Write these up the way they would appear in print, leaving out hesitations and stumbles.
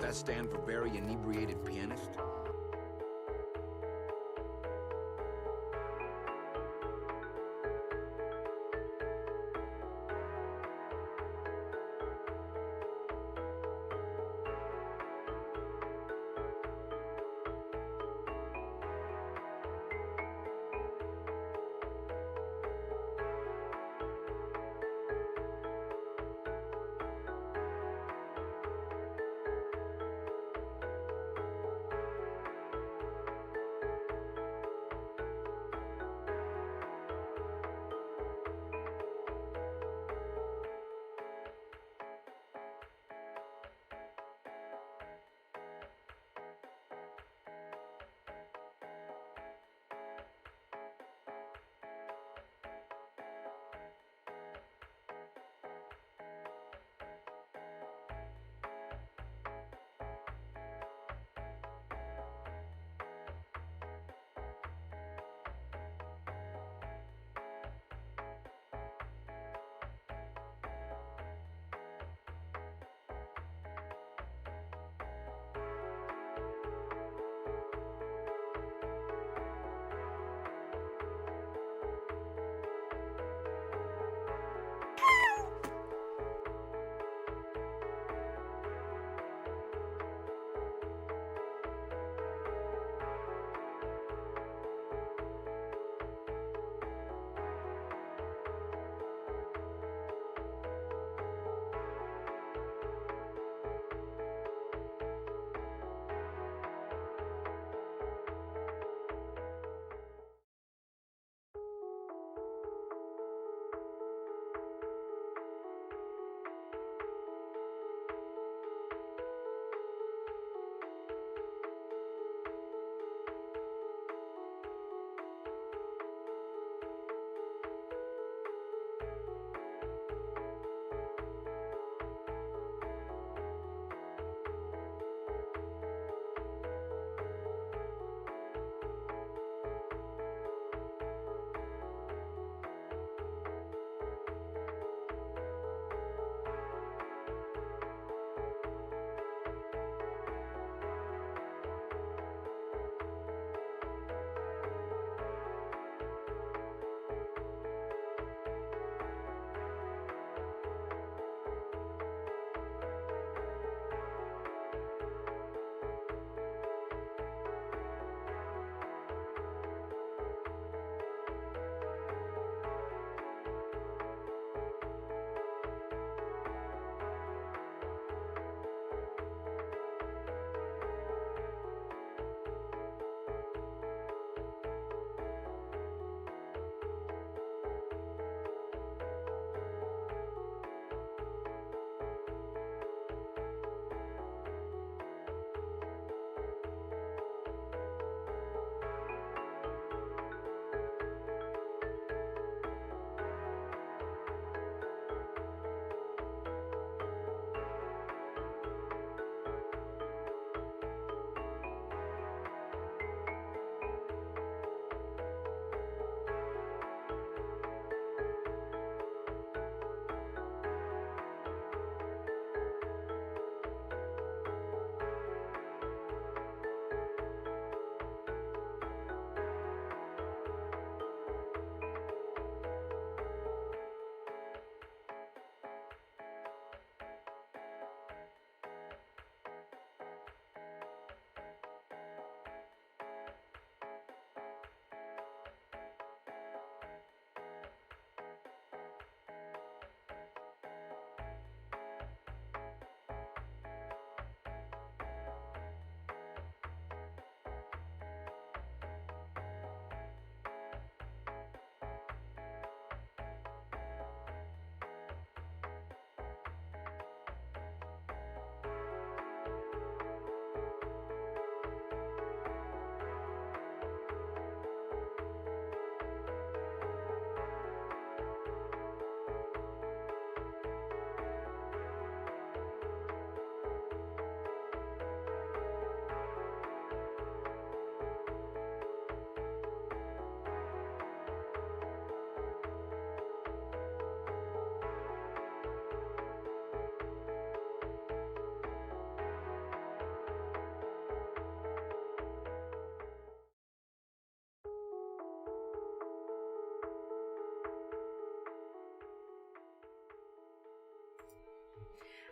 that stand for very inebriated pianist?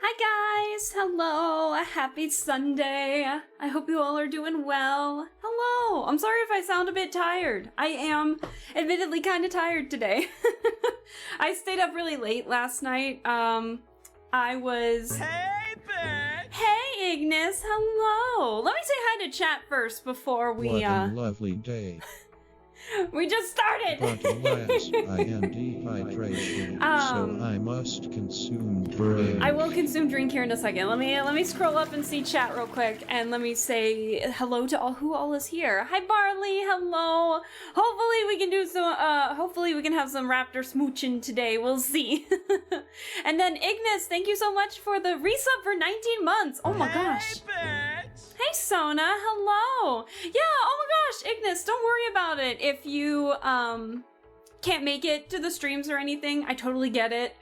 Hi guys! Hello! Happy Sunday! I hope you all are doing well. Hello! I'm sorry if I sound a bit tired. I am admittedly kind of tired today. I stayed up really late last night. I was... Hey, bitch! Hey, Ignis! Hello! Let me say hi to chat first before we, What a lovely day. We just started! But alas, I am dehydration, so I must consume drink. I will consume drink here in a second. Let me scroll up and see chat real quick, and let me say hello to all who all is here. Hi Barley, hello. Hopefully we can do some. Hopefully we can have some raptor smooching today. We'll see. And then Ignis, thank you so much for the resub for 19 months. Oh my gosh. Bitch! Hey Sona, hello. Yeah. Oh my gosh, Ignis, don't worry about it if you can't make it to the streams or anything. I totally get it.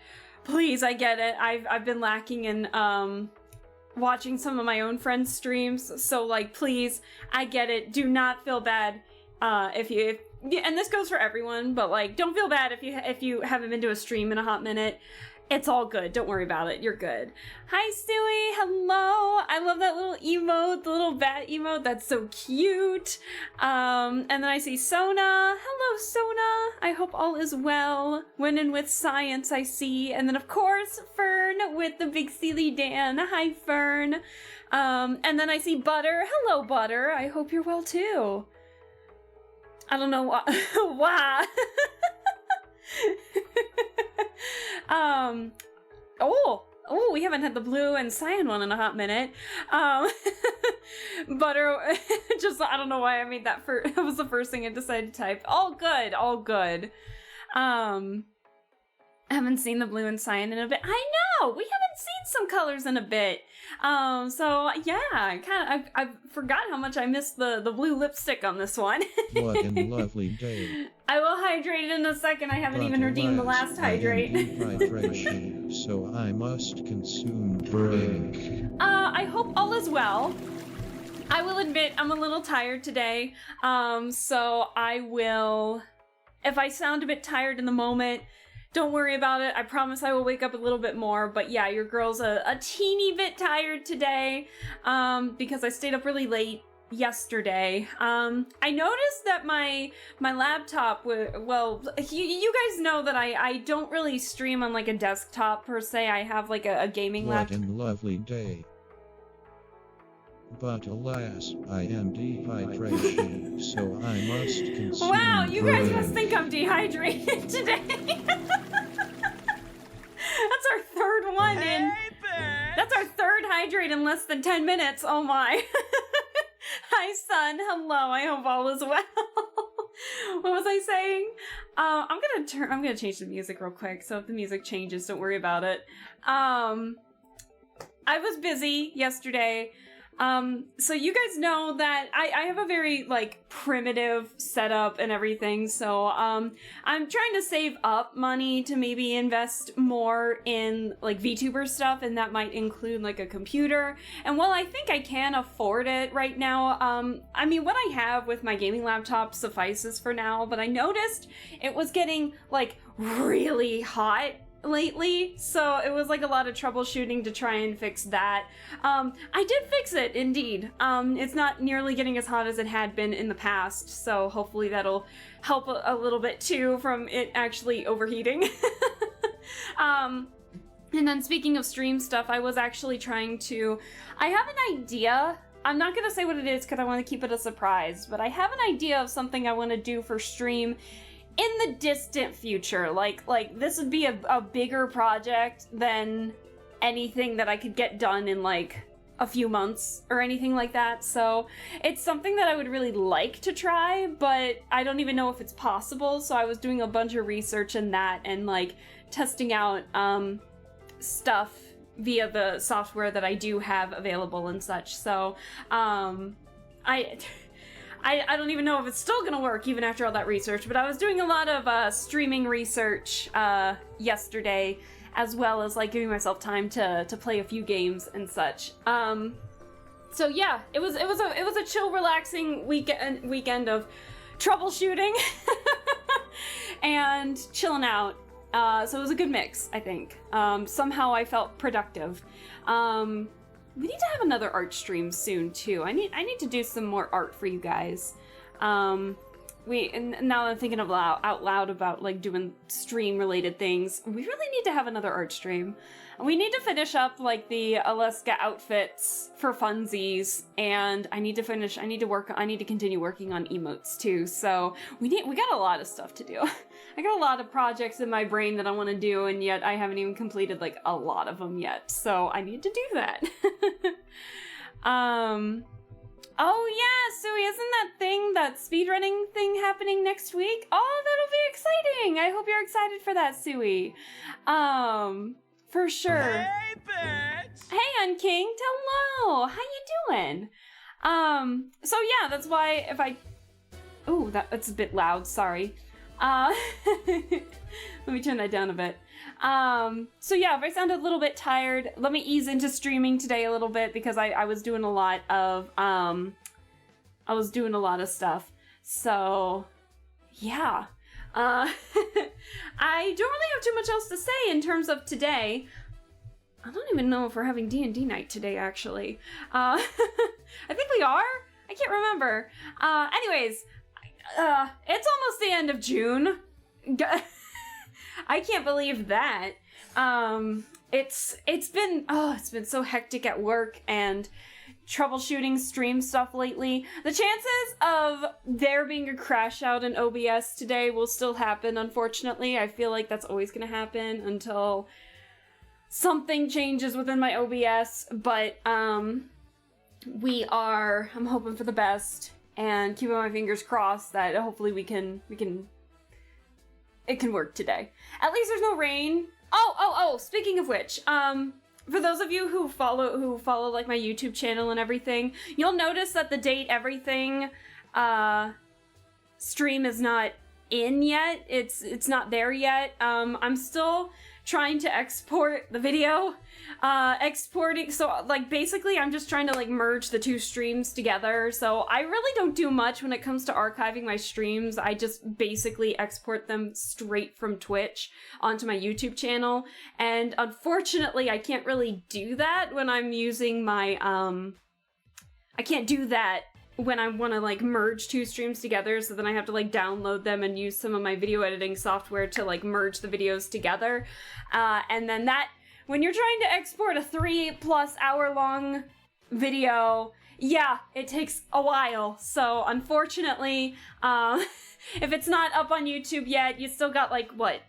Please, I get it. I've been lacking in watching some of my own friends' streams, so like, please, I get it. Do not feel bad if and this goes for everyone, but like, don't feel bad if you haven't been to a stream in a hot minute. It's all good. Don't worry about it. You're good. Hi, Stewie. Hello. I love that little emote, the little bat emote. That's so cute. And then I see Sona. Hello, Sona. I hope all is well. Winning with science, I see. And then, of course, Fern with the big Steely Dan. Hi, Fern. And then I see Butter. Hello, Butter. I hope you're well, too. I don't know why. Why? Oh, we haven't had the blue and cyan one in a hot minute. Butter, just, I don't know why I made that that was the first thing I decided to type. All good, all good. I haven't seen the blue and cyan in a bit. I know, we haven't seen some colors in a bit. So yeah, I forgot how much I missed the blue lipstick on this one. What a lovely day. I will hydrate in a second. I haven't even redeemed the last hydrate. Dehydration, so I must consume drink. I hope all is well. I will admit I'm a little tired today. So I will, if I sound a bit tired in the moment, don't worry about it. I promise I will wake up a little bit more. But yeah, your girl's a teeny bit tired today because I stayed up really late yesterday. I noticed that my laptop, well, you guys know that I don't really stream on like a desktop per se. I have like a gaming laptop. What a lovely day. But alas, I am dehydration, so I must consume Wow, you guys drink. must think I'm dehydrated today. That's our third one in. Bitch! That's our third hydrate in less than 10 minutes. Oh my. Hi, son. Hello. I hope all is well. What was I saying? I'm gonna change the music real quick. So if the music changes, don't worry about it. I was busy yesterday. So you guys know that I have a very, like, primitive setup and everything, so, I'm trying to save up money to maybe invest more in, like, VTuber stuff, and that might include, like, a computer, and while I think I can afford it right now, I mean, what I have with my gaming laptop suffices for now, but I noticed it was getting, like, really hot lately, so it was like a lot of troubleshooting to try and fix that. I did fix it, indeed. It's not nearly getting as hot as it had been in the past, so hopefully that'll help a little bit too from it actually overheating. And then speaking of stream stuff, I was actually trying to... I have an idea. I'm not gonna say what it is because I want to keep it a surprise, but I have an idea of something I want to do for stream in the distant future. Like this would be a bigger project than anything that I could get done in like a few months or anything like that. So it's something that I would really like to try, but I don't even know if it's possible. So I was doing a bunch of research in that and like testing out stuff via the software that I do have available and such. So I don't even know if it's still gonna work even after all that research, but I was doing a lot of streaming research yesterday, as well as like giving myself time to play a few games and such. So yeah, it was a chill, relaxing weekend of troubleshooting and chilling out. So it was a good mix, I think. Somehow I felt productive. We need to have another art stream soon too. I need to do some more art for you guys. And now I'm thinking out loud about like doing stream related things. We really need to have another art stream. We need to finish up like the Alaska outfits for funsies, and I need to continue working on emotes too. So we got a lot of stuff to do. I got a lot of projects in my brain that I want to do, and yet I haven't even completed like a lot of them yet. So I need to do that. Oh yeah, Sui, isn't that speedrunning thing happening next week? Oh, that'll be exciting. I hope you're excited for that, Sui. For sure. Hey, bitch! Hey, Unkinked, hello. How you doing? So yeah, that's why if I... Ooh, that's a bit loud, sorry. Let me turn that down a bit. So yeah, if I sound a little bit tired, let me ease into streaming today a little bit because I was doing a lot of, stuff. So, yeah. I don't really have too much else to say in terms of today. I don't even know if we're having D&D night today, actually. I think we are? I can't remember. Anyways, it's almost the end of June. I can't believe that. It's been so hectic at work and troubleshooting stream stuff lately. The chances of there being a crash out in OBS today will still happen, unfortunately. I feel like that's always gonna happen until something changes within my OBS, but I'm hoping for the best and keeping my fingers crossed that hopefully it can work today. At least there's no rain. Oh, speaking of which, for those of you who follow like my YouTube channel and everything, you'll notice that the Date Everything stream is not in yet. It's not there yet. I'm still trying to export the video. Exporting, so like basically I'm just trying to like merge the two streams together. So I really don't do much when it comes to archiving my streams. I just basically export them straight from Twitch onto my YouTube channel. And unfortunately I can't really do that when I'm using my, I can't do that when I want to like merge two streams together, so then I have to like download them and use some of my video editing software to like merge the videos together. And then that, when you're trying to export a 3+ hour long video, yeah, it takes a while. So unfortunately, if it's not up on YouTube yet, you still got like what?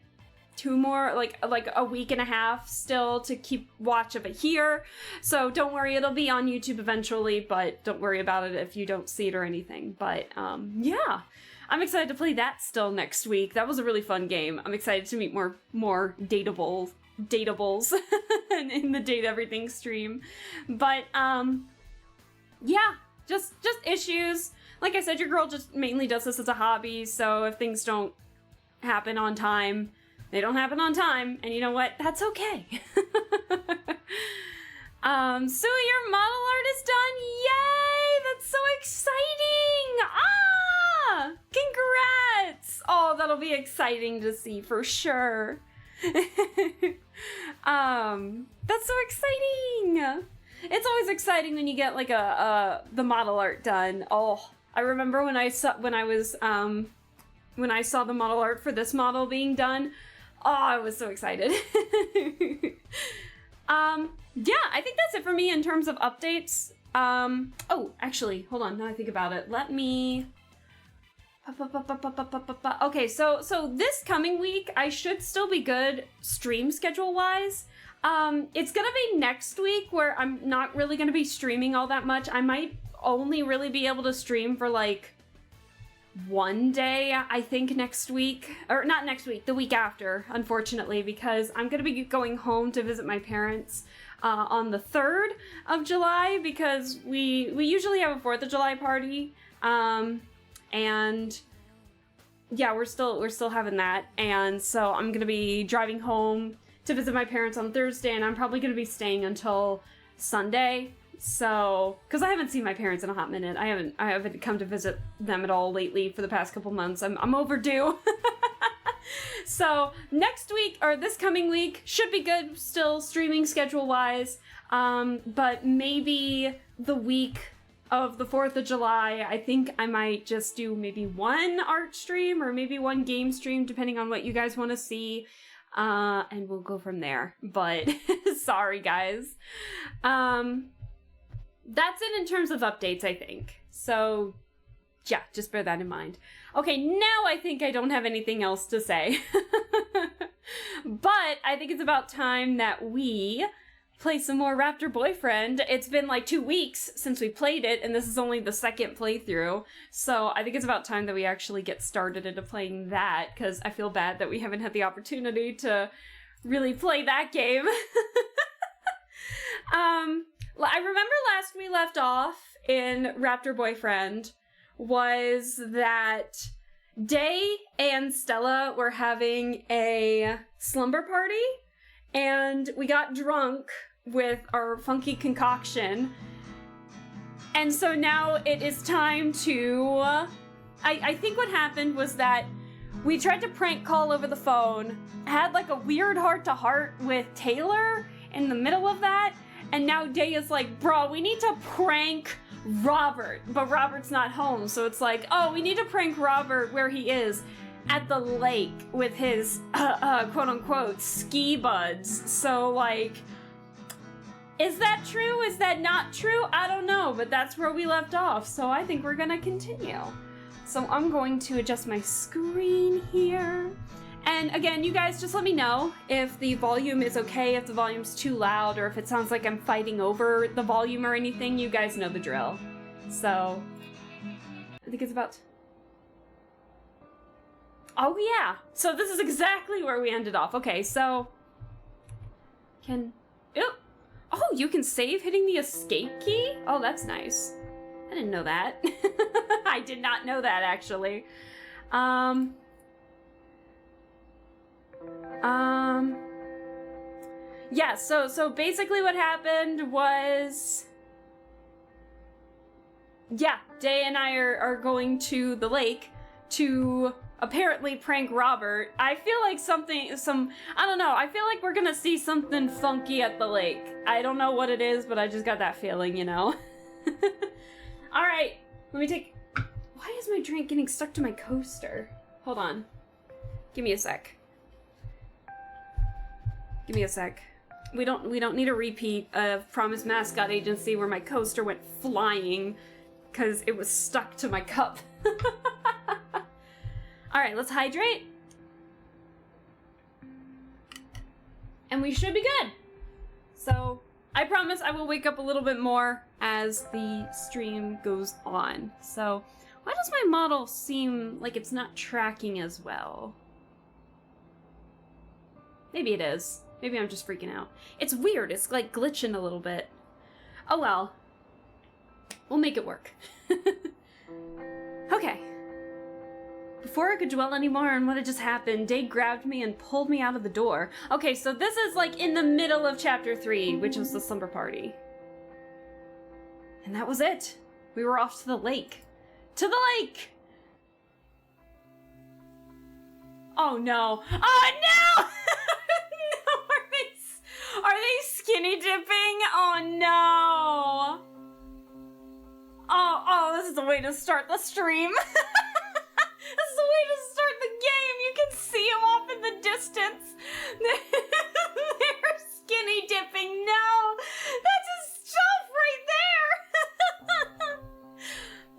2 more, like a week and a half still to keep watch of it here. So don't worry, it'll be on YouTube eventually, but don't worry about it if you don't see it or anything. But yeah, I'm excited to play that still next week. That was a really fun game. I'm excited to meet more datables in the Date Everything stream. But yeah, just issues. Like I said, your girl just mainly does this as a hobby, so if things don't happen on time, they don't happen on time, and you know what? That's okay. So your model art is done. Yay! That's so exciting! Ah! Congrats! Oh, that'll be exciting to see for sure. That's so exciting! It's always exciting when you get like the model art done. Oh, I remember when I saw the model art for this model being done. Oh, I was so excited. Yeah, I think that's it for me in terms of updates. Oh, actually, hold on, now I think about it. Let me... Okay, so this coming week, I should still be good stream schedule-wise. It's gonna be next week where I'm not really gonna be streaming all that much. I might only really be able to stream for like one day, I think, next week. Or not next week, the week after, unfortunately, because I'm gonna be going home to visit my parents on the 3rd of July, because we usually have a 4th of July party. And yeah, we're still having that. And so I'm gonna be driving home to visit my parents on Thursday, and I'm probably gonna be staying until Sunday. So, because I haven't seen my parents in a hot minute. I haven't come to visit them at all lately for the past couple months. I'm overdue. So next week, or this coming week, should be good still streaming schedule-wise. But maybe the week of the 4th of July, I think I might just do maybe one art stream or maybe one game stream, depending on what you guys want to see. And we'll go from there. But sorry, guys. That's it in terms of updates, I think. So yeah, just bear that in mind. Okay, now I think I don't have anything else to say. But I think it's about time that we play some more Raptor Boyfriend. It's been like 2 weeks since we played it, and this is only the second playthrough. So I think it's about time that we actually get started into playing that, because I feel bad that we haven't had the opportunity to really play that game. I remember last we left off in Raptor Boyfriend was that Day and Stella were having a slumber party, and we got drunk with our funky concoction. And so now it is time to... I think what happened was that we tried to prank call over the phone, had like a weird heart-to-heart with Taylor in the middle of that, and now Day is like, bro, we need to prank Robert, but Robert's not home, so it's like, oh, we need to prank Robert where he is, at the lake with his quote-unquote ski buds. So like, is that true? Is that not true? I don't know, but that's where we left off, so I think we're gonna continue. So I'm going to adjust my screen here. And again, you guys just let me know if the volume is okay, if the volume's too loud, or if it sounds like I'm fighting over the volume or anything. You guys know the drill. So, I think it's about... Oh yeah! So this is exactly where we ended off. Okay, so... Oh, you can save hitting the escape key? Oh, that's nice. I didn't know that. I did not know that, actually. Yeah, so basically what happened was... Yeah, Day and I are going to the lake to apparently prank Robert. I feel like I don't know, I feel like we're gonna see something funky at the lake. I don't know what it is, but I just got that feeling, you know? Alright, let me take... Why is my drink getting stuck to my coaster? Hold on. Give me a sec. Give me a sec. We don't need a repeat of Promise Mascot Agency where my coaster went flying because it was stuck to my cup. Alright, let's hydrate. And we should be good. So, I promise I will wake up a little bit more as the stream goes on. So, why does my model seem like it's not tracking as well? Maybe it is. Maybe I'm just freaking out. It's weird. It's like glitching a little bit. Oh well. We'll make it work. Okay. Before I could dwell anymore on what had just happened, Day grabbed me and pulled me out of the door. Okay, so this is like in the middle of chapter 3, which was the slumber party. And that was it. We were off to the lake. To the lake! Oh no. Oh no! Are they skinny dipping? Oh no! Oh, this is the way to start the stream. This is the way to start the game. You can see them off in the distance. They're skinny dipping. No! That's his stuff right there!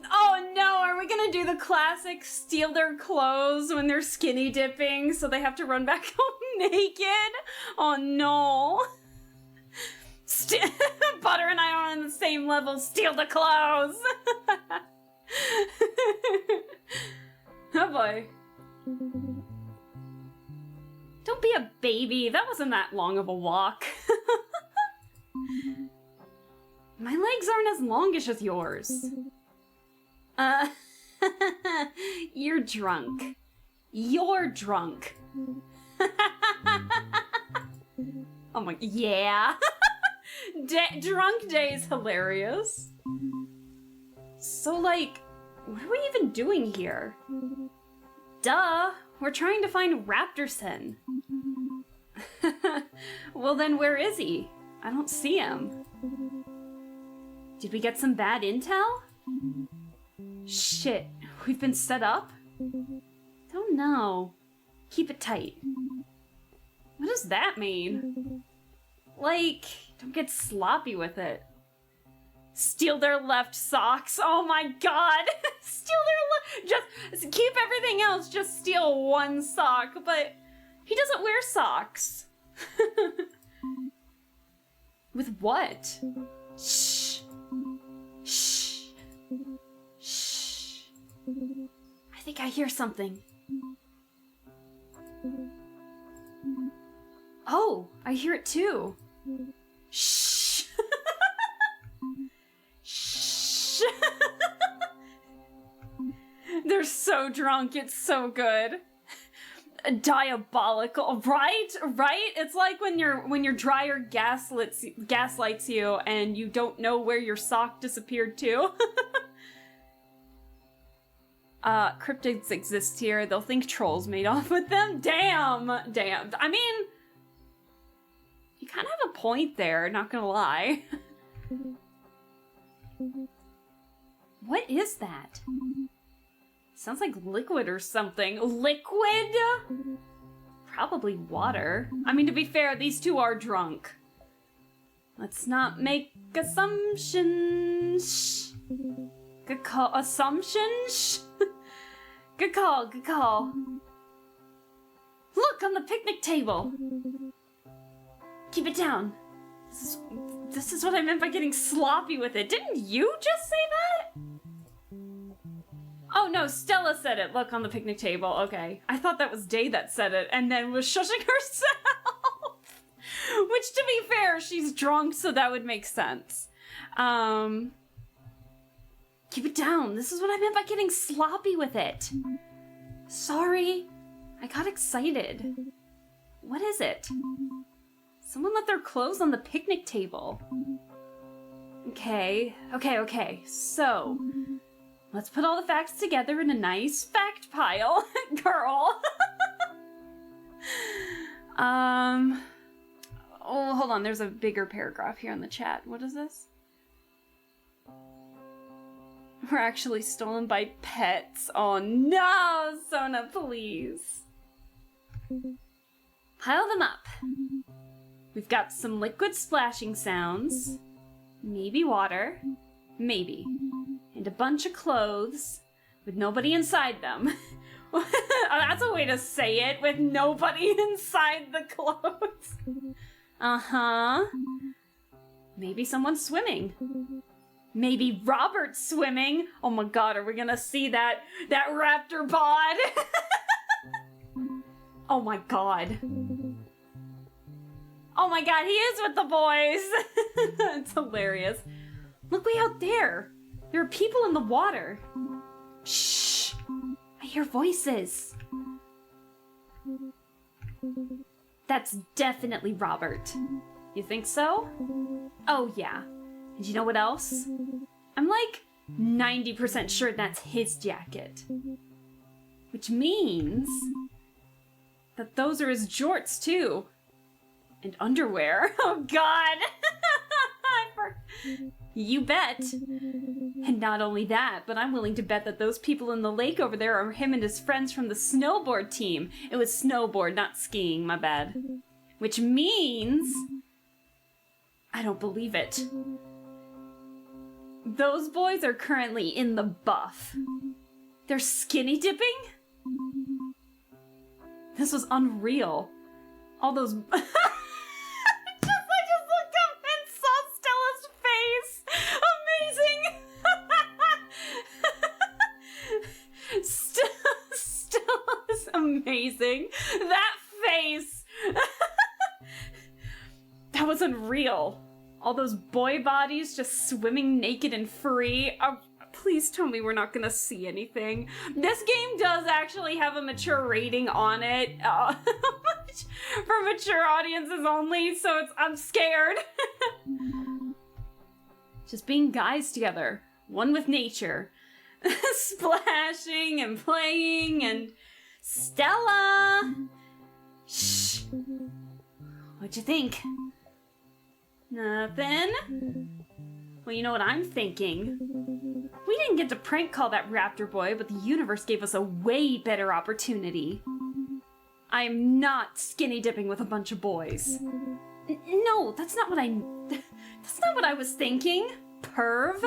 Oh no, are we gonna do the classic steal their clothes when they're skinny dipping so they have to run back home naked? Oh no. Butter and I are on the same level. Steal the clothes. Oh boy. Don't be a baby. That wasn't that long of a walk. My legs aren't as longish as yours. You're drunk. You're drunk. Oh my, yeah. Drunk Day is hilarious. So like, what are we even doing here? Duh, We're trying to find Raptorson. Well then, where is he? I don't see him. Did we get some bad intel? Shit, we've been set up? Don't know. Keep it tight. What does that mean? Like, don't get sloppy with it. Steal their left socks. Oh my god! Steal their just keep everything else, just steal one sock, but he doesn't wear socks. With what? Shh. Shh. Shh. I think I hear something. Oh, I hear it too. Shh. Shh. They're so drunk, it's so good. Diabolical, right? Right? It's like when your dryer gaslights you and you don't know where your sock disappeared to. Cryptids exist here. They'll think trolls made off with them. Damn. Damn. I mean, you kind of have a point there, not gonna lie. What is that? Sounds like liquid or something. Liquid? Probably water. I mean, to be fair, these two are drunk. Let's not make assumptions. Good call. Assumptions? Good call, good call. Look on the picnic table. Keep it down. This is what I meant by getting sloppy with it. Didn't you just say that? Oh no, Stella said it. Look on the picnic table. Okay. I thought that was Day that said it and then was shushing herself. Which, to be fair, she's drunk, so that would make sense. Keep it down. This is what I meant by getting sloppy with it. Sorry. I got excited. What is it? Someone left their clothes on the picnic table. Okay. So, let's put all the facts together in a nice fact pile. Girl. Oh, hold on. There's a bigger paragraph here in the chat. What is this? We're actually stolen by pets. Oh no, Sona, please. Pile them up. We've got some liquid splashing sounds. Maybe water. Maybe. And a bunch of clothes with nobody inside them. That's a way to say it, with nobody inside the clothes. Uh-huh. Maybe someone's swimming. Maybe Robert's swimming. Oh my god, are we gonna see that raptor bod? Oh my god. Oh my god, he is with the boys. It's hilarious. Look way out there. There are people in the water. Shh. I hear voices. That's definitely Robert. You think so? Oh yeah. And you know what else? I'm like 90% sure that's his jacket. Which means that those are his jorts too. And underwear. Oh god! You bet. And not only that, but I'm willing to bet that those people in the lake over there are him and his friends from the snowboard team. It was snowboard, not skiing, my bad. Which means... I don't believe it. Those boys are currently in the buff. They're skinny dipping? This was unreal. All those... I just looked up and saw Stella's face. Stella's amazing. That face. That was unreal. All those boy bodies just swimming naked and free. Please tell me we're not gonna see anything. This game does actually have a mature rating on it. For mature audiences only, so I'm scared. Just being guys together. One with nature. Splashing and playing and Stella! Shh. What'd you think? Nothing? Well, you know what I'm thinking? We didn't get to prank call that raptor boy, but the universe gave us a way better opportunity. I'm not skinny dipping with a bunch of boys. No, that's not what I was thinking. Perv.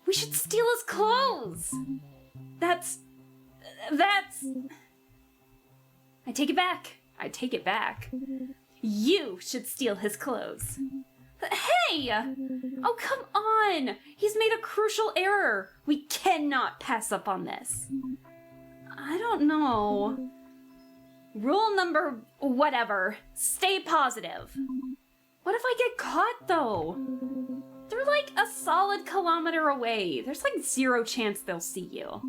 We should steal his clothes. That's... I take it back. You should steal his clothes. Hey! Oh, come on! He's made a crucial error. We cannot pass up on this. I don't know. Rule number whatever. Stay positive. What if I get caught, though? They're like a solid kilometer away. There's like 0 chance they'll see you.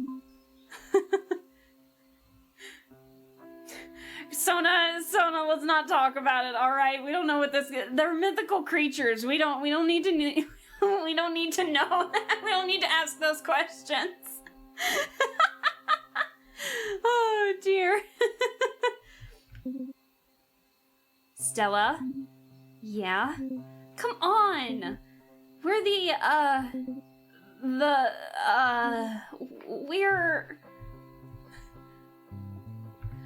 Sona, let's not talk about it, alright? We don't know what this is. They're mythical creatures. We don't need to we don't need to know that. We don't need to ask those questions. Oh, dear. Stella? Yeah? Come on! We're we're...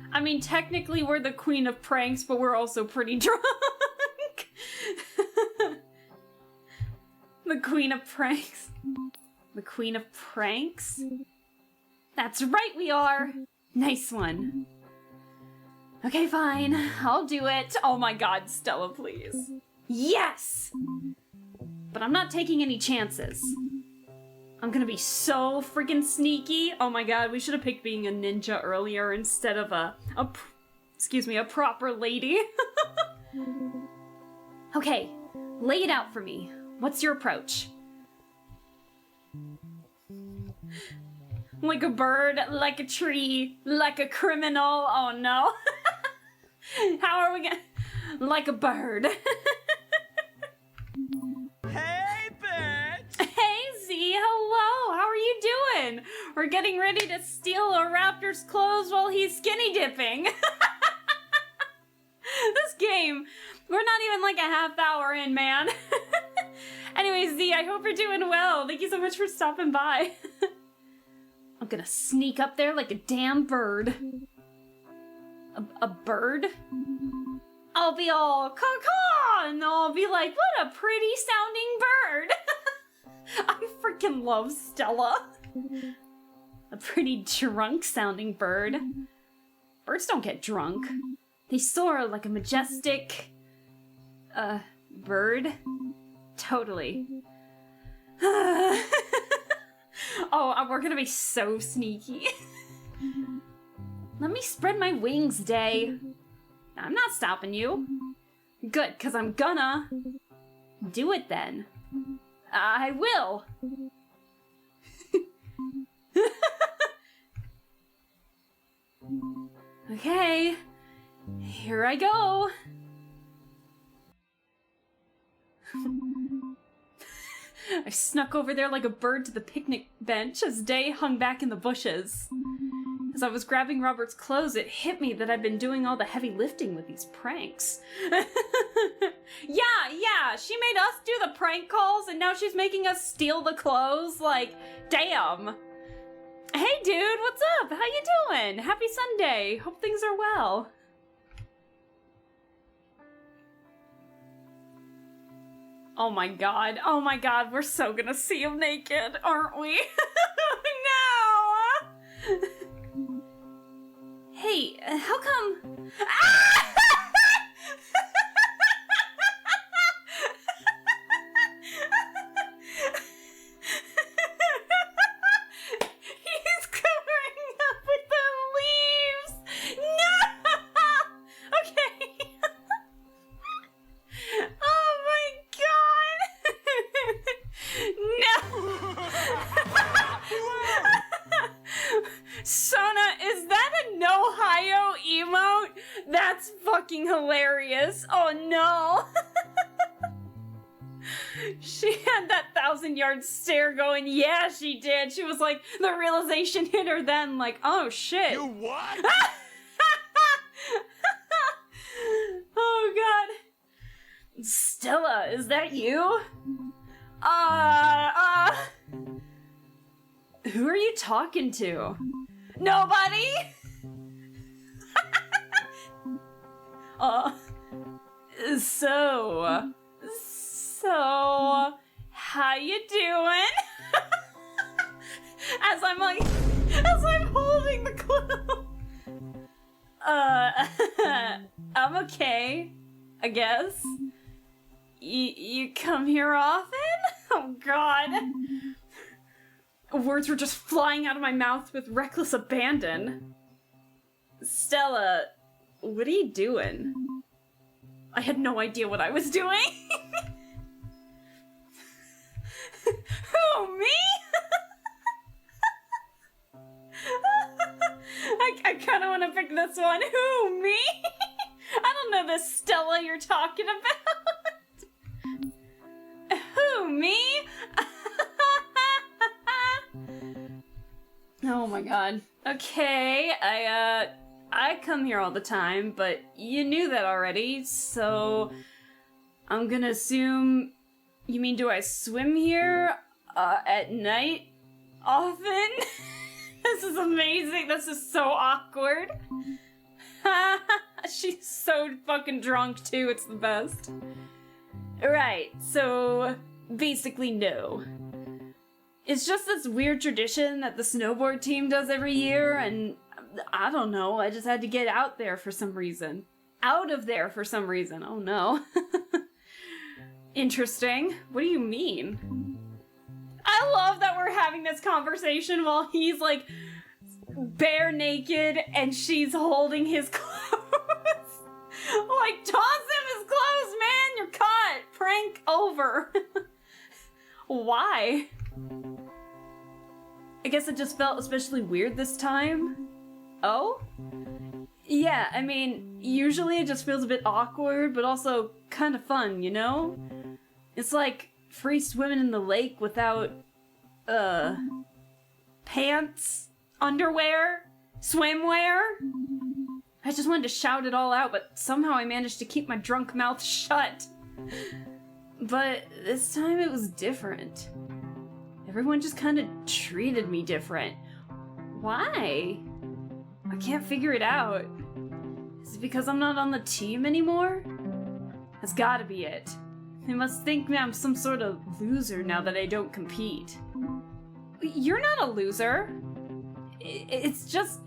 I mean, technically we're the queen of pranks, but we're also pretty drunk. The queen of pranks. The queen of pranks? That's right, we are! Nice one. Okay, fine. I'll do it. Oh my god, Stella, please. Yes! But I'm not taking any chances. I'm gonna be so freaking sneaky. Oh my god, we should have picked being a ninja earlier instead of a proper lady. Okay, lay it out for me. What's your approach? Like a bird, like a tree, like a criminal. Oh no. How are we gonna... Like a bird. Hey, bitch! Hey, Z, hello! How are you doing? We're getting ready to steal a raptor's clothes while he's skinny dipping. This game, we're not even like a half hour in, man. Anyway, Z, I hope you're doing well. Thank you so much for stopping by. I'm gonna sneak up there like a damn bird. A bird? I'll be all caw-caw, and I'll be like, what a pretty sounding bird. I freaking love Stella. A pretty drunk sounding bird. Birds don't get drunk. They soar like a majestic, bird. Totally. Oh, we're gonna be so sneaky. Let me spread my wings, Day. I'm not stopping you. Good, because I'm gonna. Do it then. I will. Okay. Here I go. I snuck over there like a bird to the picnic bench as Day hung back in the bushes. As I was grabbing Robert's clothes, it hit me that I'd been doing all the heavy lifting with these pranks. Yeah, she made us do the prank calls and now she's making us steal the clothes. Like, damn. Hey dude, what's up? How you doing? Happy Sunday. Hope things are well. Oh my god, we're so gonna see him naked, aren't we? No! Hey, how come... Ah! He's covering up with the leaves! No! Okay. Oh my god! No! Sona, is that an Ohio emote? That's fucking hilarious. Oh no. She had that 1,000-yard stare going, yeah, she did. She was like, the realization hit her then, like, oh, shit. You what? Oh, God. Stella, is that you? Who are you talking to? Nobody? So, how you doing? as I'm holding the clue. I'm okay, I guess. You come here often? Oh, God. Words were just flying out of my mouth with reckless abandon. Stella, what are you doing? I had no idea what I was doing. Who, me? I kind of want to pick this one. Who, me? I don't know this Stella you're talking about. Who, me? Oh my god. Okay, I come here all the time, but you knew that already, so I'm gonna assume you mean do I swim here at night often? This is amazing. This is so awkward. She's so fucking drunk too. It's the best. Right, so basically no. It's just this weird tradition that the snowboard team does every year, and I don't know, I just had to get out there for some reason. Out of there for some reason. Oh no. Interesting. What do you mean? I love that we're having this conversation while he's like bare naked and she's holding his clothes. Like, toss him his clothes, man! You're caught! Prank over. Why? I guess it just felt especially weird this time. Oh? Yeah, I mean, usually it just feels a bit awkward, but also kind of fun, you know? It's like free swimming in the lake without, pants, underwear, swimwear. I just wanted to shout it all out, but somehow I managed to keep my drunk mouth shut. But this time it was different. Everyone just kind of treated me different. Why? I can't figure it out. Is it because I'm not on the team anymore? That's gotta be it. They must think I'm some sort of loser now that I don't compete. You're not a loser. It's just...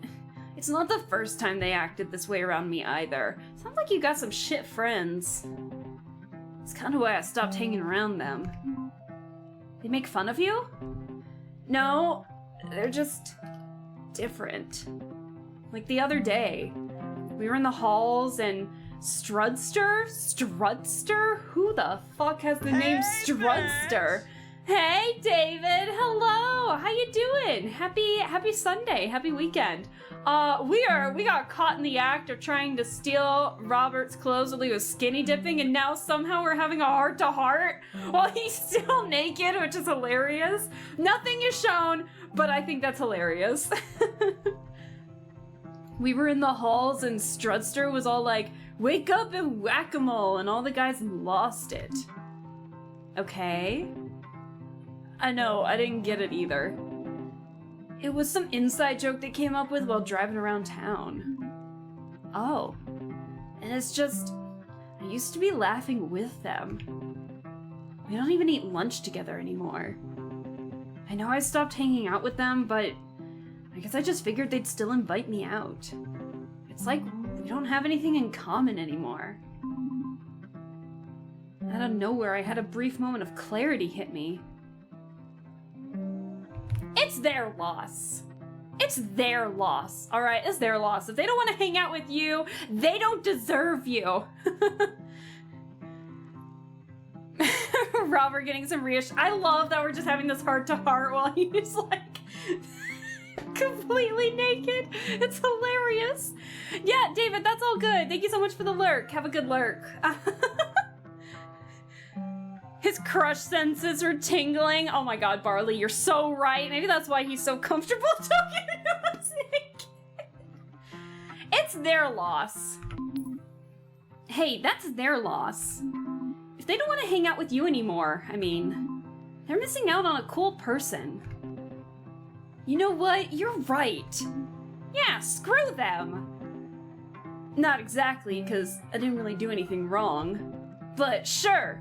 It's not the first time they acted this way around me either. Sounds like you got some shit friends. It's kind of why I stopped hanging around them. They make fun of you? No, they're just different. Like the other day, we were in the halls and Strudster? Who the fuck has the name Strudster? Hey, David. Hello. How you doing? Happy Sunday. Happy weekend. We got caught in the act of trying to steal Robert's clothes while he was skinny dipping, and now somehow we're having a heart-to-heart while he's still naked, which is hilarious. Nothing is shown, but I think that's hilarious. We were in the halls and Strudster was all like, wake up and whack-a-mole, and all the guys lost it. Okay. I know, I didn't get it either. It was some inside joke they came up with while driving around town. Oh. And it's just, I used to be laughing with them. We don't even eat lunch together anymore. I know I stopped hanging out with them, but I guess I just figured they'd still invite me out. It's like we don't have anything in common anymore. Out of nowhere, I had a brief moment of clarity hit me. It's their loss. It's their loss, alright? It's their loss. If they don't want to hang out with you, they don't deserve you. Robert getting some reassurance. I love that we're just having this heart-to-heart while he's like completely naked. It's hilarious. Yeah, David, that's all good. Thank you so much for the lurk. Have a good lurk. His crush senses are tingling. Oh my god, Barley, you're so right. Maybe that's why he's so comfortable talking to us naked. It's their loss. Hey, that's their loss. If they don't want to hang out with you anymore, I mean, they're missing out on a cool person. You know what? You're right. Yeah, screw them. Not exactly, because I didn't really do anything wrong. But sure.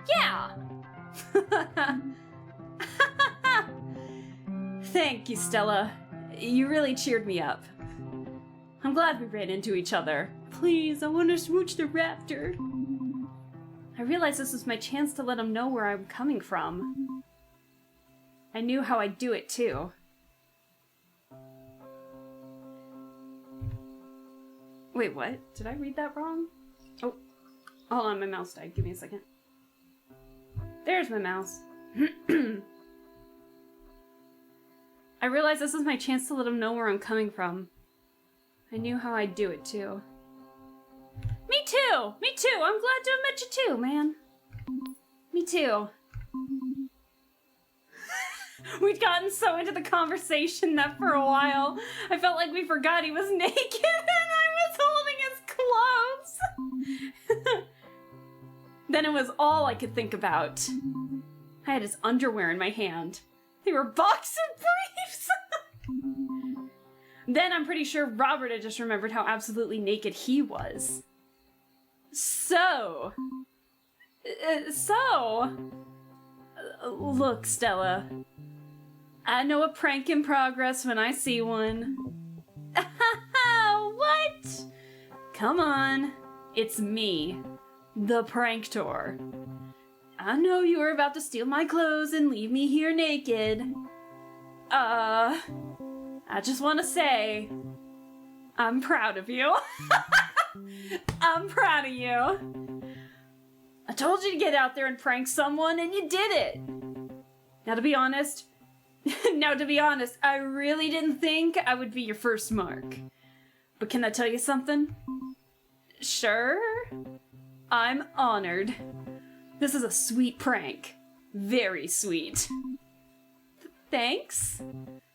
Yeah! Thank you, Stella. You really cheered me up. I'm glad we ran into each other. Please, I want to smooch the raptor. I realized this was my chance to let him know where I'm coming from. I knew how I'd do it, too. Wait, what? Did I read that wrong? Oh, hold on, my mouse died. Give me a second. There's my mouse. I realized this was my chance to let him know where I'm coming from. I knew how I'd do it, too. Me too! Me too! I'm glad to have met you too, man. Me too. We'd gotten so into the conversation that for a while, I felt like we forgot he was naked and I was holding his clothes. Then it was all I could think about. I had his underwear in my hand. They were boxer briefs! Then I'm pretty sure Robert had just remembered how absolutely naked he was. Look, Stella. I know a prank in progress when I see one. What? Come on. It's me, the Pranktor. I know you were about to steal my clothes and leave me here naked. I just want to say, I'm proud of you. I'm proud of you. I told you to get out there and prank someone, and you did it. Now to be honest, I really didn't think I would be your first mark. But can I tell you something? Sure. I'm honored. This is a sweet prank. Very sweet. Thanks.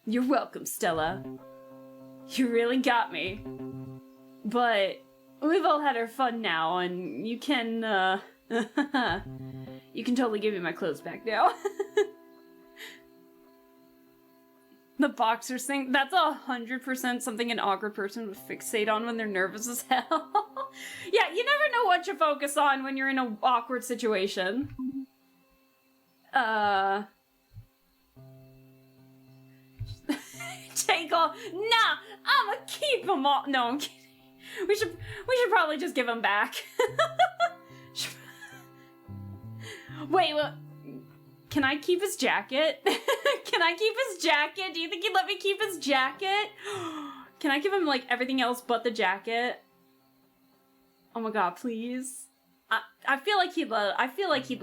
You're welcome, Stella. You really got me. But we've all had our fun now, and you can, you can totally give me my clothes back now. The boxers thing, that's 100% something an awkward person would fixate on when they're nervous as hell. Yeah, you never know what to focus on when you're in an awkward situation. Take off. Nah, I'ma keep them all. No, I'm kidding. We should probably just give them back. Wait, what? Can I keep his jacket? Can I keep his jacket? Do you think he'd let me keep his jacket? Can I give him, like, everything else but the jacket? Oh my god, please. I feel like he'd let us. I feel like he'd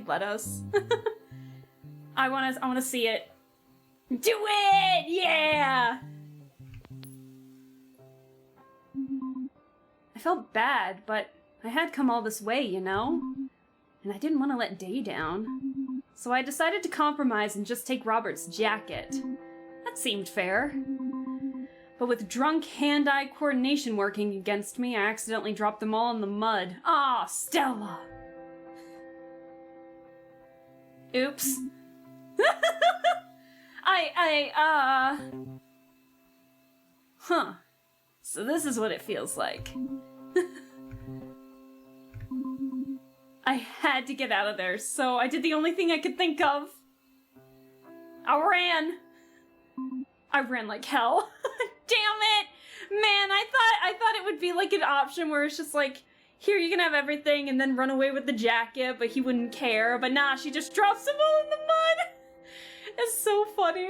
let us. I wanna see it. Do it! Yeah! I felt bad, but I had come all this way, you know? And I didn't want to let Day down. So I decided to compromise and just take Robert's jacket. That seemed fair. But with drunk hand-eye coordination working against me, I accidentally dropped them all in the mud. Ah, Stella! Oops. Huh. So this is what it feels like. I had to get out of there, so I did the only thing I could think of. I ran like hell. Damn it! Man, I thought it would be like an option where it's just like, here, you can have everything and then run away with the jacket, but he wouldn't care. But nah, she just drops them all in the mud. It's so funny.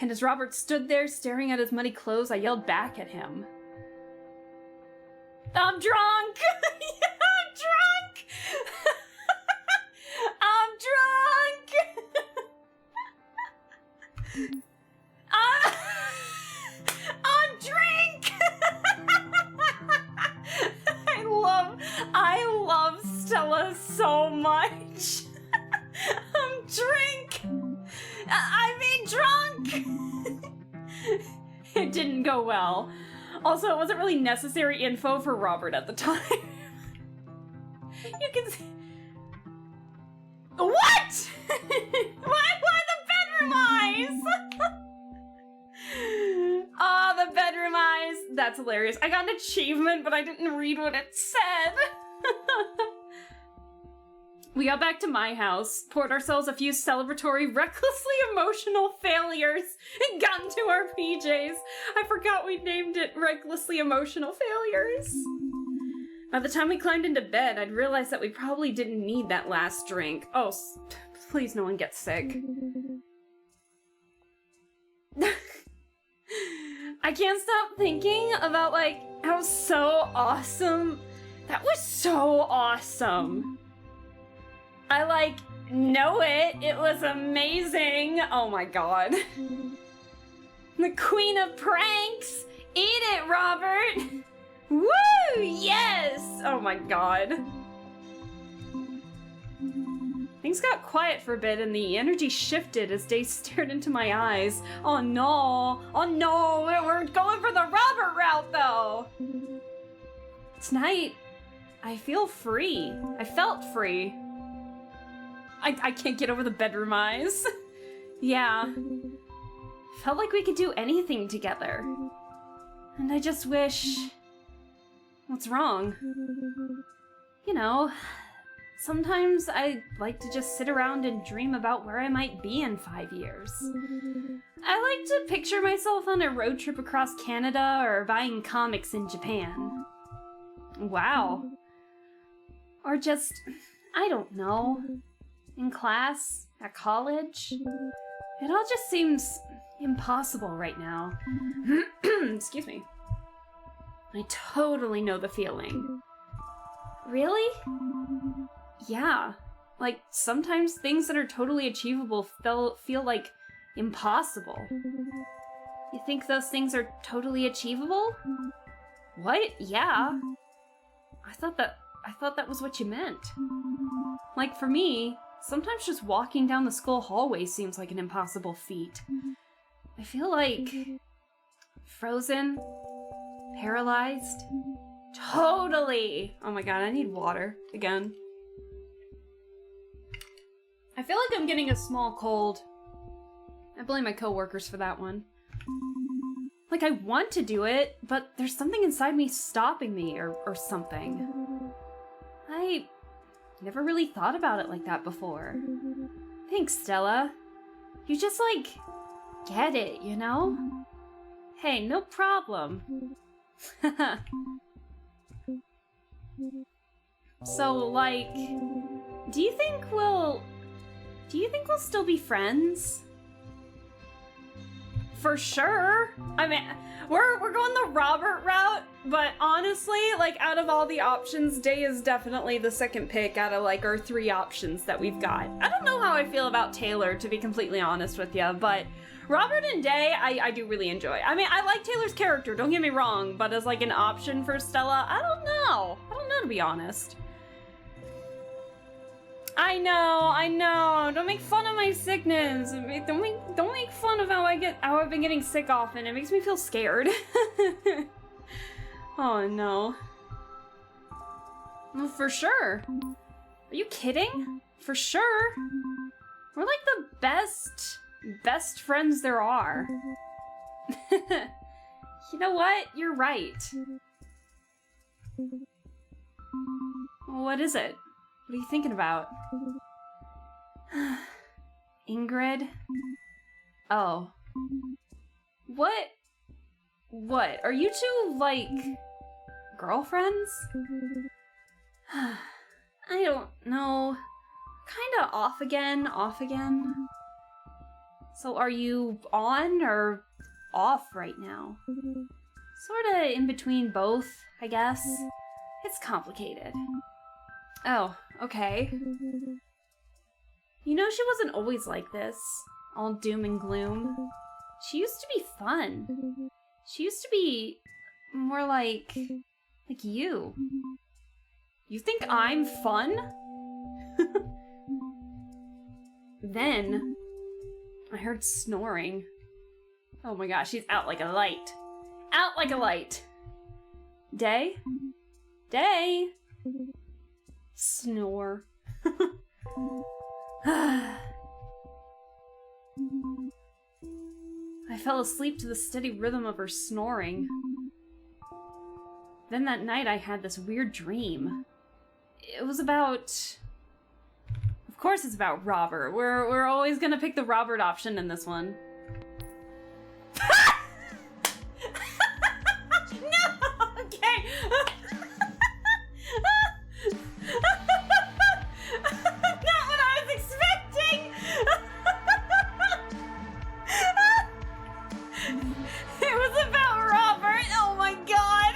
And as Robert stood there staring at his muddy clothes, I yelled back at him. I'm drunk! Yeah, I'm drunk! I'm drunk! I'm drink! I love didn't go well. Also, it wasn't really necessary info for Robert at the time. You can see... What? Why the bedroom eyes? Oh, the bedroom eyes. That's hilarious. I got an achievement, but I didn't read what it said. We got back to my house, poured ourselves a few celebratory, recklessly emotional failures, and got into our PJs. I forgot we named it Recklessly Emotional Failures. By the time we climbed into bed, I'd realized that we probably didn't need that last drink. Oh, please no one gets sick. I can't stop thinking about, like, how so awesome. That was so awesome. I, like, know it. It was amazing. Oh my god. The queen of pranks. Eat it, Robert. Woo! Yes! Oh my god. Things got quiet for a bit and the energy shifted as Day stared into my eyes. Oh no! Oh no! We're going for the Robert route though! Tonight, I feel free. I felt free. I can't get over the bedroom eyes. Yeah. Felt like we could do anything together. And I just wish... What's wrong? You know, sometimes I like to just sit around and dream about where I might be in 5 years. I like to picture myself on a road trip across Canada or buying comics in Japan. Wow. Or just, I don't know, in class, at college. It all just seems impossible right now. Excuse me. I totally know the feeling. Really? Yeah. Like, sometimes things that are totally achievable feel like impossible. You think those things are totally achievable? What? Yeah. I thought that was what you meant. Like, for me, sometimes just walking down the school hallway seems like an impossible feat. I feel like... frozen... paralyzed? Totally! Oh my god, I need water. Again. I feel like I'm getting a small cold. I blame my coworkers for that one. Like, I want to do it, but there's something inside me stopping me, or something. I never really thought about it like that before. Thanks, Stella. You just, like, get it, you know? Hey, no problem. So, like, do you think we'll still be friends? For sure. I mean, we're going the Robert route, but honestly, like, out of all the options, Day is definitely the second pick out of, like, our 3 options that we've got. I don't know how I feel about Taylor, to be completely honest with you, but Robert and Day, I do really enjoy. I mean, I like Taylor's character, don't get me wrong, but as, like, an option for Stella, I don't know. I don't know, to be honest. I know. Don't make fun of my sickness. Don't make fun of how I've been getting sick often. It makes me feel scared. Oh no. Well, for sure. Are you kidding? For sure. We're like the best friends there are. You know what? You're right. What is it? What are you thinking about? Ingrid? Oh. What? Are you two, like, girlfriends? I don't know. Kinda off again. So are you on or off right now? Sorta in between both, I guess. It's complicated. Oh, okay. You know, she wasn't always like this, all doom and gloom. She used to be fun. She used to be more like you. You think I'm fun? Then, I heard snoring. Oh my gosh, she's out like a light. Out like a light. Day? Day? Snore. I fell asleep to the steady rhythm of her snoring. Then that night I had this weird dream. It was about... Of course it's about Robert. We're always gonna pick the Robert option in this one. No! Okay! Not what I was expecting! It was about Robert! Oh my god!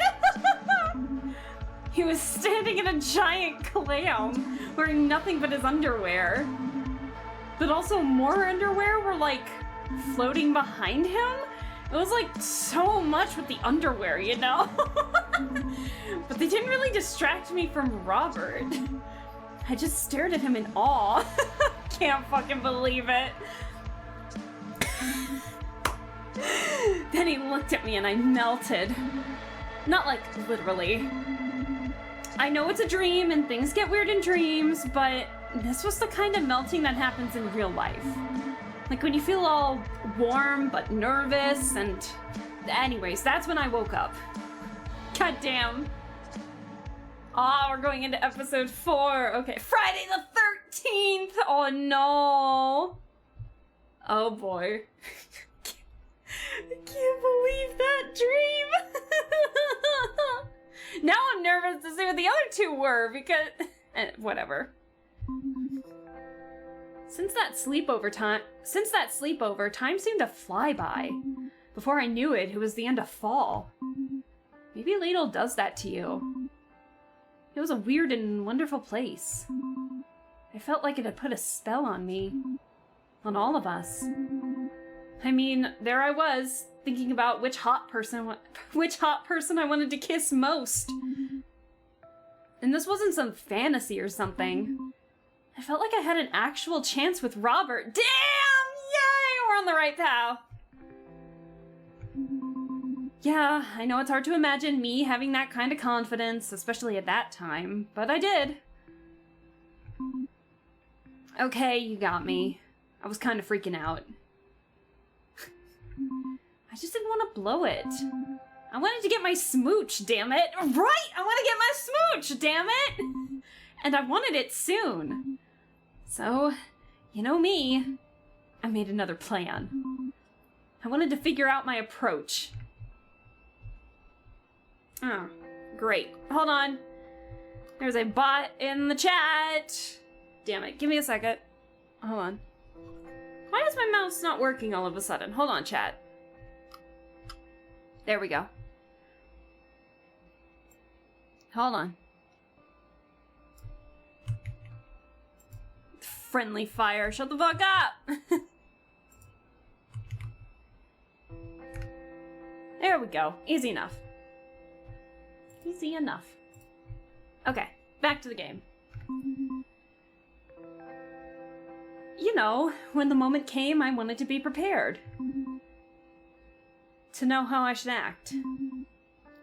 He was standing in a giant clam, wearing nothing but his underwear. But also more underwear were like floating behind him. It was like so much with the underwear, you know? But they didn't really distract me from Robert. I just stared at him in awe. Can't fucking believe it. Then he looked at me and I melted. Not like literally. I know it's a dream and things get weird in dreams, but this was the kind of melting that happens in real life. Like when you feel all warm but nervous and... Anyways, that's when I woke up. God damn. Ah, we're going into episode 4. Okay, Friday the 13th! Oh no! Oh boy. I can't believe that dream! Now I'm nervous to see what the other two were because... whatever. Since that sleepover, time seemed to fly by. Before I knew it, it was the end of fall. Maybe Ladle does that to you. It was a weird and wonderful place. I felt like it had put a spell on me. On all of us. I mean, there I was, thinking about which hot person I wanted to kiss most. And this wasn't some fantasy or something. I felt like I had an actual chance with Robert. Damn! Yay! We're on the right path. Yeah, I know it's hard to imagine me having that kind of confidence, especially at that time, but I did. Okay, you got me. I was kind of freaking out. I just didn't want to blow it. I wanted to get my smooch, damn it. Right! I want to get my smooch, damn it! And I wanted it soon. So, you know me, I made another plan. I wanted to figure out my approach. Oh, great. Hold on. There's a bot in the chat. Damn it, give me a second. Hold on. Why is my mouse not working all of a sudden? Hold on, chat. There we go. Hold on. Friendly fire, shut the fuck up! There we go. Easy enough. Easy enough. Okay, back to the game. You know, when the moment came, I wanted to be prepared. To know how I should act.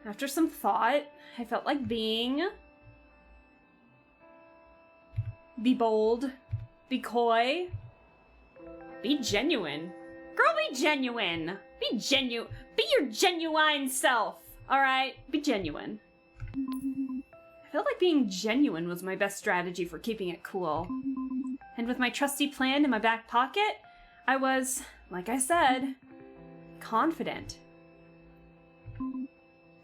After some thought, I felt like be bold, be coy, be genuine. Girl, be genuine. Be your genuine self. Alright, be genuine. I felt like being genuine was my best strategy for keeping it cool. And with my trusty plan in my back pocket, I was, like I said, confident.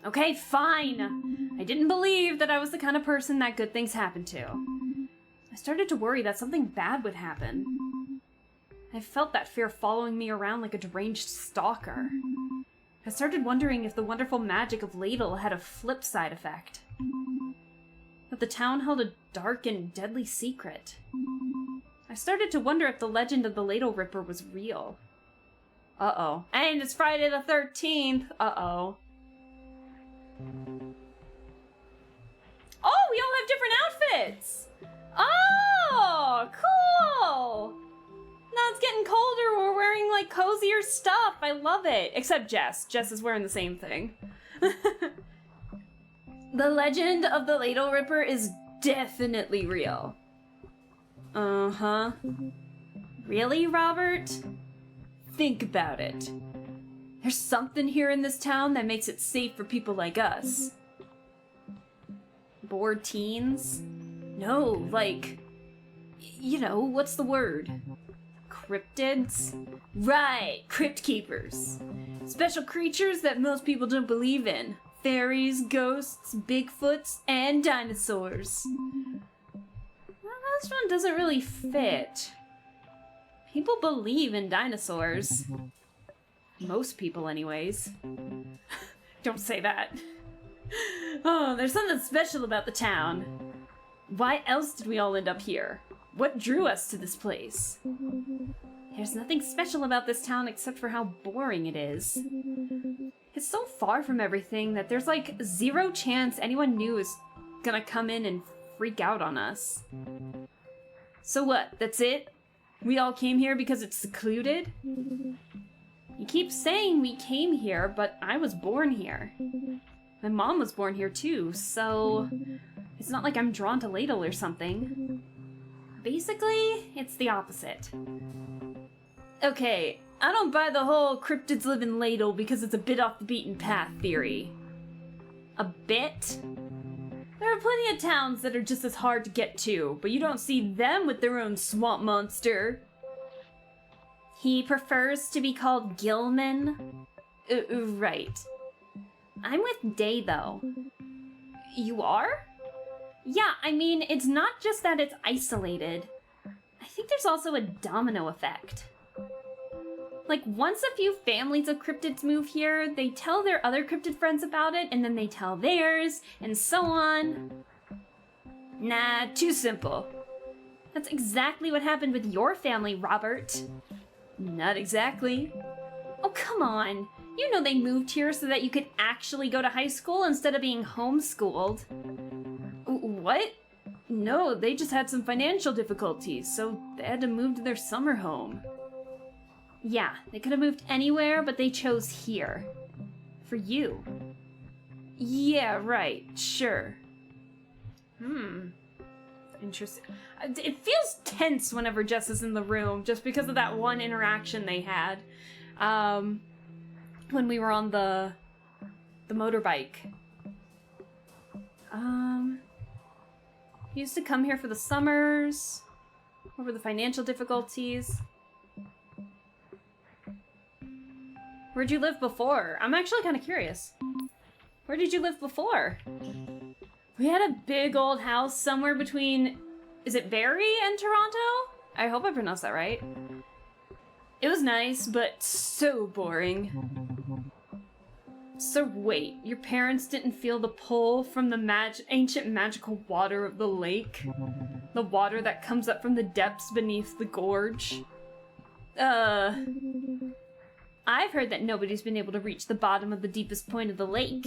Okay, fine. I didn't believe that I was the kind of person that good things happened to. I started to worry that something bad would happen. I felt that fear following me around like a deranged stalker. I started wondering if the wonderful magic of Ladle had a flip side effect. That the town held a dark and deadly secret. I started to wonder if the legend of the Ladle Ripper was real. Uh-oh. And it's Friday the 13th. Uh-oh. Oh, we all have different outfits! Oh, cool! Now it's getting colder, we're wearing, like, cozier stuff. I love it. Except Jess. Jess is wearing the same thing. The legend of the Ladle Ripper is definitely real. Uh-huh. Really, Robert? Think about it. There's something here in this town that makes it safe for people like us. Bored teens? No, like... You know, what's the word? Cryptids? Right, crypt keepers. Special creatures that most people don't believe in. Fairies, ghosts, Bigfoots, and dinosaurs. Well, this one doesn't really fit. People believe in dinosaurs. Most people, anyways. Don't say that. Oh, there's something special about the town. Why else did we all end up here? What drew us to this place? There's nothing special about this town except for how boring it is. It's so far from everything that there's like zero chance anyone new is gonna come in and freak out on us. So what, that's it? We all came here because it's secluded? You keep saying we came here, but I was born here. My mom was born here too, so it's not like I'm drawn to Ladle or something. Basically, it's the opposite. Okay, I don't buy the whole cryptids live in Ladle because it's a bit off the beaten path theory. A bit? There are plenty of towns that are just as hard to get to, but you don't see them with their own swamp monster. He prefers to be called Gilman? Right. I'm with Day, though. You are? Yeah, I mean, it's not just that it's isolated. I think there's also a domino effect. Like, once a few families of cryptids move here, they tell their other cryptid friends about it, and then they tell theirs, and so on. Nah, too simple. That's exactly what happened with your family, Robert. Not exactly. Oh, come on. You know they moved here so that you could actually go to high school instead of being homeschooled. What? No, they just had some financial difficulties, so they had to move to their summer home. Yeah, they could have moved anywhere, but they chose here. For you. Yeah, right, sure. Interesting. It feels tense whenever Jess is in the room, just because of that one interaction they had. When we were on the motorbike. He used to come here for the summers, over the financial difficulties. Where'd you live before? I'm actually kind of curious. Where did you live before? We had a big old house somewhere between, is it Barrie and Toronto? I hope I pronounced that right. It was nice, but so boring. So wait, your parents didn't feel the pull from the ancient magical water of the lake? The water that comes up from the depths beneath the gorge? I've heard that nobody's been able to reach the bottom of the deepest point of the lake.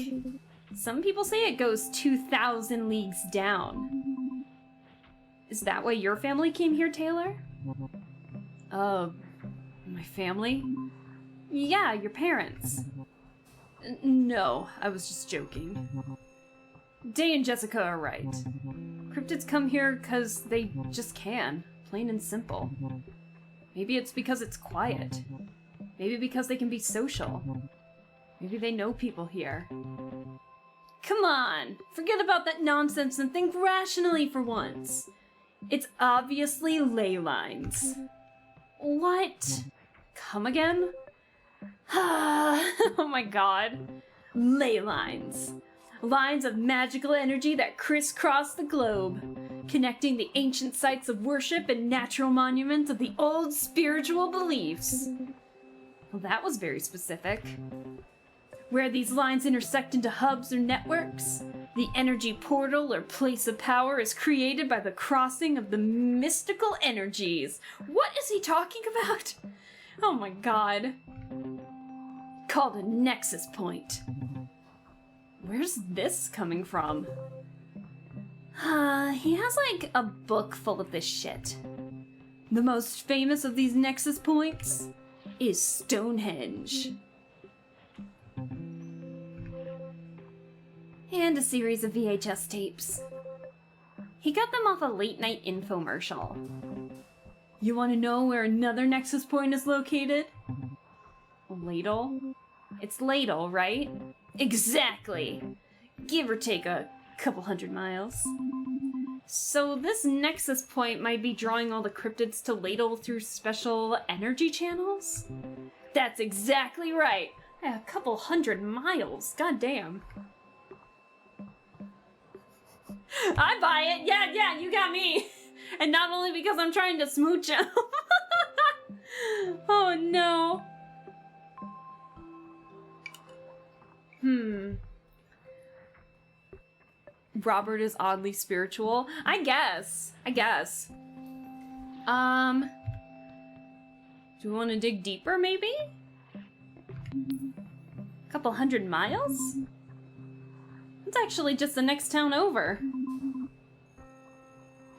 Some people say it goes 2,000 leagues down. Is that why your family came here, Taylor? My family? Yeah, your parents. No, I was just joking. Day and Jessica are right. Cryptids come here because they just can, plain and simple. Maybe it's because it's quiet. Maybe because they can be social. Maybe they know people here. Come on! Forget about that nonsense and think rationally for once. It's obviously ley lines. What? Come again? Oh my god. Ley lines. Lines of magical energy that crisscross the globe, connecting the ancient sites of worship and natural monuments of the old spiritual beliefs. Well, that was very specific. Where these lines intersect into hubs or networks, the energy portal or place of power is created by the crossing of the mystical energies. What is he talking about? Oh my god. Called a nexus point. Where's this coming from? He has like a book full of this shit. The most famous of these nexus points? is Stonehenge. And a series of VHS tapes. He got them off a late-night infomercial. You want to know where another nexus point is located? Ladle? It's Ladle, right? Exactly! Give or take a couple 100 miles. So this nexus point might be drawing all the cryptids to Ladle through special energy channels? That's exactly right! A couple 100 miles, goddamn. I buy it! Yeah, you got me! And not only because I'm trying to smooch him. Oh no. Robert is oddly spiritual? I guess. Do we want to dig deeper, maybe? A couple 100 miles? It's actually just the next town over.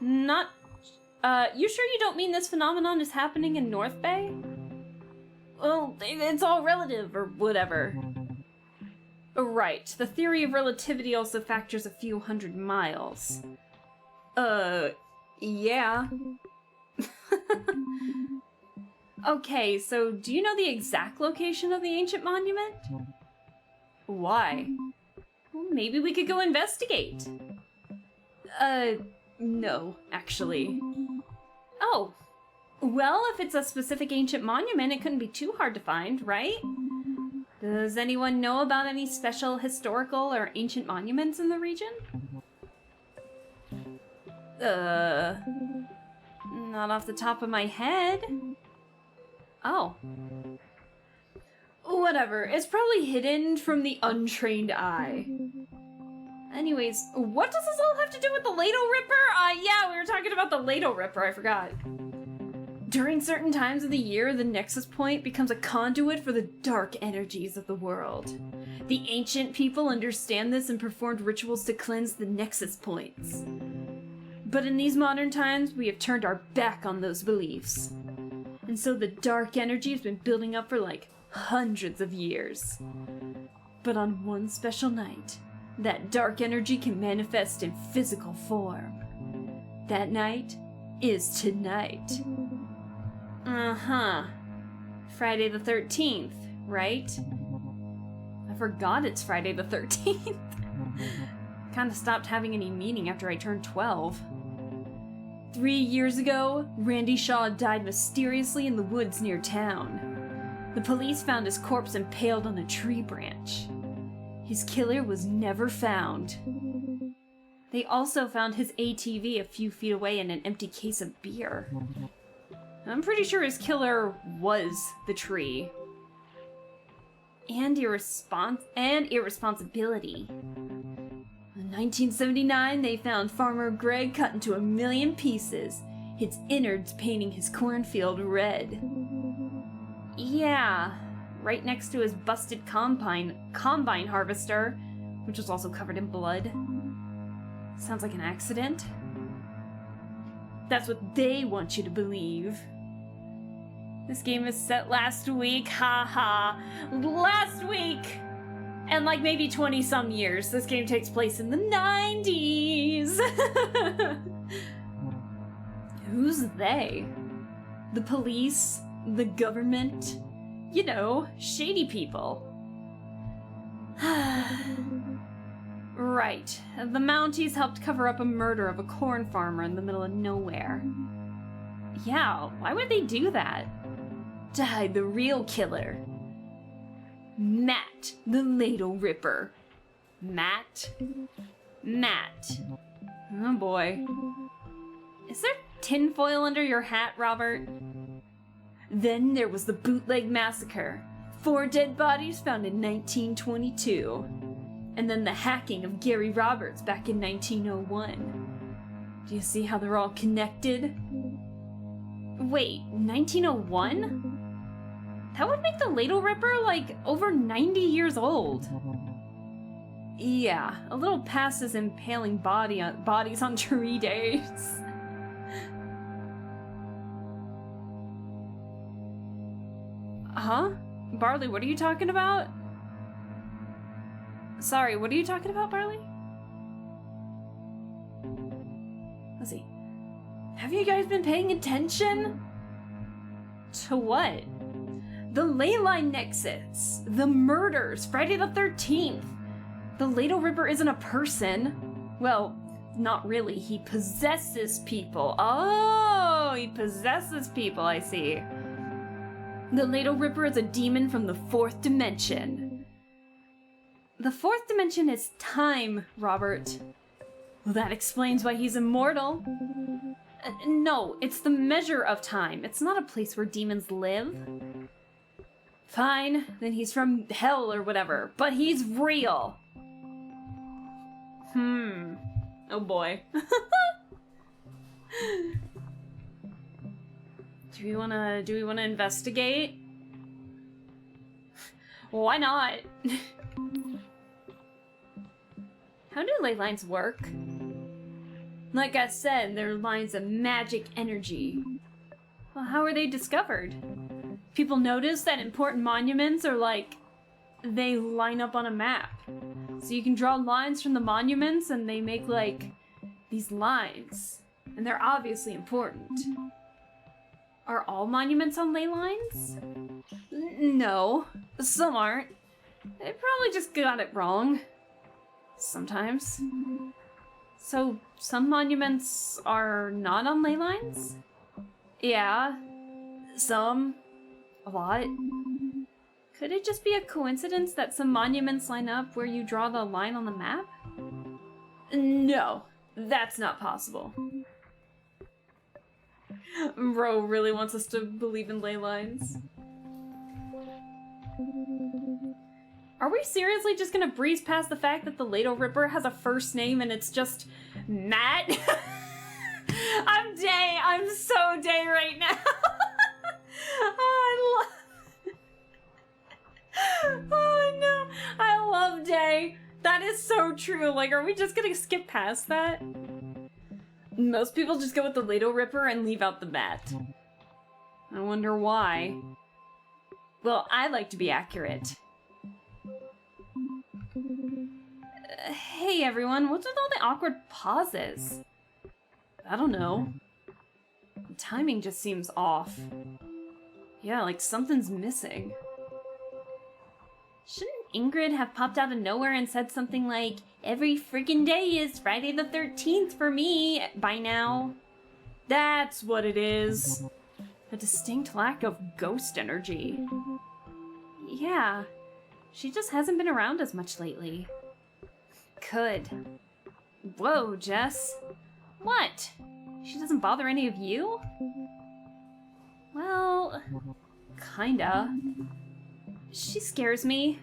Not... you sure you don't mean this phenomenon is happening in North Bay? Well, it's all relative, or whatever. Right, the theory of relativity also factors a few 100 miles. Yeah. Okay, so do you know the exact location of the ancient monument? Why? Well, maybe we could go investigate. No, actually. Oh, well, if it's a specific ancient monument, it couldn't be too hard to find, right? Does anyone know about any special historical or ancient monuments in the region? Not off the top of my head. Oh. Whatever, it's probably hidden from the untrained eye. Anyways, what does this all have to do with the Ladle Ripper? Yeah, we were talking about the Ladle Ripper, I forgot. During certain times of the year, the Nexus Point becomes a conduit for the dark energies of the world. The ancient people understand this and performed rituals to cleanse the Nexus Points. But in these modern times, we have turned our back on those beliefs. And so the dark energy has been building up for like hundreds of years. But on one special night, that dark energy can manifest in physical form. That night is tonight. Friday the 13th, right? I forgot it's Friday the 13th. Kinda stopped having any meaning after I turned 12. 3 years ago, Randy Shaw died mysteriously in the woods near town. The police found his corpse impaled on a tree branch. His killer was never found. They also found his ATV a few feet away in an empty case of beer. I'm pretty sure his killer was the tree. And irresponsibility. In 1979, they found Farmer Greg cut into 1,000,000 pieces, his innards painting his cornfield red. Yeah, right next to his busted combine harvester, which was also covered in blood. Sounds like an accident. That's what they want you to believe. This game is set last week, haha. Last week! And like maybe 20 some years. This game takes place in the 90s. Who's they? The police? The government? You know, shady people. Right. The Mounties helped cover up a murder of a corn farmer in the middle of nowhere. Yeah, why would they do that? To hide the real killer. Matt, the Ladle Ripper. Matt. Oh boy. Is there tinfoil under your hat, Robert? Then there was the Bootleg Massacre. 4 dead bodies found in 1922. And then the hacking of Gary Roberts back in 1901. Do you see how they're all connected? Wait, 1901? That would make the Ladle Ripper, like, over 90 years old. Yeah, a little past his impaling bodies on tree days. Huh? Barley, what are you talking about? Sorry, what are you talking about, Barley? Let's see. Have you guys been paying attention? To what? The Leyline Nexus. The murders. Friday the 13th. The Ladle Ripper isn't a person. Well, not really. He possesses people. Oh, he possesses people, I see. The Ladle Ripper is a demon from the 4th dimension. The 4th dimension is time, Robert. Well, that explains why he's immortal. No, it's the measure of time. It's not a place where demons live. Fine, then he's from hell or whatever, but he's real. Oh boy. Do we wanna investigate? Why not? How do ley lines work? Like I said, they're lines of magic energy. Well, how are they discovered? People notice that important monuments are like, they line up on a map. So you can draw lines from the monuments and they make like these lines. And they're obviously important. Are all monuments on ley lines? No, some aren't. They probably just got it wrong. Sometimes. So, some monuments are not on ley lines? Yeah, some. A lot. Could it just be a coincidence that some monuments line up where you draw the line on the map? No, that's not possible. Bro really wants us to believe in ley lines. Are we seriously just gonna breeze past the fact that the Ladle Ripper has a first name and it's just Matt? I'm Day. I'm so Day right now. Oh, oh no. I love Day. That is so true. Like, are we just gonna skip past that? Most people just go with the Ladle Ripper and leave out the Matt. I wonder why. Well, I like to be accurate. Hey everyone, what's with all the awkward pauses? I don't know. The timing just seems off. Yeah, like something's missing. Shouldn't Ingrid have popped out of nowhere and said something like, "Every freaking day is Friday the 13th for me," by now? That's what it is. A distinct lack of ghost energy. Yeah, she just hasn't been around as much lately. Could. Whoa, Jess. What? She doesn't bother any of you? Well, kinda. She scares me.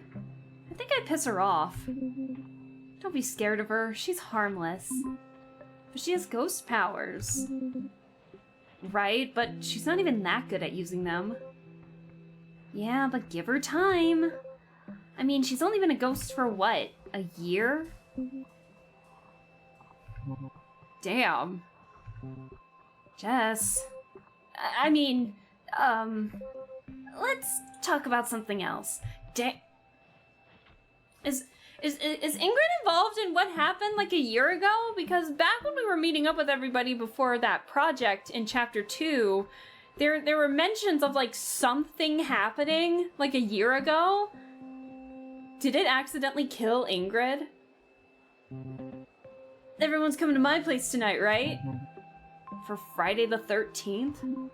I think I piss her off. Don't be scared of her. She's harmless. But she has ghost powers. Right, but she's not even that good at using them. Yeah, but give her time. I mean, she's only been a ghost for what? A year? Damn. Jess. I mean, let's talk about something else. Is Ingrid involved in what happened like a year ago? Because back when we were meeting up with everybody before that project in chapter 2, there were mentions of like something happening like a year ago. Did it accidentally kill Ingrid? Everyone's coming to my place tonight, right? For Friday the 13th?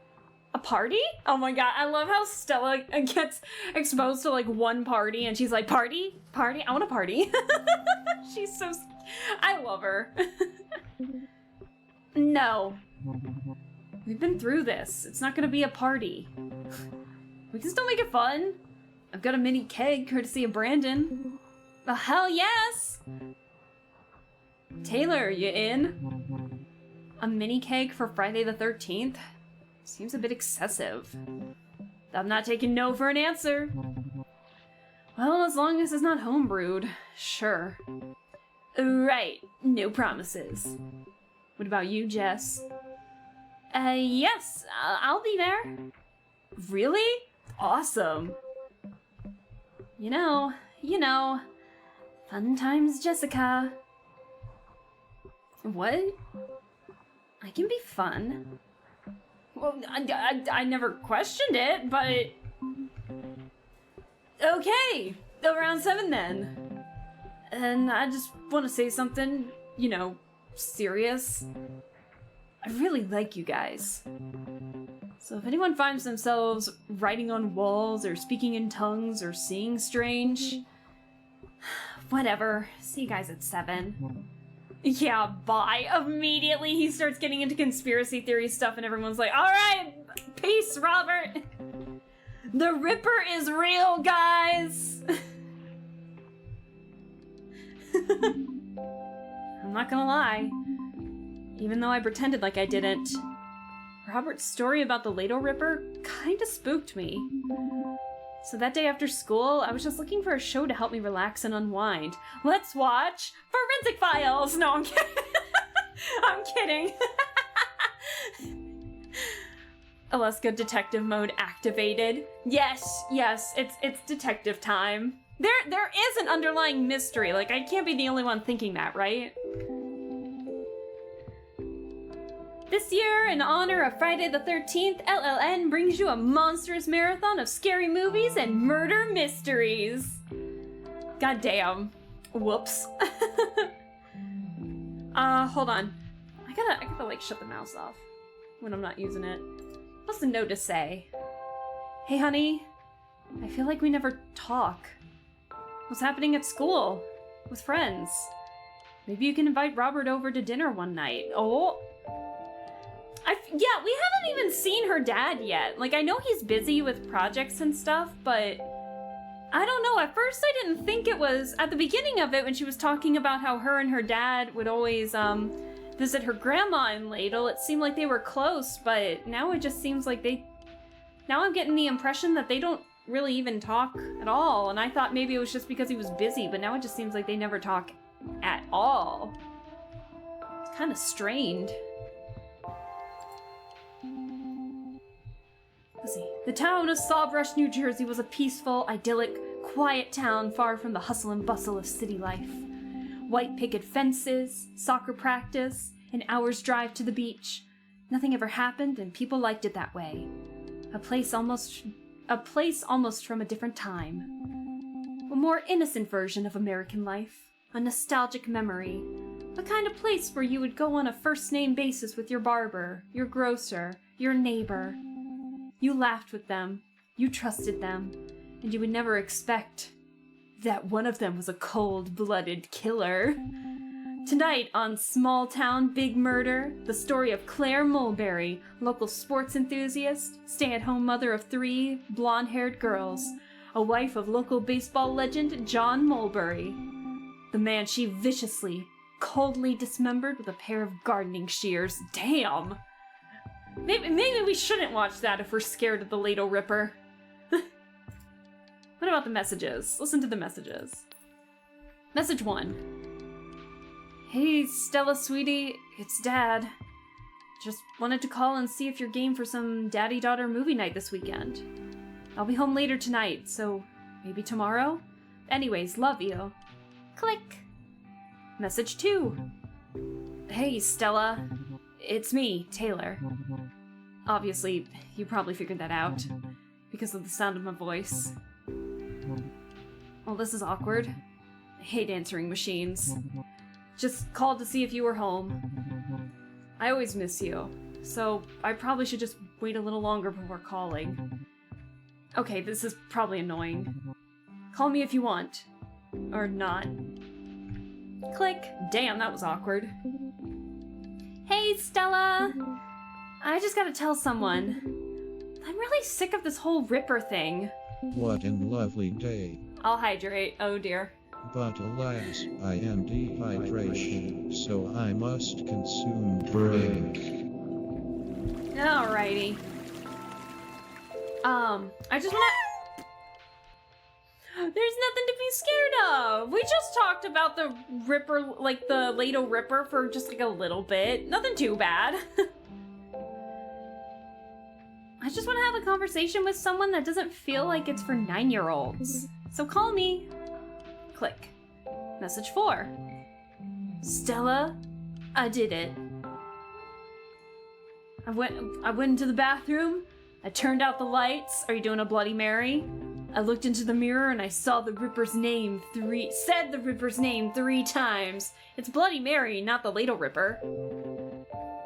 A party? Oh my god, I love how Stella gets exposed to like one party and she's like, party? Party? I want a party. She's so... I love her. No. We've been through this. It's not gonna be a party. We just don't make it fun. I've got a mini keg courtesy of Brandon. Well, hell yes! Taylor, you in? A mini keg for Friday the 13th? Seems a bit excessive. I'm not taking no for an answer. Well, as long as it's not homebrewed, sure. Right, no promises. What about you, Jess? Yes, I'll be there. Really? Awesome. You know, fun times, Jessica. What? I can be fun. Well, I never questioned it, but... Okay, around 7 then. And I just want to say something, serious. I really like you guys. So if anyone finds themselves writing on walls or speaking in tongues or seeing strange, whatever. See you guys at 7. Yeah, bye. Immediately he starts getting into conspiracy theory stuff and everyone's like, all right, peace, Robert. The Ripper is real, guys. I'm not gonna lie. Even though I pretended like I didn't, Robert's story about the Lato Ripper kinda spooked me. So that day after school, I was just looking for a show to help me relax and unwind. Let's watch Forensic Files! No, I'm kidding. I'm kidding. Alaska detective mode activated. Yes, it's detective time. There is an underlying mystery. Like, I can't be the only one thinking that, right? This year, in honor of Friday the 13th, LLN brings you a monstrous marathon of scary movies and murder mysteries. Goddamn. Whoops. Hold on. I gotta like shut the mouse off when I'm not using it. What's the note to say? Hey honey, I feel like we never talk. What's happening at school? With friends? Maybe you can invite Robert over to dinner one night. Oh. Yeah, we haven't even seen her dad yet. Like, I know he's busy with projects and stuff, but I don't know. At first, I didn't think it was... At the beginning of it, when she was talking about how her and her dad would always visit her grandma in Ladle, it seemed like they were close, but now it just seems like they... Now I'm getting the impression that they don't really even talk at all, and I thought maybe it was just because he was busy, but now it just seems like they never talk at all. It's kind of strained. Let's see. The town of Sawbrush, New Jersey was a peaceful, idyllic, quiet town far from the hustle and bustle of city life. White picket fences, soccer practice, an hour's drive to the beach. Nothing ever happened and people liked it that way. A place almost from a different time. A more innocent version of American life. A nostalgic memory. A kind of place where you would go on a first-name basis with your barber, your grocer, your neighbor. You laughed with them, you trusted them, and you would never expect that one of them was a cold-blooded killer. Tonight on Small Town Big Murder, the story of Claire Mulberry, local sports enthusiast, stay-at-home mother of 3 blonde-haired girls, a wife of local baseball legend John Mulberry. The man she viciously, coldly dismembered with a pair of gardening shears. Damn! Maybe we shouldn't watch that if we're scared of the Lato Ripper. What about the messages? Listen to the messages. Message 1. Hey, Stella, sweetie. It's Dad. Just wanted to call and see if you're game for some daddy-daughter movie night this weekend. I'll be home later tonight, so maybe tomorrow? Anyways, love you. Click. Message 2. Hey, Stella. It's me, Taylor. Obviously, you probably figured that out, because of the sound of my voice. Well, this is awkward. I hate answering machines. Just called to see if you were home. I always miss you, so I probably should just wait a little longer before calling. Okay, this is probably annoying. Call me if you want. Or not. Click. Damn, that was awkward. Hey, Stella! I just gotta tell someone. I'm really sick of this whole Ripper thing. What an lovely day. I'll hydrate. Oh dear. But alas, I am dehydration, so I must consume drink. Alrighty. I just wanna... There's nothing to be scared of! We just talked about the Ripper, like the Lato Ripper for just like a little bit. Nothing too bad. I just want to have a conversation with someone that doesn't feel like it's for 9-year-olds. So call me. Click. Message 4. Stella, I did it. I went into the bathroom. I turned out the lights. Are you doing a Bloody Mary? I looked into the mirror and I saw the Ripper's name said the Ripper's name 3 times. It's Bloody Mary, not the Ladle Ripper.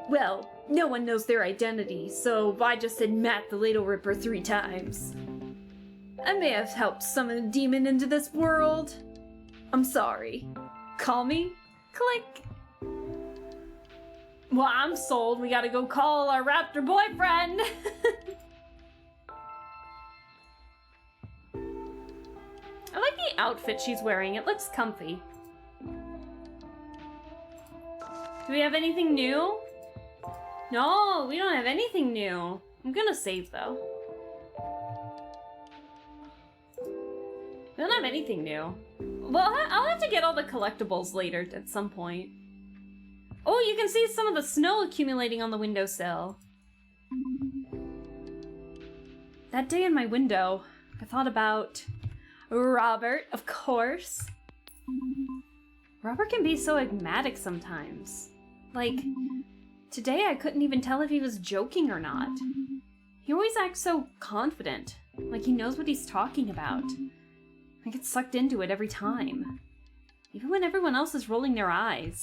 Well, no one knows their identity, so I just said Matt the Ladle Ripper 3 times. I may have helped summon a demon into this world. I'm sorry. Call me? Click. Well, I'm sold. We gotta go call our Raptor boyfriend. I like the outfit she's wearing. It looks comfy. Do we have anything new? No, we don't have anything new. I'm gonna save, though. We don't have anything new. Well, I'll have to get all the collectibles later at some point. Oh, you can see some of the snow accumulating on the windowsill. That day in my window, I thought about Robert, of course. Robert can be so enigmatic sometimes. Like, today I couldn't even tell if he was joking or not. He always acts so confident, like he knows what he's talking about. I get sucked into it every time. Even when everyone else is rolling their eyes.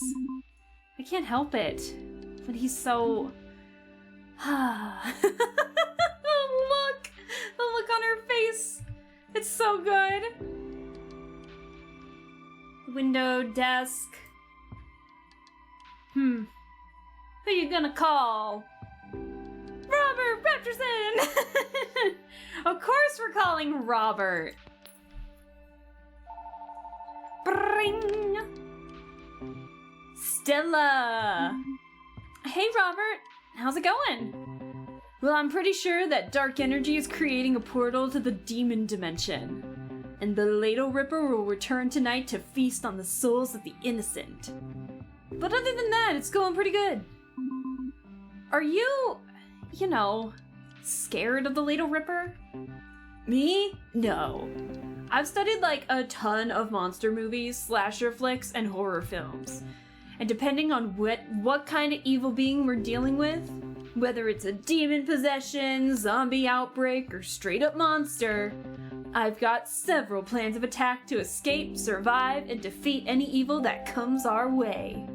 I can't help it. But he's so... Oh, look! The look on her face! It's so good! Window, desk... Who you gonna call? Robert Raptorson! Of course we're calling Robert! Bring! Stella! Hey, Robert. How's it going? Well, I'm pretty sure that dark energy is creating a portal to the demon dimension. And the Ladle Ripper will return tonight to feast on the souls of the innocent. But other than that, it's going pretty good. Are you, scared of the Ladle Ripper? Me? No. I've studied like a ton of monster movies, slasher flicks, and horror films. And depending on what kind of evil being we're dealing with, whether it's a demon possession, zombie outbreak, or straight up monster, I've got several plans of attack to escape, survive, and defeat any evil that comes our way.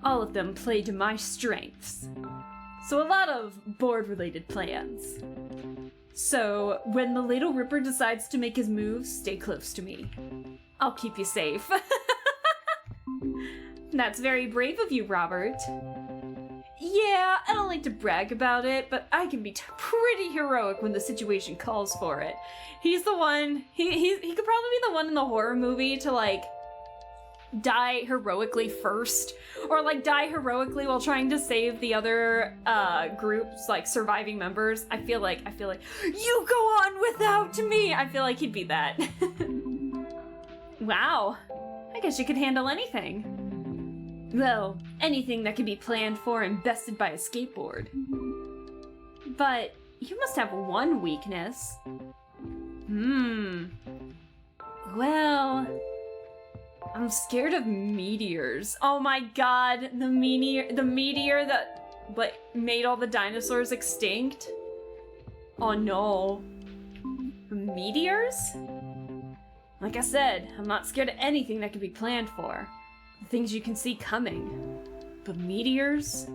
All of them play to my strengths. So a lot of board-related plans. So, when the Ladle Ripper decides to make his moves, stay close to me. I'll keep you safe. That's very brave of you, Robert. Yeah, I don't like to brag about it, but I can be pretty heroic when the situation calls for it. He's the one, he could probably be the one in the horror movie to, like, die heroically first, or, like, die heroically while trying to save the other, group's, like, surviving members. I feel like, you go on without me! I feel like he'd be that. Wow. I guess you could handle anything. Well, anything that can be planned for and bested by a skateboard. But you must have one weakness. Well, I'm scared of meteors. Oh my god, the meteor that made all the dinosaurs extinct? Oh no. Meteors? Like I said, I'm not scared of anything that can be planned for. Things you can see coming. But meteors?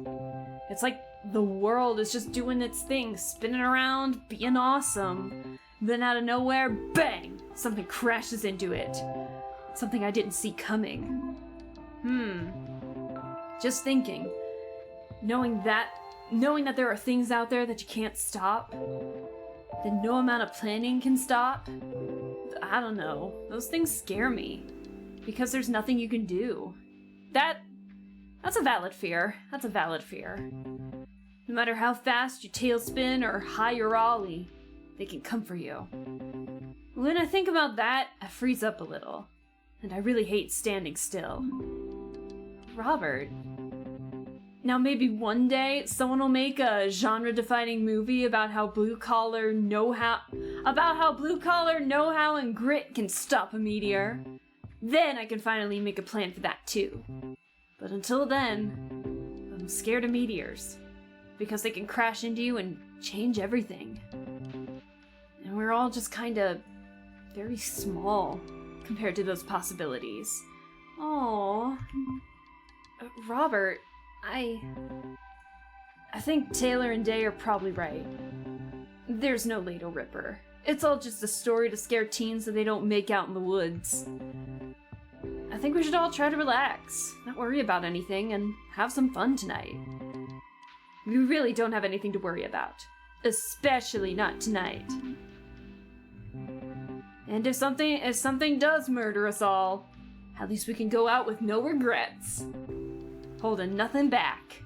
It's like the world is just doing its thing, spinning around, being awesome. Then out of nowhere, bang! Something crashes into it. Something I didn't see coming. Just thinking. Knowing that there are things out there that you can't stop, that no amount of planning can stop, I don't know. Those things scare me. Because there's nothing you can do. That's a valid fear. That's a valid fear. No matter how fast you tailspin or high your ollie, they can come for you. When I think about that, I freeze up a little. And I really hate standing still. Robert, Now maybe one day someone will make a genre-defining movie about how blue-collar know-how and grit can stop a meteor. Then I can finally make a plan for that too. But until then, I'm scared of meteors. Because they can crash into you and change everything. And we're all just kinda very small compared to those possibilities. Oh, Robert, I think Taylor and Day are probably right. There's no Lato Ripper. It's all just a story to scare teens so they don't make out in the woods. I think we should all try to relax, not worry about anything, and have some fun tonight. We really don't have anything to worry about. Especially not tonight. And if something does murder us all, at least we can go out with no regrets. Holding nothing back.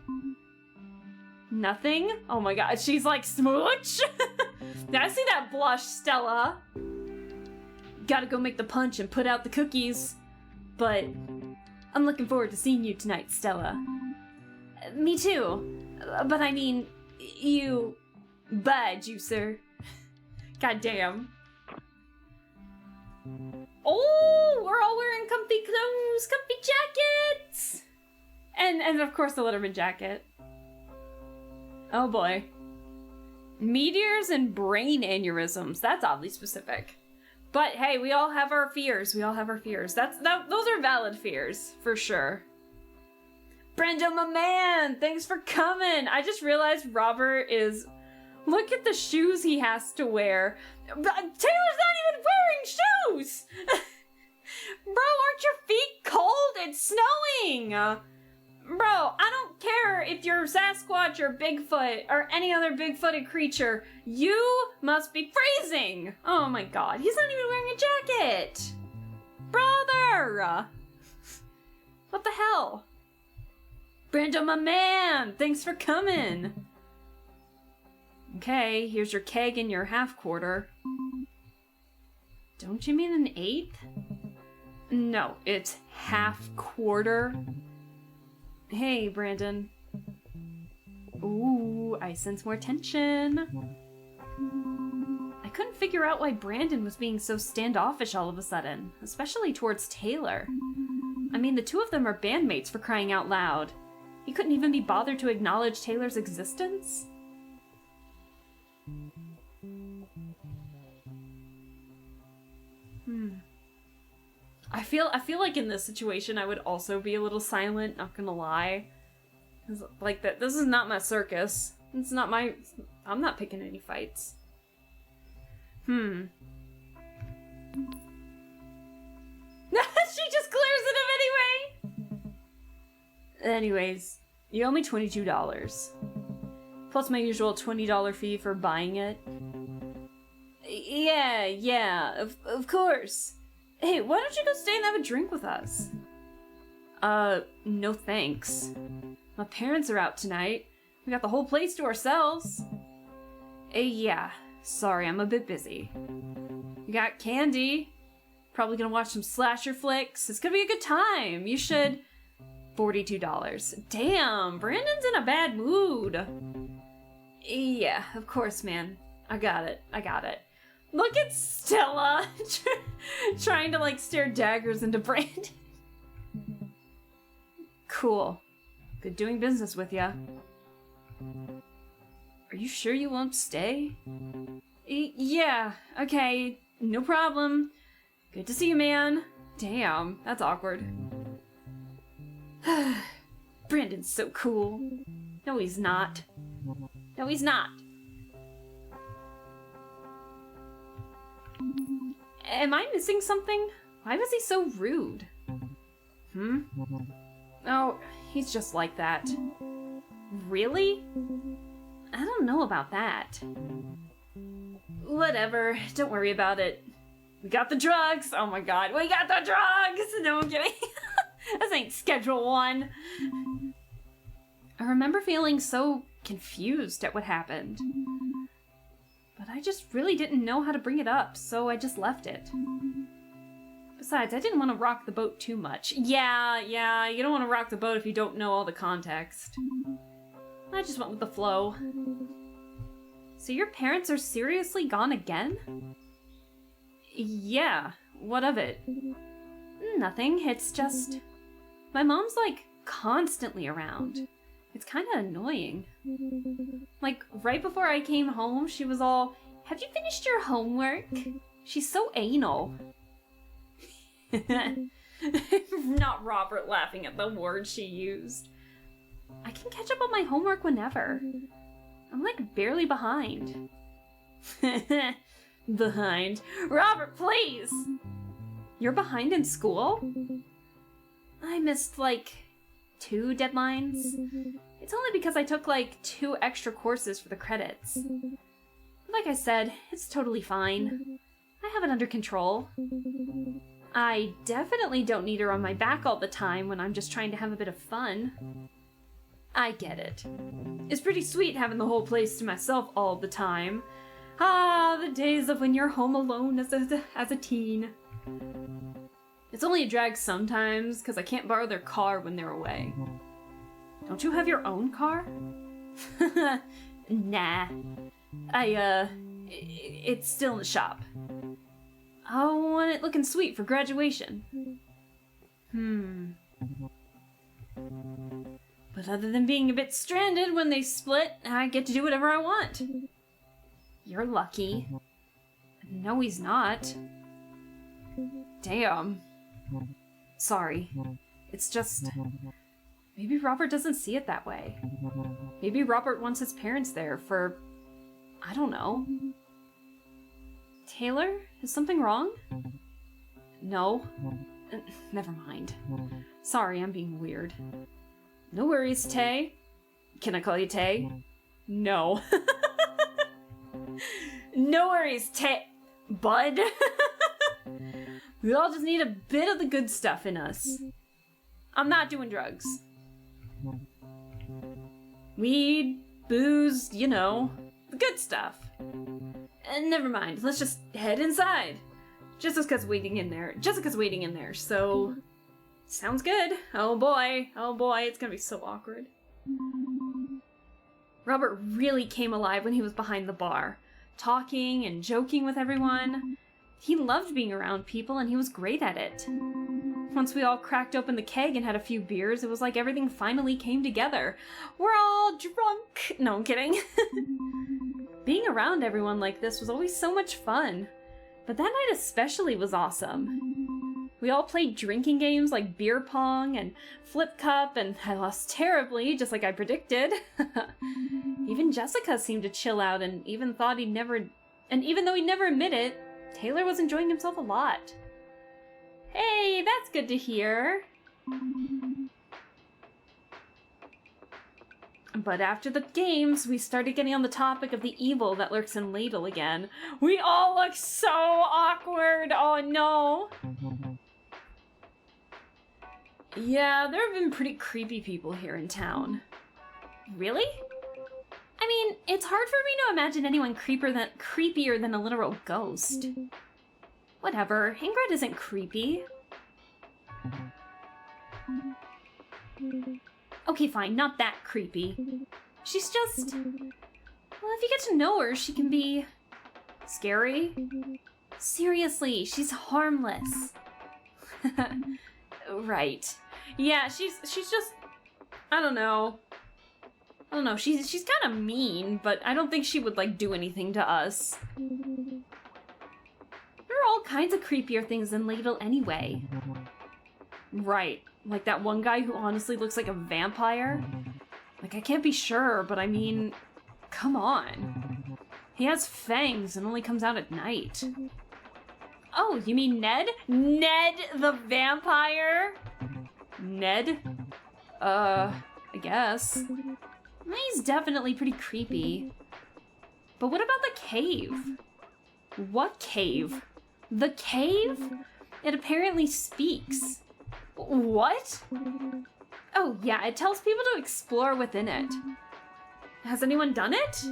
Nothing? Oh my god, she's like, smooch? I see that blush, Stella. Gotta go make the punch and put out the cookies. But I'm looking forward to seeing you tonight, Stella. Me too. But I mean, you... Bye, juicer. Goddamn. Oh, we're all wearing comfy clothes, comfy jackets! And of course the Letterman jacket. Oh boy. Meteors and brain aneurysms. That's oddly specific. But hey, we all have our fears. We all have our fears. Those are valid fears, for sure. Brenda, my man, thanks for coming. I just realized Robert is... Look at the shoes he has to wear. Taylor's not even wearing shoes! Bro, aren't your feet cold? It's snowing! Bro, I don't care if you're Sasquatch or Bigfoot or any other big-footed creature. You must be freezing! Oh my god, he's not even wearing a jacket! Brother! What the hell? Brando, my man! Thanks for coming! Okay, here's your keg and your half-quarter. Don't you mean an eighth? No, it's half-quarter. Hey, Brandon. Ooh, I sense more tension. I couldn't figure out why Brandon was being so standoffish all of a sudden, especially towards Taylor. I mean, the two of them are bandmates, for crying out loud. He couldn't even be bothered to acknowledge Taylor's existence? I feel like in this situation I would also be a little silent, not gonna lie. Like, that this is not my circus. It's not my... I'm not picking any fights. She just clears it up anyway! Anyways, you owe me $22. Plus my usual $20 fee for buying it. Yeah, of course. Hey, why don't you go stay and have a drink with us? No thanks. My parents are out tonight. We got the whole place to ourselves. Yeah, sorry, I'm a bit busy. We got candy. Probably gonna watch some slasher flicks. It's gonna be a good time. You should... $42. Damn, Brandon's in a bad mood. Yeah, of course, man. I got it. Look at Stella trying to, like, stare daggers into Brandon. Cool. Good doing business with ya. Are you sure you won't stay? Yeah, okay. No problem. Good to see you, man. Damn, that's awkward. Brandon's so cool. No, he's not. No, he's not. Am I missing something? Why was he so rude? Oh, he's just like that. Really? I don't know about that. Whatever, don't worry about it. We got the drugs! Oh my god, we got the drugs! No, I'm kidding. This ain't Schedule 1. I remember feeling so confused at what happened. But I just really didn't know how to bring it up, so I just left it. Besides, I didn't want to rock the boat too much. Yeah, you don't want to rock the boat if you don't know all the context. I just went with the flow. So your parents are seriously gone again? Yeah, what of it? Nothing, it's just... My mom's, like, constantly around. It's kind of annoying. Like, right before I came home, she was all, "Have you finished your homework?" She's so anal. Not Robert laughing at the word she used. I can catch up on my homework whenever. I'm like barely behind. Behind? Robert, please! You're behind in school? I missed like 2 deadlines. It's only because I took like 2 extra courses for the credits. Like I said, it's totally fine. I have it under control. I definitely don't need her on my back all the time when I'm just trying to have a bit of fun. I get it. It's pretty sweet having the whole place to myself all the time. Ah, the days of when you're home alone as a teen. It's only a drag sometimes, because I can't borrow their car when they're away. Don't you have your own car? Nah. It's still in the shop. I want it looking sweet for graduation. But other than being a bit stranded when they split, I get to do whatever I want. You're lucky. No, he's not. Damn. Sorry. It's just... Maybe Robert doesn't see it that way. Maybe Robert wants his parents there for... I don't know. Taylor? Is something wrong? No. Never mind. Sorry, I'm being weird. No worries, Tay. Can I call you Tay? No. No worries, Tay. Bud. We all just need a bit of the good stuff in us. I'm not doing drugs. Weed, booze, you know, the good stuff. And never mind, let's just head inside. Jessica's waiting in there, so... Sounds good. Oh boy, it's gonna be so awkward. Robert really came alive when he was behind the bar, talking and joking with everyone. He loved being around people and he was great at it. Once we all cracked open the keg and had a few beers, it was like everything finally came together. We're all drunk. No, I'm kidding. Being around everyone like this was always so much fun. But that night especially was awesome. We all played drinking games like beer pong and flip cup, and I lost terribly, just like I predicted. Even Jessica seemed to chill out, and even though he'd never admit it, Taylor was enjoying himself a lot. Hey, that's good to hear. But after the games, we started getting on the topic of the evil that lurks in Ladle again. We all look so awkward. Oh no. Yeah, there have been pretty creepy people here in town. Really? I mean, it's hard for me to imagine anyone creepier than a literal ghost. Whatever, Ingrid isn't creepy. Okay, fine, not that creepy. She's just... Well, if you get to know her, she can be... scary? Seriously, she's harmless. Right. Yeah, she's just... I don't know, she's kind of mean, but I don't think she would, like, do anything to us. There are all kinds of creepier things than Ladle anyway. Right. Like that one guy who honestly looks like a vampire? Like, I can't be sure, but I mean, come on. He has fangs and only comes out at night. Oh, you mean Ned? Ned the vampire? Ned? I guess. He's definitely pretty creepy. But what about the cave? What cave? The cave? It apparently speaks. What? Oh yeah, it tells people to explore within it. Has anyone done it?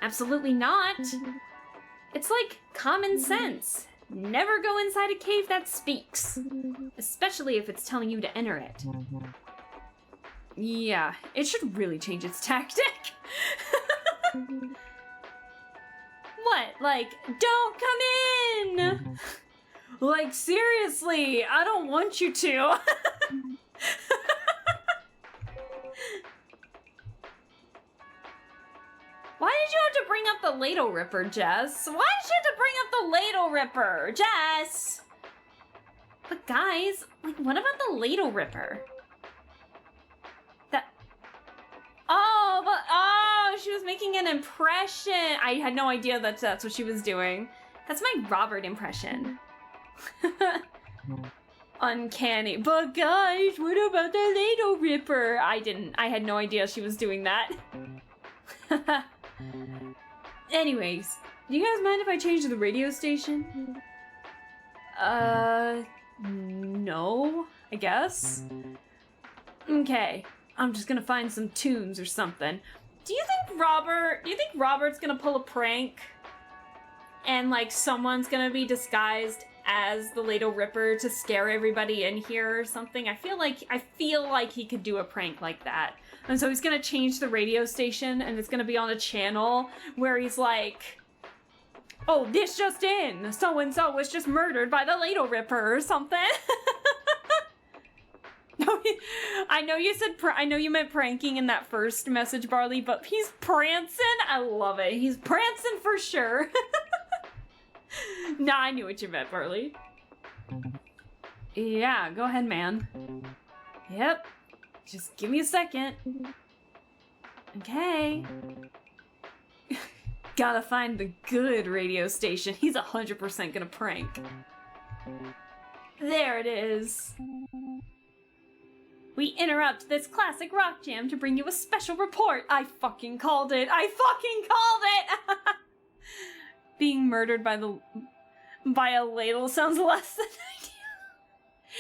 Absolutely not. It's like common sense. Never go inside a cave that speaks. Especially if it's telling you to enter it. Yeah, it should really change its tactic. What? Like, don't come in! Like, seriously, I don't want you to. Why did you have to bring up the Ladle Ripper, Jess? Why did you have to bring up the Ladle Ripper, Jess? But guys, like, what about the Ladle Ripper? Oh, she was making an impression. I had no idea that that's what she was doing. That's my Robert impression. Uncanny. But guys, what about the Ladle Ripper? I had no idea she was doing that. Anyways, do you guys mind if I change the radio station? No, I guess. Okay, I'm just gonna find some tunes or something. Do you think Robert's gonna pull a prank? And like someone's gonna be disguised as the Ladle Ripper to scare everybody in here or something? I feel like he could do a prank like that. And so he's gonna change the radio station and it's gonna be on a channel where he's like, oh, this just in, so-and-so was just murdered by the Ladle Ripper or something. No, I know you said, I know you meant pranking in that first message, Barley, but he's prancing. I love it. He's prancing for sure. Nah, I knew what you meant, Barley. Yeah, go ahead, man. Yep. Just give me a second. Okay. Gotta find the good radio station. He's 100% gonna prank. There it is. We interrupt this classic rock jam to bring you a special report. I fucking called it. I fucking called it! Being murdered by a ladle sounds less than ideal.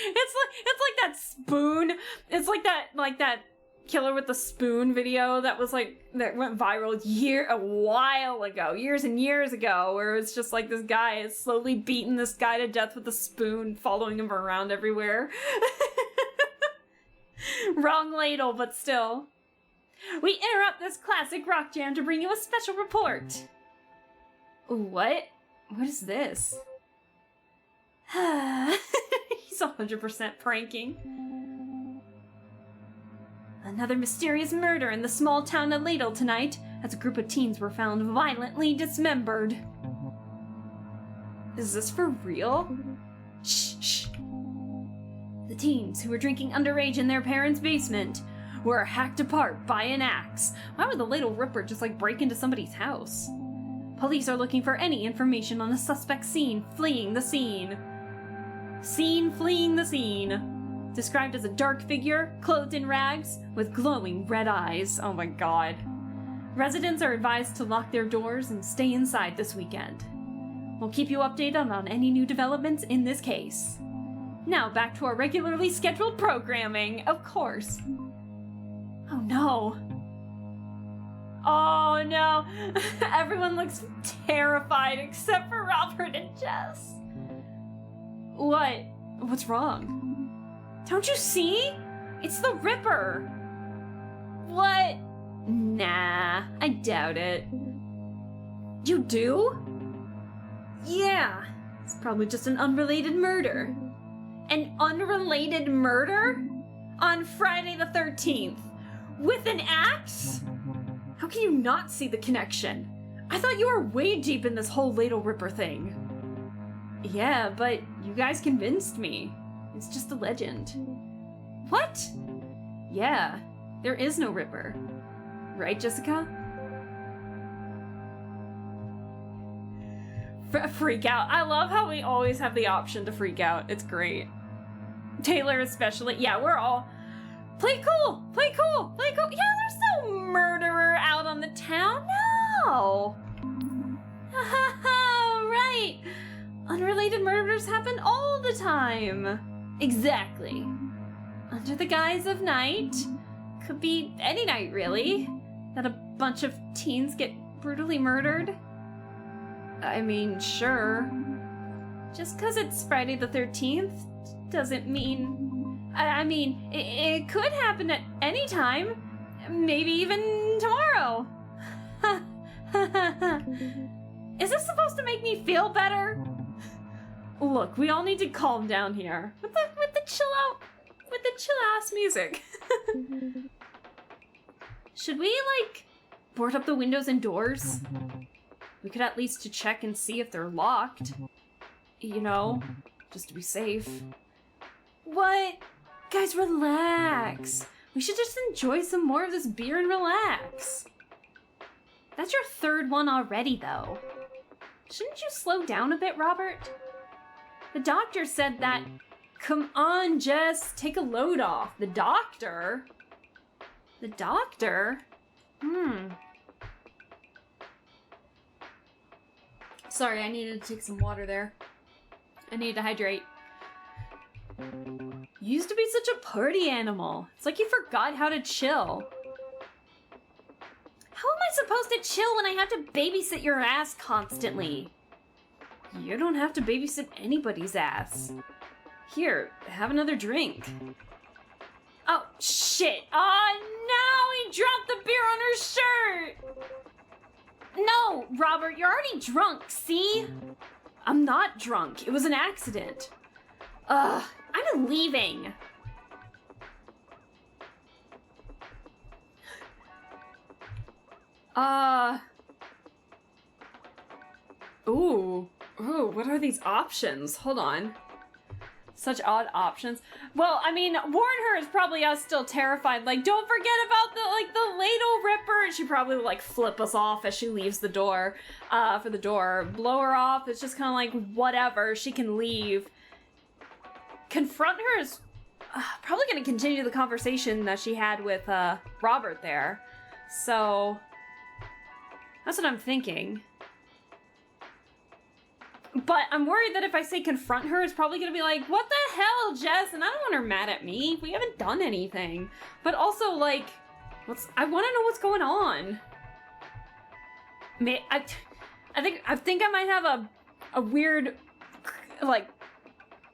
It's like that spoon. It's like that killer with the spoon video that went viral a while ago, years and years ago, where it's just like this guy is slowly beating this guy to death with a spoon, following him around everywhere. Wrong ladle, but still. We interrupt this classic rock jam to bring you a special report. What? What is this? He's 100% pranking. Another mysterious murder in the small town of Ladle tonight, as a group of teens were found violently dismembered. Is this for real? Shh, shh. The teens, who were drinking underage in their parents' basement, were hacked apart by an axe. Why would the Ladle Ripper just break into somebody's house? Police are looking for any information on a suspect seen fleeing the scene. Seen fleeing the scene. Described as a dark figure, clothed in rags, with glowing red eyes. Oh my god. Residents are advised to lock their doors and stay inside this weekend. We'll keep you updated on any new developments in this case. Now back to our regularly scheduled programming, of course. Oh no. Oh no. Everyone looks terrified except for Robert and Jess. What? What's wrong? Don't you see? It's the Ripper. What? Nah, I doubt it. You do? Yeah, it's probably just an unrelated murder. An unrelated murder? On Friday the 13th? With an axe? How can you not see the connection? I thought you were way deep in this whole Ladle Ripper thing. Yeah, but you guys convinced me. It's just a legend. What? Yeah, there is no Ripper. Right, Jessica? Freak out. I love how we always have the option to freak out. It's great. Taylor especially. Yeah, we're all... Play cool! Play cool! Play cool! Yeah, there's no murderer out on the town. No! Haha, right! Unrelated murders happen all the time. Exactly. Under the guise of night. Could be any night, really. That a bunch of teens get brutally murdered. I mean, sure. Just because it's Friday the 13th doesn't mean... I mean, it could happen at any time. Maybe even tomorrow. Is this supposed to make me feel better? Look, we all need to calm down here. With the chill ass music. Should we, like, board up the windows and doors? We could at least to check and see if they're locked. You know, just to be safe. What? Guys, relax. We should just enjoy some more of this beer and relax. That's your third one already, though. Shouldn't you slow down a bit, Robert? The doctor said that... Come on, Jess, take a load off. The doctor? The doctor? Sorry, I needed to take some water there. I need to hydrate. You used to be such a party animal. It's like you forgot how to chill. How am I supposed to chill when I have to babysit your ass constantly? You don't have to babysit anybody's ass. Here, have another drink. Oh, shit. Oh, no! He dropped the beer on her shirt! No, Robert, you're already drunk, see? I'm not drunk. It was an accident. Ugh, I'm leaving. Ooh, what are these options? Hold on. Such odd options. Well, I mean, warn her is probably us still terrified. Like, don't forget about the ladle ripper. She probably will, like, flip us off as she leaves the door, for the door. Blow her off. It's just kind of like, whatever. She can leave. Confront her is probably going to continue the conversation that she had with, Robert there. So, that's what I'm thinking. But I'm worried that if I say confront her, it's probably gonna be like, what the hell, Jess? And I don't want her mad at me. We haven't done anything. But also, like, I want to know what's going on. I think I might have a weird, like,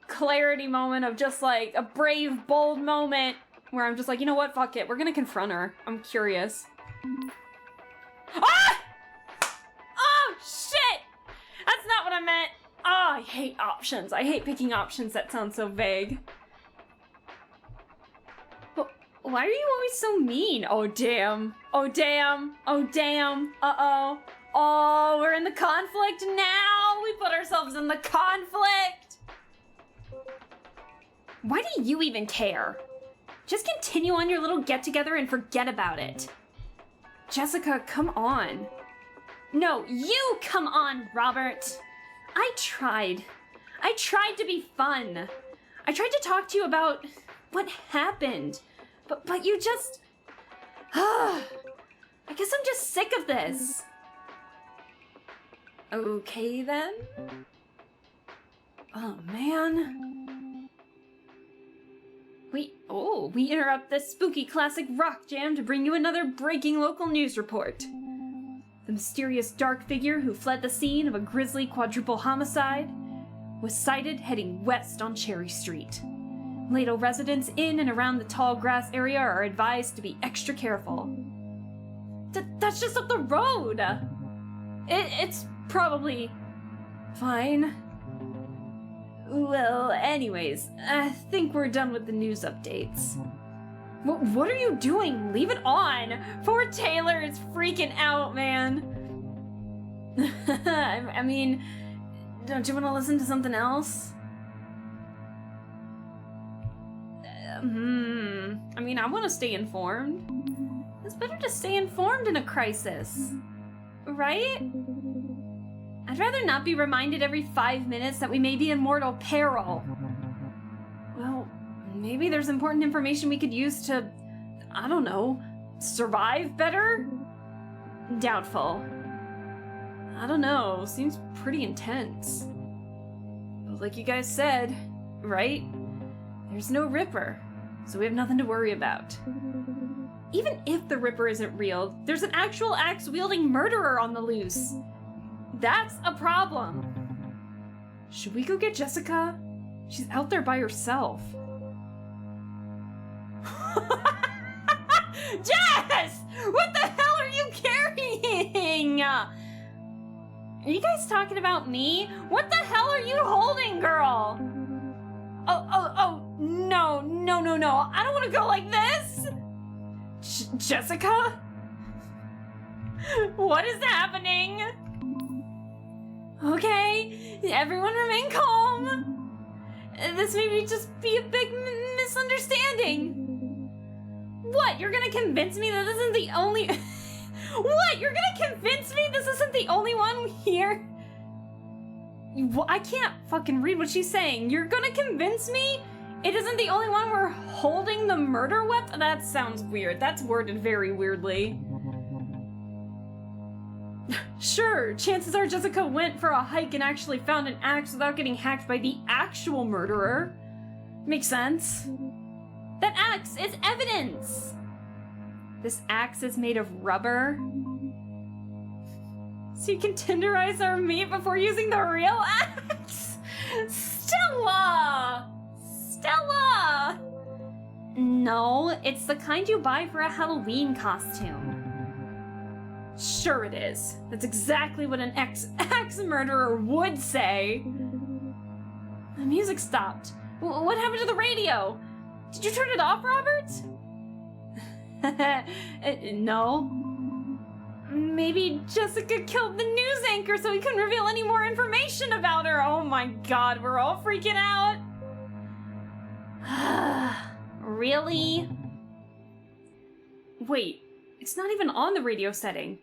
clarity moment of just, like, a brave, bold moment where I'm just like, you know what? Fuck it. We're gonna confront her. I'm curious. Ah! Oh, shit! That's not what I meant. Oh, I hate options. I hate picking options that sound so vague. But why are you always so mean? Oh, damn. Oh, damn. Oh, damn. Uh-oh. Oh, we're in the conflict now. We put ourselves in the conflict. Why do you even care? Just continue on your little get-together and forget about it. Jessica, come on. No, you come on, Robert. I tried to be fun. I tried to talk to you about what happened. But you just... I guess I'm just sick of this. Okay, then. Oh, man. We interrupt this spooky classic rock jam to bring you another breaking local news report. The mysterious dark figure who fled the scene of a grisly quadruple homicide was sighted heading west on Cherry Street. Lato residents in and around the tall grass area are advised to be extra careful. That's just up the road! It's probably fine. Well, anyways, I think we're done with the news updates. What are you doing? Leave it on! Poor Taylor is freaking out, man. I mean, don't you want to listen to something else? I mean, I want to stay informed. It's better to stay informed in a crisis. Right? I'd rather not be reminded every 5 minutes that we may be in mortal peril. Well, maybe there's important information we could use to, I don't know, survive better? Doubtful. I don't know, seems pretty intense. But like you guys said, right? There's no Ripper, so we have nothing to worry about. Even if the Ripper isn't real, there's an actual axe-wielding murderer on the loose. That's a problem. Should we go get Jessica? She's out there by herself. Jess! What the hell are you carrying? Are you guys talking about me? What the hell are you holding, girl? Oh, no. I don't want to go like this. Jessica? What is happening? Okay, everyone remain calm. This may just be a big misunderstanding. What? You're gonna convince me that this isn't the only... What? You're gonna convince me this isn't the only one here? I can't fucking read what she's saying. You're gonna convince me it isn't the only one we're holding the murder weapon? That sounds weird. That's worded very weirdly. Sure, chances are Jessica went for a hike and actually found an axe without getting hacked by the actual murderer. Makes sense. That axe is evidence! This axe is made of rubber. So you can tenderize our meat before using the real axe? Stella! No, it's the kind you buy for a Halloween costume. Sure it is. That's exactly what an axe murderer would say. The music stopped. What happened to the radio? Did you turn it off, Robert? No. Maybe Jessica killed the news anchor so he couldn't reveal any more information about her. Oh my god, we're all freaking out. Really? Wait, it's not even on the radio setting.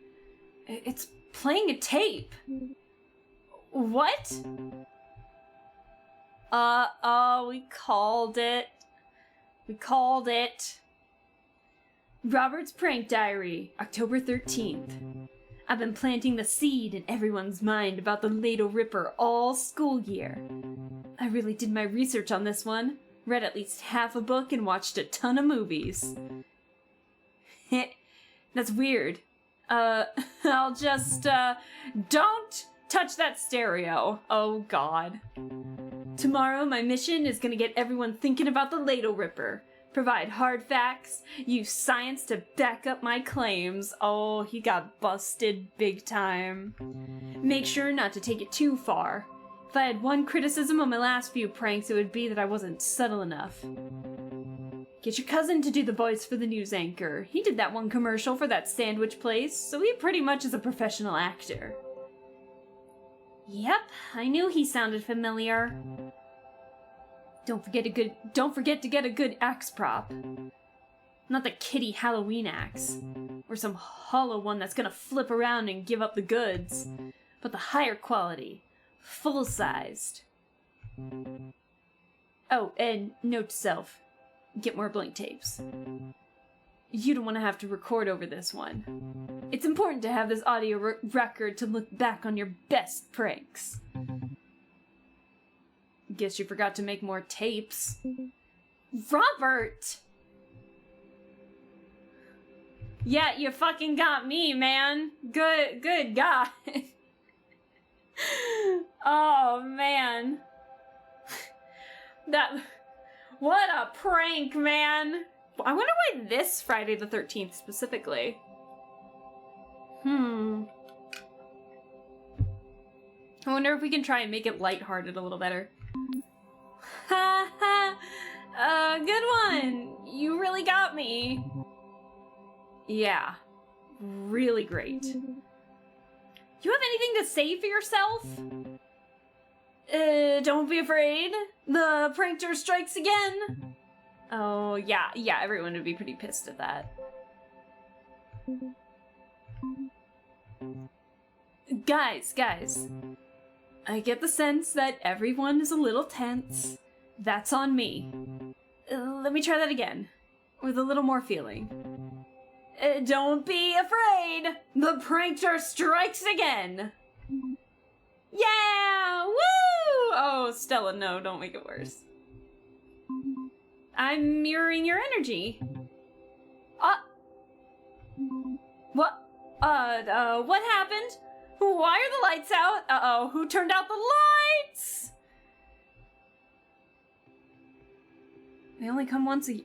It's playing a tape. What? We called it. Robert's Prank Diary, October 13th. I've been planting the seed in everyone's mind about the Ladle Ripper all school year. I really did my research on this one, read at least half a book and watched a ton of movies. That's weird. I'll just, don't touch that stereo. Oh god. Tomorrow my mission is gonna get everyone thinking about the Ladle Ripper. Provide hard facts, use science to back up my claims. Oh, he got busted big time. Make sure not to take it too far. If I had one criticism on my last few pranks, it would be that I wasn't subtle enough. Get your cousin to do the voice for the news anchor. He did that one commercial for that sandwich place, so he pretty much is a professional actor. Yep, I knew he sounded familiar. Don't forget to get a good axe prop. Not the kiddie Halloween axe, or some hollow one that's gonna flip around and give up the goods, but the higher quality, full-sized. Oh, and note to self, get more blank tapes. You don't want to have to record over this one. It's important to have this audio record to look back on your best pranks. Guess you forgot to make more tapes. Robert! Yeah, you fucking got me, man. Good God. Oh, man. What a prank, man. I wonder why this Friday the 13th specifically. I wonder if we can try and make it lighthearted a little better. Ha ha! Good one! You really got me. Yeah. Really great. You have anything to say for yourself? Don't be afraid. The prankster strikes again. Oh, yeah, everyone would be pretty pissed at that. Guys. I get the sense that everyone is a little tense. That's on me. Let me try that again, with a little more feeling. Don't be afraid! The prankster strikes again! Yeah! Woo! Oh, Stella, no, don't make it worse. I'm mirroring your energy. What? What happened? Why are the lights out? Uh-oh, who turned out the lights? They only come once a year.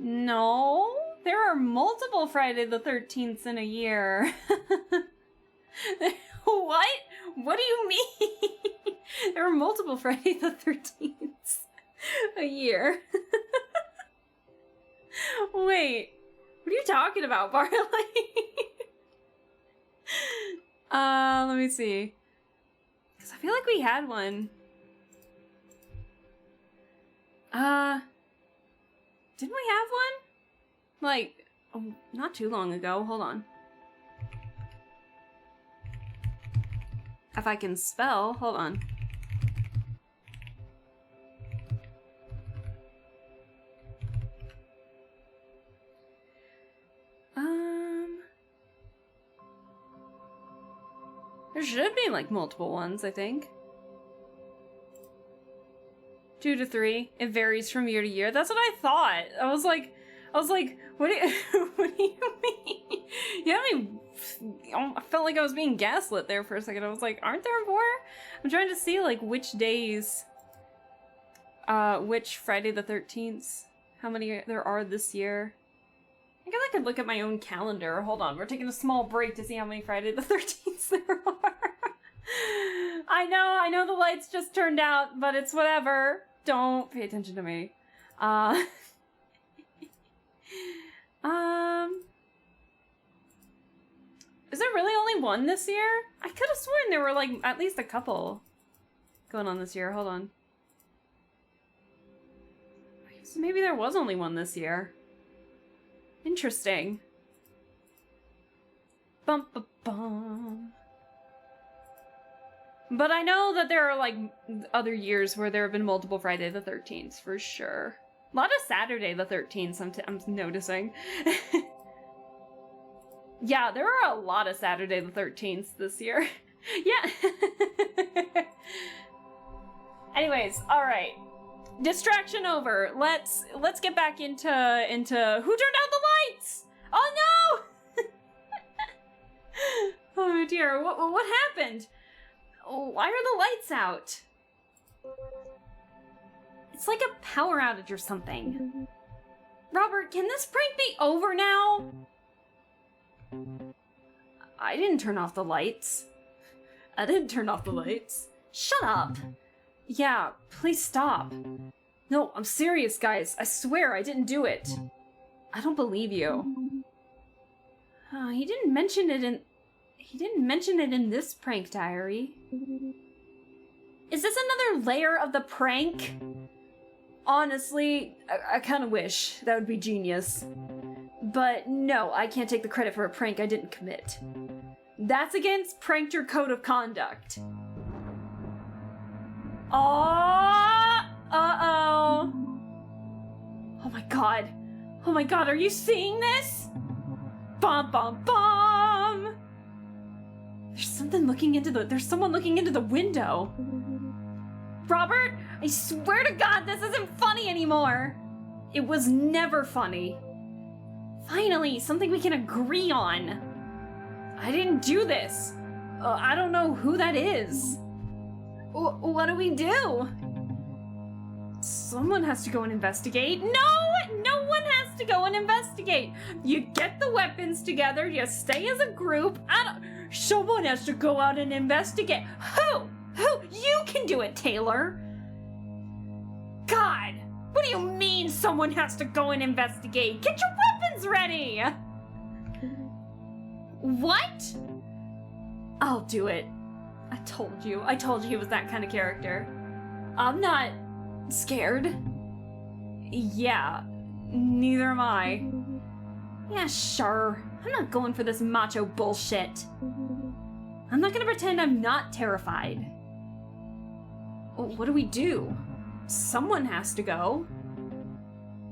No, there are multiple Friday the 13th in a year. What? What do you mean? There are multiple Friday the 13th a year. Wait, what are you talking about, Barley? Let me see. Because I feel like we had one. Didn't we have one? Like, not too long ago. Hold on. If I can spell, hold on. There should be like multiple ones, I think. 2 to 3. It varies from year to year. That's what I thought. I was like, what do you, what do you mean? Yeah, I felt like I was being gaslit there for a second. I was like, aren't there more? I'm trying to see like which days, which Friday the 13th, how many there are this year. I guess I could look at my own calendar. Hold on, we're taking a small break to see how many Friday the 13th there are. I know the lights just turned out, but it's whatever. Don't pay attention to me. Is there really only one this year? I could have sworn there were like at least a couple going on this year. Hold on. So maybe there was only one this year. Interesting. Bum ba bum. But I know that there are like other years where there have been multiple Friday the 13th for sure. A lot of Saturday the 13th I'm noticing. Yeah, there are a lot of Saturday the 13th this year. Yeah. Anyways, all right. Distraction over. Let's get back into who turned out the lights? Oh no! Oh dear. What happened? Why are the lights out? It's like a power outage or something. Robert, can this prank be over now? I didn't turn off the lights. Shut up. Yeah, please stop. No, I'm serious, guys. I swear I didn't do it. I don't believe you. He didn't mention it in this prank diary. Is this another layer of the prank? Honestly, I kind of wish. That would be genius. But no, I can't take the credit for a prank I didn't commit. That's against prankster code of conduct. Uh-oh. Oh my god. Oh my god, are you seeing this? Bum bum bum. There's someone looking into the window. Robert, I swear to God this isn't funny anymore. It was never funny. Finally, something we can agree on. I didn't do this. I don't know who that is. What do we do? Someone has to go and investigate. No one has to go and investigate. You get the weapons together, you stay as a group. Someone has to go out and investigate. Who? You can do it, Taylor. God, what do you mean someone has to go and investigate? Get your weapons ready. What? I'll do it. I told you he was that kind of character. I'm not scared. Yeah, neither am I. Yeah, sure. I'm not going for this macho bullshit. I'm not gonna pretend I'm not terrified. What do we do? Someone has to go.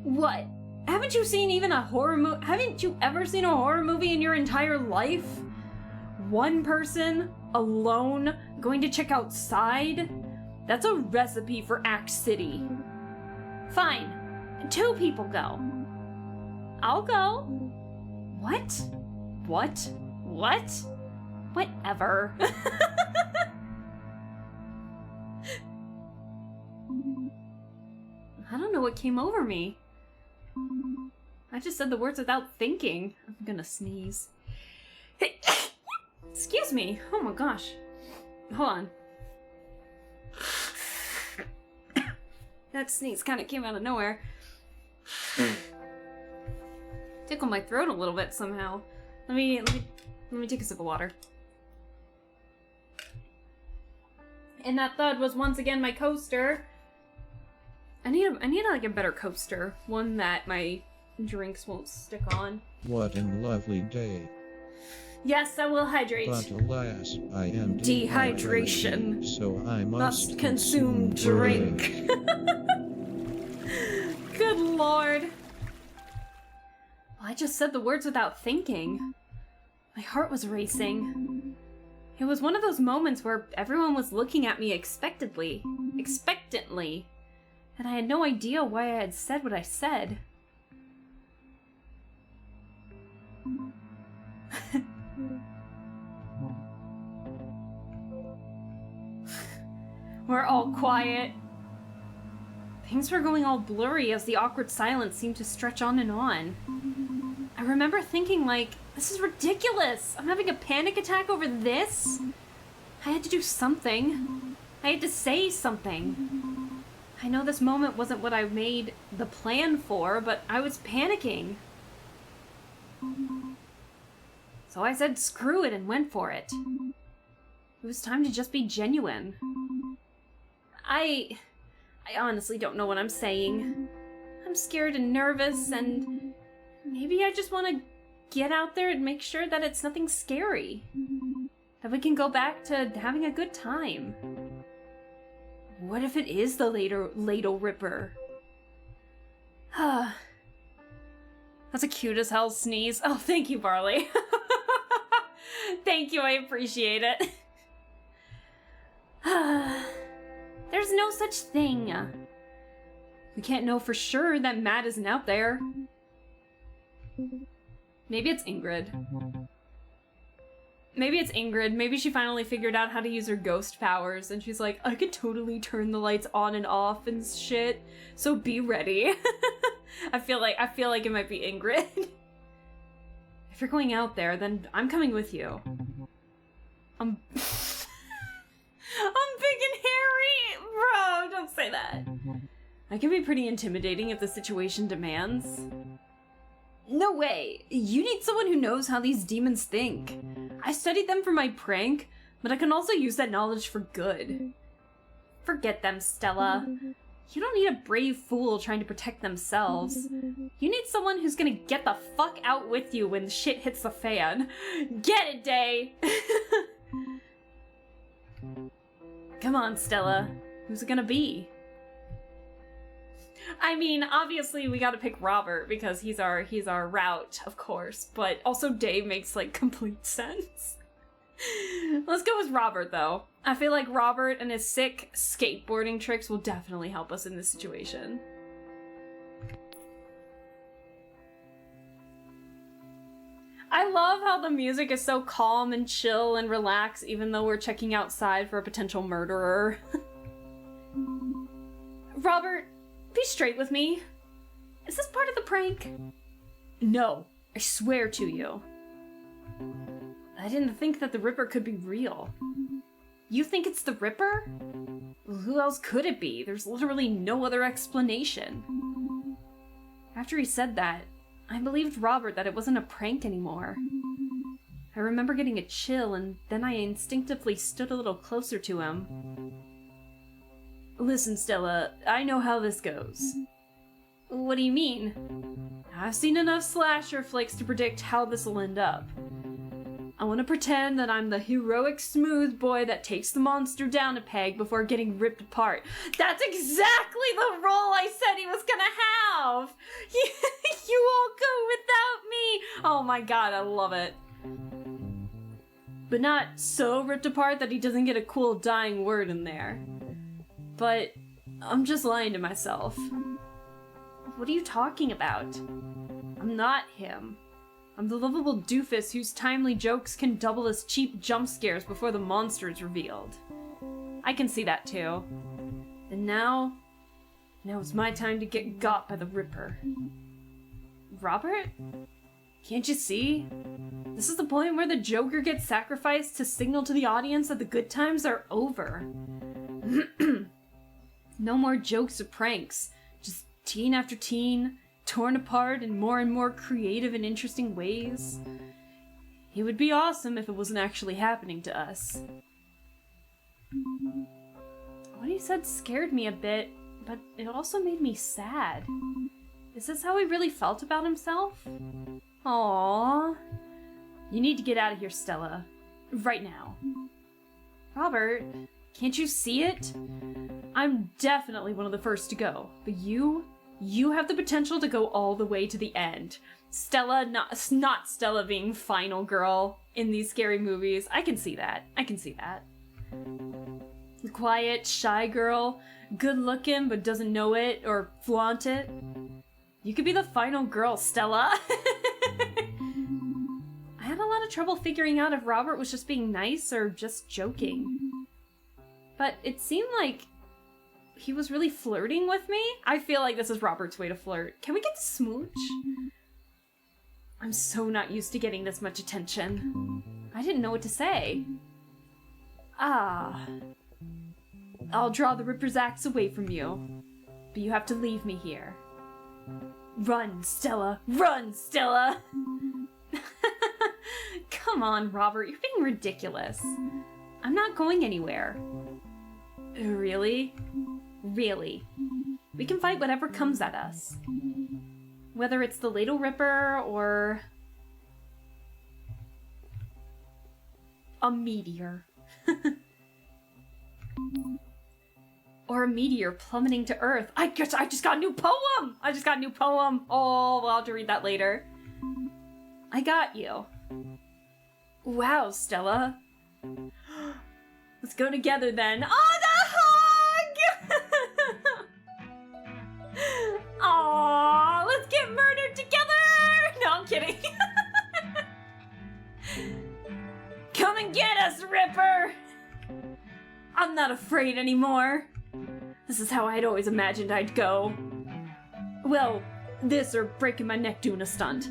What? Haven't you seen even a horror movie? Haven't you ever seen a horror movie in your entire life? One person, alone, going to check outside? That's a recipe for Act City. Fine. 2 people go. I'll go. What? Whatever. I don't know what came over me. I just said the words without thinking. I'm gonna sneeze. Excuse me. Oh my gosh. Hold on. That sneeze kind of came out of nowhere. Tickled my throat a little bit somehow. Let me take a sip of water. And that thud was once again my coaster. I need like a better coaster, one that my drinks won't stick on. What a lovely day. Yes, I will hydrate. But alas, I am Dehydration. so I must consume drink. Good lord. Well, I just said the words without thinking. My heart was racing. It was one of those moments where everyone was looking at me expectantly, and I had no idea why I had said what I said. We're all quiet. Things were going all blurry as the awkward silence seemed to stretch on and on. I remember thinking, like, this is ridiculous. I'm having a panic attack over this? I had to do something. I had to say something. I know this moment wasn't what I made the plan for, but I was panicking. So I said screw it and went for it. It was time to just be genuine. I honestly don't know what I'm saying. I'm scared and nervous, and maybe I just want to get out there and make sure that it's nothing scary. That we can go back to having a good time. What if it is the ladle ripper? That's a cute as hell sneeze. Oh, thank you, Barley. Thank you, I appreciate it. There's no such thing. We can't know for sure that Matt isn't out there. Maybe it's Ingrid. Maybe she finally figured out how to use her ghost powers and she's like, I could totally turn the lights on and off and shit, so be ready. I feel like it might be Ingrid. If you're going out there, then I'm coming with you. I'm big and hairy! Bro, don't say that. I can be pretty intimidating if the situation demands. No way! You need someone who knows how these demons think. I studied them for my prank, but I can also use that knowledge for good. Forget them, Stella. You don't need a brave fool trying to protect themselves. You need someone who's gonna get the fuck out with you when shit hits the fan. Get it, Day! Come on, Stella. Who's it gonna be? I mean, obviously we gotta pick Robert because he's our route, of course, but also Dave makes, like, complete sense. Let's go with Robert, though. I feel like Robert and his sick skateboarding tricks will definitely help us in this situation. I love how the music is so calm and chill and relaxed, even though we're checking outside for a potential murderer. Robert, be straight with me. Is this part of the prank? No, I swear to you. I didn't think that the Ripper could be real. You think it's the Ripper? Well, who else could it be? There's literally no other explanation. After he said that, I believed Robert that it wasn't a prank anymore. I remember getting a chill, and then I instinctively stood a little closer to him. Listen, Stella, I know how this goes. What do you mean? I've seen enough slasher flicks to predict how this will end up. I want to pretend that I'm the heroic smooth boy that takes the monster down a peg before getting ripped apart. That's exactly the role I said he was gonna have! You all go without me! Oh my god, I love it. But not so ripped apart that he doesn't get a cool dying word in there. But I'm just lying to myself. What are you talking about? I'm not him. I'm the lovable doofus whose timely jokes can double as cheap jump scares before the monster is revealed. I can see that too. And now, Now it's my time to get got by the Ripper. Robert? Can't you see? This is the point where the Joker gets sacrificed to signal to the audience that the good times are over. No more jokes or pranks. Just teen after teen, torn apart in more and more creative and interesting ways. It would be awesome if it wasn't actually happening to us. What he said scared me a bit, but it also made me sad. Is this how he really felt about himself? Aww. You need to get out of here, Stella. Right now. Robert, can't you see it? I'm definitely one of the first to go, but you have the potential to go all the way to the end. Stella, not Stella being final girl in these scary movies. I can see that. The quiet, shy girl, good looking but doesn't know it or flaunt it. You could be the final girl, Stella. I had a lot of trouble figuring out if Robert was just being nice or just joking. But it seemed like he was really flirting with me. I feel like this is Robert's way to flirt. Can we get to smooch? I'm so not used to getting this much attention. I didn't know what to say. I'll draw the Ripper's axe away from you, but you have to leave me here. Run, Stella! Run, Stella! Come on, Robert, you're being ridiculous. I'm not going anywhere. Really? Really. We can fight whatever comes at us. Whether it's the Ladle Ripper or a meteor. Or a meteor plummeting to Earth. I just got a new poem! Oh, we'll have to read that later. I got you. Wow, Stella. Let's go together then. Oh, the hug! Aww, let's get murdered together! No, I'm kidding. Come and get us, Ripper! I'm not afraid anymore. This is how I'd always imagined I'd go. Well, this or breaking my neck doing a stunt.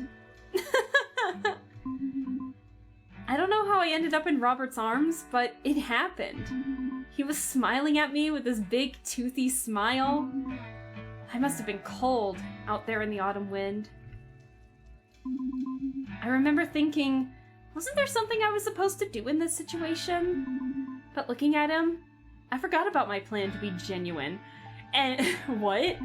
I don't know how I ended up in Robert's arms, but it happened. He was smiling at me with this big, toothy smile. I must have been cold out there in the autumn wind. I remember thinking, wasn't there something I was supposed to do in this situation? But looking at him, I forgot about my plan to be genuine. And what?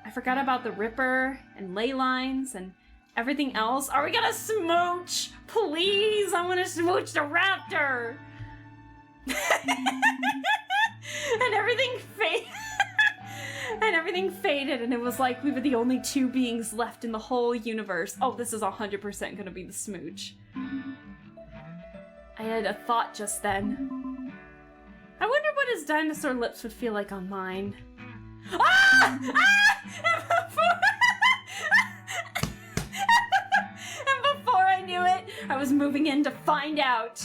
I forgot about the Ripper and ley lines and everything else. Are we gonna smooch? Please, I want to smooch the Raptor. And everything faded, and it was like we were the only two beings left in the whole universe. Oh, this is 100% gonna be the smooch. I had a thought just then. I wonder what his dinosaur lips would feel like on mine. Ah! And before I knew it, I was moving in to find out.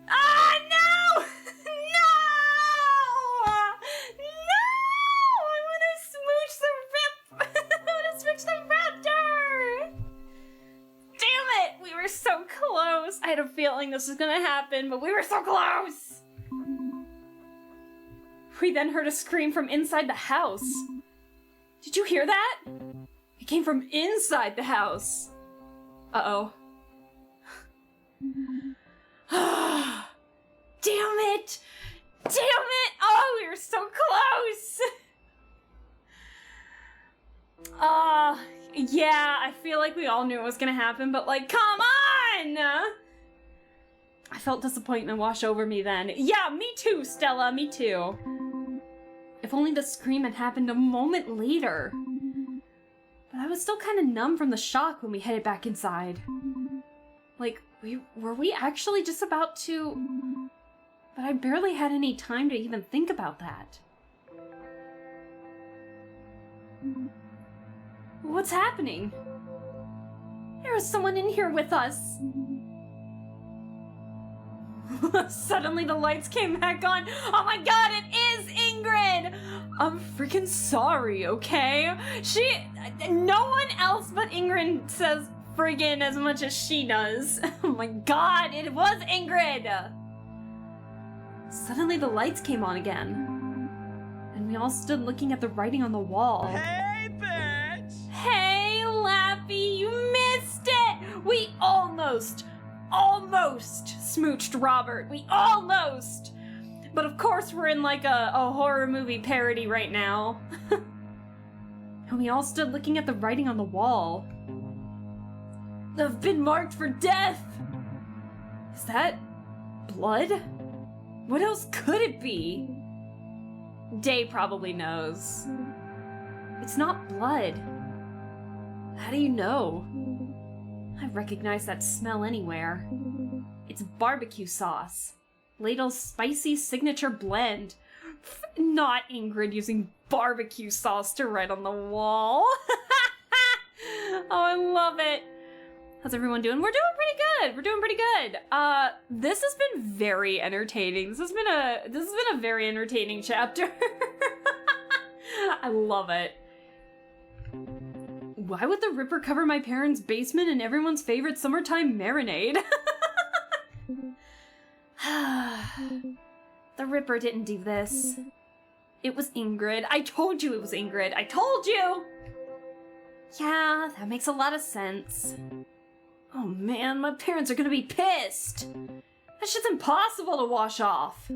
Ah, no! No! No! I want to smooch the I want to smooch the Raptor! Damn it! We were so close. I had a feeling this was gonna happen, but we were so close! We then heard a scream from inside the house. Did you hear that? It came from inside the house. Uh-oh. Damn it! Damn it! Oh, we were so close! Yeah, I feel like we all knew it was gonna happen, but like, come on! I felt disappointment wash over me then. Yeah, me too, Stella, me too. If only the scream had happened a moment later. But I was still kind of numb from the shock when we headed back inside. Like, were we actually just about to... But I barely had any time to even think about that. What's happening? There is someone in here with us. Suddenly the lights came back on. Oh my god, it is Ingrid! I'm freaking sorry, okay? No one else but Ingrid says friggin' as much as she does. Oh my god, it was Ingrid! Suddenly the lights came on again. And we all stood looking at the writing on the wall. Hey, bitch! Hey, Lappy, you missed it! We almost smooched Robert. We almost! But of course we're in like a horror movie parody right now. And we all stood looking at the writing on the wall. They've been marked for death! Is that blood? What else could it be? Day probably knows. It's not blood. How do you know? I recognize that smell anywhere. It's barbecue sauce. Ladle's spicy signature blend. Not Ingrid using barbecue sauce to write on the wall. Oh, I love it. How's everyone doing? We're doing pretty good. We're doing pretty good. This has been very entertaining. This has been a very entertaining chapter. I love it. Why would the Ripper cover my parents' basement in everyone's favorite summertime marinade? The Ripper didn't do this. It was Ingrid. I told you it was Ingrid. I told you! Yeah, that makes a lot of sense. Oh man, my parents are gonna be pissed! That shit's impossible to wash off!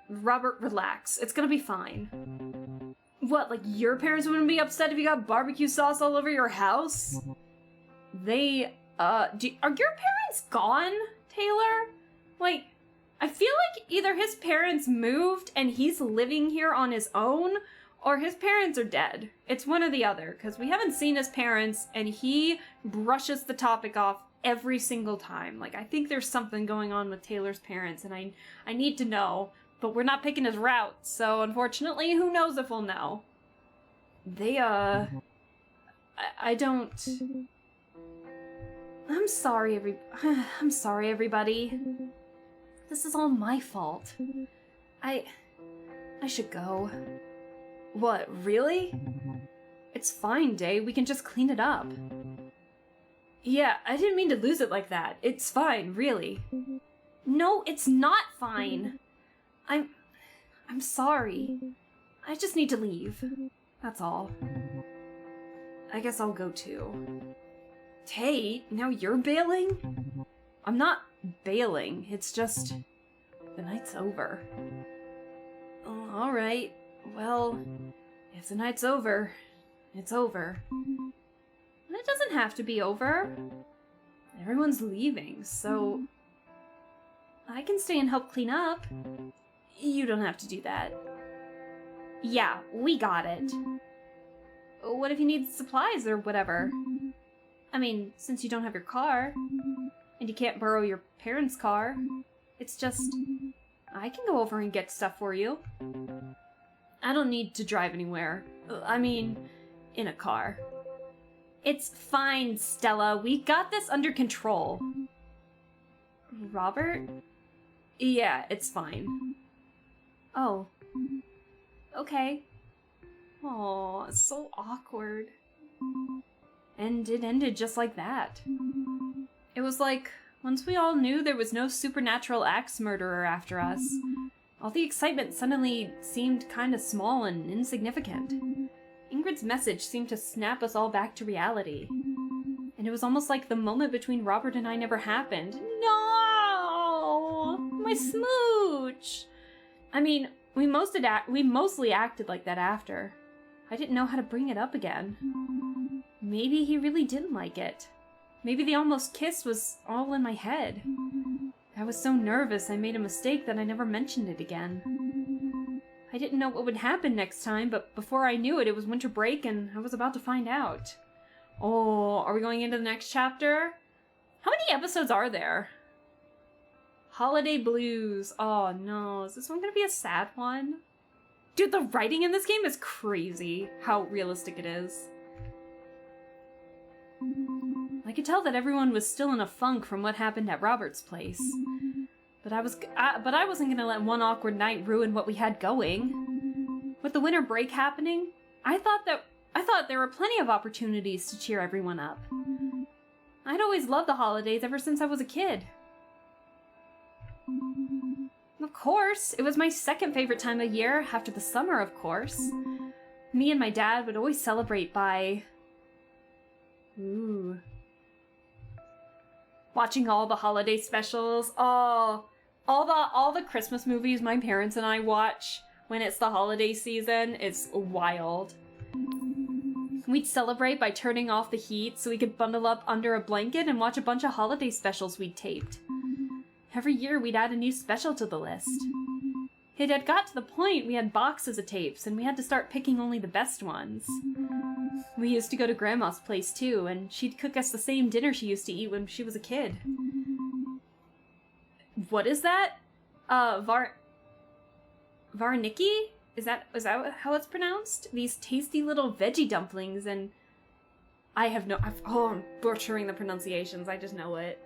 Robert, relax. It's gonna be fine. What, like your parents wouldn't be upset if you got barbecue sauce all over your house? Are your parents gone, Taylor? Like, I feel like either his parents moved and he's living here on his own, or his parents are dead. It's one or the other, because we haven't seen his parents, and he brushes the topic off every single time. Like, I think there's something going on with Taylor's parents, and I need to know, but we're not picking his route, so unfortunately, who knows if we'll know. I'm sorry, I'm sorry, everybody. This is all my fault. I should go. What, really? It's fine, Day. We can just clean it up. Yeah, I didn't mean to lose it like that. It's fine, really. No, it's not fine. I'm sorry. I just need to leave. That's all. I guess I'll go too. Tate, now you're bailing? I'm not bailing. It's just... the night's over. Oh, alright. Well, if the night's over, it's over. And it doesn't have to be over. Everyone's leaving, so... I can stay and help clean up. You don't have to do that. Yeah, we got it. What if you need supplies or whatever? I mean, since you don't have your car, and you can't borrow your parents' car, it's just... I can go over and get stuff for you. I don't need to drive anywhere. I mean, in a car. It's fine, Stella. We got this under control. Robert? Yeah, it's fine. Oh. Okay. Oh, it's so awkward. And it ended just like that. It was like, once we all knew there was no supernatural axe murderer after us, all the excitement suddenly seemed kinda small and insignificant. Ingrid's message seemed to snap us all back to reality. And it was almost like the moment between Robert and I never happened. No! My smooch! I mean, we mostly acted like that after. I didn't know how to bring it up again. Maybe he really didn't like it. Maybe the almost kiss was all in my head. I was so nervous I made a mistake that I never mentioned it again. I didn't know what would happen next time, but before I knew it, it was winter break and I was about to find out. Oh, are we going into the next chapter? How many episodes are there? Holiday Blues. Oh no, is this one gonna be a sad one? Dude, the writing in this game is crazy, how realistic it is. I could tell that everyone was still in a funk from what happened at Robert's place. But I wasn't gonna let one awkward night ruin what we had going. With the winter break happening, I thought there were plenty of opportunities to cheer everyone up. I'd always loved the holidays ever since I was a kid. Of course, it was my second favorite time of year, after the summer, of course. Me and my dad would always celebrate by... watching all the holiday specials. Oh, all the Christmas movies my parents and I watch when it's the holiday season. It's wild. We'd celebrate by turning off the heat so we could bundle up under a blanket and watch a bunch of holiday specials we'd taped. Every year we'd add a new special to the list. It had got to the point we had boxes of tapes and we had to start picking only the best ones. We used to go to Grandma's place too, and she'd cook us the same dinner she used to eat when she was a kid. What is that? Varniki? Is that how it's pronounced? These tasty little veggie dumplings, and I'm butchering the pronunciations, I just know it.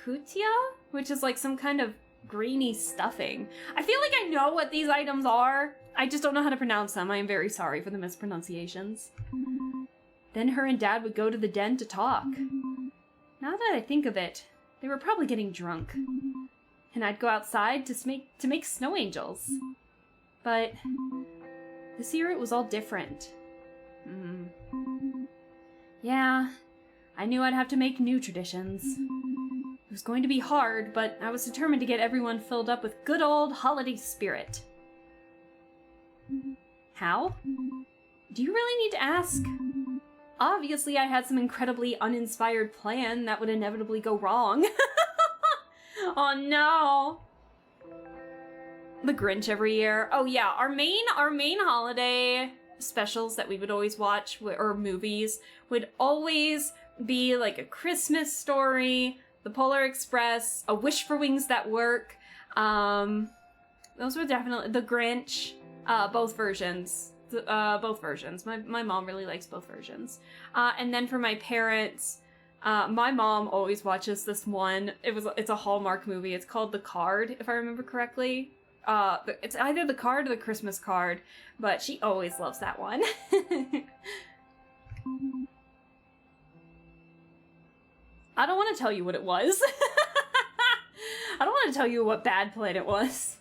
Kutia? Which is like some kind of greeny stuffing. I feel like I know what these items are. I just don't know how to pronounce them. I am very sorry for the mispronunciations. Then her and Dad would go to the den to talk. Now that I think of it, they were probably getting drunk. And I'd go outside to make snow angels. But this year it was all different. Yeah, I knew I'd have to make new traditions. It was going to be hard, but I was determined to get everyone filled up with good old holiday spirit. How? Do you really need to ask? Obviously, I had some incredibly uninspired plan that would inevitably go wrong. Oh no! The Grinch every year. Oh yeah, our main holiday specials that we would always watch, or movies, would always be like A Christmas Story, The Polar Express, A Wish for Wings That Work. Those were definitely The Grinch. Both versions. Both versions. My mom really likes both versions. And then for my parents, my mom always watches this one. It's a Hallmark movie. It's called The Card, if I remember correctly. It's either The Card or The Christmas Card, but she always loves that one. I don't want to tell you what it was. I don't want to tell you what bad plan it was.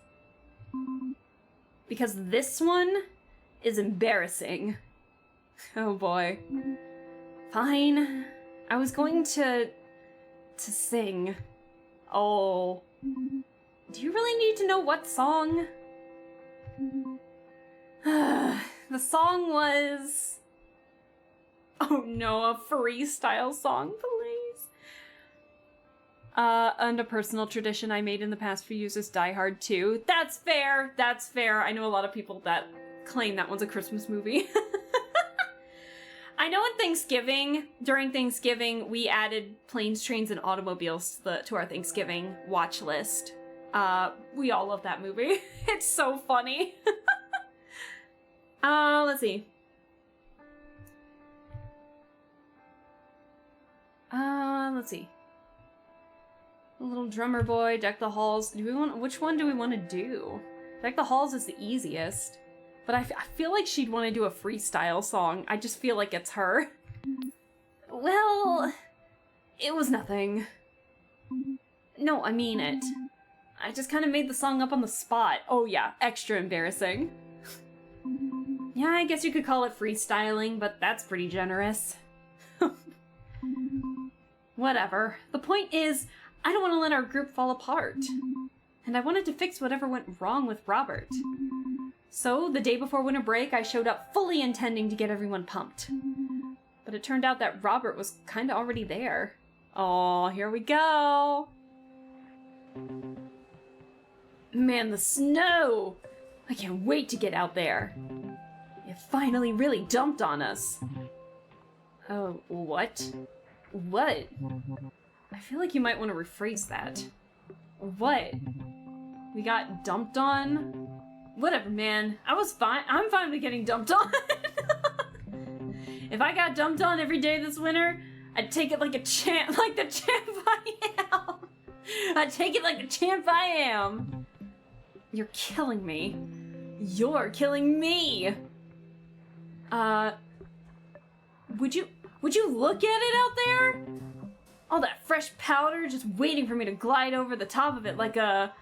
Because this one is embarrassing. Oh boy. Fine. I was going to sing. Oh. Do you really need to know what song? The song was... Oh no, a freestyle song, please. And a personal tradition I made in the past few years is Die Hard 2. That's fair, that's fair. I know a lot of people that claim that one's a Christmas movie. I know during Thanksgiving, we added Planes, Trains, and Automobiles to our Thanksgiving watch list. We all love that movie. It's so funny. Let's see. Let's see. Little Drummer Boy, Deck the Halls. Which one do we want to do? Deck the Halls is the easiest. But I feel like she'd want to do a freestyle song. I just feel like it's her. Well, it was nothing. No, I mean it. I just kind of made the song up on the spot. Oh yeah, extra embarrassing. Yeah, I guess you could call it freestyling, but that's pretty generous. Whatever. The point is, I don't want to let our group fall apart. And I wanted to fix whatever went wrong with Robert. So, the day before winter break, I showed up fully intending to get everyone pumped. But it turned out that Robert was kinda already there. Oh, here we go! Man, the snow! I can't wait to get out there. It finally really dumped on us. Oh, what? What? I feel like you might want to rephrase that. What? We got dumped on? Whatever, man. I'm fine with getting dumped on. If I got dumped on every day this winter, I'd take it like the champ I am. I take it like a champ I am. You're killing me. You're killing me. Would you look at it out there? All that fresh powder just waiting for me to glide over the top of it like a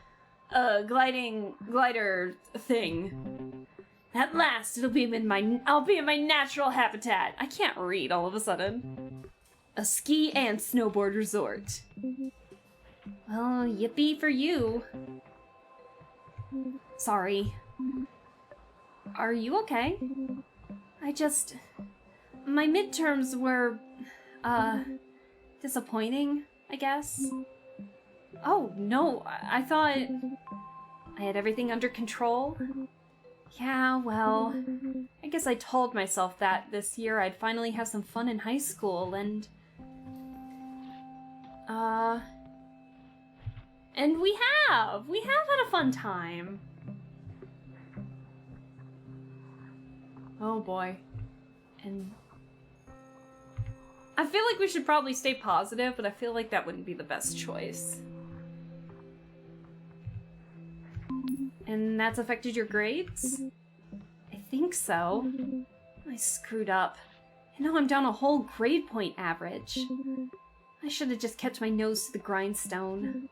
glider thing. At last, I'll be in my natural habitat. I can't read all of a sudden. A ski and snowboard resort. Well, yippee for you. Sorry. Are you okay? My midterms were, disappointing, I guess. Oh, no, I thought I had everything under control. Yeah, well, I guess I told myself that this year I'd finally have some fun in high school, and we have had a fun time. Oh boy. And I feel like we should probably stay positive, but I feel like that wouldn't be the best choice. And that's affected your grades? I think so. I screwed up. And now I'm down a whole grade point average. I should have just kept my nose to the grindstone.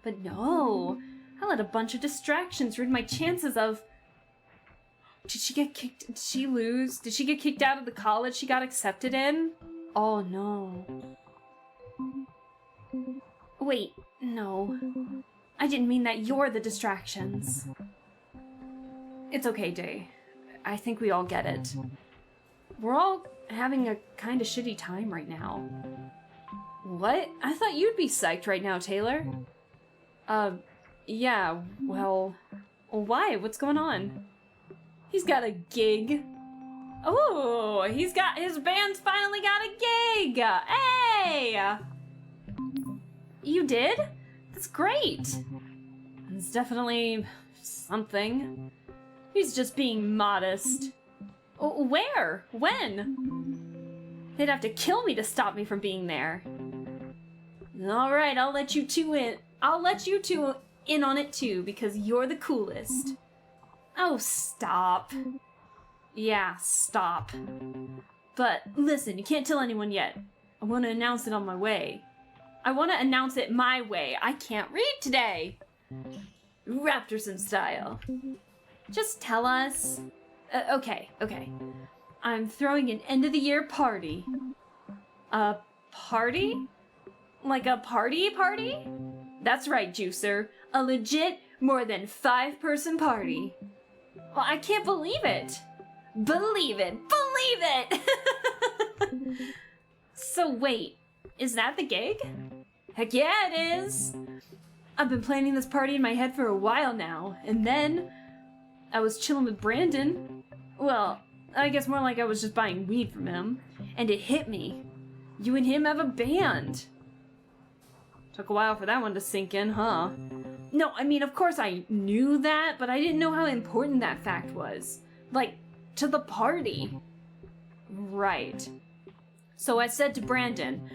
But no, I let a bunch of distractions ruin my chances of... Did she get kicked? Did she lose? Did she get kicked out of the college she got accepted in? Oh no. Wait, no. I didn't mean that. You're the distractions. It's okay, Day. I think we all get it. We're all having a kind of shitty time right now. What? I thought you'd be psyched right now, Taylor. Yeah, well... Why? What's going on? He's got a gig. Oh, his band's finally got a gig! Hey! You did? That's great. It's definitely something. He's just being modest. Where? When? They'd have to kill me to stop me from being there. All right, I'll let you two in. I'll let you two in on it too, because you're the coolest. Oh, stop. Yeah, stop. But listen, you can't tell anyone yet. I want to announce it on my way. I want to announce it my way. I can't read today. Raptorson style. Just tell us. Okay. I'm throwing an end of the year party. A party? Like a party? That's right, Juicer. A legit, more than 5-person party. Well, I can't believe it. Believe it. So wait, is that the gig? Heck yeah, it is. I've been planning this party in my head for a while now, and then I was chilling with Brandon. Well, I guess more like I was just buying weed from him, and it hit me. You and him have a band. Took a while for that one to sink in, huh? No, I mean, of course I knew that, but I didn't know how important that fact was. Like, to the party. Right. So I said to Brandon,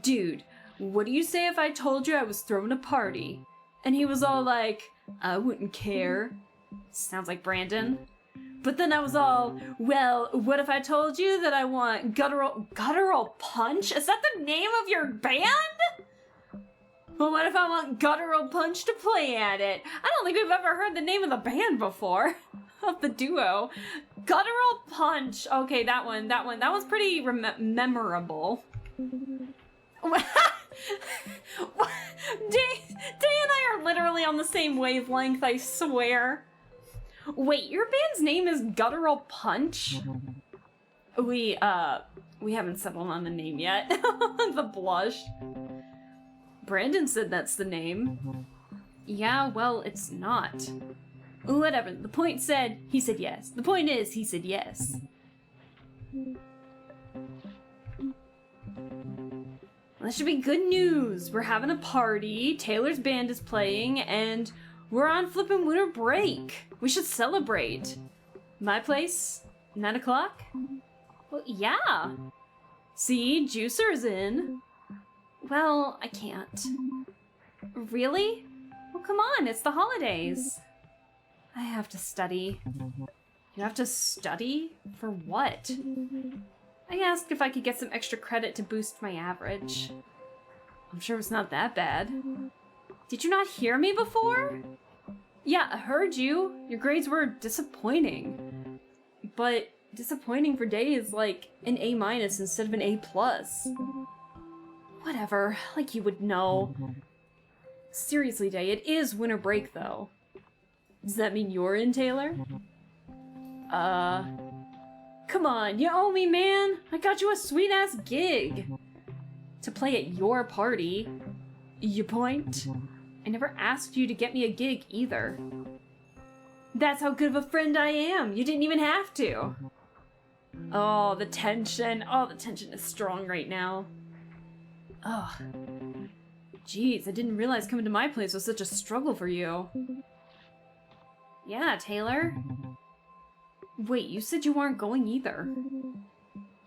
dude, what do you say if I told you I was throwing a party? And he was all like, I wouldn't care. Sounds like Brandon. But then I was all, well, what if I told you that I want guttural punch? Is that the name of your band? Well, what if I want guttural punch to play at it? I don't think we've ever heard the name of the band before. Of the duo. Guttural punch. Okay, that was pretty memorable. Day and I are literally on the same wavelength, I swear. Wait, your band's name is Guttural Punch? We haven't settled on the name yet. The blush. Brandon said that's the name. Yeah, well, it's not. Whatever, the point said, he said yes. The point is, he said yes. That should be good news. We're having a party, Taylor's band is playing, and we're on flippin' winter break. We should celebrate. My place, 9 o'clock? Well, yeah. See, Juicer's in. Well, I can't. Really? Well, come on, it's the holidays. I have to study. You have to study? For what? I asked if I could get some extra credit to boost my average. I'm sure it's not that bad. Did you not hear me before? Yeah, I heard you. Your grades were disappointing. But disappointing for Day is like an A- instead of an A+. Whatever, like you would know. Seriously, Day, it is winter break though. Does that mean you're in, Taylor? Come on, you owe me, man. I got you a sweet-ass gig to play at your party. You point? I never asked you to get me a gig either. That's how good of a friend I am. You didn't even have to. Oh, the tension. Oh, the tension is strong right now. Oh. Jeez, I didn't realize coming to my place was such a struggle for you. Yeah, Taylor. Wait, you said you weren't going either.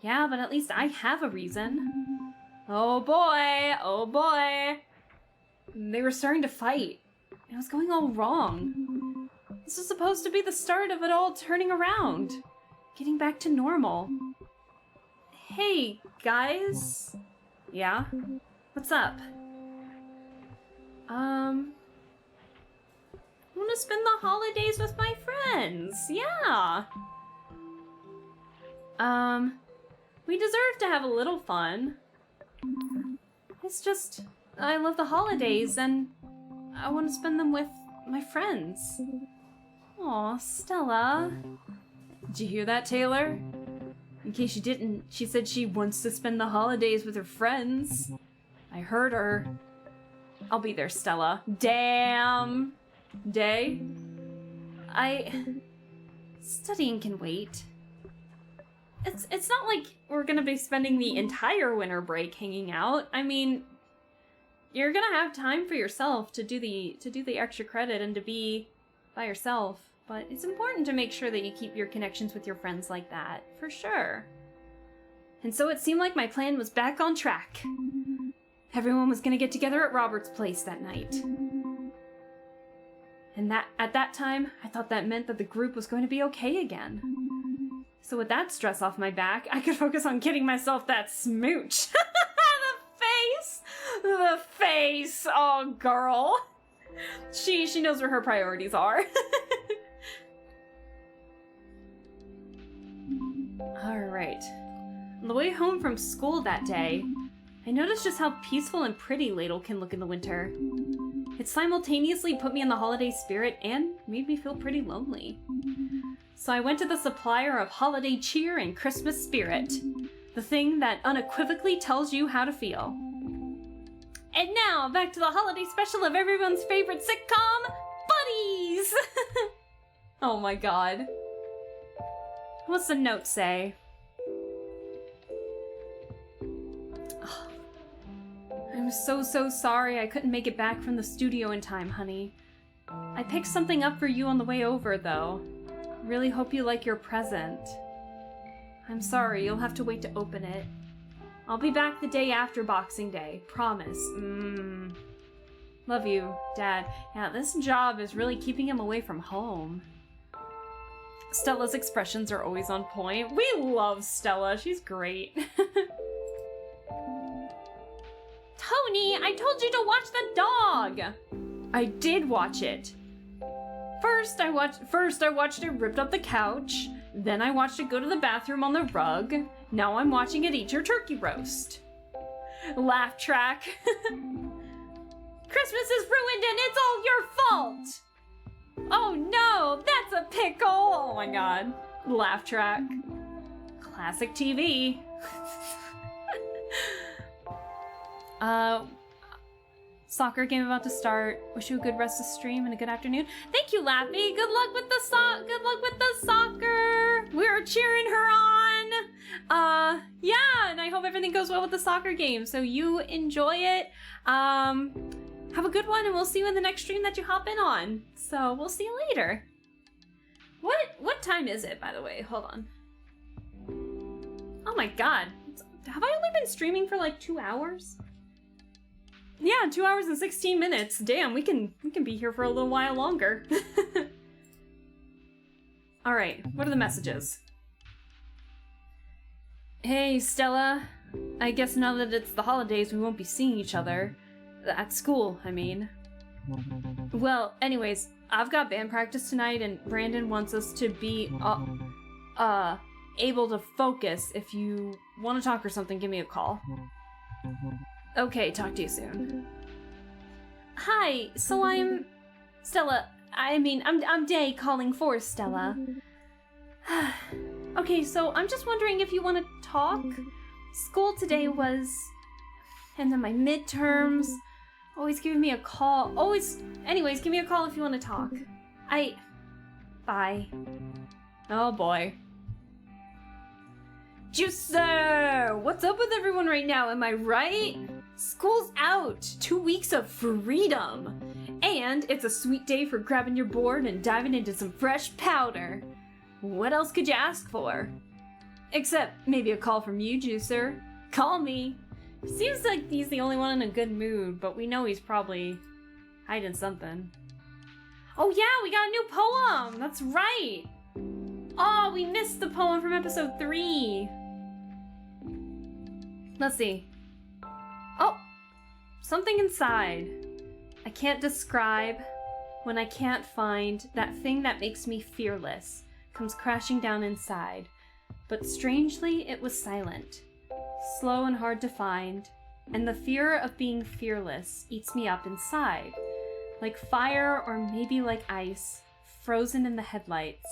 Yeah, but at least I have a reason. Oh boy, oh boy. They were starting to fight. It was going all wrong. This was supposed to be the start of it all turning around. Getting back to normal. Hey, guys. Yeah? What's up? I want to spend the holidays with my friends. Yeah. We deserve to have a little fun. It's just, I love the holidays and I want to spend them with my friends. Aw, Stella. Did you hear that, Taylor? In case you didn't, she said she wants to spend the holidays with her friends. I heard her. I'll be there, Stella. Damn. Day? Studying can wait. It's not like we're gonna be spending the entire winter break hanging out. I mean, you're gonna have time for yourself to do the extra credit and to be by yourself. But it's important to make sure that you keep your connections with your friends like that, for sure. And so it seemed like my plan was back on track. Everyone was gonna get together at Robert's place that night. And at that time, I thought that meant that the group was going to be okay again. So with that stress off my back, I could focus on getting myself that smooch. The face! Oh, girl. She knows where her priorities are. Alright. On the way home from school that day, I noticed just how peaceful and pretty Ladle can look in the winter. It simultaneously put me in the holiday spirit and made me feel pretty lonely. So I went to the supplier of holiday cheer and Christmas spirit, the thing that unequivocally tells you how to feel. And now, back to the holiday special of everyone's favorite sitcom, Buddies! Oh my god. What's the note say? Oh, I'm so sorry I couldn't make it back from the studio in time, honey. I picked something up for you on the way over, though. Really hope you like your present. I'm sorry, you'll have to wait to open it. I'll be back the day after Boxing Day, promise. Love you, Dad. Yeah, this job is really keeping him away from home. Stella's expressions are always on point. We love Stella, she's great. Tony, I told you to watch the dog! I did watch it. First I watched it ripped up the couch, then I watched it go to the bathroom on the rug, now I'm watching it eat your turkey roast. Laugh track. Christmas is ruined and it's all your fault! Oh no, that's a pickle! Oh my god. Laugh track. Classic TV. Soccer game about to start. Wish you a good rest of the stream and a good afternoon. Thank you, Lappy. Good luck with the soccer. We're cheering her on. Yeah, and I hope everything goes well with the soccer game. So you enjoy it. Have a good one, and we'll see you in the next stream that you hop in on. So we'll see you later. What time is it, by the way? Hold on. Oh my god. Have I only been streaming for like 2 hours? Yeah, 2 hours and 16 minutes. Damn, we can be here for a little while longer. Alright, what are the messages? Hey, Stella. I guess now that it's the holidays, we won't be seeing each other. At school, I mean. Well, anyways, I've got band practice tonight, and Brandon wants us to be, able to focus. If you want to talk or something, give me a call. Okay, talk to you soon. Hi, so I'm... Stella, I'm Day calling for Stella. Okay, so I'm just wondering if you want to talk? School today was... And then my midterms... Always giving me a call. Anyways, give me a call if you want to talk. Bye. Oh boy. Juicer! What's up with everyone right now, am I right? School's out! 2 weeks of freedom! And it's a sweet day for grabbing your board and diving into some fresh powder. What else could you ask for? Except maybe a call from you, Juicer. Call me! Seems like he's the only one in a good mood, but we know he's probably hiding something. Oh yeah, we got a new poem! That's right! Oh, we missed the poem from episode 3. Let's see. Oh! Something inside. I can't describe when I can't find that thing that makes me fearless. Comes crashing down inside. But strangely, it was silent. Slow and hard to find, and the fear of being fearless eats me up inside, like fire or maybe like ice, frozen in the headlights.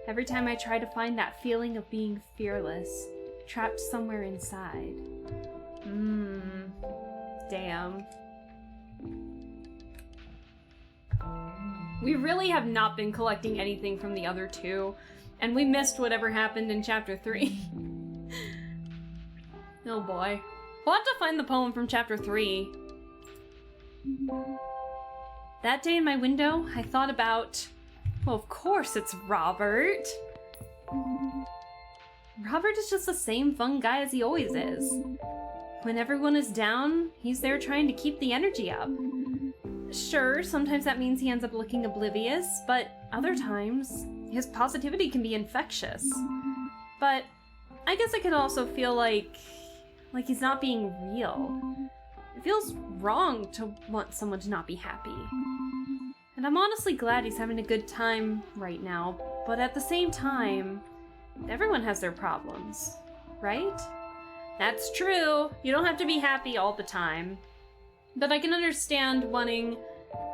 Every time I try to find that feeling of being fearless, trapped somewhere inside. Damn. We really have not been collecting anything from the other two, and we missed whatever happened in chapter 3. Oh boy. We'll have to find the poem from chapter 3. That day in my window, I thought about... Well, of course it's Robert. Robert is just the same fun guy as he always is. When everyone is down, he's there trying to keep the energy up. Sure, sometimes that means he ends up looking oblivious, but other times, his positivity can be infectious. But I guess I could also feel like he's not being real. It feels wrong to want someone to not be happy. And I'm honestly glad he's having a good time right now, but at the same time, everyone has their problems, right? That's true. You don't have to be happy all the time. But I can understand wanting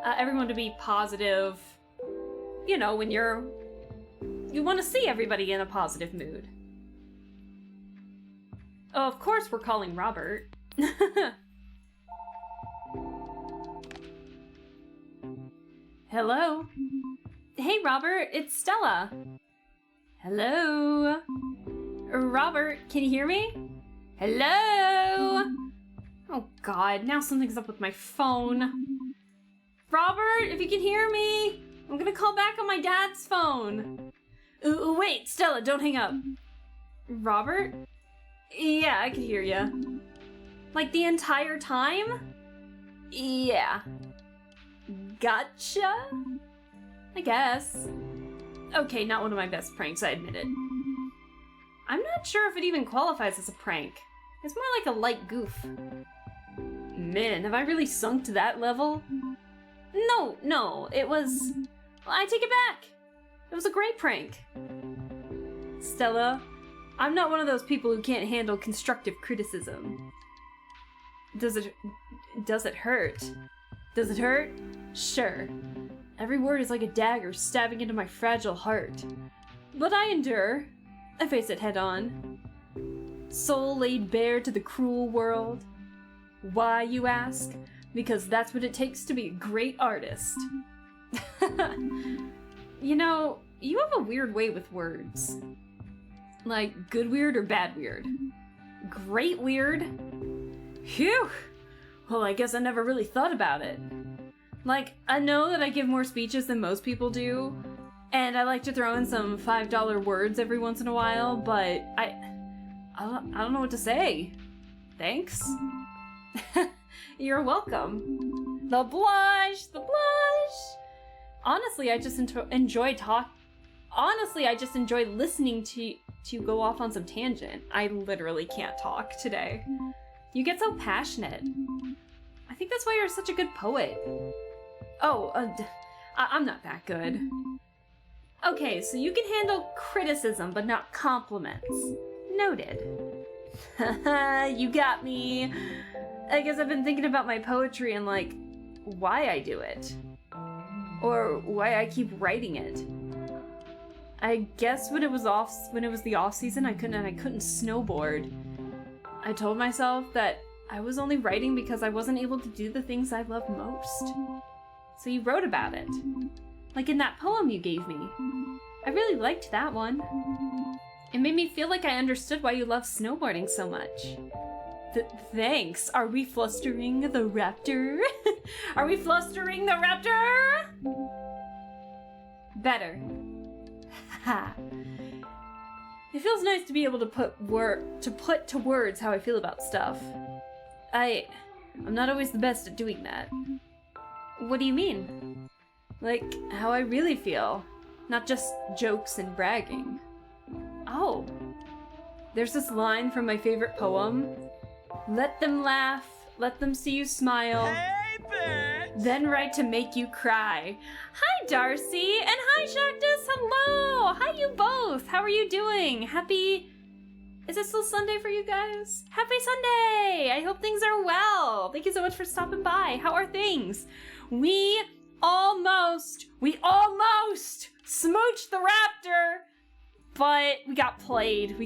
everyone to be positive, you know, when you want to see everybody in a positive mood. Oh, of course we're calling Robert. Hello? Hey, Robert, it's Stella. Hello? Robert, can you hear me? Hello? Oh god, now something's up with my phone. Robert, if you can hear me, I'm gonna call back on my dad's phone. Wait, Stella, don't hang up. Robert? Yeah, I can hear ya. Like the entire time? Yeah. Gotcha? I guess. Okay, not one of my best pranks, I admit it. I'm not sure if it even qualifies as a prank. It's more like a light goof. Man, have I really sunk to that level? No, it was... I take it back. It was a great prank. Stella, I'm not one of those people who can't handle constructive criticism. Does it hurt? Does it hurt? Sure. Every word is like a dagger stabbing into my fragile heart. But I endure. I face it head on. Soul laid bare to the cruel world. Why, you ask? Because that's what it takes to be a great artist. You know, you have a weird way with words. Like, good weird or bad weird? Great weird? Phew! Well, I guess I never really thought about it. Like, I know that I give more speeches than most people do, and I like to throw in some $5 words every once in a while, but I don't know what to say. Thanks? You're welcome. The blush, the blush. Honestly, I just enjoy listening to you go off on some tangent. I literally can't talk today. You get so passionate. I think that's why you're such a good poet. Oh, I'm not that good. Okay, so you can handle criticism, but not compliments. Noted. You got me. I guess I've been thinking about my poetry and, like, why I do it. Or why I keep writing it. I guess when it was the off season, I couldn't snowboard. I told myself that I was only writing because I wasn't able to do the things I love most. So you wrote about it. Like in that poem you gave me. I really liked that one. It made me feel like I understood why you love snowboarding so much. Thanks. Are we flustering the raptor? Are we flustering the raptor? Better. Ha. It feels nice to be able to put to words how I feel about stuff. I'm not always the best at doing that. What do you mean? Like, how I really feel, not just jokes and bragging. Oh. There's this line from my favorite poem. Let them laugh, let them see you smile. Hey, bitch! Then write to make you cry. Hi, Darcy, and hi, Shaktis. Hello. Hi, you both. How are you doing? Happy... Is it still Sunday for you guys? Happy Sunday! I hope things are well. Thank you so much for stopping by. How are things? We almost smooched the raptor, but we got played. We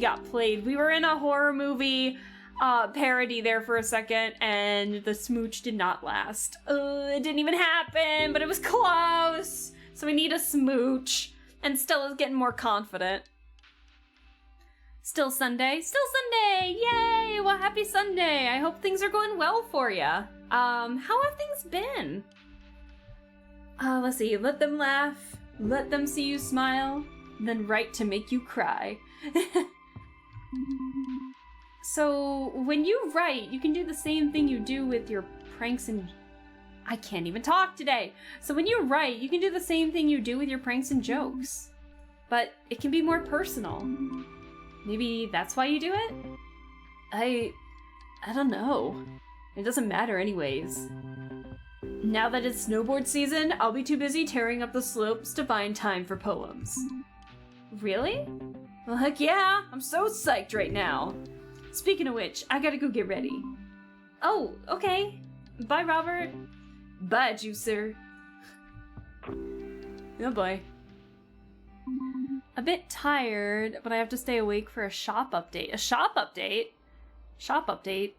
were in a horror movie parody there for a second, and the smooch did not last. It didn't even happen, but it was close. So we need a smooch, and Stella's getting more confident. Still Sunday? Still Sunday! Yay! Well, happy Sunday! I hope things are going well for ya. How have things been? Let's see. Let them laugh. Let them see you smile. Then write to make you cry. So, when you write, you can do the same thing you do with your pranks and... I can't even talk today! So when you write, you can do the same thing you do with your pranks and jokes. But it can be more personal. Maybe that's why you do it? I don't know. It doesn't matter anyways. Now that it's snowboard season, I'll be too busy tearing up the slopes to find time for poems. Really? Well, heck yeah! I'm so psyched right now. Speaking of which, I gotta go get ready. Oh, okay. Bye, Robert. Bye, Juicer. Oh boy. A bit tired, but I have to stay awake for a shop update. A shop update? Shop update?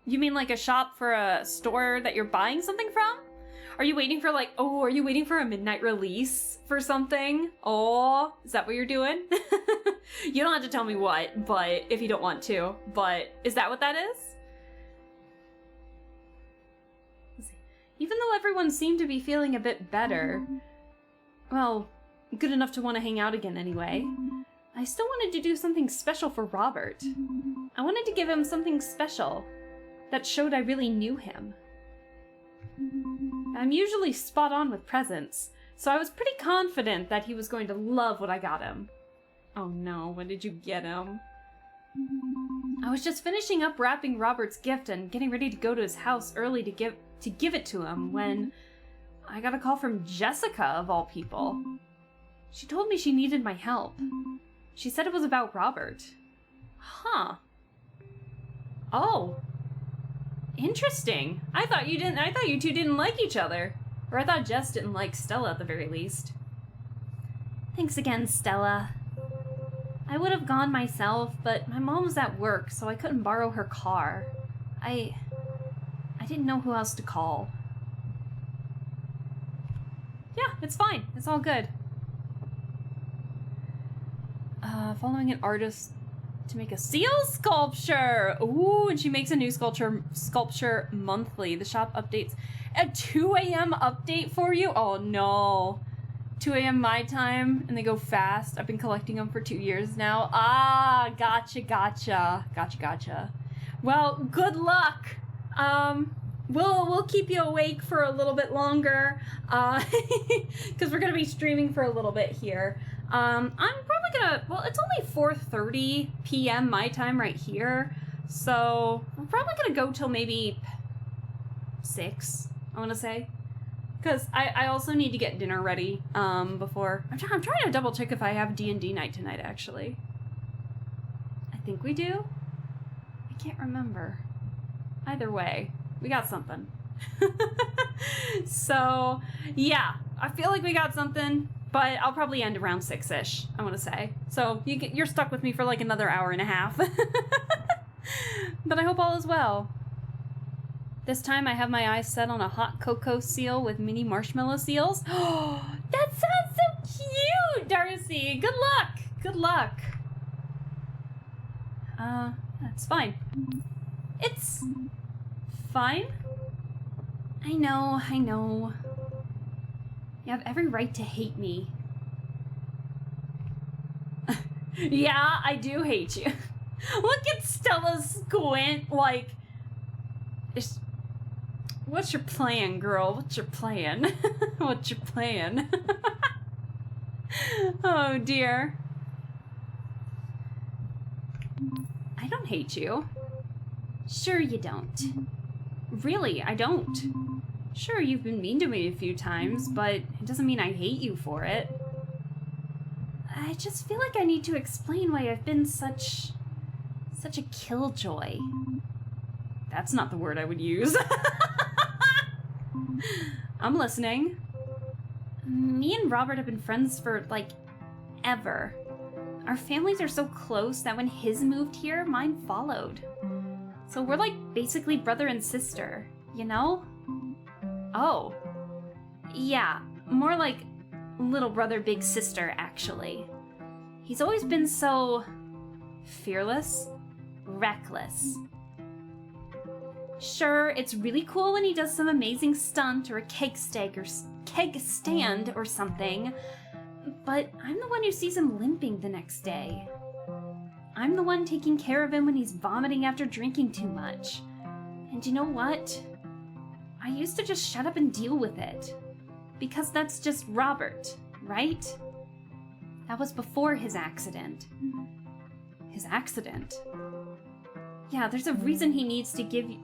You mean like a shop for a store that you're buying something from? Are you waiting for are you waiting for a midnight release for something? Oh, is that what you're doing? You don't have to tell me what, but if you don't want to, but is that what that is? Let's see. Even though everyone seemed to be feeling a bit better, well, good enough to want to hang out again anyway, I still wanted to do something special for Robert. I wanted to give him something special that showed I really knew him. I'm usually spot on with presents, so I was pretty confident that he was going to love what I got him. Oh no, what did you get him? I was just finishing up wrapping Robert's gift and getting ready to go to his house early to give it to him when I got a call from Jessica, of all people. She told me she needed my help. She said it was about Robert. Huh. Oh. Interesting. I thought you two didn't like each other. Or I thought Jess didn't like Stella at the very least. Thanks again, Stella. I would have gone myself, but my mom was at work, so I couldn't borrow her car. I didn't know who else to call. Yeah, it's fine. It's all good. Following an artist to make a seal sculpture. Ooh, and she makes a new sculpture monthly. The shop updates. A 2 a.m. update for you? Oh no. 2 a.m. my time, and they go fast. I've been collecting them for 2 years now. Ah, gotcha. Well, good luck. We'll keep you awake for a little bit longer, because we're gonna be streaming for a little bit here. I'm probably gonna, well, it's only 4:30 p.m. my time right here, so we're probably gonna go till maybe 6, I wanna say. Because I also need to get dinner ready, before, I'm trying to double check if I have D&D night tonight, actually. I think we do? I can't remember. Either way, we got something. So, yeah, I feel like we got something, but I'll probably end around 6-ish, I want to say. So you're stuck with me for like another hour and a half. But I hope all is well. This time I have my eyes set on a hot cocoa seal with mini marshmallow seals. Oh, that sounds so cute, Darcy. Good luck. Good luck. That's fine. It's fine. I know. You have every right to hate me. Yeah, I do hate you. Look at Stella squint like... What's your plan, girl? What's your plan? What's your plan? Oh, dear. I don't hate you. Sure you don't. Really, I don't. Sure, you've been mean to me a few times, but it doesn't mean I hate you for it. I just feel like I need to explain why I've been such a killjoy. That's not the word I would use. I'm listening. Me and Robert have been friends for, like, ever. Our families are so close that when his moved here, mine followed. So we're like basically brother and sister, you know? Oh. Yeah, more like little brother, big sister, actually. He's always been so fearless, reckless. Sure, it's really cool when he does some amazing stunt or a keg stand or something, but I'm the one who sees him limping the next day. I'm the one taking care of him when he's vomiting after drinking too much. And you know what? I used to just shut up and deal with it. Because that's just Robert, right? That was before his accident. His accident? Yeah, there's a reason he needs to give you...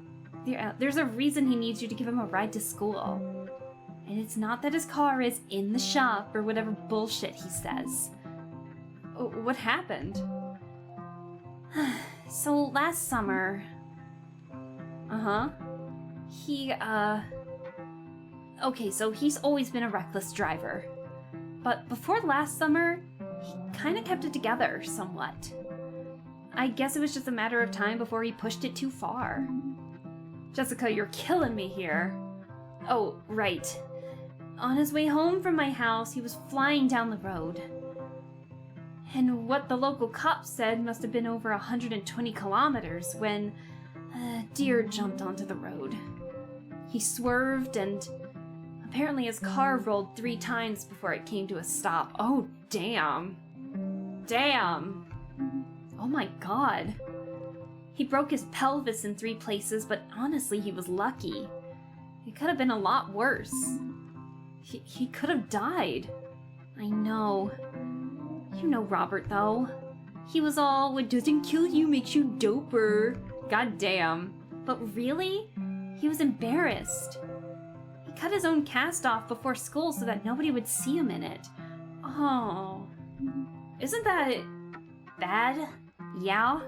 There's a reason he needs you to give him a ride to school. And it's not that his car is in the shop or whatever bullshit he says. What happened? So last summer... Okay, so he's always been a reckless driver. But before last summer, he kind of kept it together somewhat. I guess it was just a matter of time before he pushed it too far. Jessica, you're killing me here. Oh, right. On his way home from my house, he was flying down the road. And what the local cops said must have been over 120 kilometers when a deer jumped onto the road. He swerved and apparently his car rolled 3 times before it came to a stop. Oh, damn. Damn. Oh my god. He broke his pelvis in 3 places, but honestly, he was lucky. It could have been a lot worse. He could have died. I know. You know Robert, though. He was all, what doesn't kill you makes you doper. God damn. But really? He was embarrassed. He cut his own cast off before school so that nobody would see him in it. Oh. Isn't that bad? Yeah?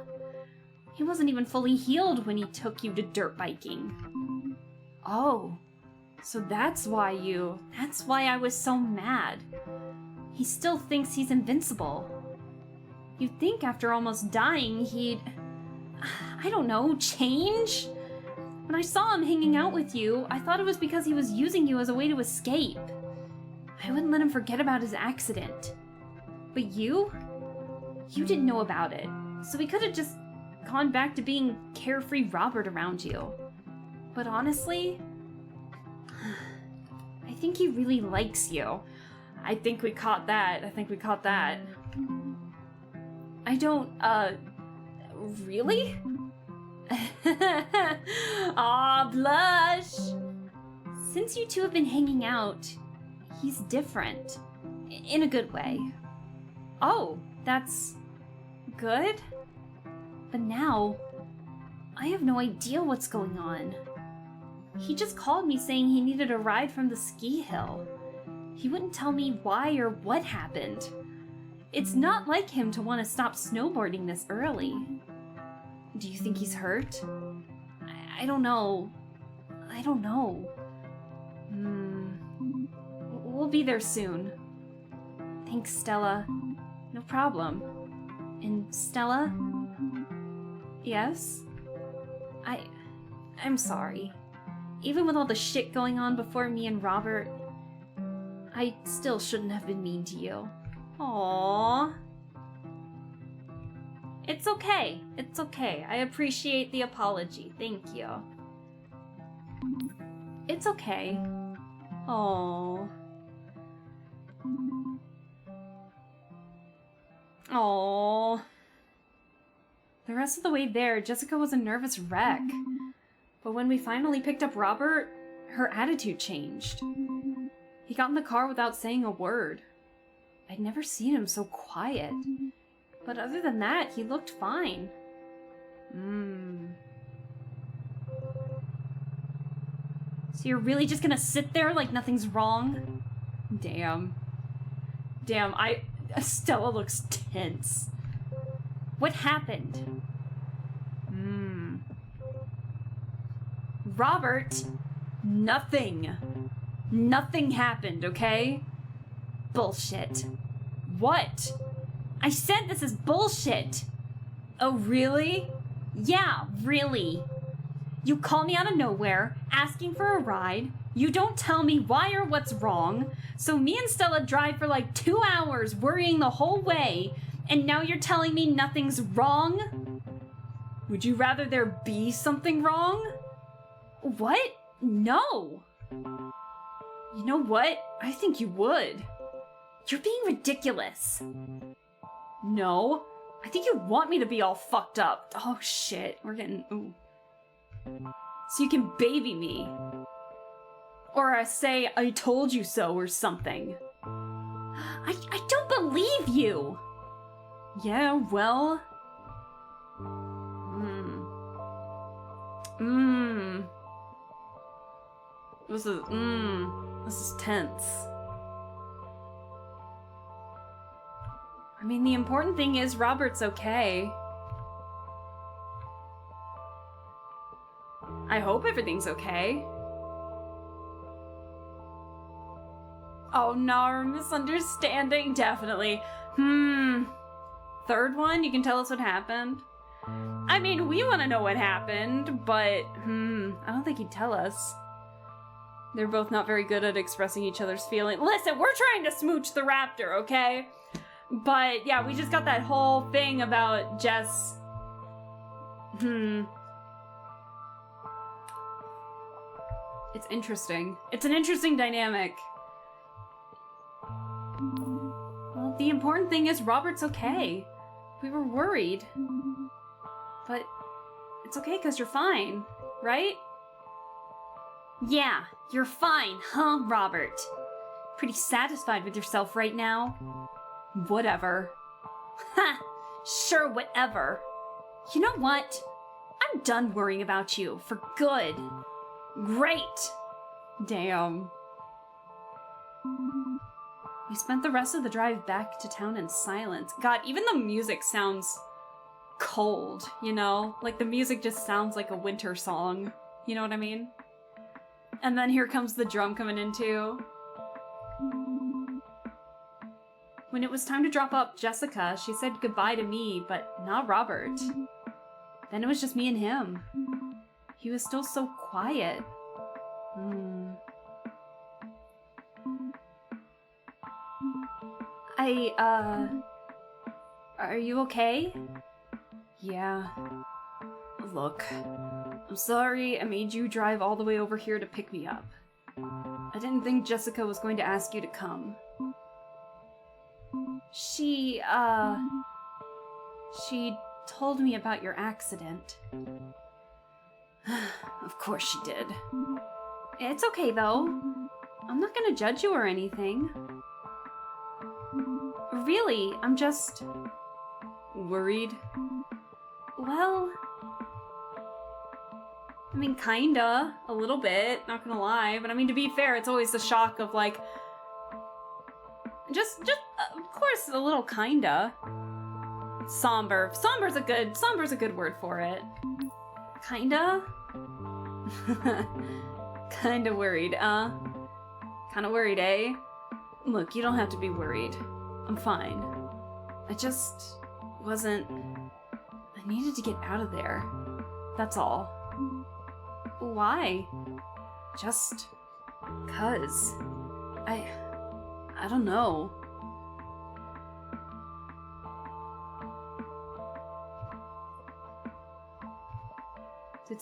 He wasn't even fully healed when he took you to dirt biking. Oh. So that's why I was so mad. He still thinks he's invincible. You'd think after almost dying he'd, I don't know, change? When I saw him hanging out with you, I thought it was because he was using you as a way to escape. I wouldn't let him forget about his accident. But you didn't know about it, so he could have just gone back to being carefree Robert around you. But honestly, I think he really likes you. I think we caught that. I don't, really? Aw, blush! Since you two have been hanging out, he's different. In a good way. Oh, that's good? But now, I have no idea what's going on. He just called me saying he needed a ride from the ski hill. He wouldn't tell me why or what happened. It's not like him to want to stop snowboarding this early. Do you think he's hurt? I don't know. I don't know. We'll be there soon. Thanks, Stella. No problem. And Stella? Yes? I'm sorry. Even with all the shit going on before me and Robert, I still shouldn't have been mean to you. Aww. It's okay. It's okay. I appreciate the apology. Thank you. It's okay. Aww. Aww. The rest of the way there, Jessica was a nervous wreck. But when we finally picked up Robert, her attitude changed. He got in the car without saying a word. I'd never seen him so quiet. But other than that, he looked fine. So you're really just gonna sit there like nothing's wrong? Damn. Damn, Stella looks tense. What happened? Robert, nothing. Nothing happened, okay? Bullshit. What? I said this is bullshit. Oh, really? Yeah, really. You call me out of nowhere, asking for a ride. You don't tell me why or what's wrong. So me and Stella drive for like 2 hours, worrying the whole way. And now you're telling me nothing's wrong? Would you rather there be something wrong? What? No. You know what? I think you would. You're being ridiculous. No. I think you want me to be all fucked up. Oh shit. We're getting... Ooh. So you can baby me. Or I say, I told you so or something. I don't believe you. Yeah, well... This is tense. I mean, the important thing is Robert's okay. I hope everything's okay. Oh no, misunderstanding, definitely. Third one, you can tell us what happened? I mean, we want to know what happened, but, I don't think he'd tell us. They're both not very good at expressing each other's feelings. Listen, we're trying to smooch the raptor, okay? But, yeah, we just got that whole thing about Jess. It's interesting. It's an interesting dynamic. Well, the important thing is Robert's okay. We were worried. But it's okay because you're fine, right? Yeah, you're fine, huh, Robert? Pretty satisfied with yourself right now? Whatever. Ha! Sure, whatever. You know what? I'm done worrying about you, for good. Great! Damn. We spent the rest of the drive back to town in silence. God, even the music sounds cold, you know? Like, the music just sounds like a winter song. You know what I mean? And then here comes the drum coming in, too. When it was time to drop off Jessica, she said goodbye to me, but not Robert. Then it was just me and him. He was still so quiet. Are you okay? Yeah. Look, I'm sorry I made you drive all the way over here to pick me up. I didn't think Jessica was going to ask you to come. She told me about your accident. Of course she did. It's okay, though. I'm not gonna judge you or anything. Really, I'm just... worried. Well... I mean, kinda. A little bit, not gonna lie. But I mean, to be fair, it's always the shock of, like... Just, of course, a little kinda. Somber. Somber's a good word for it. Kinda? Kinda worried, Kinda worried, eh? Look, you don't have to be worried. I'm fine. I just wasn't... I needed to get out of there. That's all. Why? Just... 'cause. I don't know. Did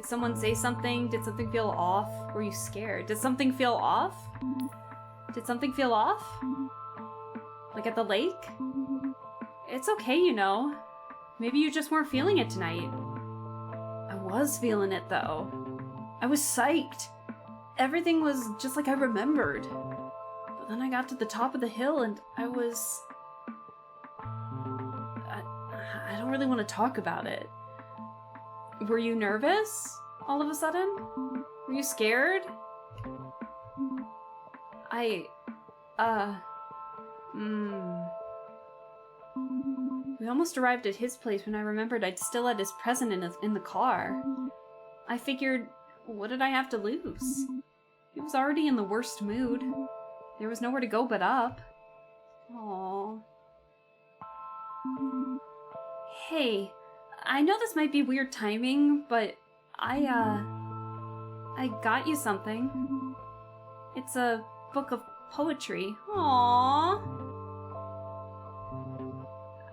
someone say something? Did something feel off? Were you scared? Did something feel off? Did something feel off? Like at the lake? It's okay, you know. Maybe you just weren't feeling it tonight. I was feeling it, though. I was psyched. Everything was just like I remembered. But then I got to the top of the hill and I was... I don't really want to talk about it. Were you nervous all of a sudden? Were you scared? We almost arrived at his place when I remembered I'd still had his present in the car. I figured, what did I have to lose? He was already in the worst mood. There was nowhere to go but up. Aww. Hey, I know this might be weird timing, but I got you something. It's a book of poetry. Aww.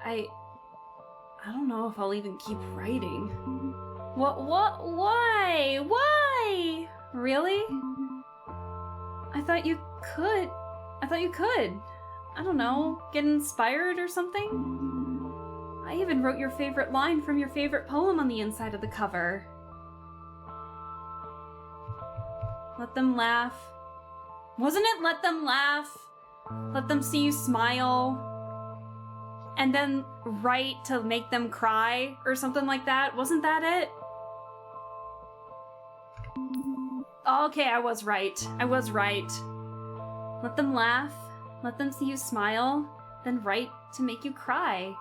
I don't know if I'll even keep writing. Why? Why? Really? I thought you could. I don't know, get inspired or something? I even wrote your favorite line from your favorite poem on the inside of the cover. Let them laugh. Wasn't it let them laugh? Let them see you smile. And then write to make them cry or something like that. Wasn't that it? Okay, I was right. Let them laugh. Let them see you smile. Then write to make you cry.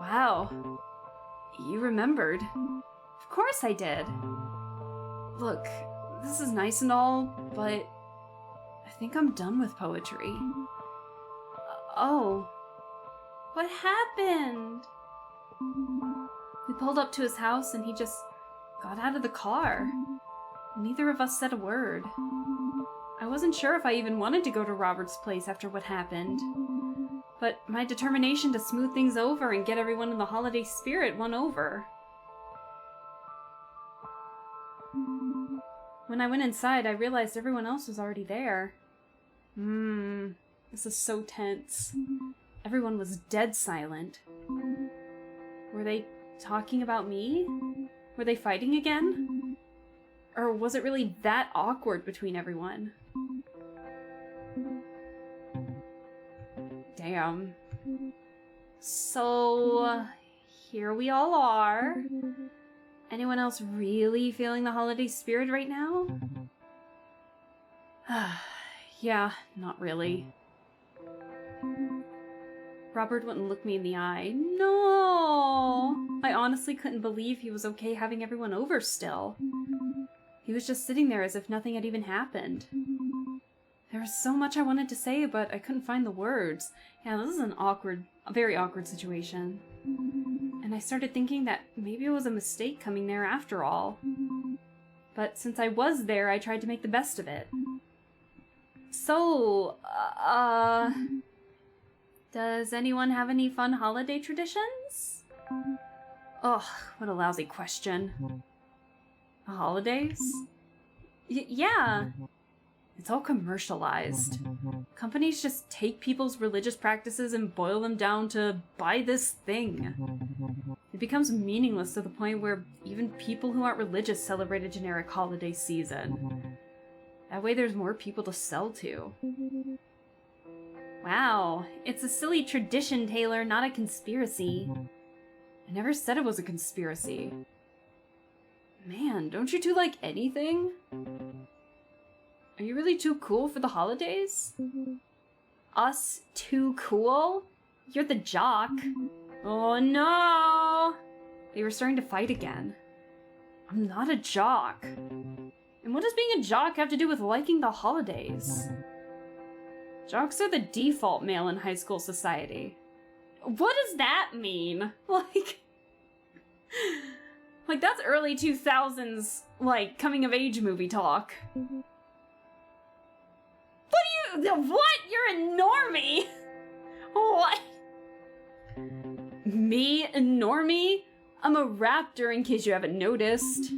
Wow. You remembered. Of course I did. Look, this is nice and all, but I think I'm done with poetry. Oh. What happened? We pulled up to his house and he just got out of the car. Neither of us said a word. I wasn't sure if I even wanted to go to Robert's place after what happened. But my determination to smooth things over and get everyone in the holiday spirit won over. When I went inside, I realized everyone else was already there. This is so tense. Everyone was dead silent. Were they talking about me? Were they fighting again? Or was it really that awkward between everyone? Damn. So, here we all are. Anyone else really feeling the holiday spirit right now? Yeah, not really. Robert wouldn't look me in the eye. No! I honestly couldn't believe he was okay having everyone over still. He was just sitting there as if nothing had even happened. There was so much I wanted to say, but I couldn't find the words. Yeah, this is a very awkward situation. And I started thinking that maybe it was a mistake coming there after all. But since I was there, I tried to make the best of it. So, does anyone have any fun holiday traditions? Ugh, what a lousy question. Holidays? Yeah. It's all commercialized. Companies just take people's religious practices and boil them down to buy this thing. It becomes meaningless to the point where even people who aren't religious celebrate a generic holiday season. That way there's more people to sell to. Wow, it's a silly tradition, Taylor, not a conspiracy. I never said it was a conspiracy. Man, don't you two like anything? Are you really too cool for the holidays? Us too cool? You're the jock. Oh no! They were starting to fight again. I'm not a jock. And what does being a jock have to do with liking the holidays? Jocks are the default male in high school society. What does that mean? Like that's early 2000s, like, coming of age movie talk. What? You're a normie? What? Me, a normie? I'm a raptor, in case you haven't noticed.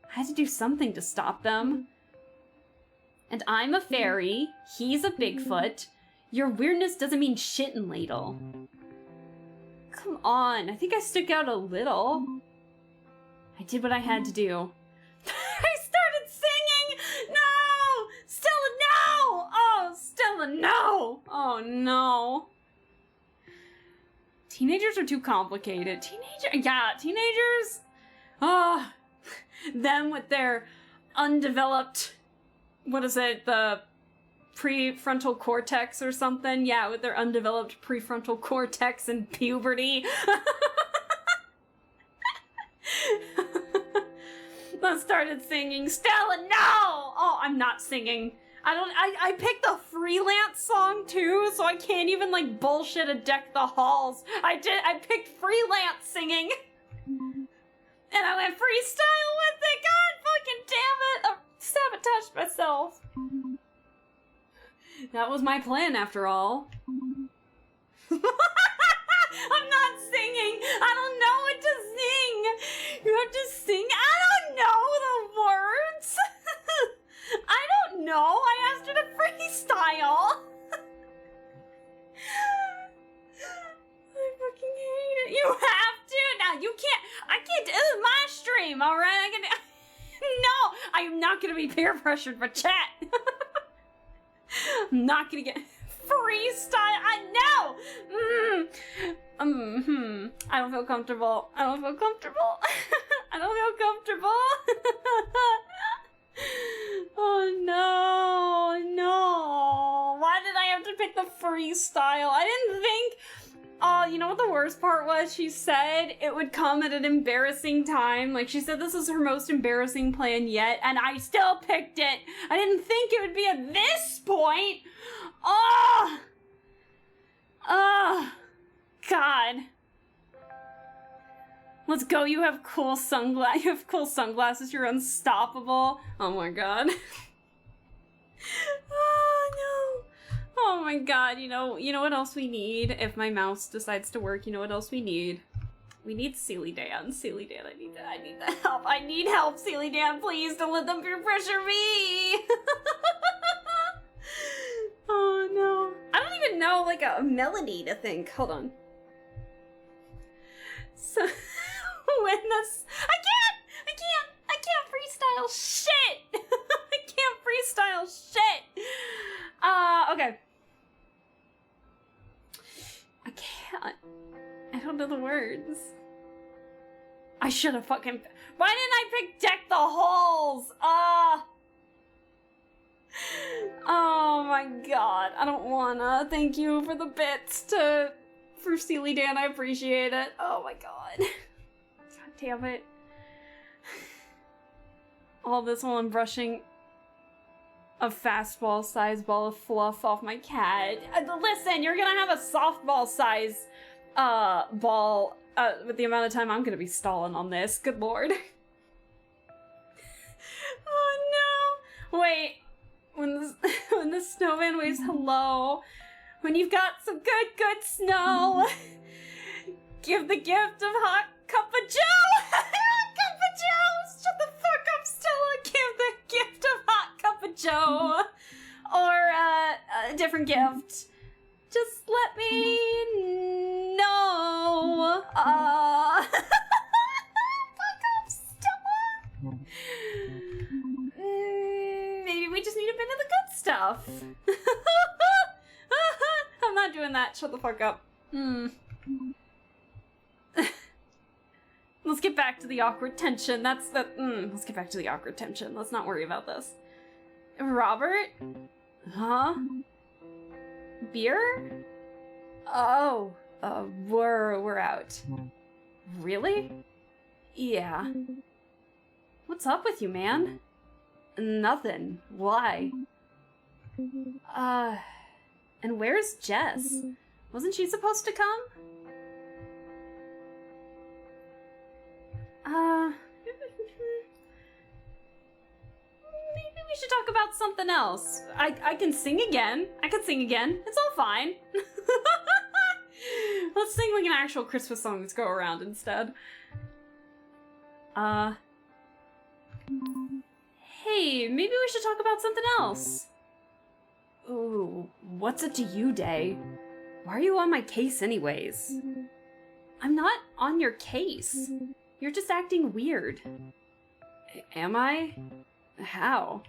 I had to do something to stop them. And I'm a fairy, he's a Bigfoot. Your weirdness doesn't mean shit in Ladle. Come on, I think I stuck out a little. I did what I had to do. I started singing! No! Stella, no! Oh, Stella, no! Oh, no. Teenagers are too complicated. Teenagers? Oh, them with their undeveloped, what is it, the prefrontal cortex or something? Yeah, with their undeveloped prefrontal cortex and puberty. I started singing, Stella, no! Oh, I'm not singing. I picked the freelance song too, so I can't even like bullshit a Deck the Halls. I picked freelance singing. And I went freestyle with it. God fucking damn it. I sabotaged myself. That was my plan after all. I'm not singing. I don't know what to sing. You have to sing. I don't know the words. I don't know. I asked her to freestyle. I fucking hate it. You have to. Now you can't. I can't. This is my stream, all right? No, I am not going to be peer pressured for chat. I'm not going to get freestyle. I know. I don't feel comfortable. I don't feel comfortable. I don't feel comfortable. Oh no. Why did I have to pick the freestyle? I didn't think. Oh, you know what the worst part was? She said it would come at an embarrassing time. Like, she said this is her most embarrassing plan yet, and I still picked it. I didn't think it would be at this point. Oh! Oh! God. Let's go. You have cool sunglasses. You have cool sunglasses. You're unstoppable. Oh my God. Oh no. Oh my God. You know what else we need? If my mouse decides to work, you know what else we need? We need Sealy Dan. Sealy Dan, I need that help. I need help, Sealy Dan. Please don't let them peer pressure me. Oh no. I don't even know like a melody to think. Hold on. So when this, I can't freestyle shit. I can't freestyle shit. Okay. I can't. I don't know the words. I should have fucking. Why didn't I pick Deck the Halls? Oh my God. I don't wanna. Thank you for the bits for Sealy Dan. I appreciate it. Oh my God. God damn it. All this while I'm brushing a fastball size ball of fluff off my cat. Listen, you're gonna have a softball size ball with the amount of time I'm gonna be stalling on this. Good Lord. Oh no. Wait. When the snowman waves hello, when you've got some good snow, give the gift of hot cup of joe. Cup of joe. Shut the fuck up, Stella. Give the gift of hot cup of joe. different gift. Just let me know. Fuck off, Stella. Maybe we just need a bit of the good stuff. I'm not doing that. Shut the fuck up. Let's get back to the awkward tension. Let's get back to the awkward tension. Let's not worry about this. Robert? Huh? Beer? Oh, we're out. Really? Yeah. What's up with you, man? Nothing. Why? And where's Jess? Wasn't she supposed to come? Maybe we should talk about something else. I can sing again. I can sing again. It's all fine. Let's sing like an actual Christmas song. Let's go around instead. Hey, maybe we should talk about something else. Ooh, what's it to you, Day? Why are you on my case anyways? I'm not on your case. You're just acting weird. Am I? How?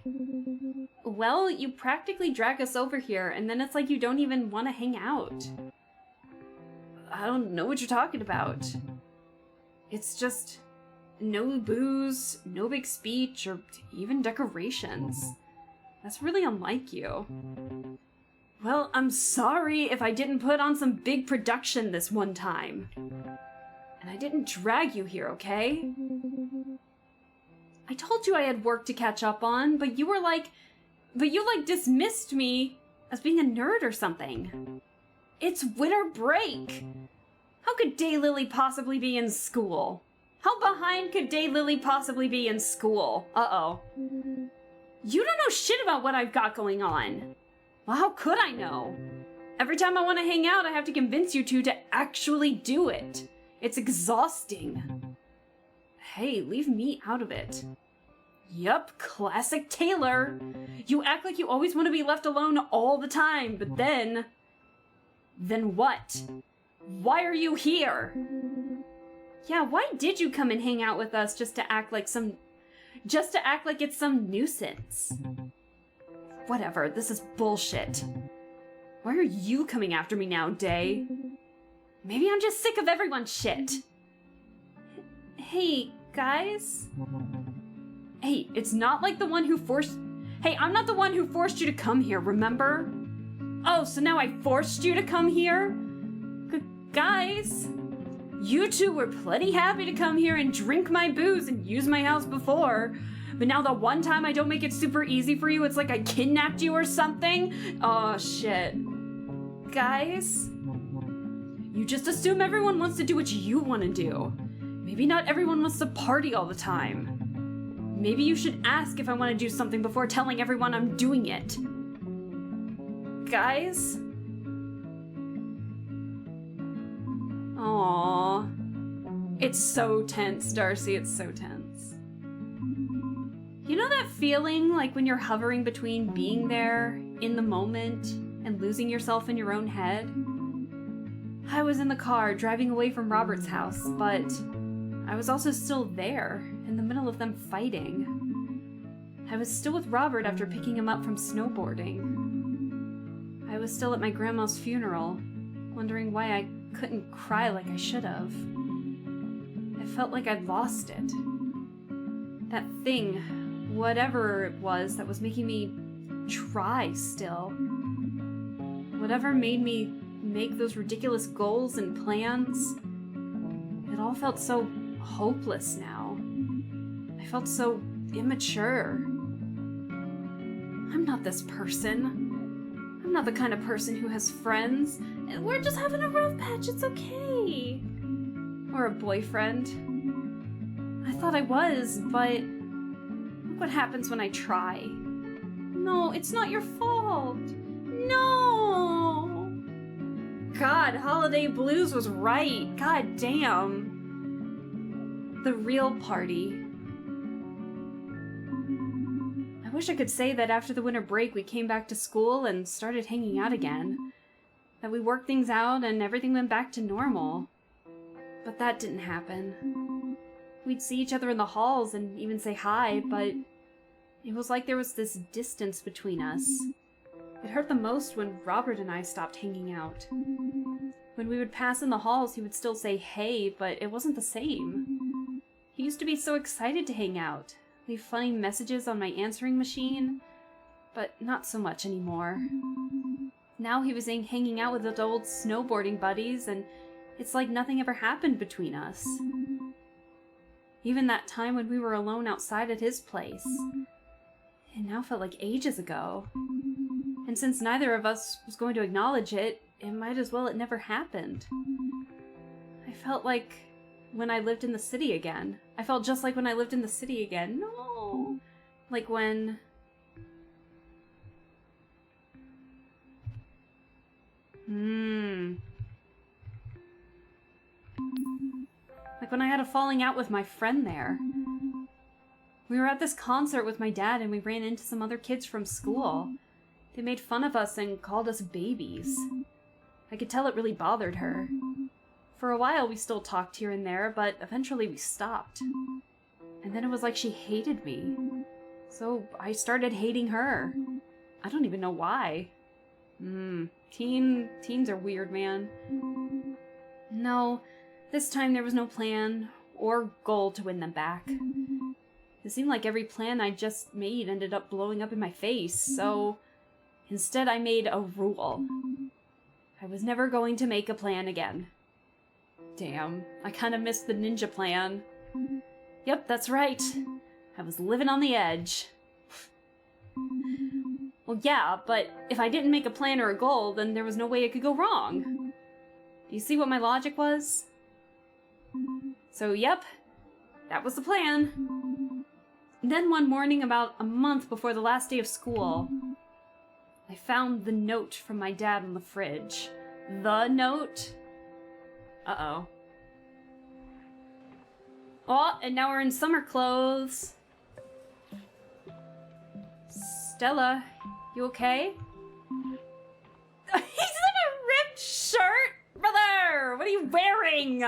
Well, you practically drag us over here, and then it's like you don't even want to hang out. I don't know what you're talking about. It's just no booze, no big speech, or even decorations. That's really unlike you. Well, I'm sorry if I didn't put on some big production this one time. And I didn't drag you here, okay? I told you I had work to catch up on, but you dismissed me as being a nerd or something. It's winter break! How could Daylily possibly be in school? How behind could Daylily possibly be in school? Uh-oh. You don't know shit about what I've got going on. Well, how could I know? Every time I want to hang out, I have to convince you two to actually do it. It's exhausting. Hey, leave me out of it. Yup, classic Taylor. You act like you always want to be left alone all the time, but then... Then what? Why are you here? Yeah, why did you come and hang out with us just to act like it's some nuisance? Whatever, this is bullshit. Why are you coming after me now, Day? Maybe I'm just sick of everyone's shit. Hey, guys? Hey, it's not like the one who forced... Hey, I'm not the one who forced you to come here, remember? Oh, so now I forced you to come here? Guys? You two were plenty happy to come here and drink my booze and use my house before. But now the one time I don't make it super easy for you, it's like I kidnapped you or something? Oh, shit. Guys? You just assume everyone wants to do what you want to do. Maybe not everyone wants to party all the time. Maybe you should ask if I want to do something before telling everyone I'm doing it. Guys? Aww. It's so tense, Darcy. It's so tense. You know that feeling like when you're hovering between being there in the moment and losing yourself in your own head? I was in the car driving away from Robert's house, but I was also still there in the middle of them fighting. I was still with Robert after picking him up from snowboarding. I was still at my grandma's funeral, wondering why I couldn't cry like I should have. I felt like I'd lost it. That thing, whatever it was that was making me try still. Whatever made me make those ridiculous goals and plans. It all felt so hopeless now. I felt so immature. I'm not this person. I'm not the kind of person who has friends. We're just having a rough patch, it's okay. Or a boyfriend. I thought I was, but look what happens when I try. No, it's not your fault. No! God, Holiday Blues was right. God damn. The real party. I wish I could say that after the winter break we came back to school and started hanging out again. That we worked things out and everything went back to normal. But that didn't happen. We'd see each other in the halls and even say hi, but it was like there was this distance between us. It hurt the most when Robert and I stopped hanging out. When we would pass in the halls, he would still say hey, but it wasn't the same. He used to be so excited to hang out, leave funny messages on my answering machine, but not so much anymore. Now he was hanging out with his old snowboarding buddies, and it's like nothing ever happened between us. Even that time when we were alone outside at his place. It now felt like ages ago. And since neither of us was going to acknowledge it, it might as well it never happened. I felt like when I lived in the city again. I felt just like when I lived in the city again. No! Like when... Like when I had a falling out with my friend there. We were at this concert with my dad and we ran into some other kids from school. They made fun of us and called us babies. I could tell it really bothered her. For a while we still talked here and there, but eventually we stopped. And then it was like she hated me. So I started hating her. I don't even know why. Teens are weird, man. No, this time there was no plan or goal to win them back. It seemed like every plan I just made ended up blowing up in my face, so instead I made a rule. I was never going to make a plan again. Damn, I kind of missed the ninja plan. Yep, that's right. I was living on the edge. Well, yeah, but if I didn't make a plan or a goal, then there was no way it could go wrong. Do you see what my logic was? So, yep, that was the plan. Then one morning, about a month before the last day of school, I found the note from my dad in the fridge. The note? Uh-oh. Oh, and now we're in summer clothes. Stella, you okay? He's in a ripped shirt? Brother, what are you wearing?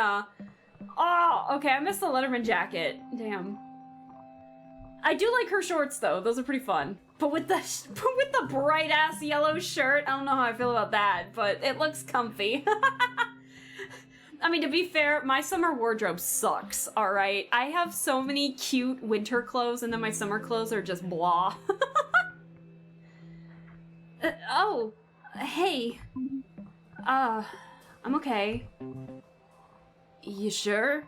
Oh, okay, I missed the Letterman jacket. Damn. I do like her shorts, though. Those are pretty fun. But with the bright-ass yellow shirt, I don't know how I feel about that, but it looks comfy. I mean, to be fair, my summer wardrobe sucks, alright? I have so many cute winter clothes, and then my summer clothes are just blah. Oh, hey. I'm okay. You sure?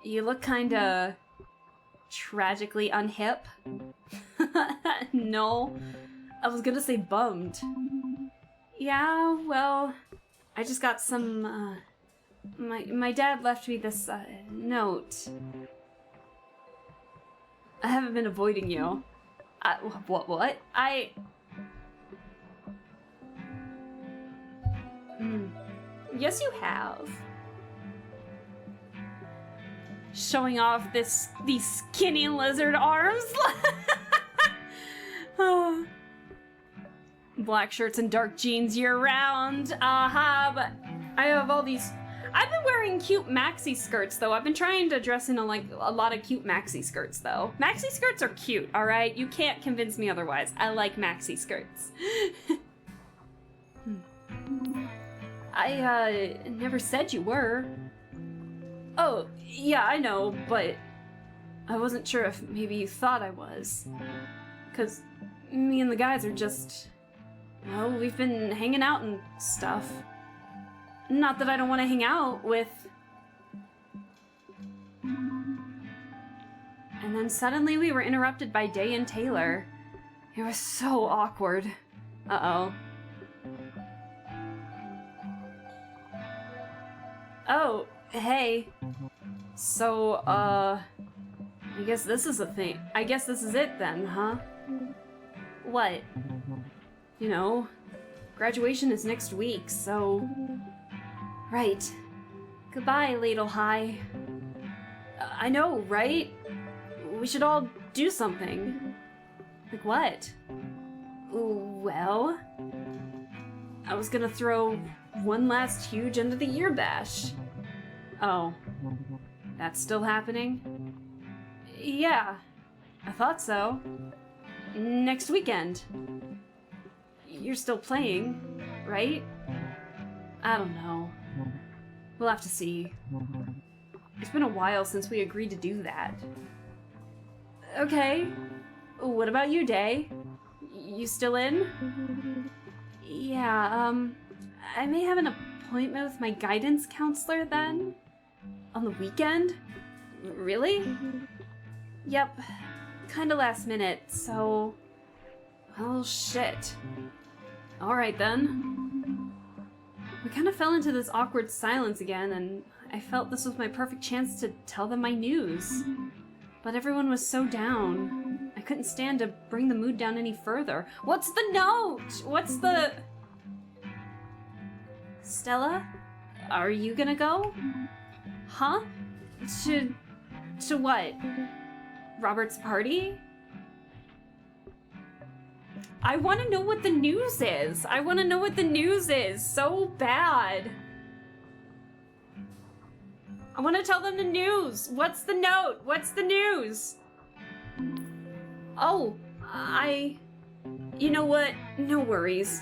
You look kinda... tragically unhip? No. I was gonna say bummed. Yeah, well... I just got some, My dad left me this, note. I haven't been avoiding you. What? Yes, you have. Showing off these skinny lizard arms. Oh. Black shirts and dark jeans year round. But I have all these... I've been wearing cute maxi skirts, though. I've been trying to dress in a lot of cute maxi skirts, though. Maxi skirts are cute, alright? You can't convince me otherwise. I like maxi skirts. I, never said you were. Oh, yeah, I know, but I wasn't sure if maybe you thought I was. 'Cause me and the guys are just... well, we've been hanging out and stuff. Not that I don't want to hang out with... And then suddenly we were interrupted by Day and Taylor. It was so awkward. Uh-oh. Oh, hey. So, I guess this is a thing. I guess this is it then, huh? What? You know, graduation is next week, so... Right. Goodbye, Ladle High. I know, right? We should all do something. Like what? Well, I was gonna throw one last huge end of the year bash. Oh, that's still happening? Yeah, I thought so. Next weekend. You're still playing, right? I don't know. We'll have to see. It's been a while since we agreed to do that. Okay. What about you, Day? You still in? Yeah, I may have an appointment with my guidance counselor then? On the weekend? Really? Yep. Kinda last minute, so... Oh, shit. Alright then. We kind of fell into this awkward silence again, and I felt this was my perfect chance to tell them my news. But everyone was so down. I couldn't stand to bring the mood down any further. What's the note? What's the... Stella? Are you gonna go? Huh? To what? Robert's party? I want to know what the news is. I want to know what the news is so bad. I want to tell them the news. What's the note? What's the news? Oh, you know what? No worries.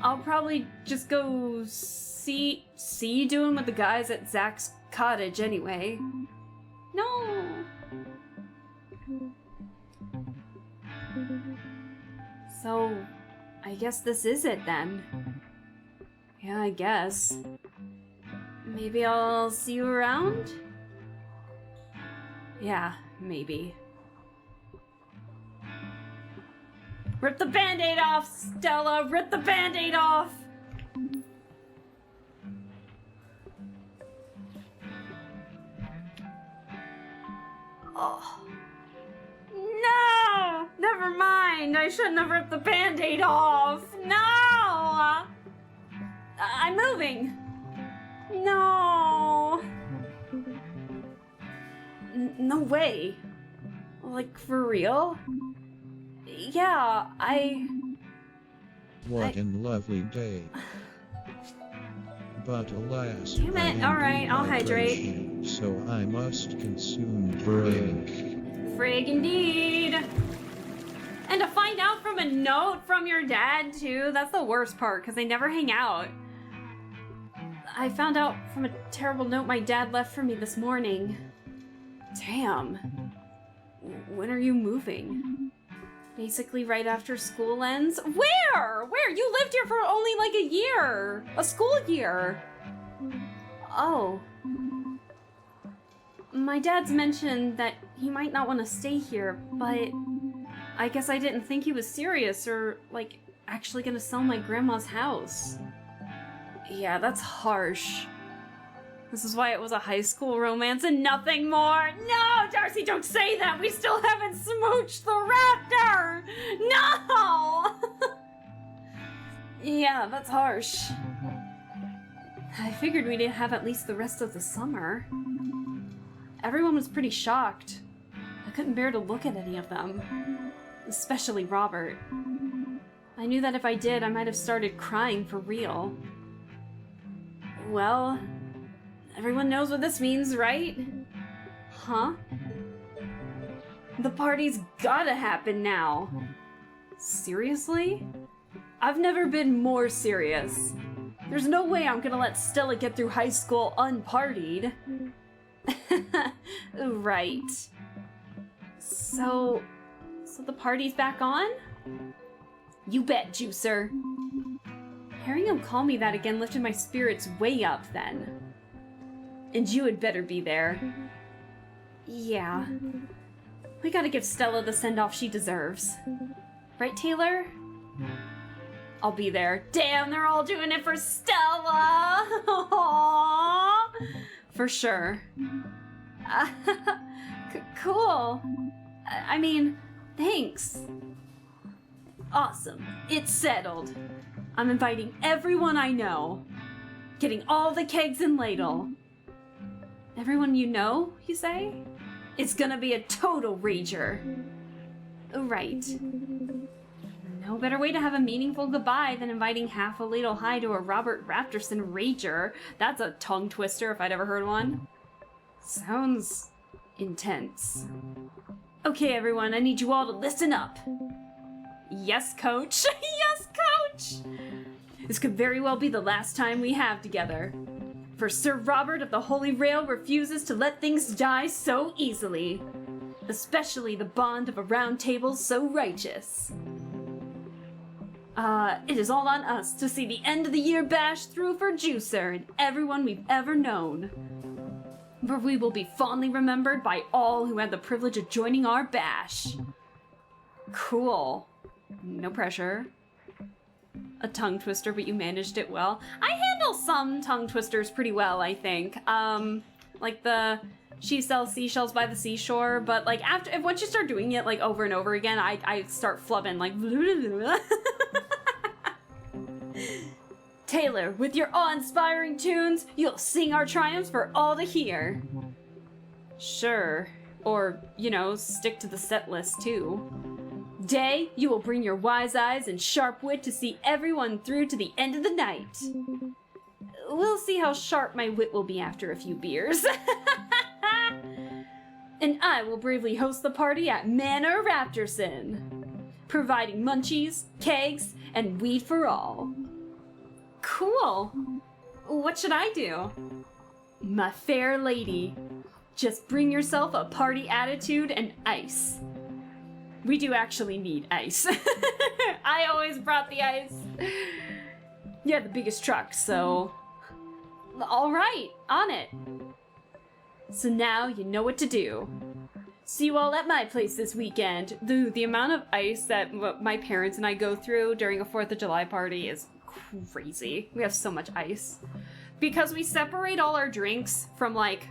I'll probably just go see you doing with the guys at Zach's cottage anyway. No. So, I guess this is it then. Yeah, I guess. Maybe I'll see you around? Yeah, maybe. Rip the Band-Aid off, Stella! Rip the Band-Aid off! Oh. No! Never mind! I shouldn't have ripped the Band-Aid off! No! I'm moving! No! No way! Like, for real? Yeah, What an lovely day. But alas, Damn it. I am Alright, I'll hydrate. dehydration, so I must consume drink. Frig indeed! And to find out from a note from your dad, too, that's the worst part, because they never hang out. I found out from a terrible note my dad left for me this morning. Damn. When are you moving? Basically right after school ends? Where? Where? You lived here for only like a year! A school year! Oh. My dad's mentioned that he might not want to stay here, but I guess I didn't think he was serious or, like, actually gonna sell my grandma's house. Yeah, that's harsh. This is why it was a high school romance and nothing more. No, Darcy, don't say that. We still haven't smooched the raptor. No. Yeah, that's harsh. I figured we'd have at least the rest of the summer. Everyone was pretty shocked. I couldn't bear to look at any of them. Especially Robert. I knew that if I did, I might have started crying for real. Well, everyone knows what this means, right? Huh? The party's gotta happen now. Seriously? I've never been more serious. There's no way I'm gonna let Stella get through high school unpartied. Right. So the party's back on? You bet, Juicer. Hearing him call me that again lifted my spirits way up then. And you had better be there. Yeah. We gotta give Stella the send-off she deserves. Right, Taylor? I'll be there. Damn, they're all doing it for Stella! Aww. For sure. Cool. I mean, thanks. Awesome. It's settled. I'm inviting everyone I know. Getting all the kegs and ladle. Everyone you know, you say? It's gonna be a total rager. Right. No better way to have a meaningful goodbye than inviting half a ladle hi to a Robert Raptorson rager. That's a tongue twister if I'd ever heard one. Sounds intense. Okay, everyone, I need you all to listen up. Yes, coach. Yes, coach! This could very well be the last time we have together. For Sir Robert of the Holy Rail refuses to let things die so easily. Especially the bond of a round table so righteous. It is all on us to see the end of the year bash through for Juicer and everyone we've ever known. For we will be fondly remembered by all who had the privilege of joining our bash. Cool. No pressure. A tongue twister, but you managed it well. I handle some tongue twisters pretty well, I think. Like the she sells seashells by the seashore, but like once you start doing it like over and over again, I start flubbing like Taylor, with your awe-inspiring tunes, you'll sing our triumphs for all to hear. Sure. Or, you know, stick to the set list too. Day, you will bring your wise eyes and sharp wit to see everyone through to the end of the night. We'll see how sharp my wit will be after a few beers. And I will bravely host the party at Manor Raptorson, providing munchies, kegs, and weed for all. Cool. What should I do? My fair lady, just bring yourself a party attitude and ice. We do actually need ice. I always brought the ice. Yeah, the biggest truck, so... All right, on it. So now you know what to do. See you all at my place this weekend. The amount of ice that my parents and I go through during a 4th of July party is crazy. We have so much ice. Because we separate all our drinks from like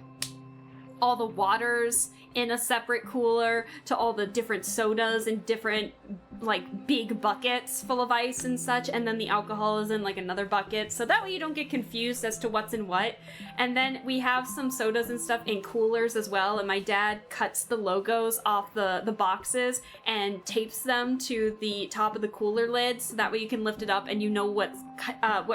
all the waters in a separate cooler to all the different sodas in different like big buckets full of ice and such, and then the alcohol is in like another bucket, so that way you don't get confused as to what's in what. And then we have some sodas and stuff in coolers as well, and my dad cuts the logos off the boxes and tapes them to the top of the cooler lid, so that way you can lift it up and you know what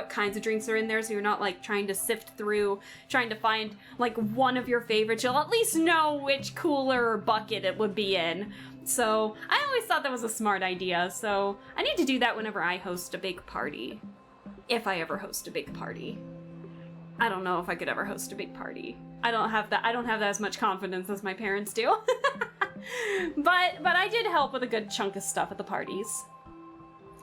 kinds of drinks are in there, so you're not like trying to sift through trying to find like one of your favorites. You'll at least know which cooler or bucket it would be in. So I always thought that was a smart idea, so I need to do that whenever I host a big party. If I ever host a big party. I don't know if I could ever host a big party. I don't have that as much confidence as my parents do. but I did help with a good chunk of stuff at the parties.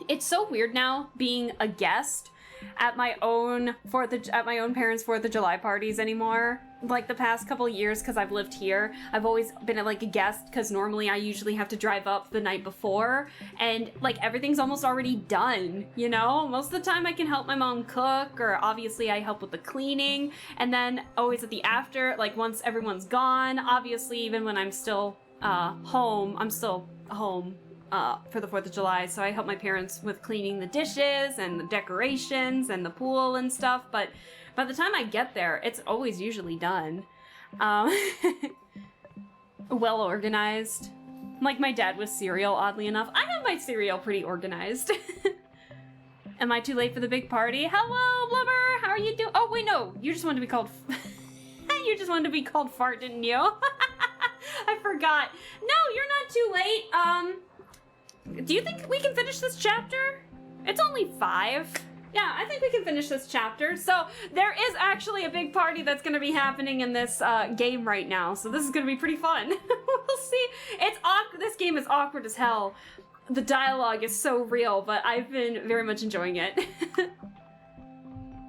It's so weird now being a guest at my own parents' 4th of July parties anymore. Like the past couple of years, because I've lived here, I've always been like a guest, because normally I usually have to drive up the night before, and like everything's almost already done, you know? Most of the time I can help my mom cook, or obviously I help with the cleaning, and then always at the after, like once everyone's gone, obviously even when I'm still home, I'm still home for the 4th of July, so I help my parents with cleaning the dishes and the decorations and the pool and stuff, but by the time I get there, it's always usually done. Well organized. Like my dad with cereal, oddly enough. I have my cereal pretty organized. Am I too late for the big party? Hello, Blubber! How are you doing? Oh, wait, no. You just wanted to be called... you just wanted to be called Fart, didn't you? I forgot. No, you're not too late. Do you think we can finish this chapter? It's only 5. Yeah, I think we can finish this chapter. So there is actually a big party that's going to be happening in this game right now. So this is going to be pretty fun. We'll see. This game is awkward as hell. The dialogue is so real, but I've been very much enjoying it.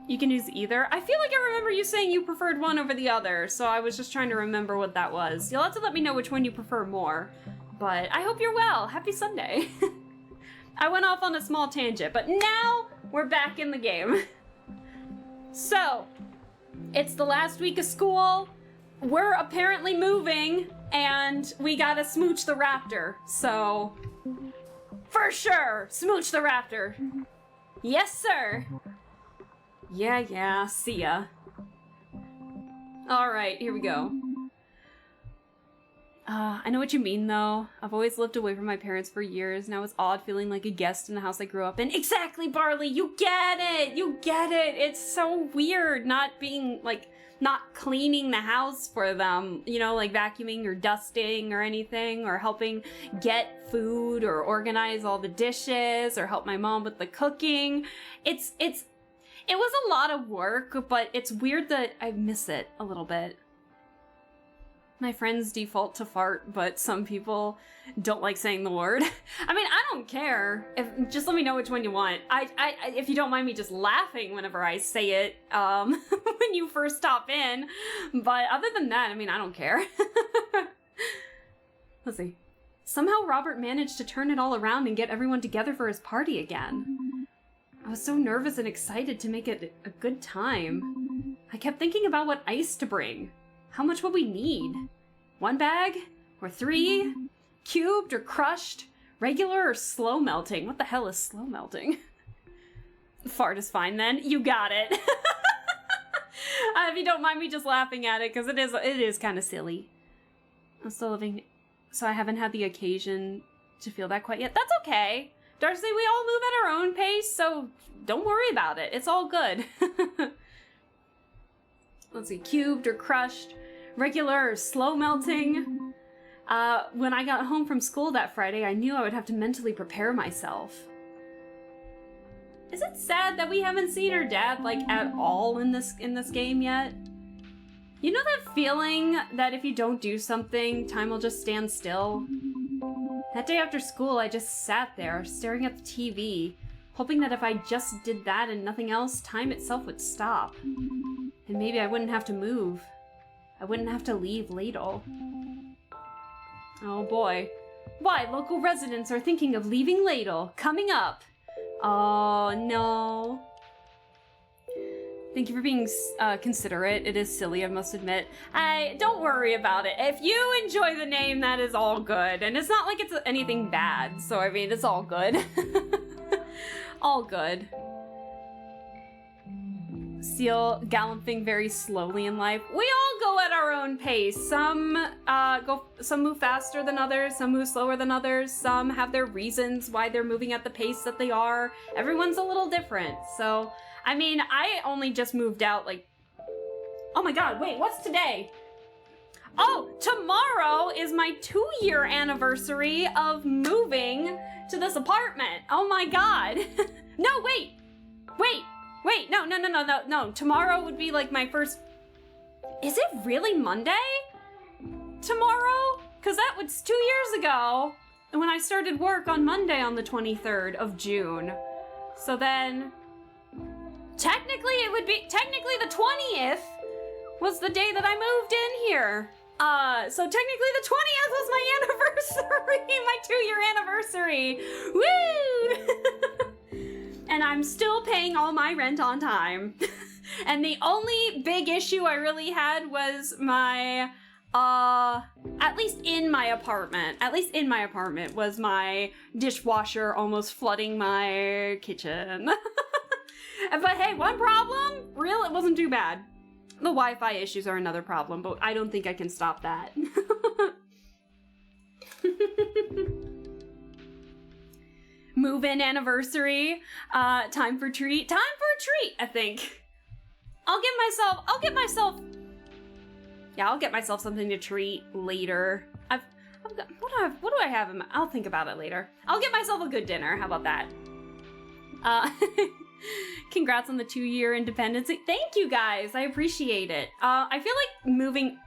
You can use either. I feel like I remember you saying you preferred one over the other, so I was just trying to remember what that was. You'll have to let me know which one you prefer more. But I hope you're well. Happy Sunday. I went off on a small tangent, but now we're back in the game. So, it's the last week of school. We're apparently moving, and we gotta smooch the raptor. So, for sure, smooch the raptor. Yes, sir. Yeah, see ya. Alright, here we go. I know what you mean, though. I've always lived away from my parents for years, and I was odd feeling like a guest in the house I grew up in. Exactly, Barley! You get it! You get it! It's so weird not being, like, not cleaning the house for them. You know, like vacuuming or dusting or anything, or helping get food or organize all the dishes or help my mom with the cooking. It was a lot of work, but it's weird that I miss it a little bit. My friends default to fart, but some people don't like saying the word. I mean, I don't care. Just let me know which one you want. If you don't mind me just laughing whenever I say it, when you first stop in. But other than that, I mean, I don't care. Let's see. Somehow Robert managed to turn it all around and get everyone together for his party again. I was so nervous and excited to make it a good time. I kept thinking about what ice to bring. How much will we need? 1 bag? Or 3? Cubed or crushed? Regular or slow melting? What the hell is slow melting? Fart is fine then. You got it. If you don't mind me just laughing at it, because it is kind of silly. I'm still living, so I haven't had the occasion to feel that quite yet. That's okay. Darcy, we all move at our own pace, so don't worry about it. It's all good. Let's see, cubed or crushed, regular or slow melting. When I got home from school that Friday, I knew I would have to mentally prepare myself. Is it sad that we haven't seen her dad, like, at all in this game yet? You know that feeling that if you don't do something, time will just stand still? That day after school, I just sat there, staring at the TV, hoping that if I just did that and nothing else, time itself would stop. And maybe I wouldn't have to move. I wouldn't have to leave Ladle. Oh boy. Why, local residents are thinking of leaving Ladle. Coming up. Oh no. Thank you for being considerate. It is silly, I must admit. Don't worry about it. If you enjoy the name, that is all good. And it's not like it's anything bad. So, I mean, it's all good. All good. Seal galloping very slowly in life. We all go at our own pace. Some move faster than others, some move slower than others, some have their reasons why they're moving at the pace that they are. Everyone's a little different. So, I mean, I only just moved out like, oh my god, wait, what's today? Oh, tomorrow is my 2-year anniversary of moving to this apartment. Oh my god. No, wait, no. Tomorrow would be like my first... Is it really Monday? Tomorrow? Because that was 2 years ago when I started work on Monday on the 23rd of June. So then... Technically the 20th was the day that I moved in here. So technically the 20th was my anniversary, my 2-year anniversary. Woo! And I'm still paying all my rent on time. And the only big issue I really had was my, at least in my apartment, was my dishwasher almost flooding my kitchen. But hey, one problem? Real, it wasn't too bad. The Wi-Fi issues are another problem, but I don't think I can stop that. Move-in anniversary. Time for treat, I think. I'll get myself something to treat later. What do I have in my, I'll think about it later. I'll get myself a good dinner, how about that? Congrats on the 2-year independence. Thank you guys, I appreciate it. I feel like moving,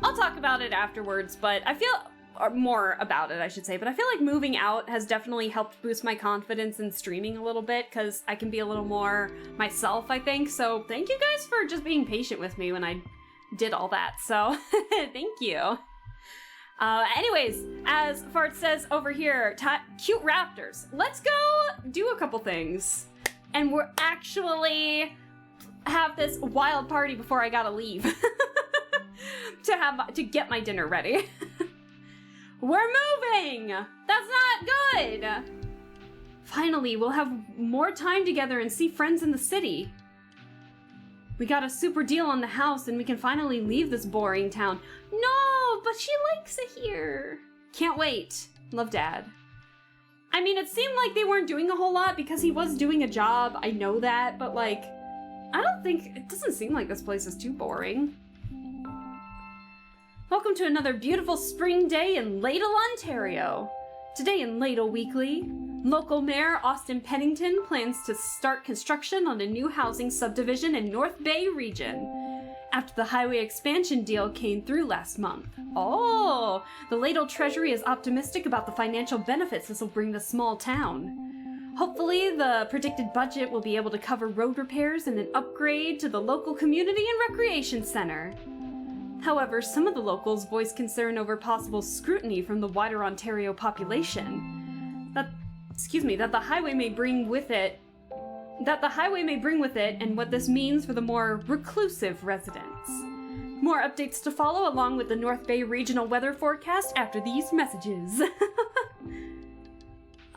I'll talk about it afterwards, but I feel, or more about it I should say, but I feel like moving out has definitely helped boost my confidence in streaming a little bit, because I can be a little more myself, I think. So thank you guys for just being patient with me when I did all that, so thank you. Anyways, as Fart says over here, cute raptors. Let's go do a couple things. And we're actually have this wild party before I gotta leave. to get my dinner ready. We're moving! That's not good! Finally, we'll have more time together and see friends in the city. We got a super deal on the house and we can finally leave this boring town. No! Oh, but she likes it here. Can't wait. Love, Dad. I mean, it seemed like they weren't doing a whole lot because he was doing a job. I know that, but like, it doesn't seem like this place is too boring. Welcome to another beautiful spring day in Ladle, Ontario. Today in Ladle Weekly, local mayor Austin Pennington plans to start construction on a new housing subdivision in North Bay region after the highway expansion deal came through last month. Oh, the Ladle Treasury is optimistic about the financial benefits this will bring the small town. Hopefully, the predicted budget will be able to cover road repairs and an upgrade to the local community and recreation center. However, some of the locals voiced concern over possible scrutiny from the wider Ontario population. That the highway may bring with it and what this means for the more reclusive residents. More updates to follow along with the North Bay regional weather forecast after these messages.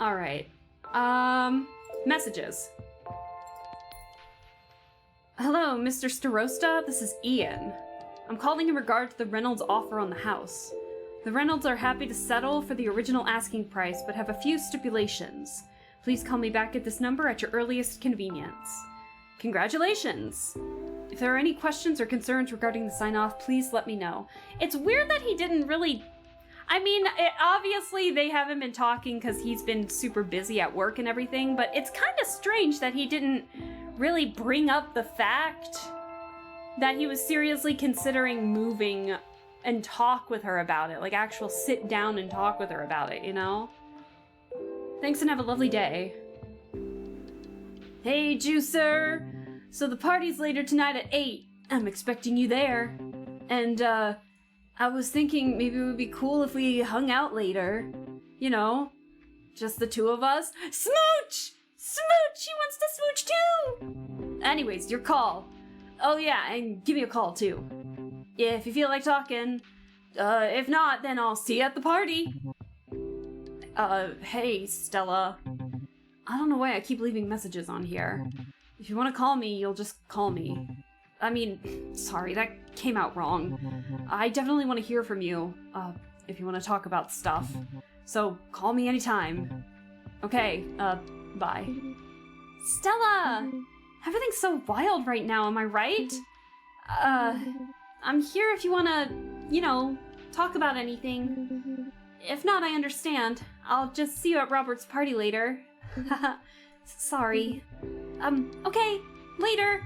Alright. Messages. Hello, Mr. Starosta. This is Ian. I'm calling in regard to the Reynolds offer on the house. The Reynolds are happy to settle for the original asking price, but have a few stipulations. Please call me back at this number at your earliest convenience. Congratulations! If there are any questions or concerns regarding the sign-off, please let me know. It's weird that he didn't really... I mean, obviously they haven't been talking because he's been super busy at work and everything, but it's kind of strange that he didn't really bring up the fact that he was seriously considering moving and talk with her about it. Like, actual sit down and talk with her about it, you know? Thanks and have a lovely day. Hey, Juicer! So the party's later tonight at 8. I'm expecting you there. And, I was thinking maybe it would be cool if we hung out later. You know, just the two of us. Smooch! Smooch! She wants to smooch too! Anyways, your call. Oh yeah, and give me a call too. If you feel like talking. If not, then I'll see you at the party. Hey, Stella. I don't know why I keep leaving messages on here. If you want to call me, you'll just call me. I mean, sorry, that came out wrong. I definitely want to hear from you, if you want to talk about stuff. So, call me anytime. Okay, bye. Stella! Everything's so wild right now, am I right? I'm here if you want to, you know, talk about anything. If not, I understand. I'll just see you at Robert's party later. Sorry. Okay, later.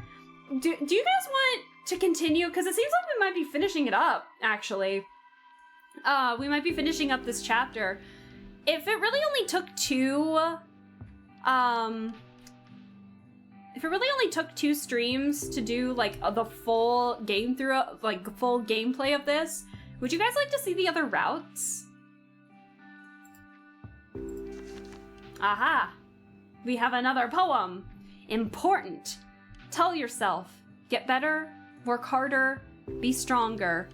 Do you guys want to continue? Because it seems like we might be finishing it up, actually. We might be finishing up this chapter. If it really only took two streams to do, like, the full game through, like, full gameplay of this, would you guys like to see the other routes? Aha! We have another poem. Important. Tell yourself. Get better, work harder, be stronger.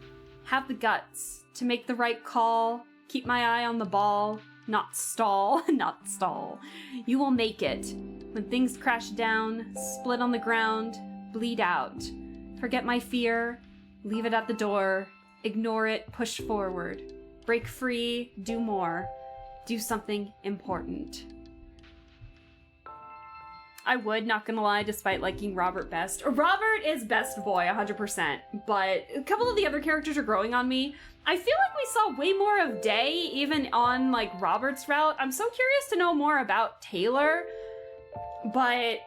Have the guts to make the right call. Keep my eye on the ball. Not stall. Not stall. You will make it. When things crash down, split on the ground, bleed out. Forget my fear. Leave it at the door. Ignore it. Push forward. Break free. Do more. Do something important. I would, not gonna lie, despite liking Robert best. Robert is best boy, 100%, but a couple of the other characters are growing on me. I feel like we saw way more of Day, even on, like, Robert's route. I'm so curious to know more about Taylor, but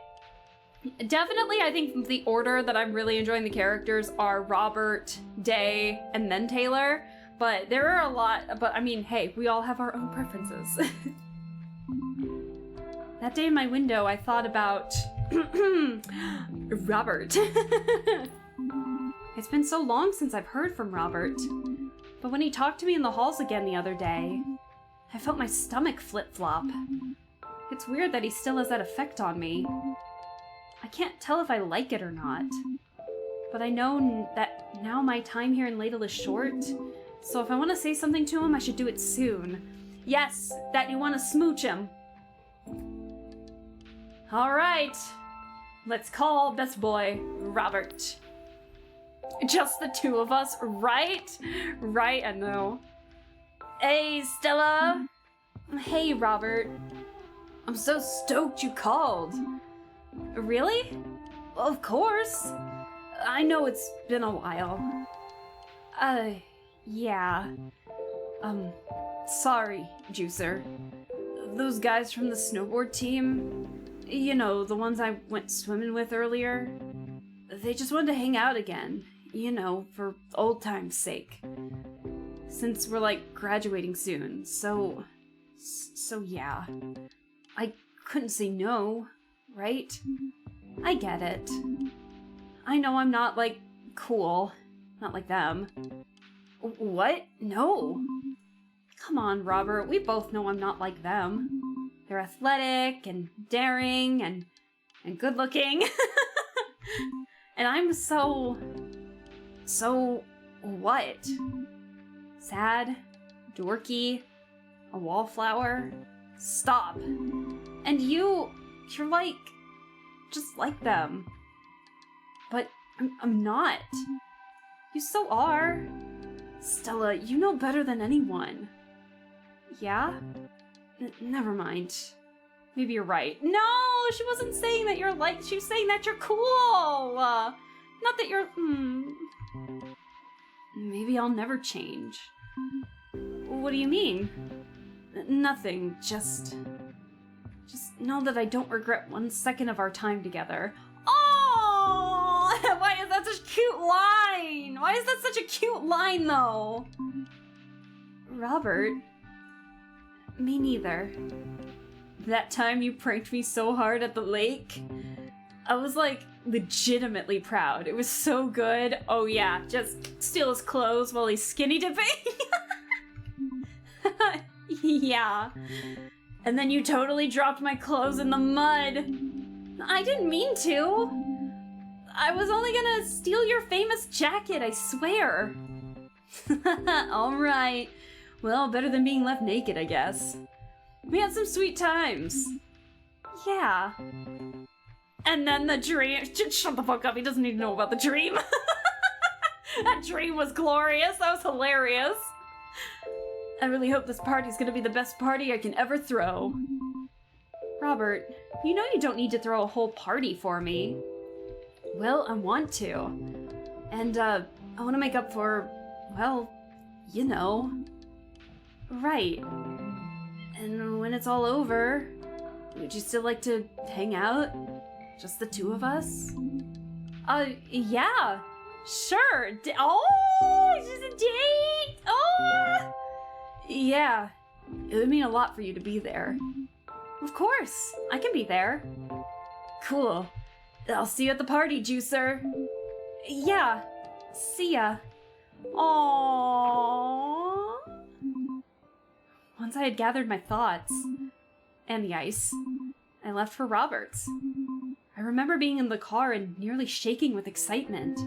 definitely I think the order that I'm really enjoying the characters are Robert, Day, and then Taylor, but there are a lot, but I mean, hey, we all have our own preferences. That day in my window, I thought about Robert. It's been so long since I've heard from Robert. But when he talked to me in the halls again the other day, I felt my stomach flip-flop. It's weird that he still has that effect on me. I can't tell if I like it or not. But I know that now my time here in Ladle is short, so if I want to say something to him, I should do it soon. Yes, that you want to smooch him. Alright, let's call best boy Robert. Just the two of us, right? Right, I know. Hey, Stella. Hey, Robert. I'm so stoked you called. Really? Well, of course. I know it's been a while. Yeah. Sorry, Juicer. Those guys from the snowboard team, you know, the ones I went swimming with earlier, they just wanted to hang out again, you know, for old time's sake. Since we're like graduating soon, so yeah. I couldn't say no, right? I get it. I know I'm not like cool, not like them. What? No. Come on, Robert, we both know I'm not like them. They're athletic and daring and good looking. And I'm so what? Sad? Dorky? A wallflower? Stop. And you're like, just like them. But I'm not. You so are. Stella, you know better than anyone. Yeah? Never mind. Maybe you're right. No, she wasn't saying that you're like, she was saying that you're cool. Not that you're, Maybe I'll never change. What do you mean? Nothing, just know that I don't regret 1 second of our time together. Oh! Why is that such a cute line? Why is that such a cute line, though? Robert? Me neither. That time you pranked me so hard at the lake, I was like legitimately proud. It was so good. Oh yeah, just steal his clothes while he's skinny dipping. Yeah. And then you totally dropped my clothes in the mud. I didn't mean to. I was only gonna steal your famous jacket, I swear. Alright. Well, better than being left naked, I guess. We had some sweet times. Yeah. And then the dream. Shut the fuck up, he doesn't need to know about the dream. That dream was glorious, that was hilarious. I really hope this party's gonna be the best party I can ever throw. Robert, you know you don't need to throw a whole party for me. Well, I want to. And, I want to make up for, well, you know. Right. And when it's all over, would you still like to hang out? Just the two of us? Yeah. Sure. Oh, it's just a date! Oh! Yeah. It would mean a lot for you to be there. Of course. I can be there. Cool. I'll see you at the party, Juicer. Yeah. See ya. Aww. Once I had gathered my thoughts and the ice, I left for Robert's. I remember being in the car and nearly shaking with excitement.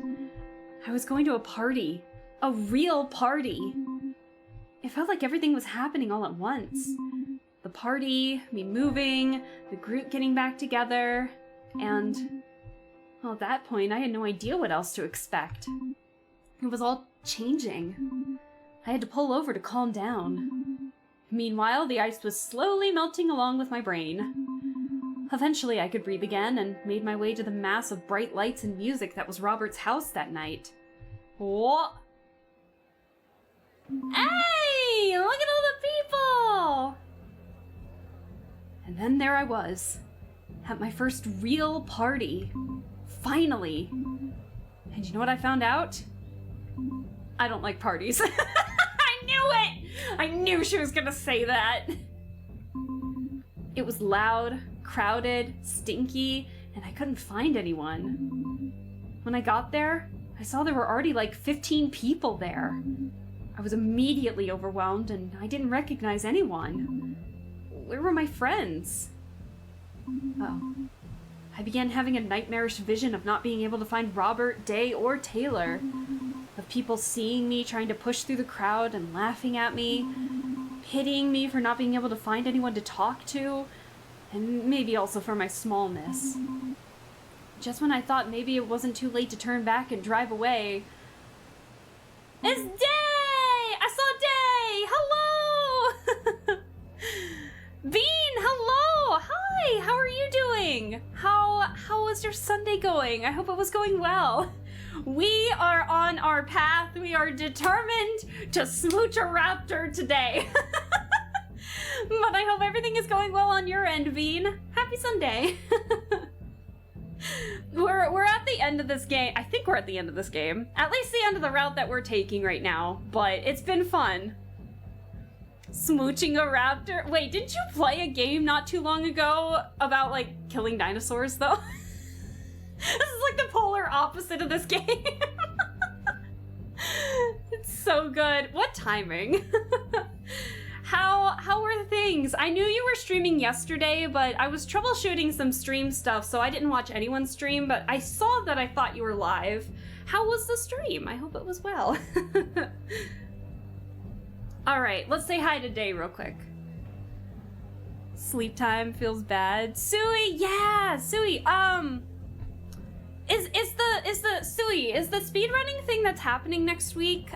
I was going to a party. A real party. It felt like everything was happening all at once. The party, me moving, the group getting back together, and... well, at that point, I had no idea what else to expect. It was all changing. I had to pull over to calm down. Meanwhile, the ice was slowly melting along with my brain. Eventually, I could breathe again and made my way to the mass of bright lights and music that was Robert's house that night. What? Hey! Look at all the people! And then there I was, at my first real party. Finally. And you know what I found out? I don't like parties. I knew it! I knew she was gonna say that. It was loud, crowded, stinky, and I couldn't find anyone. When I got there, I saw there were already like 15 people there. I was immediately overwhelmed and I didn't recognize anyone. Where were my friends? Oh. I began having a nightmarish vision of not being able to find Robert, Day, or Taylor. Of people seeing me trying to push through the crowd and laughing at me, pitying me for not being able to find anyone to talk to, and maybe also for my smallness. Just when I thought maybe it wasn't too late to turn back and drive away. It's Day! I saw Day! Hello! Bean, hello! Hi! How are you doing? How was your Sunday going? I hope it was going well. We are on our path. We are determined to smooch a raptor today. But I hope everything is going well on your end, Bean. Happy Sunday. We're at the end of this game. I think we're at the end of this game. At least the end of the route that we're taking right now. But it's been fun. Smooching a raptor. Wait, didn't you play a game not too long ago about, like, killing dinosaurs, though? This is like the polar opposite of this game. It's so good. What timing? How were things? I knew you were streaming yesterday, but I was troubleshooting some stream stuff, so I didn't watch anyone's stream, but I saw that I thought you were live. How was the stream? I hope it was well. Alright, let's say hi to Day real quick. Sleep time feels bad. Sui, yeah, Sui, is the speedrunning thing that's happening next week,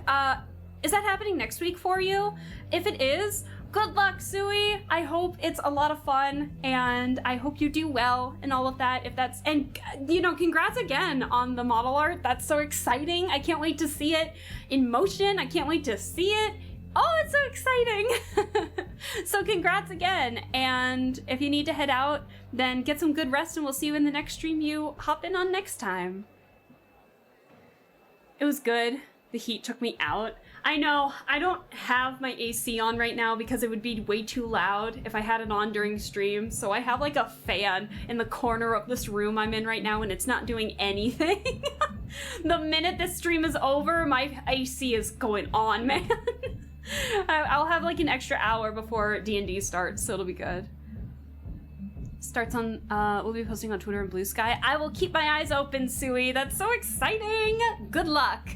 is that happening next week for you? If it is, good luck, Sui. I hope it's a lot of fun, and I hope you do well and all of that. If that's, and you know, congrats again on the model art. That's so exciting. I can't wait to see it in motion. I can't wait to see it. Oh, it's so exciting. So congrats again. And if you need to head out, then get some good rest, and we'll see you in the next stream you hop in on next time. It was good. The heat took me out. I know, I don't have my AC on right now because it would be way too loud if I had it on during stream. So I have like a fan in the corner of this room I'm in right now, and it's not doing anything. The minute this stream is over, my AC is going on, man. I'll have like an extra hour before D&D starts, so it'll be good. Starts on, we'll be posting on Twitter and Blue Sky. I will keep my eyes open, Sui. That's so exciting. Good luck.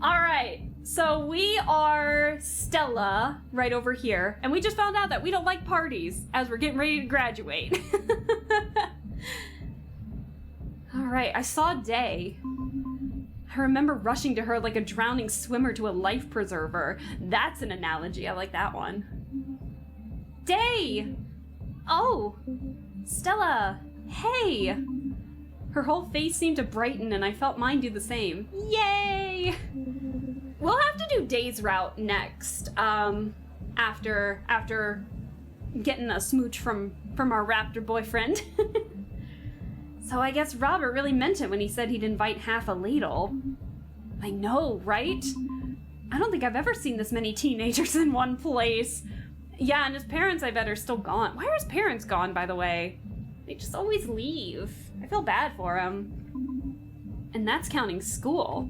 All right, so we are Stella right over here, and we just found out that we don't like parties as we're getting ready to graduate. All right, I saw Day. I remember rushing to her like a drowning swimmer to a life preserver. That's an analogy. I like that one. Day! Oh, Stella, hey! Her whole face seemed to brighten, and I felt mine do the same. Yay! We'll have to do Day's route next, after getting a smooch from our raptor boyfriend. So I guess Robert really meant it when he said he'd invite half a ladle. I know, right? I don't think I've ever seen this many teenagers in one place. Yeah, and his parents, I bet, are still gone. Why are his parents gone, by the way? They just always leave. I feel bad for him. And that's counting school.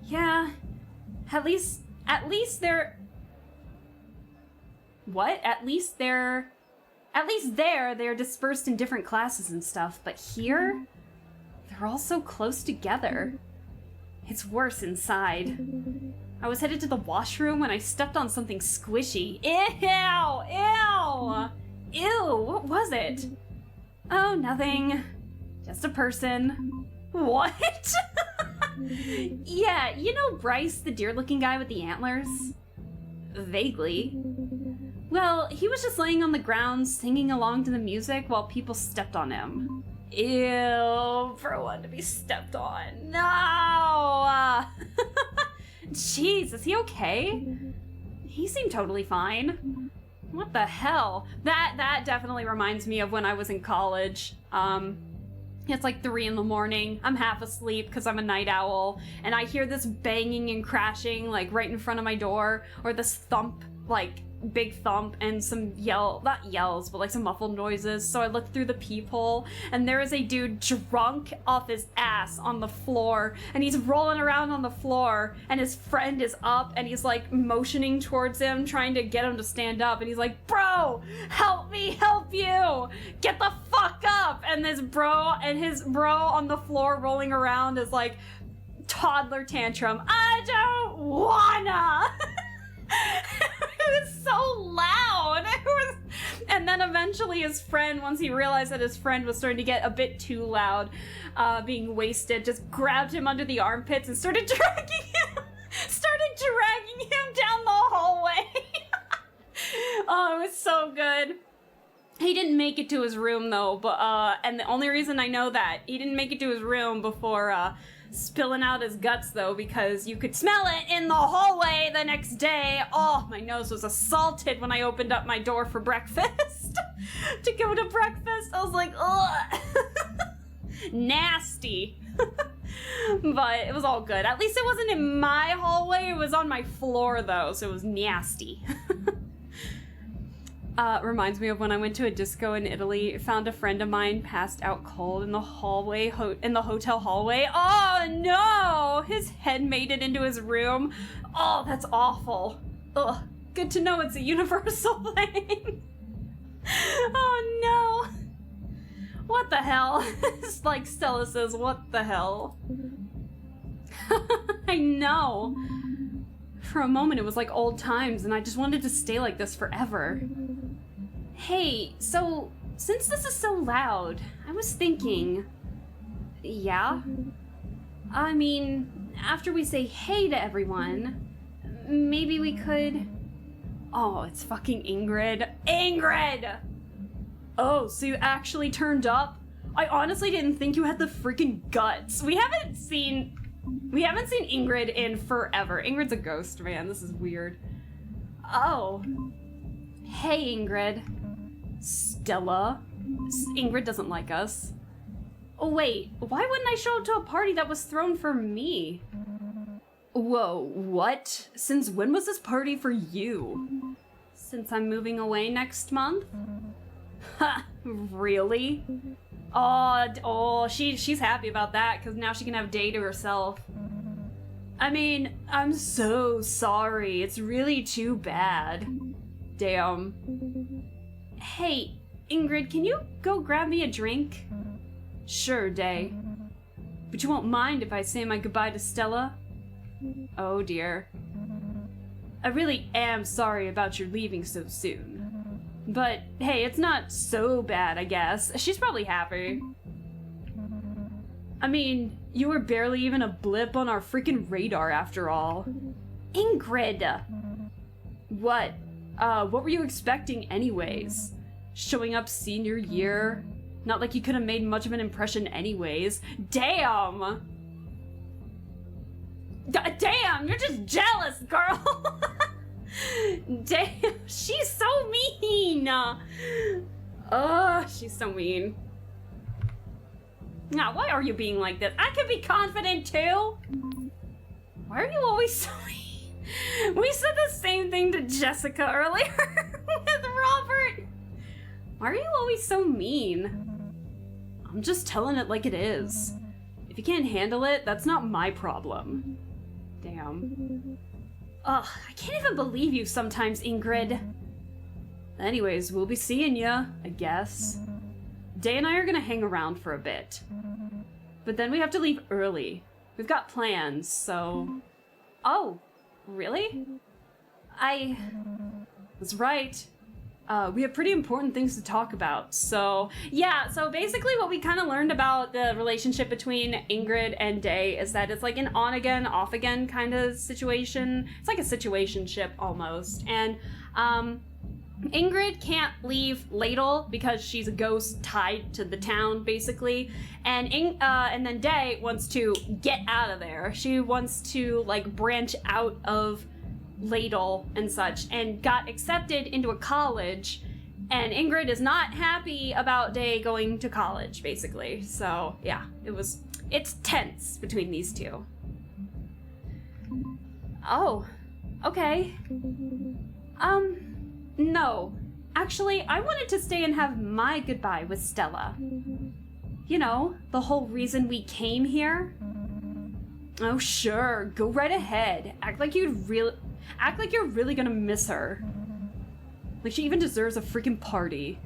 Yeah, at least they're... What? At least there, they're dispersed in different classes and stuff, but here, they're all so close together. It's worse inside. I was headed to the washroom when I stepped on something squishy. Ew! Ew! Ew! What was it? Oh, nothing. Just a person. What? Yeah, you know Bryce, the deer-looking guy with the antlers? Vaguely. Well, he was just laying on the ground singing along to the music while people stepped on him. Ew, for one to be stepped on. No! Jeez, is he okay? He seemed totally fine. What the hell? That definitely reminds me of when I was in college. It's like 3 in the morning. I'm half asleep because I'm a night owl, and I hear this banging and crashing like right in front of my door, or this thump, like big thump, and some not yells, but like some muffled noises. So I look through the peephole, and there is a dude drunk off his ass on the floor, and he's rolling around on the floor, and his friend is up, and he's like motioning towards him, trying to get him to stand up, and he's like, "Bro, help me help you! Get the fuck up!" And his bro on the floor rolling around is like, toddler tantrum. I don't wanna! It was so loud. And then eventually his friend, once he realized that his friend was starting to get a bit too loud, being wasted, just grabbed him under the armpits and started dragging him down the hallway. Oh, it was so good. He didn't make it to his room though, but and the only reason I know that he didn't make it to his room before spilling out his guts though, because you could smell it in the hallway the next day. Oh, my nose was assaulted when I opened up my door for breakfast. To go to breakfast, I was like, ugh. Nasty. But it was all good. At least it wasn't in my hallway, it was on my floor though, so it was nasty. Reminds me of when I went to a disco in Italy, found a friend of mine passed out cold in the hallway, in the hotel hallway. Oh no! His head made it into his room. Oh, that's awful. Ugh. Good to know it's a universal thing. Oh no. What the hell? It's like Stella says, what the hell? I know. For a moment it was like old times and I just wanted to stay like this forever. Hey, so, since this is so loud, I was thinking... Yeah? I mean, after we say hey to everyone, maybe we could... Oh, it's fucking Ingrid. Ingrid! Oh, so you actually turned up? I honestly didn't think you had the freaking guts. We haven't seen Ingrid in forever. Ingrid's a ghost, man. This is weird. Oh. Hey, Ingrid. Stella. Ingrid doesn't like us. Oh, wait. Why wouldn't I show up to a party that was thrown for me? Whoa, what? Since when was this party for you? Since I'm moving away next month? Ha, really? Oh, she's happy about that, because now she can have day to herself. I mean, I'm so sorry. It's really too bad. Damn. Hey, Ingrid, can you go grab me a drink? Sure, Day. But you won't mind if I say my goodbye to Stella? Oh dear. I really am sorry about your leaving so soon. But hey, it's not so bad, I guess. She's probably happy. I mean, you were barely even a blip on our freaking radar after all. Ingrid! What? What were you expecting anyways? Showing up senior year? Not like you could have made much of an impression anyways. Damn! Damn, you're just jealous, girl! Damn, she's so mean! She's so mean. Now, why are you being like this? I could be confident too! Why are you always so mean? We said the same thing to Jessica earlier with Robert! Why are you always so mean? I'm just telling it like it is. If you can't handle it, that's not my problem. Damn. Ugh, I can't even believe you sometimes, Ingrid. Anyways, we'll be seeing ya, I guess. Day and I are gonna hang around for a bit. But then we have to leave early. We've got plans, so... Oh, really? I was right. We have pretty important things to talk about. So, yeah, so basically what we kind of learned about the relationship between Ingrid and Day is that it's like an on-again, off-again kind of situation. It's like a situationship almost. And Ingrid can't leave Ladle because she's a ghost tied to the town, basically. And then Day wants to get out of there. She wants to, like, branch out of Ladle and such, and got accepted into a college, and Ingrid is not happy about Day going to college, basically. So yeah, it's tense between these two. Oh, okay. No. Actually, I wanted to stay and have my goodbye with Stella. You know, the whole reason we came here. Oh sure, go right ahead. Act like you're really gonna miss her. Like she even deserves a freaking party.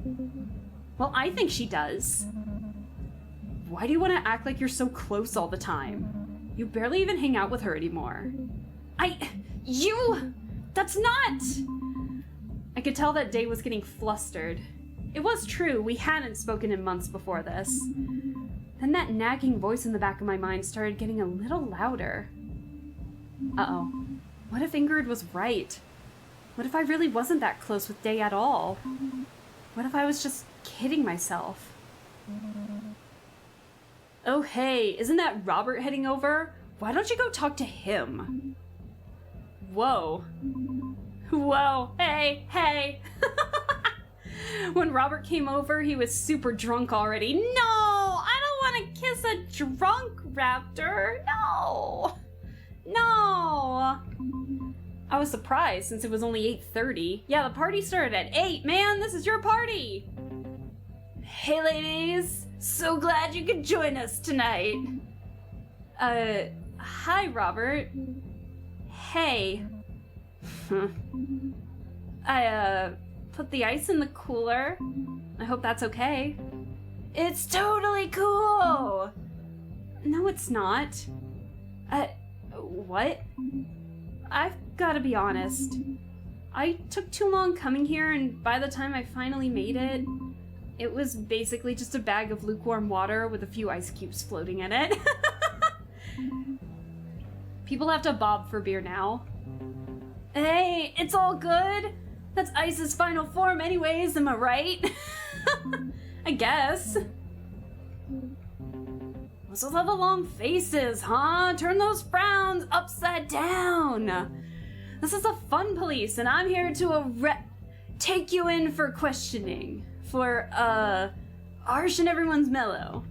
Well, I think she does. Why do you want to act like you're so close all the time? You barely even hang out with her anymore. That's not... I could tell that Day was getting flustered. It was true, we hadn't spoken in months before this. Then that nagging voice in the back of my mind started getting a little louder. Uh-oh. What if Ingrid was right? What if I really wasn't that close with Day at all? What if I was just kidding myself? Oh hey, isn't that Robert heading over? Why don't you go talk to him? Whoa. Whoa, hey, hey. When Robert came over, he was super drunk already. No, I don't want to kiss a drunk raptor. No. No. I was surprised since it was only 8:30. Yeah, the party started at 8. Man, this is your party. Hey ladies, so glad you could join us tonight. Hi Robert. Hey. I put the ice in the cooler. I hope that's okay. It's totally cool. No, it's not. What? I've gotta be honest. I took too long coming here, and by the time I finally made it, it was basically just a bag of lukewarm water with a few ice cubes floating in it. People have to bob for beer now. Hey, it's all good. That's ice's final form anyways, am I right? I guess. What's with all the long faces, huh? Turn those frowns upside down. This is the fun police, and I'm here to take you in for questioning. For, harsh and everyone's mellow.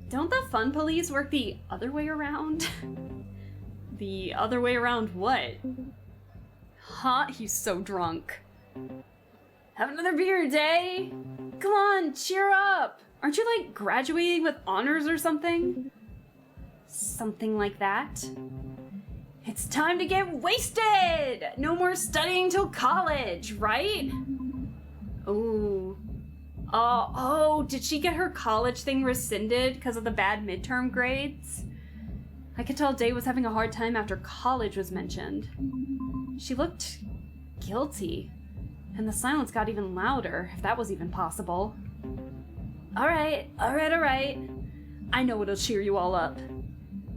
Don't the fun police work the other way around? The other way around what? Huh? He's so drunk. Have another beer, Day? Come on, cheer up! Aren't you, like, graduating with honors or something? Something like that? It's time to get wasted! No more studying till college, right? Oh. Oh, did she get her college thing rescinded because of the bad midterm grades? I could tell Day was having a hard time after college was mentioned. She looked guilty, and the silence got even louder, if that was even possible. All right. I know what'll cheer you all up.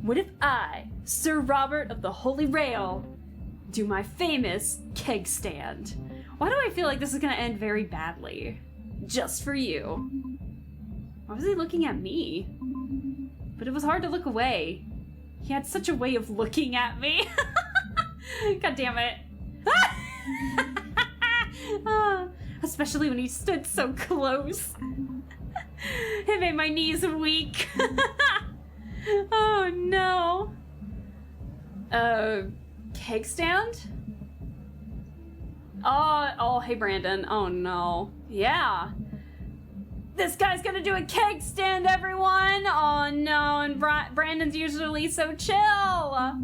What if I, Sir Robert of the Holy Rail, do my famous keg stand? Why do I feel like this is gonna end very badly? Just for you. Why was he looking at me? But it was hard to look away. He had such a way of looking at me. God damn it. Especially when he stood so close. It made my knees weak. Oh no. Keg stand? Oh, hey Brandon. Oh no. Yeah. This guy's gonna do a keg stand, everyone! Oh no, and Brandon's usually so chill!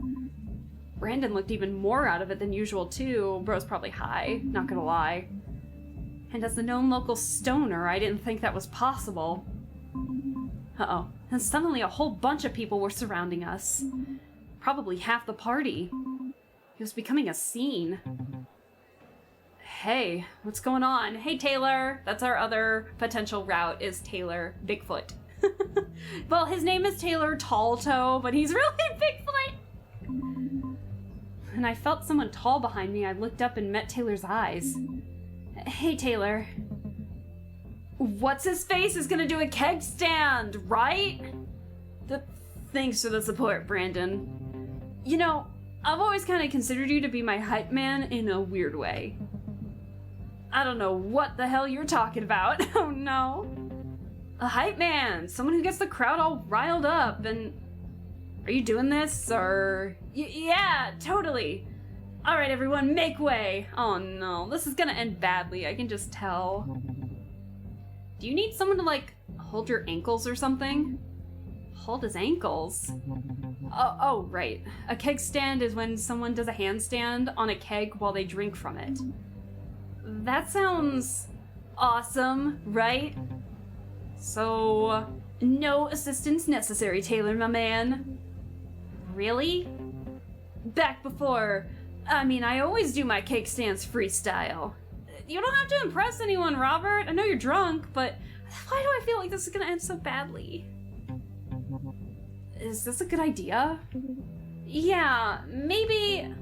Brandon looked even more out of it than usual too. Bro's probably high, not gonna lie. And as the known local stoner, I didn't think that was possible. Uh-oh. And suddenly a whole bunch of people were surrounding us. Probably half the party. It was becoming a scene. Hey, what's going on? Hey, Taylor. That's our other potential route, is Taylor Bigfoot. Well, his name is Taylor Tall Toe, but he's really Bigfoot. And I felt someone tall behind me. I looked up and met Taylor's eyes. Hey, Taylor. What's his face is gonna do a keg stand, right? Thanks for the support, Brandon. You know, I've always kind of considered you to be my hype man in a weird way. I don't know what the hell you're talking about. Oh no. A hype man, someone who gets the crowd all riled up, and are you doing this, or? Yeah, totally. All right, everyone, make way. Oh no, this is gonna end badly, I can just tell. Do you need someone to, like, hold your ankles or something? Hold his ankles? Oh, right. A keg stand is when someone does a handstand on a keg while they drink from it. That sounds awesome, right? So, no assistance necessary, Taylor, my man. Really? Back before, I always do my cake stands freestyle. You don't have to impress anyone, Robert. I know you're drunk, but why do I feel like this is gonna end so badly? Is this a good idea? Yeah, maybe...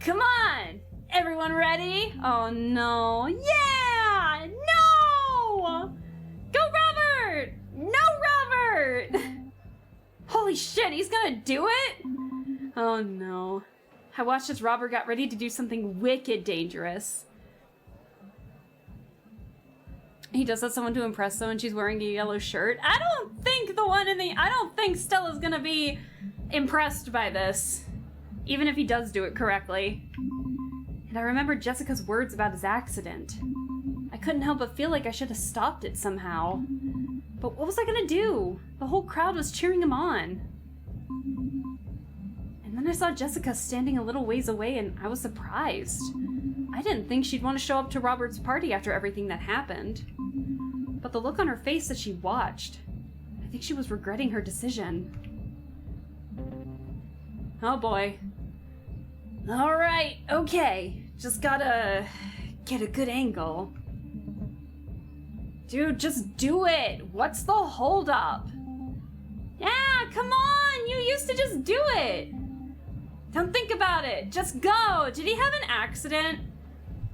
Come on! Everyone ready? Oh no. Yeah! No! Go, Robert! No, Robert! Holy shit, he's gonna do it? Oh no. I watched as Robert got ready to do something wicked dangerous. He does have someone to impress though, and she's wearing a yellow shirt. I don't think Stella's gonna be impressed by this. Even if he does do it correctly. And I remembered Jessica's words about his accident. I couldn't help but feel like I should have stopped it somehow. But what was I gonna do? The whole crowd was cheering him on. And then I saw Jessica standing a little ways away and I was surprised. I didn't think she'd want to show up to Robert's party after everything that happened. But the look on her face as she watched, I think she was regretting her decision. Oh boy. Alright, okay. Just gotta get a good angle. Dude, just do it! What's the holdup? Yeah, come on! You used to just do it! Don't think about it, just go! Did he have an accident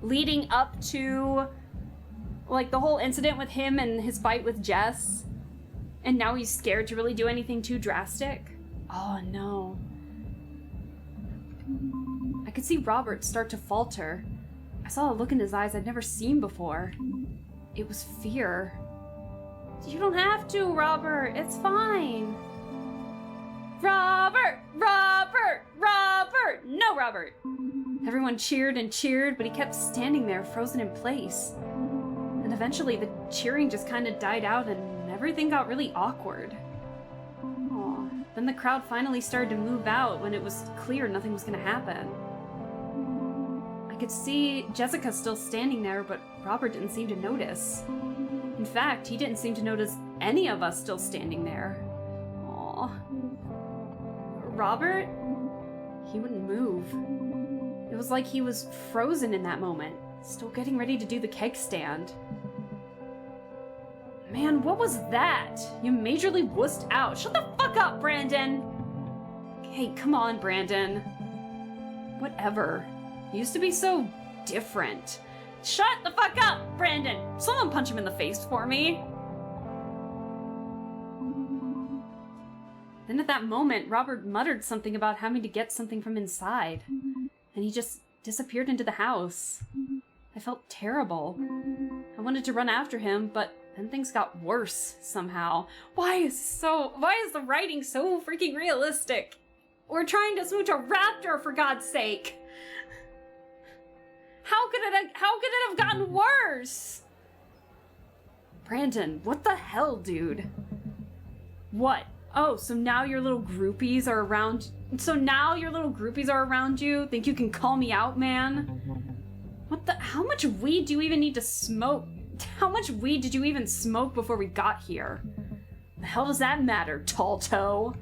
leading up to, like, the whole incident with him and his fight with Jess? And now he's scared to really do anything too drastic? Oh no. I could see Robert start to falter. I saw a look in his eyes I'd never seen before. It was fear. You don't have to, Robert. It's fine. Robert! Robert! Robert! No, Robert! Everyone cheered and cheered, but he kept standing there, frozen in place. And eventually the cheering just kind of died out and everything got really awkward. Aw. Then the crowd finally started to move out when it was clear nothing was going to happen. I could see Jessica still standing there, but Robert didn't seem to notice. In fact, he didn't seem to notice any of us still standing there. Aww. Robert? He wouldn't move. It was like he was frozen in that moment, still getting ready to do the keg stand. Man, what was that? You majorly wussed out. Shut the fuck up, Brandon! Hey, come on, Brandon. Whatever. You used to be so different. Shut the fuck up, Brandon! Someone punch him in the face for me. Then at that moment, Robert muttered something about having to get something from inside. And he just disappeared into the house. I felt terrible. I wanted to run after him, but then things got worse somehow. Why is the writing so freaking realistic? We're trying to smooch a raptor, for God's sake! How could it have gotten worse? Brandon, what the hell, dude? What? Oh, so now your little groupies are around... So now your little groupies are around you? Think you can call me out, man? What the... How much weed do you even need to smoke? How much weed did you even smoke before we got here? The hell does that matter, tall toe?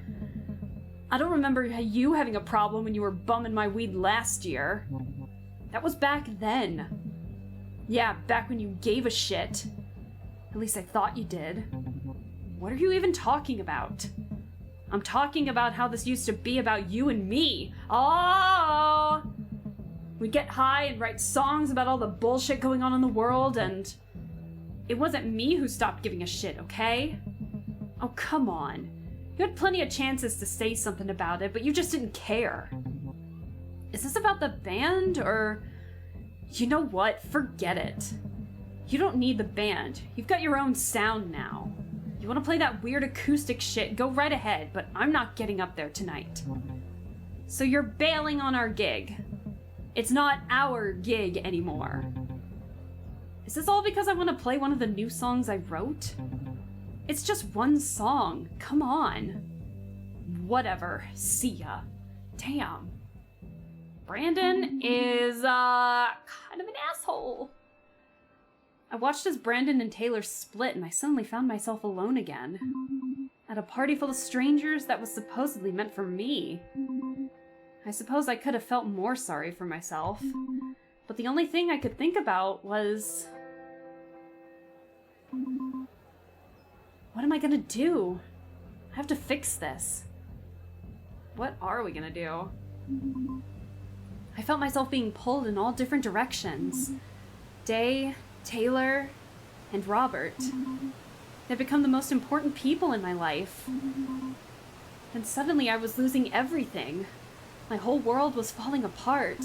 I don't remember you having a problem when you were bumming my weed last year. That was back then. Yeah, back when you gave a shit. At least I thought you did. What are you even talking about? I'm talking about how this used to be about you and me. Oh! We'd get high and write songs about all the bullshit going on in the world, and it wasn't me who stopped giving a shit, okay? Oh, come on. You had plenty of chances to say something about it, but you just didn't care. Is this about the band, or... You know what? Forget it. You don't need the band. You've got your own sound now. You want to play that weird acoustic shit, go right ahead, but I'm not getting up there tonight. So you're bailing on our gig. It's not our gig anymore. Is this all because I want to play one of the new songs I wrote? It's just one song. Come on. Whatever. See ya. Damn. Brandon is, kind of an asshole. I watched as Brandon and Taylor split and I suddenly found myself alone again. At a party full of strangers that was supposedly meant for me. I suppose I could have felt more sorry for myself. But the only thing I could think about was... what am I gonna do? I have to fix this. What are we gonna do? I felt myself being pulled in all different directions. Day, Taylor, and Robert. They'd become the most important people in my life. And suddenly I was losing everything. My whole world was falling apart.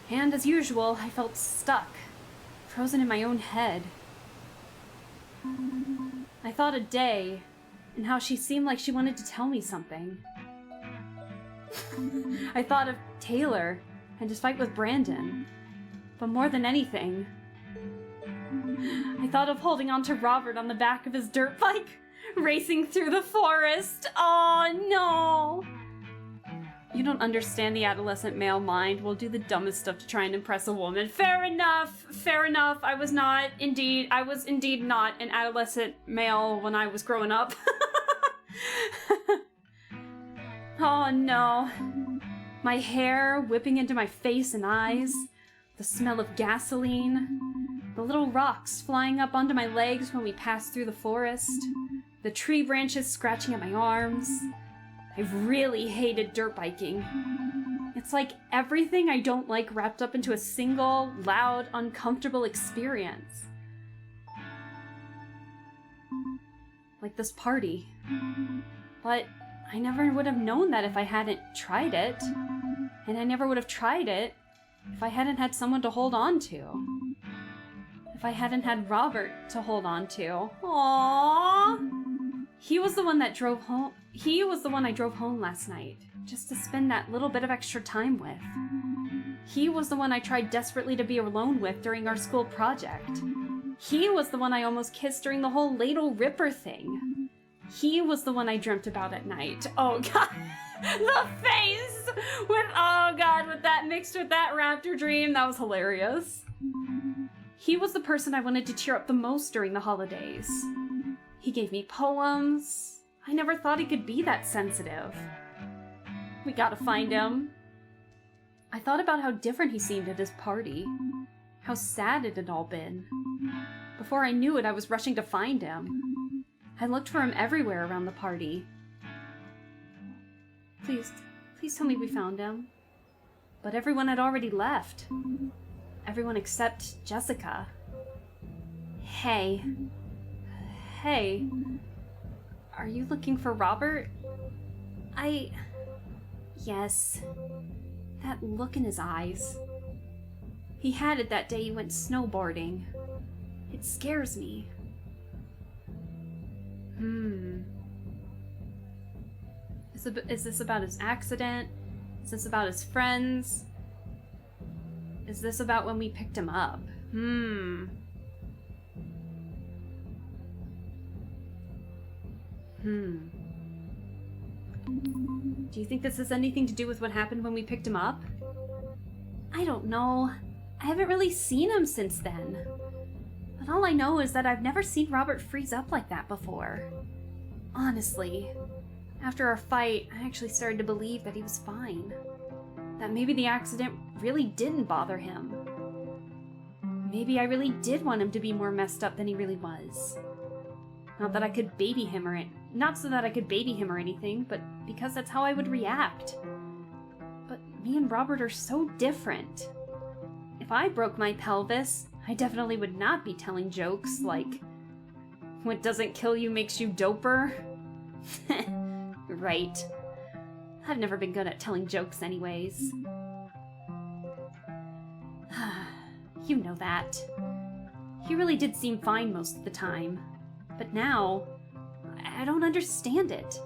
And as usual, I felt stuck, frozen in my own head. I thought of Day, and how she seemed like she wanted to tell me something. I thought of Taylor, and his fight with Brandon. But more than anything, I thought of holding on to Robert on the back of his dirt bike, racing through the forest. Oh no! You don't understand the adolescent male mind. Will do the dumbest stuff to try and impress a woman. Fair enough, fair enough. I was indeed not an adolescent male when I was growing up. Oh no. My hair whipping into my face and eyes, the smell of gasoline, the little rocks flying up onto my legs when we passed through the forest, the tree branches scratching at my arms. I really hated dirt biking. It's like everything I don't like wrapped up into a single, loud, uncomfortable experience. Like this party. But I never would have known that if I hadn't tried it. And I never would have tried it if I hadn't had someone to hold on to. If I hadn't had Robert to hold on to. Aww. He was the one that drove home. He was the one I drove home last night, just to spend that little bit of extra time with. He was the one I tried desperately to be alone with during our school project. He was the one I almost kissed during the whole Ladle Ripper thing. He was the one I dreamt about at night. Oh god, the face! Oh god, with that mixed with that raptor dream, that was hilarious. He was the person I wanted to cheer up the most during the holidays. He gave me poems. I never thought he could be that sensitive. We gotta find him. I thought about how different he seemed at his party. How sad it had all been. Before I knew it, I was rushing to find him. I looked for him everywhere around the party. Please tell me we found him. But everyone had already left. Everyone except Jessica. Hey. Hey. Are you looking for Robert? Yes. That look in his eyes. He had it that day he went snowboarding. It scares me. Is this about his accident? Is this about his friends? Is this about when we picked him up? Do you think this has anything to do with what happened when we picked him up? I don't know. I haven't really seen him since then. But all I know is that I've never seen Robert freeze up like that before. Honestly, after our fight, I actually started to believe that he was fine. That maybe the accident really didn't bother him. Maybe I really did want him to be more messed up than he really was. Not that I could baby him not so that I could baby him or anything, but because that's how I would react. But me and Robert are so different. If I broke my pelvis, I definitely would not be telling jokes like, "What doesn't kill you makes you doper." Right. I've never been good at telling jokes anyways. You know that. He really did seem fine most of the time. But now, I don't understand it.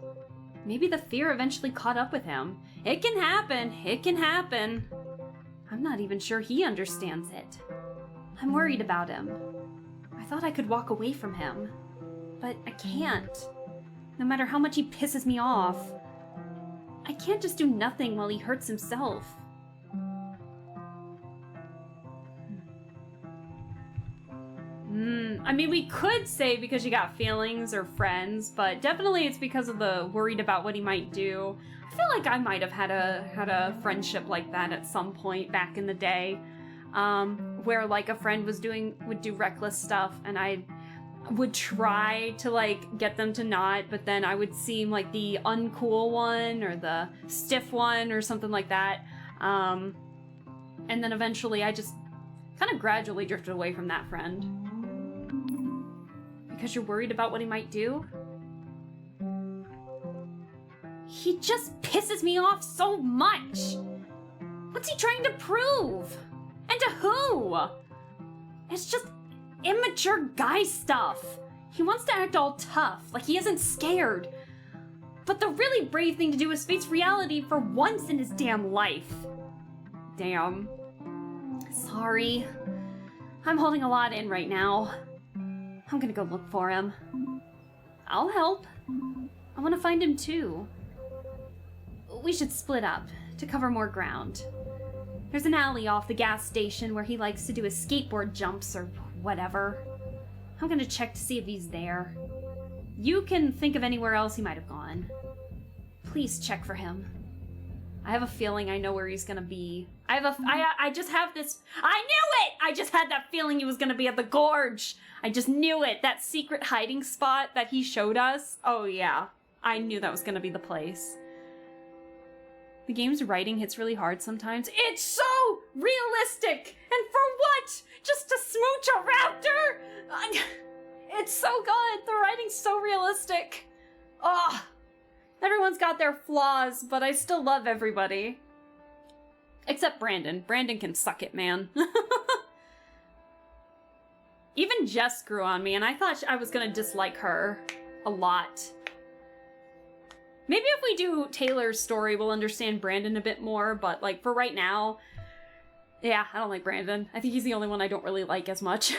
Maybe the fear eventually caught up with him. It can happen. It can happen. I'm not even sure he understands it. I'm worried about him. I thought I could walk away from him. But I can't. No matter how much he pisses me off. I can't just do nothing while he hurts himself. I mean, we could say because you got feelings or friends, but definitely it's because of the worried about what he might do. I feel like I might have had a friendship like that at some point back in the day. where like a friend would do reckless stuff, and I would try to like get them to not, but then I would seem like the uncool one or the stiff one or something like that. And then eventually I just kind of gradually drifted away from that friend. Because you're worried about what he might do? He just pisses me off so much! What's he trying to prove? And to who? It's just immature guy stuff. He wants to act all tough, like he isn't scared. But the really brave thing to do is face reality for once in his damn life. Damn. Sorry. I'm holding a lot in right now. I'm gonna go look for him. I'll help. I want to find him too. We should split up to cover more ground. There's an alley off the gas station where he likes to do his skateboard jumps or whatever. I'm gonna check to see if he's there. You can think of anywhere else he might have gone. Please check for him. I have a feeling I know where he's gonna be. I just have this. I knew it! I just had that feeling he was gonna be at the gorge. I just knew it. That secret hiding spot that he showed us. Oh yeah, I knew that was gonna be the place. The game's writing hits really hard sometimes. It's so realistic! And for what? Just to smooch a raptor? It's so good! The writing's so realistic. Ugh. Everyone's got their flaws, but I still love everybody. Except Brandon. Brandon can suck it, man. Even Jess grew on me, and I thought I was gonna dislike her a lot. Maybe if we do Taylor's story, we'll understand Brandon a bit more, but like for right now, yeah, I don't like Brandon. I think he's the only one I don't really like as much.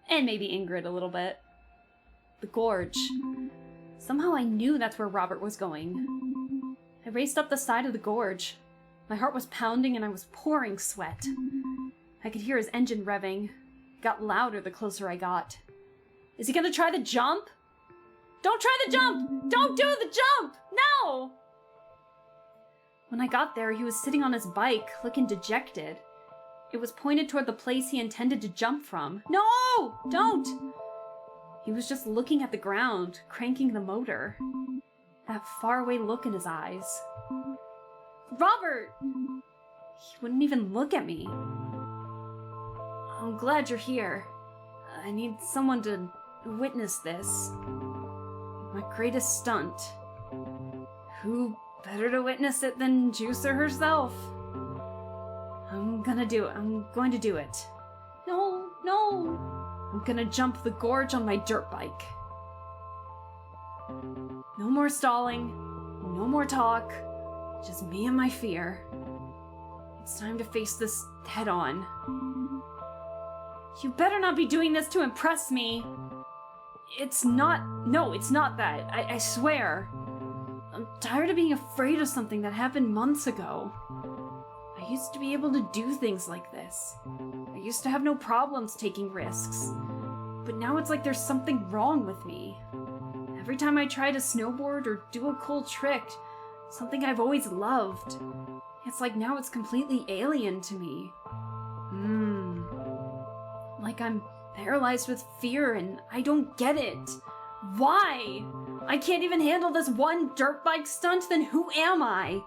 And maybe Ingrid a little bit. The gorge. Somehow I knew that's where Robert was going. I raced up the side of the gorge. My heart was pounding and I was pouring sweat. I could hear his engine revving. It got louder the closer I got. Is he gonna try the jump? Don't try the jump! Don't do the jump! No! When I got there, he was sitting on his bike, looking dejected. It was pointed toward the place he intended to jump from. No! Don't! He was just looking at the ground, cranking the motor. That faraway look in his eyes. Robert! He wouldn't even look at me. I'm glad you're here. I need someone to witness this. My greatest stunt. Who better to witness it than Juicer herself? I'm gonna do it. I'm going to do it. No, no. I'm gonna jump the gorge on my dirt bike. No more stalling. No more talk. Just me and my fear. It's time to face this head on. You better not be doing this to impress me. It's not. No, it's not that. I swear. I'm tired of being afraid of something that happened months ago. I used to be able to do things like this. I used to have no problems taking risks. But now it's like there's something wrong with me. Every time I try to snowboard or do a cool trick, something I've always loved, it's like now it's completely alien to me. Like I'm paralyzed with fear and I don't get it. Why? I can't even handle this one dirt bike stunt, then who am I?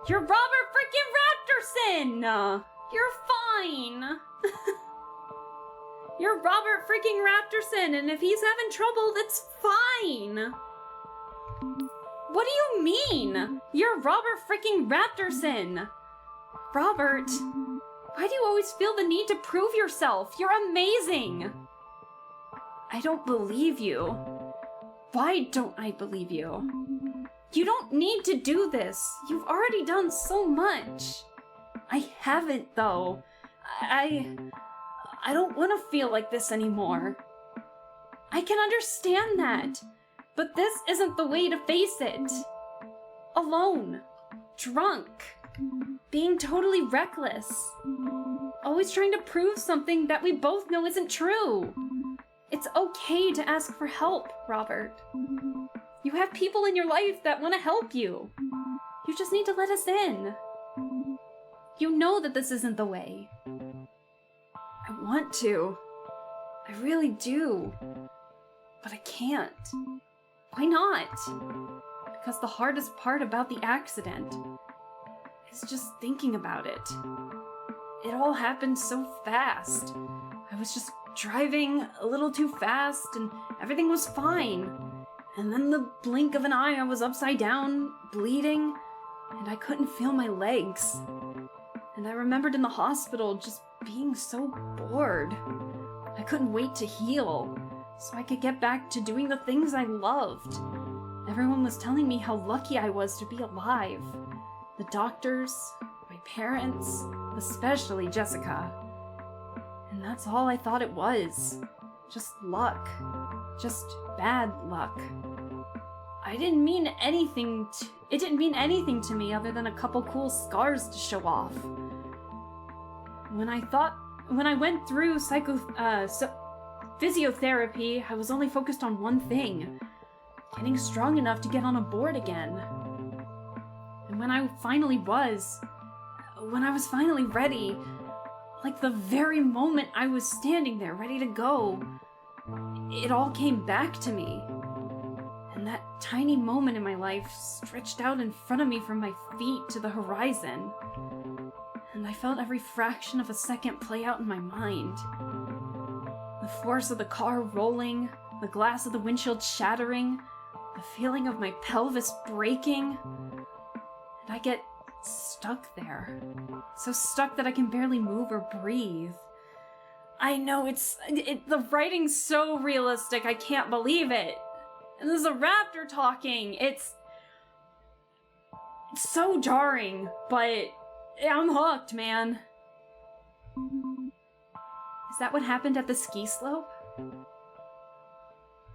You're Robert freaking Raptorson! You're fine! You're Robert freaking Raptorson, and if he's having trouble, that's fine! What do you mean? You're Robert freaking Raptorson! Robert, why do you always feel the need to prove yourself? You're amazing! I don't believe you. Why don't I believe you? You don't need to do this. You've already done so much. I haven't, though. I don't want to feel like this anymore. I can understand that. But this isn't the way to face it. Alone. Drunk. Being totally reckless. Always trying to prove something that we both know isn't true. It's okay to ask for help, Robert. You have people in your life that want to help you. You just need to let us in. You know that this isn't the way. I want to. I really do. But I can't. Why not? Because the hardest part about the accident is just thinking about it. It all happened so fast. I was just driving a little too fast and everything was fine. And then the blink of an eye, I was upside down, bleeding, and I couldn't feel my legs. And I remembered in the hospital just being so bored. I couldn't wait to heal, so I could get back to doing the things I loved. Everyone was telling me how lucky I was to be alive. The doctors, my parents, especially Jessica. And that's all I thought it was. Just luck. Just bad luck. It didn't mean anything to me other than a couple cool scars to show off. When I went through physiotherapy, I was only focused on one thing. Getting strong enough to get on a board again. And when I was finally ready, like the very moment I was standing there ready to go, it all came back to me. And that tiny moment in my life stretched out in front of me from my feet to the horizon. And I felt every fraction of a second play out in my mind. The force of the car rolling, the glass of the windshield shattering, the feeling of my pelvis breaking. And I get stuck there. So stuck that I can barely move or breathe. I know the writing's so realistic, I can't believe it. And this is a raptor talking. It's so jarring, but I'm hooked, man. Is that what happened at the ski slope?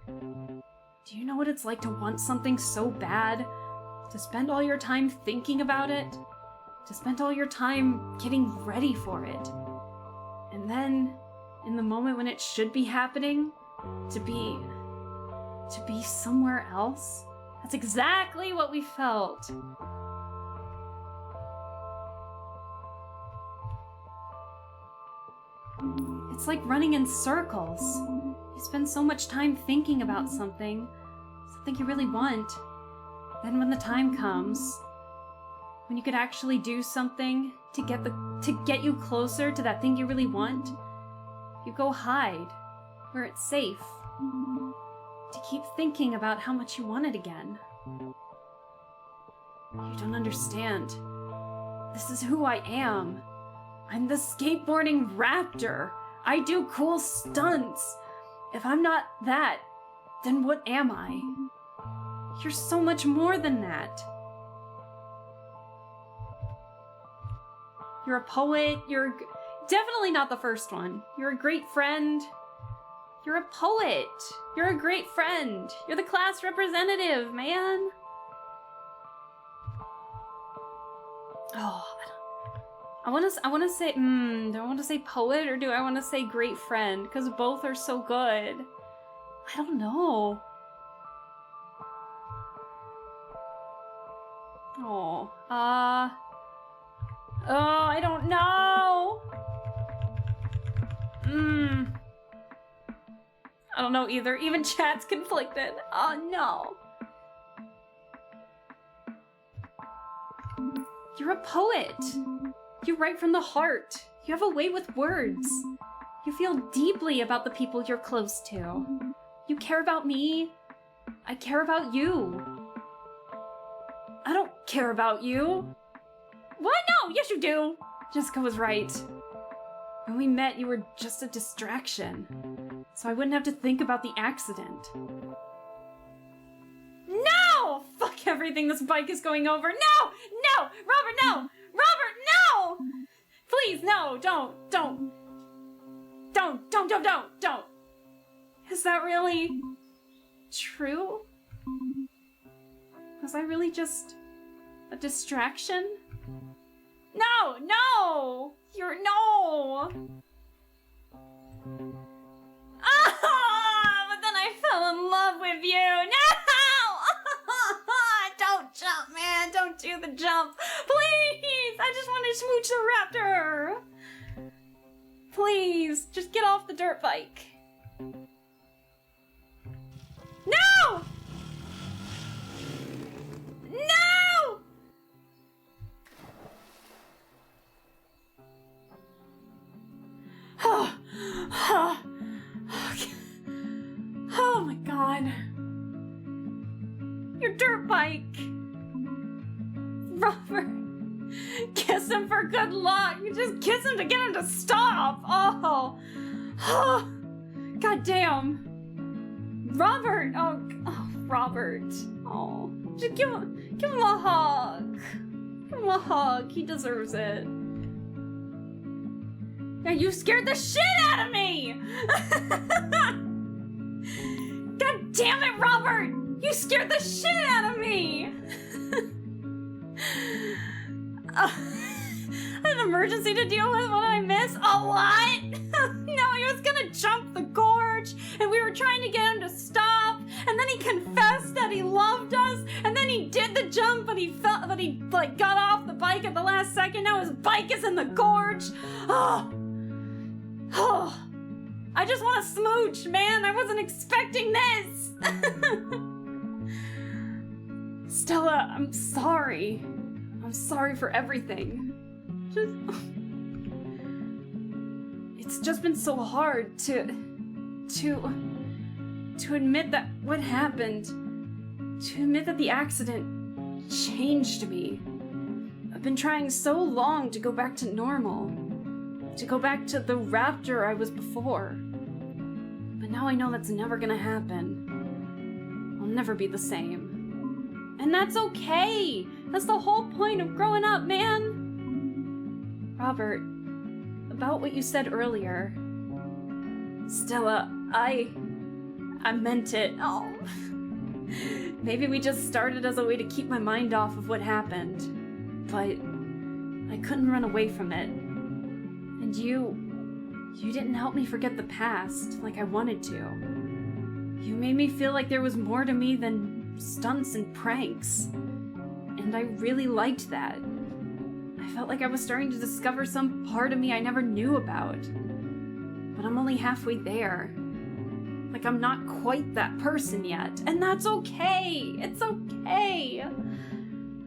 Do you know what it's like to want something so bad? To spend all your time thinking about it? To spend all your time getting ready for it? And then, in the moment when it should be happening, to be somewhere else? That's exactly what we felt. It's like running in circles. You spend so much time thinking about something you really want. Then when the time comes, when you could actually do something to get you closer to that thing you really want, you go hide where it's safe. To keep thinking about how much you want it again. You don't understand. This is who I am. I'm the skateboarding raptor. I do cool stunts. If I'm not that, then what am I? You're so much more than that. You're a poet. You're definitely not the first one. You're a great friend. You're a poet. You're a great friend. You're the class representative, man. Oh, I want to say, do I want to say poet or do I want to say great friend? Because both are so good. I don't know. Oh, I don't know. I don't know either. Even chat's conflicted. Oh no. You're a poet. You write from the heart. You have a way with words. You feel deeply about the people you're close to. You care about me. I care about you. I don't care about you. What? No, yes you do. Jessica was right. When we met, you were just a distraction. So I wouldn't have to think about the accident. No! Fuck everything this bike is going over. No! No! Robert, no! Robert, no! Please, no, don't. Is that really true? Was I really just a distraction? No! No! No! Ah! But then I fell in love with you. No! Don't jump, man. Don't do the jump. Please! I just want to smooch the raptor! Please, just get off the dirt bike. No! No! Oh my god. Your dirt bike. Robert. Kiss him for good luck. Just kiss him to get him to stop. Oh. God damn. Robert. Oh, Robert. Oh. Just give him a hug. Give him a hug. He deserves it. Yeah, you scared the shit out of me! God damn it, Robert! You scared the shit out of me! An emergency to deal with? What did I miss? A lot? No, he was gonna jump the gorge, and we were trying to get him to stop, and then he confessed that he loved us, and then he did the jump, but he like got off the bike at the last second. Now his bike is in the gorge. Oh, I just want to smooch, man. I wasn't expecting this. Stella, I'm sorry. I'm sorry for everything. It's just been so hard to admit that what happened, to admit that the accident changed me. I've been trying so long to go back to normal. To go back to the raptor I was before. But now I know that's never gonna happen. I'll never be the same. And that's okay! That's the whole point of growing up, man! Robert, about what you said earlier. Stella, I meant it. Oh. Maybe we just started as a way to keep my mind off of what happened. But I couldn't run away from it. And you didn't help me forget the past like I wanted to. You made me feel like there was more to me than stunts and pranks. And I really liked that. I felt like I was starting to discover some part of me I never knew about. But I'm only halfway there. Like I'm not quite that person yet. And that's okay! It's okay!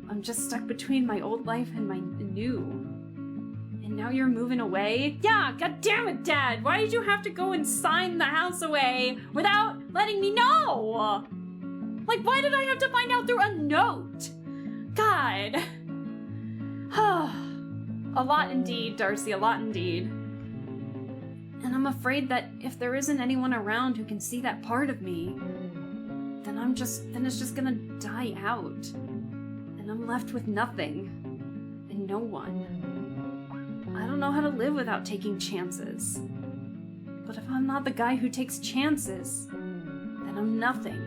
I'm just stuck between my old life and my new. And now you're moving away? Yeah, god damn it, Dad! Why did you have to go and sign the house away without letting me know? Like, why did I have to find out through a note? God. A lot indeed, Darcy, a lot indeed. And I'm afraid that if there isn't anyone around who can see that part of me, then it's just gonna die out. And I'm left with nothing. And no one. I don't know how to live without taking chances. But if I'm not the guy who takes chances, then I'm nothing.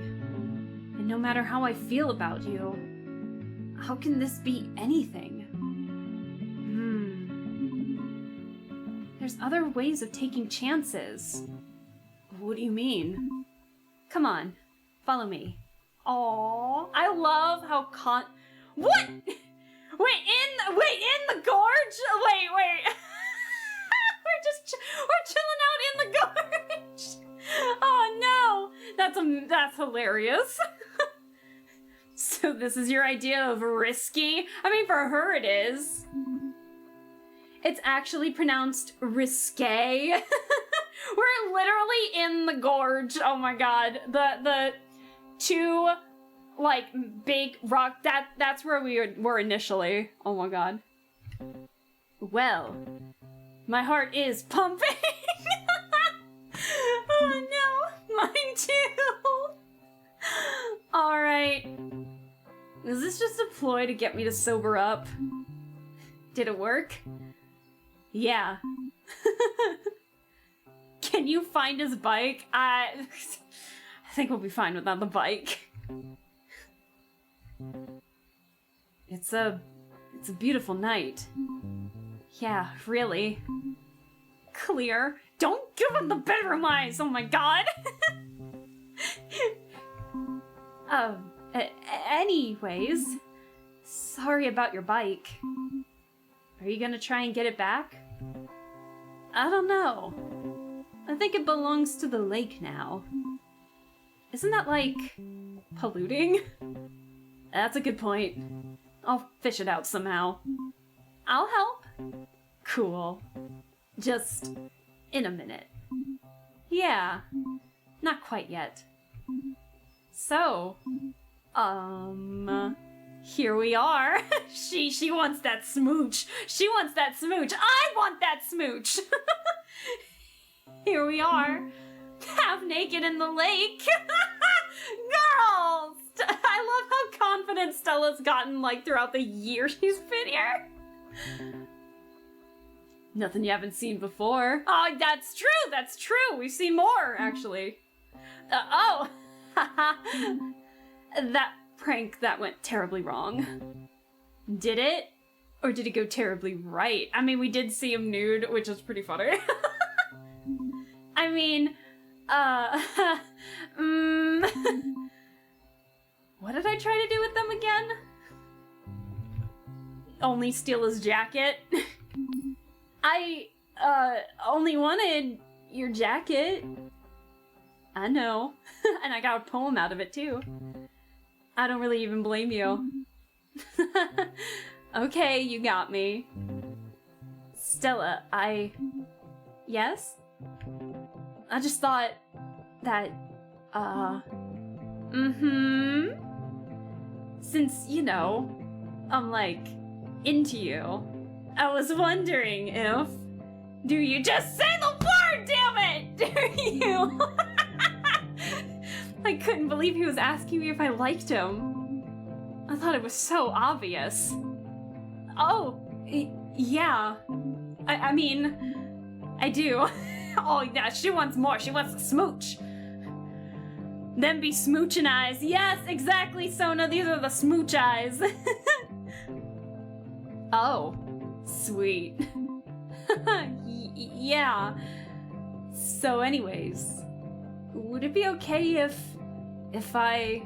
And no matter how I feel about you, how can this be anything? There's other ways of taking chances. What do you mean? Come on, follow me. Aww, I love how What? Wait, in the gorge? Wait. we're chilling out in the gorge. Oh no, that's hilarious. So this is your idea of risky? I mean, for her it is. It's actually pronounced risque. We're literally in the gorge. Oh my god. The two like big rock that's where we were initially. Oh my god. Well, my heart is pumping. Oh no, mine too. All right. Is this just a ploy to get me to sober up? Did it work? Yeah. Can you find his bike? I think we'll be fine without the bike. It's a beautiful night. Yeah, really. Clear. Don't give him the bedroom eyes, oh my god! Anyways, sorry about your bike. Are Are you gonna try and get it back? I don't know. I think it belongs to the lake now. Isn't that, like, polluting? That's a good point. I'll fish it out somehow. I'll help. Cool. Just in a minute. Yeah. Not quite yet. So, here we are. She wants that smooch. She wants that smooch. I want that smooch. Here we are. Half naked in the lake. Girls! I love how confident Stella's gotten, like, throughout the year she's been here. Nothing you haven't seen before. Oh, that's true, that's true. We've seen more, actually. Oh! That prank, that went terribly wrong. Did it? Or did it go terribly right? I mean, we did see him nude, which was pretty funny. I mean, what did I try to do with them again? Only steal his jacket? I, only wanted your jacket. I know. And I got a poem out of it, too. I don't really even blame you. Okay, you got me. Stella, Yes? I just thought that, since, you know, I'm, like, into you, I was wondering if... Do you just say the word, damn it! Do you? I couldn't believe he was asking me if I liked him. I thought it was so obvious. Oh, yeah. I mean, I do. Oh, yeah, she wants more. She wants to smooch. Them be smoochin' eyes. Yes, exactly, Sona. These are the smooch eyes. Oh, sweet. Yeah. So anyways, would it be okay if I...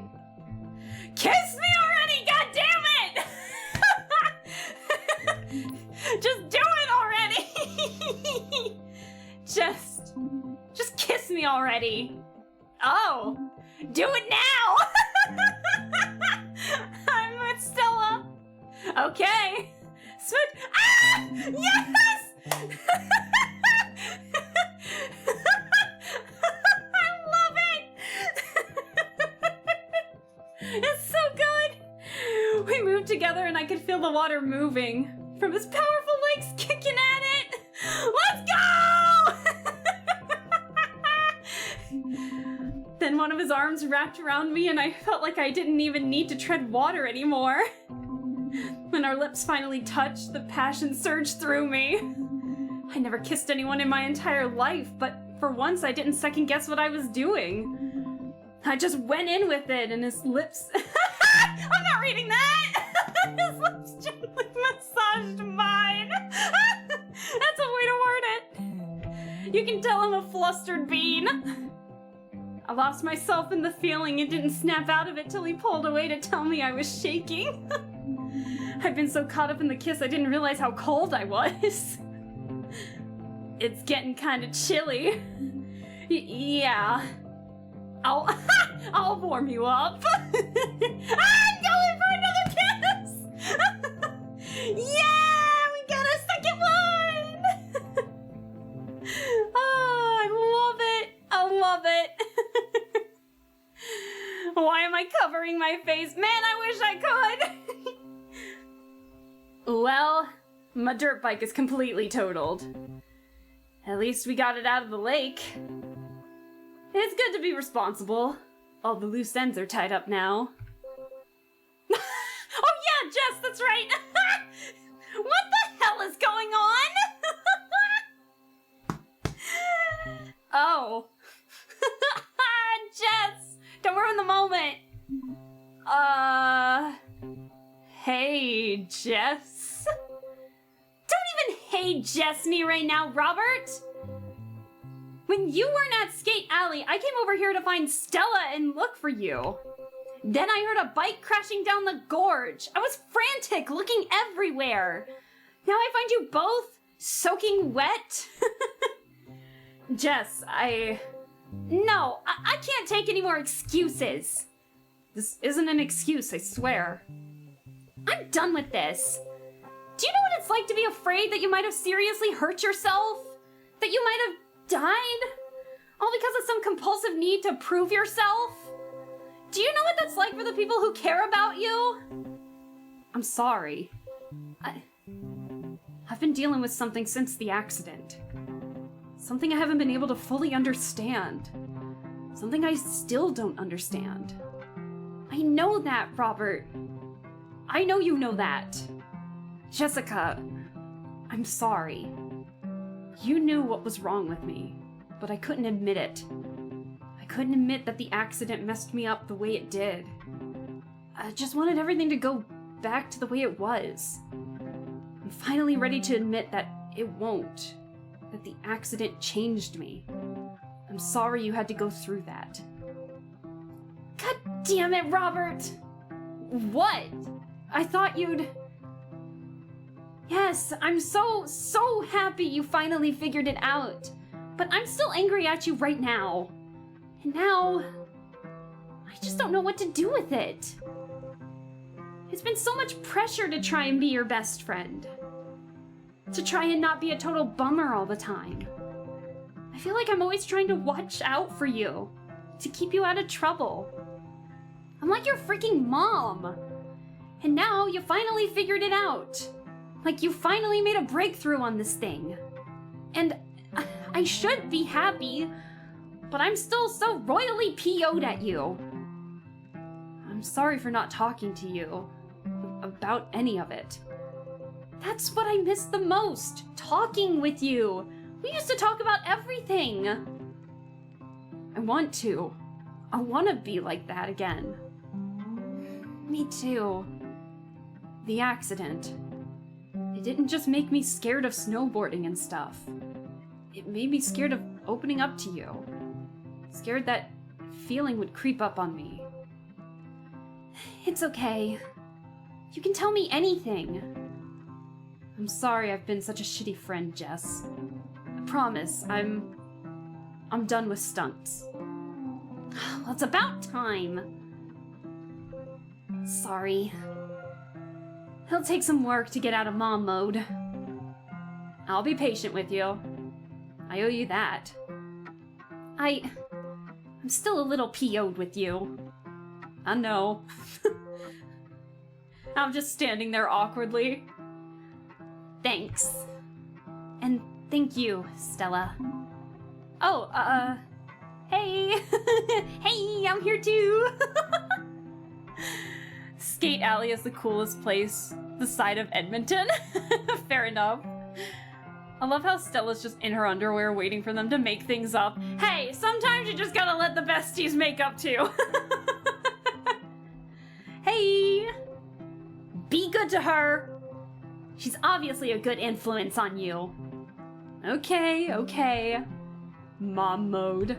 Kiss me already, goddammit! Just do it already! Just kiss me already. Oh, do it now! I'm with Stella. Okay. Switch. Ah! Yes! I love it! It's so good! We moved together and I could feel the water moving from his powerful legs kicking at it. Let's go! Then one of his arms wrapped around me and I felt like I didn't even need to tread water anymore. When our lips finally touched, the passion surged through me. I never kissed anyone in my entire life, but for once I didn't second guess what I was doing. I just went in with it and his lips... I'm not reading that! His lips gently massaged mine. That's a way to word it. You can tell I'm a flustered bean. I lost myself in the feeling and didn't snap out of it till he pulled away to tell me I was shaking. I'd been so caught up in the kiss I didn't realize how cold I was. It's getting kind of chilly. Yeah. I'll warm you up. I'm going for another kiss! Yeah! We got a second one! Oh, I love it! I love it! Why am I covering my face? Man, I wish I could! Well, my dirt bike is completely totaled. At least we got it out of the lake. It's good to be responsible. All the loose ends are tied up now. Oh yeah, Jess, that's right! What the hell is going on? Oh. Jess, don't ruin the moment. Hey, Jess? Don't even hey Jess me right now, Robert! When you weren't at Skate Alley, I came over here to find Stella and look for you. Then I heard a bike crashing down the gorge. I was frantic, looking everywhere. Now I find you both soaking wet? Jess, No, I can't take any more excuses. This isn't an excuse, I swear. I'm done with this. Do you know what it's like to be afraid that you might have seriously hurt yourself? That you might have died? All because of some compulsive need to prove yourself? Do you know what that's like for the people who care about you? I'm sorry. I've been dealing with something since the accident. Something I haven't been able to fully understand. Something I still don't understand. I know that, Robert. I know you know that. Jessica, I'm sorry. You knew what was wrong with me, but I couldn't admit it. I couldn't admit that the accident messed me up the way it did. I just wanted everything to go back to the way it was. I'm finally ready to admit that it won't. That the accident changed me. I'm sorry you had to go through that. God damn it, Robert! What? I thought you'd... Yes, I'm so happy you finally figured it out. But I'm still angry at you right now. And now... I just don't know what to do with it. It's been so much pressure to try and be your best friend. To try and not be a total bummer all the time. I feel like I'm always trying to watch out for you. To keep you out of trouble. I'm like your freaking mom. And now you finally figured it out. Like you finally made a breakthrough on this thing. And I should be happy, but I'm still so royally PO'd at you. I'm sorry for not talking to you about any of it. That's what I miss the most, talking with you. We used to talk about everything. I want to be like that again. Me too. The accident. It didn't just make me scared of snowboarding and stuff. It made me scared of opening up to you. Scared that feeling would creep up on me. It's okay. You can tell me anything. I'm sorry I've been such a shitty friend, Jess. I promise, I'm done with stunts. Well, it's about time. Sorry. It'll take some work to get out of mom mode. I'll be patient with you. I owe you that. I'm still a little PO'd with you. I know. I'm just standing there awkwardly. Thanks. And thank you, Stella. Oh, hey. Hey, I'm here too. Skate Alley is the coolest place. The side of Edmonton. Fair enough. I love how Stella's just in her underwear waiting for them to make things up. Hey, sometimes you just gotta let the besties make up too. Hey! Be good to her. She's obviously a good influence on you. Okay. Mom mode.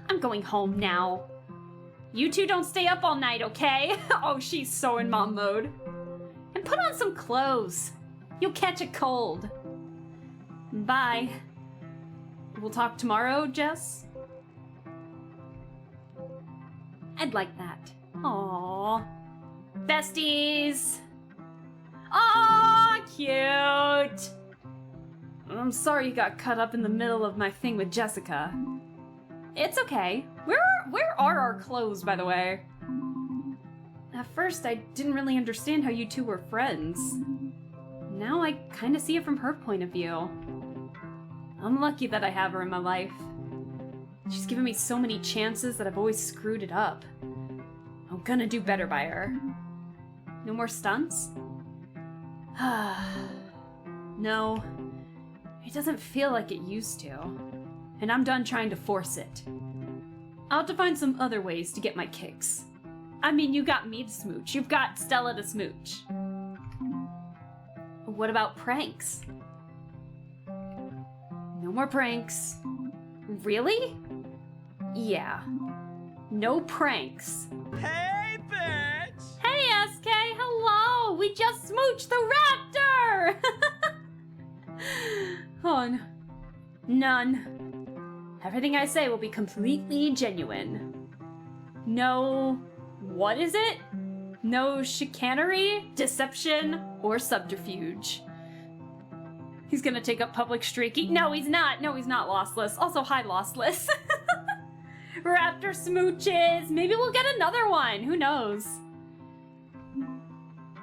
I'm going home now. You two don't stay up all night, okay? Oh, she's so in mom mode. And put on some clothes. You'll catch a cold. Bye. We'll talk tomorrow, Jess? I'd like that. Aww. Besties! Aw, cute! I'm sorry you got cut up in the middle of my thing with Jessica. It's okay. Where are our clothes, by the way? At first, I didn't really understand how you two were friends. Now I kind of see it from her point of view. I'm lucky that I have her in my life. She's given me so many chances that I've always screwed it up. I'm gonna do better by her. No more stunts? No. It doesn't feel like it used to. And I'm done trying to force it. I'll have to find some other ways to get my kicks. I mean, you got me to smooch. You've got Stella to smooch. What about pranks? No more pranks. Really? Yeah. No pranks. Hey, bitch! Hey, SK! Hello! We just smooched the Raptor! ever. Oh, none. Everything I say will be completely genuine. No, what is it? No chicanery, deception, or subterfuge. He's gonna take up public streaking. No, he's not. No, he's not lossless. Also, hi, lossless. Raptor smooches. Maybe we'll get another one. Who knows?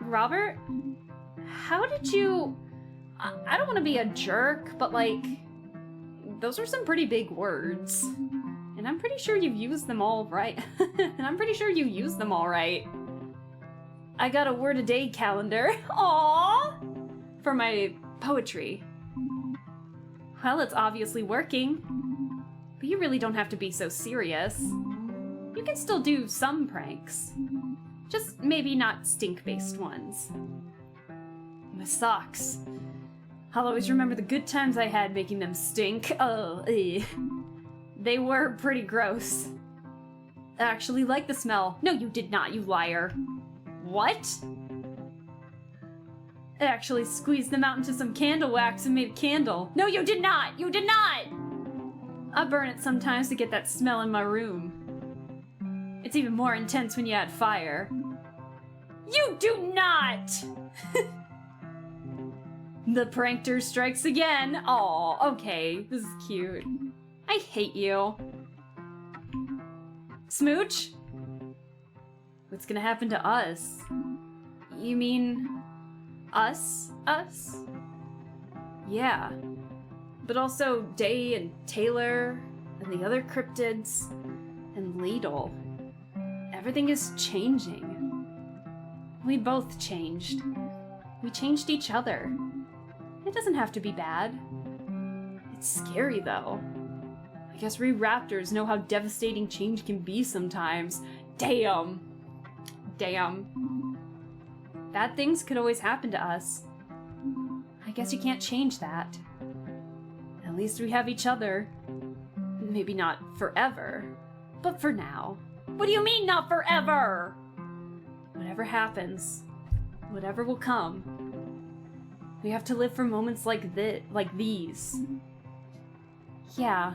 Robert, how did you... I don't want to be a jerk, but like, those are some pretty big words. And I'm pretty sure you've used them all right. And I'm pretty sure you used them all right. I got a word a day calendar. Aww! For my poetry. Well, it's obviously working. But you really don't have to be so serious. You can still do some pranks. Just maybe not stink-based ones. My socks. I'll always remember the good times I had making them stink. Oh, ugh. They were pretty gross. I actually like the smell. No, you did not, you liar. What? I actually squeezed them out into some candle wax and made a candle. No, you did not! You did not! I burn it sometimes to get that smell in my room. It's even more intense when you add fire. You do not! The prankster strikes again. Aw, okay, this is cute. I hate you. Smooch? What's gonna happen to us? You mean... us? Us? Yeah. But also Day and Taylor, and the other cryptids, and Ladle. Everything is changing. We both changed. We changed each other. It doesn't have to be bad. It's scary, though. I guess we raptors know how devastating change can be sometimes. Damn. Damn. Bad things could always happen to us. I guess you can't change that. At least we have each other. Maybe not forever, but for now. What do you mean, not forever? Whatever happens, whatever will come, we have to live for moments like these. Yeah.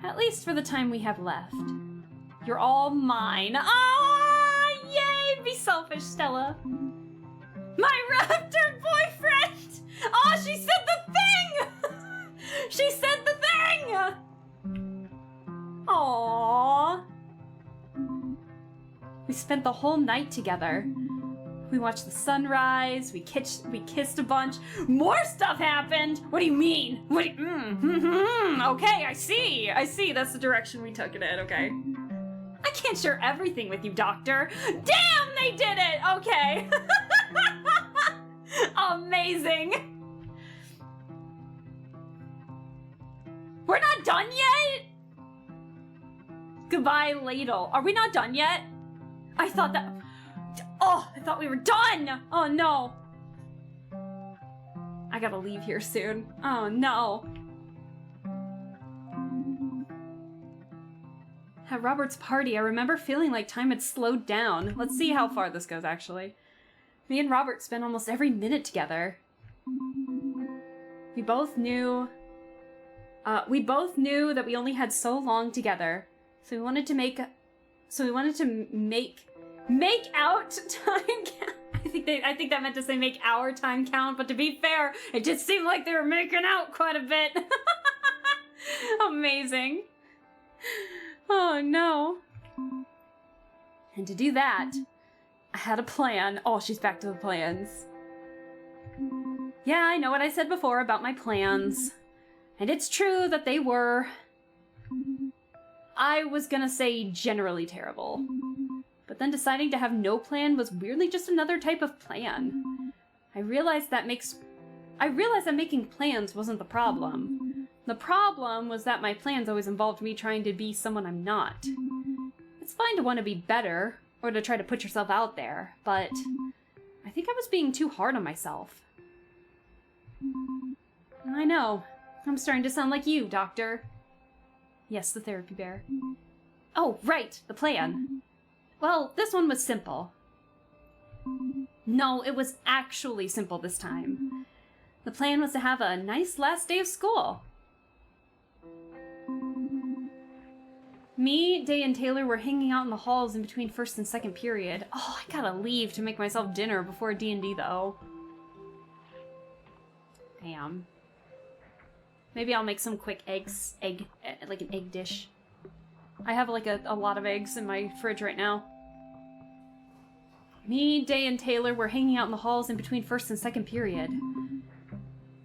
At least for the time we have left. You're all mine. Ah, yay! Be selfish, Stella. My raptor boyfriend! Oh, she said the thing! She said the thing! Aww. We spent the whole night together. We watched the sunrise, we kissed a bunch. More stuff happened! What do you mean? What do you, okay, I see, that's the direction we took it in, okay. I can't share everything with you, Doctor. Damn, they did it! Okay. Amazing. We're not done yet? Goodbye, Ladle. Are we not done yet? I thought that... Oh, I thought we were done! Oh, no. I gotta leave here soon. Oh, no. At Robert's party, I remember feeling like time had slowed down. Let's see how far this goes, actually. Me and Robert spent almost every minute together. We both knew that we only had so long together. So we wanted to make out time count. I think that meant to say make our time count, but to be fair, it just seemed like they were making out quite a bit. Amazing. Oh no. And to do that, I had a plan. Oh, she's back to the plans. Yeah, I know what I said before about my plans. And it's true that they were... I was gonna say generally terrible. But then deciding to have no plan was weirdly just another type of plan. I realized that making plans wasn't the problem. The problem was that my plans always involved me trying to be someone I'm not. It's fine to want to be better, or to try to put yourself out there, but I think I was being too hard on myself. I know. I'm starting to sound like you, Doctor. Yes, the therapy bear. Oh, right, the plan. Well, this one was simple. No, it was actually simple this time. The plan was to have a nice last day of school. Me, Day, and Taylor were hanging out in the halls in between first and second period. Oh, I gotta leave to make myself dinner before D&D, though. Damn. Maybe I'll make some quick like an egg dish. I have like a lot of eggs in my fridge right now. Me, Day, and Taylor were hanging out in the halls in between first and second period.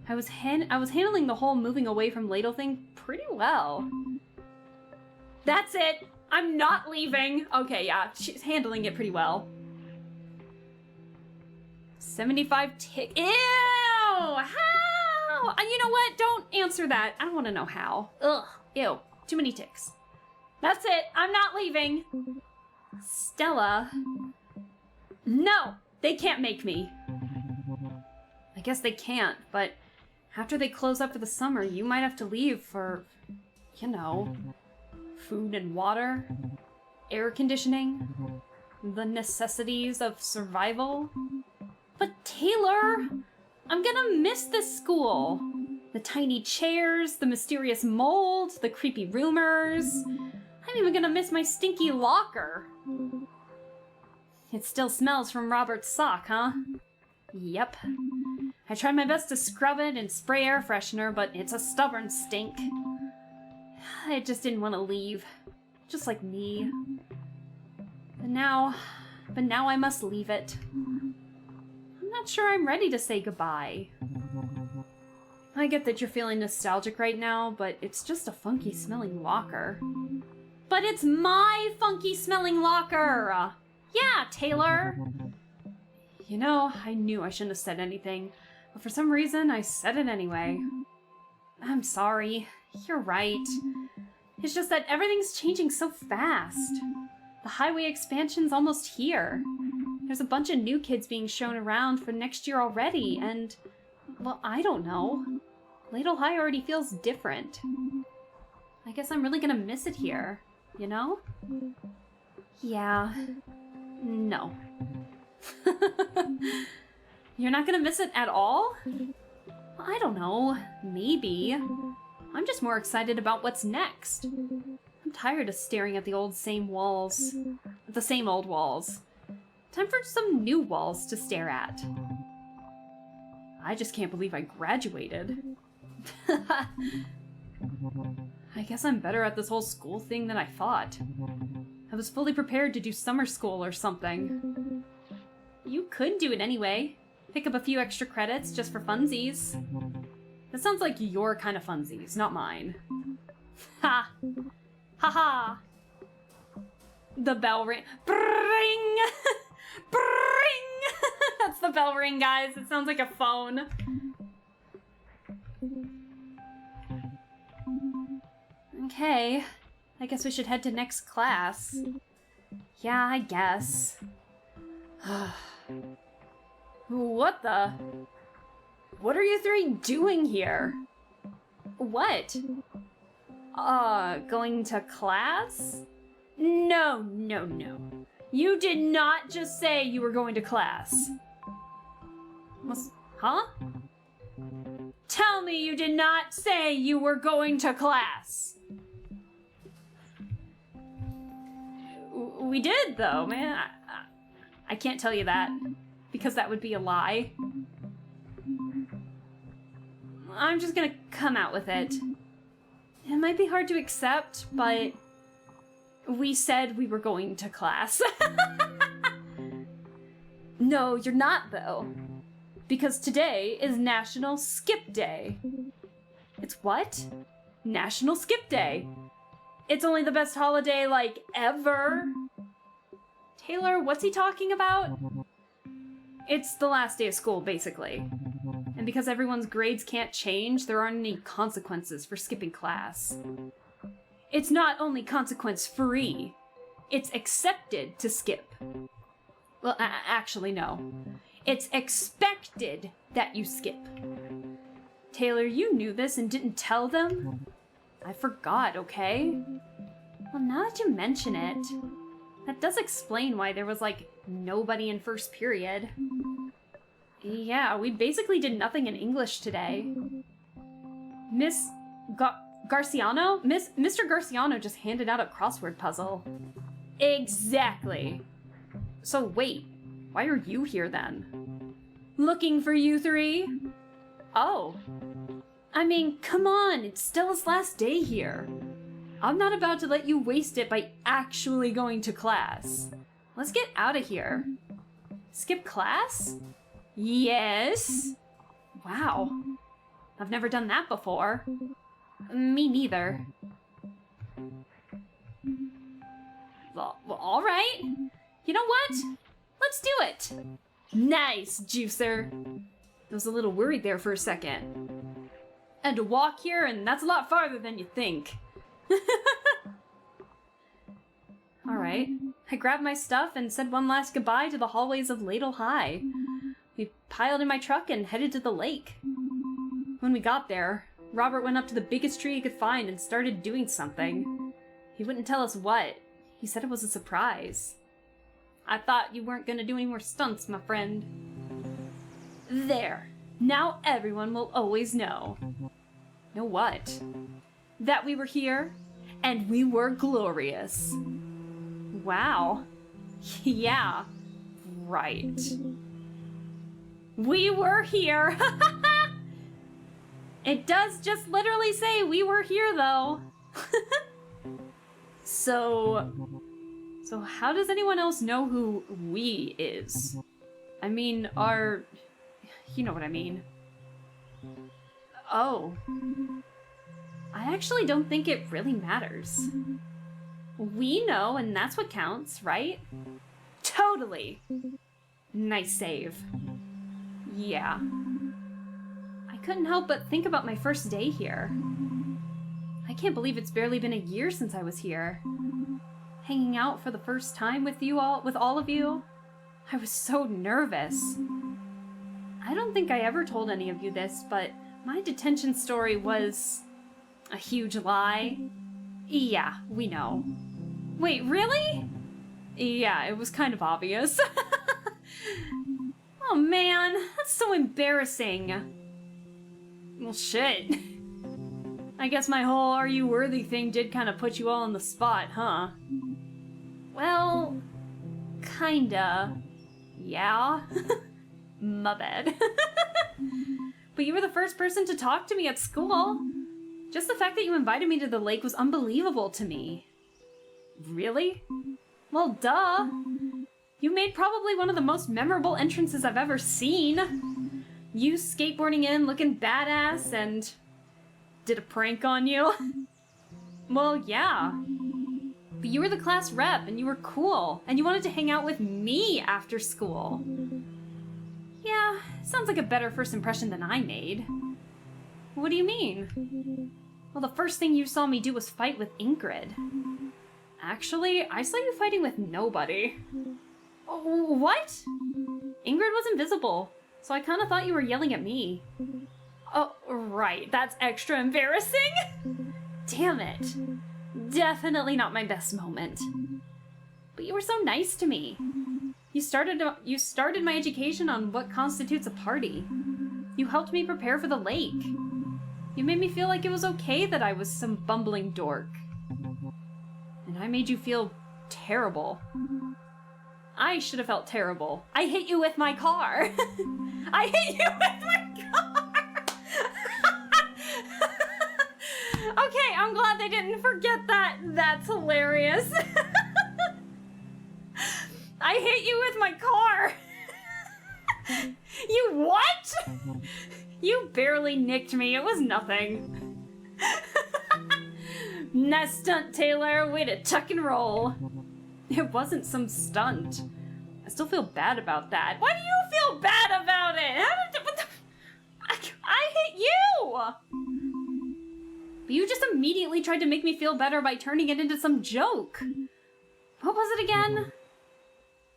I was handling the whole moving away from Ladle thing pretty well. That's it! I'm not leaving! Okay, yeah, she's handling it pretty well. 75 tick. Ew! How? You know what? Don't answer that. I don't want to know how. Ugh. Ew. Too many ticks. That's it. I'm not leaving. Stella. No! They can't make me. I guess they can't, but after they close up for the summer, you might have to leave for, you know, food and water, air conditioning, the necessities of survival. But Taylor, I'm gonna miss this school. The tiny chairs, the mysterious mold, the creepy rumors. I'm even gonna miss my stinky locker. It still smells from Robert's sock, huh? Yep. I tried my best to scrub it and spray air freshener, but it's a stubborn stink. I just didn't want to leave. Just like me. But now I must leave it. I'm not sure I'm ready to say goodbye. I get that you're feeling nostalgic right now, but it's just a funky smelling locker. But it's my funky smelling locker! Yeah, Taylor! You know, I knew I shouldn't have said anything, but for some reason I said it anyway. I'm sorry. You're right. It's just that everything's changing so fast. The highway expansion's almost here. There's a bunch of new kids being shown around for next year already, and, well, I don't know. Ladle High already feels different. I guess I'm really gonna miss it here, you know? Yeah. No. You're not gonna miss it at all? I don't know. Maybe. I'm just more excited about what's next. I'm tired of staring at the same old walls. Time for some new walls to stare at. I just can't believe I graduated. I guess I'm better at this whole school thing than I thought. I was fully prepared to do summer school or something. You could do it anyway. Pick up a few extra credits just for funsies. That sounds like your kind of funsies, not mine. Ha! Ha ha! The bell ring. Bring! Bring! That's the bell ring, guys. It sounds like a phone. Okay. I guess we should head to next class. Yeah, I guess. What the? What are you three doing here? What? Going to class? No. You did not just say you were going to class. Huh? Tell me you did not say you were going to class. We did, though, man. I can't tell you that, because that would be a lie. I'm just gonna come out with it. It might be hard to accept, but we said we were going to class. No, you're not, though. Because today is National Skip Day. It's what? National Skip Day. It's only the best holiday, like, ever. Taylor, what's he talking about? It's the last day of school, basically. And because everyone's grades can't change, there aren't any consequences for skipping class. It's not only consequence-free, it's accepted to skip. Well, actually, no. It's expected that you skip. Taylor, you knew this and didn't tell them? I forgot, okay? Well, now that you mention it, that does explain why there was, like, nobody in first period. Yeah, we basically did nothing in English today. Garciano? Mr. Garciano just handed out a crossword puzzle. Exactly. So wait, why are you here then? Looking for you three? Oh. I mean, come on, it's Stella's last day here. I'm not about to let you waste it by actually going to class. Let's get out of here. Skip class? Yes. Wow. I've never done that before. Me neither. Well, all right. You know what? Let's do it. Nice, Juicer. I was a little worried there for a second. And to walk here, and that's a lot farther than you think. All right. I grabbed my stuff and said one last goodbye to the hallways of Ladle High. We piled in my truck and headed to the lake. When we got there, Robert went up to the biggest tree he could find and started doing something. He wouldn't tell us what. He said it was a surprise. I thought you weren't gonna do any more stunts, my friend. There. Now everyone will always know. Know what? That we were here, and we were glorious. Wow. Yeah. Right. We were here. It does just literally say we were here, though. So how does anyone else know who we is? I mean, you know what I mean. Oh. I actually don't think it really matters. We know, and that's what counts, right? Totally. Nice save. Yeah. I couldn't help but think about my first day here. I can't believe it's barely been a year since I was here. Hanging out for the first time with all of you. I was so nervous. I don't think I ever told any of you this, but my detention story was a huge lie. Yeah, we know. Wait, really? Yeah, it was kind of obvious. Oh man, that's so embarrassing. Well, shit. I guess my whole "are you worthy" thing did kind of put you all on the spot, huh? Well, kinda. Yeah. My bad. But you were the first person to talk to me at school. Just the fact that you invited me to the lake was unbelievable to me. Really? Well, duh. You made probably one of the most memorable entrances I've ever seen. You skateboarding in looking badass and did a prank on you. Well, yeah. But you were the class rep and you were cool and you wanted to hang out with me after school. Yeah, sounds like a better first impression than I made. What do you mean? Well, the first thing you saw me do was fight with Ingrid. Actually, I saw you fighting with nobody. Oh, what? Ingrid was invisible, so I kind of thought you were yelling at me. Oh, right, that's extra embarrassing. Damn it. Definitely not my best moment. But you were so nice to me. You started my education on what constitutes a party. You helped me prepare for the lake. You made me feel like it was okay that I was some bumbling dork. And I made you feel terrible. I should have felt terrible. I hit you with my car. I hit you with my car. Okay, I'm glad they didn't forget that. That's hilarious. I hit you with my car. You what? You barely nicked me. It was nothing. Nice stunt, Taylor. Way to tuck and roll. It wasn't some stunt. I still feel bad about that. Why do you feel bad about it? I hit you! But you just immediately tried to make me feel better by turning it into some joke. What was it again?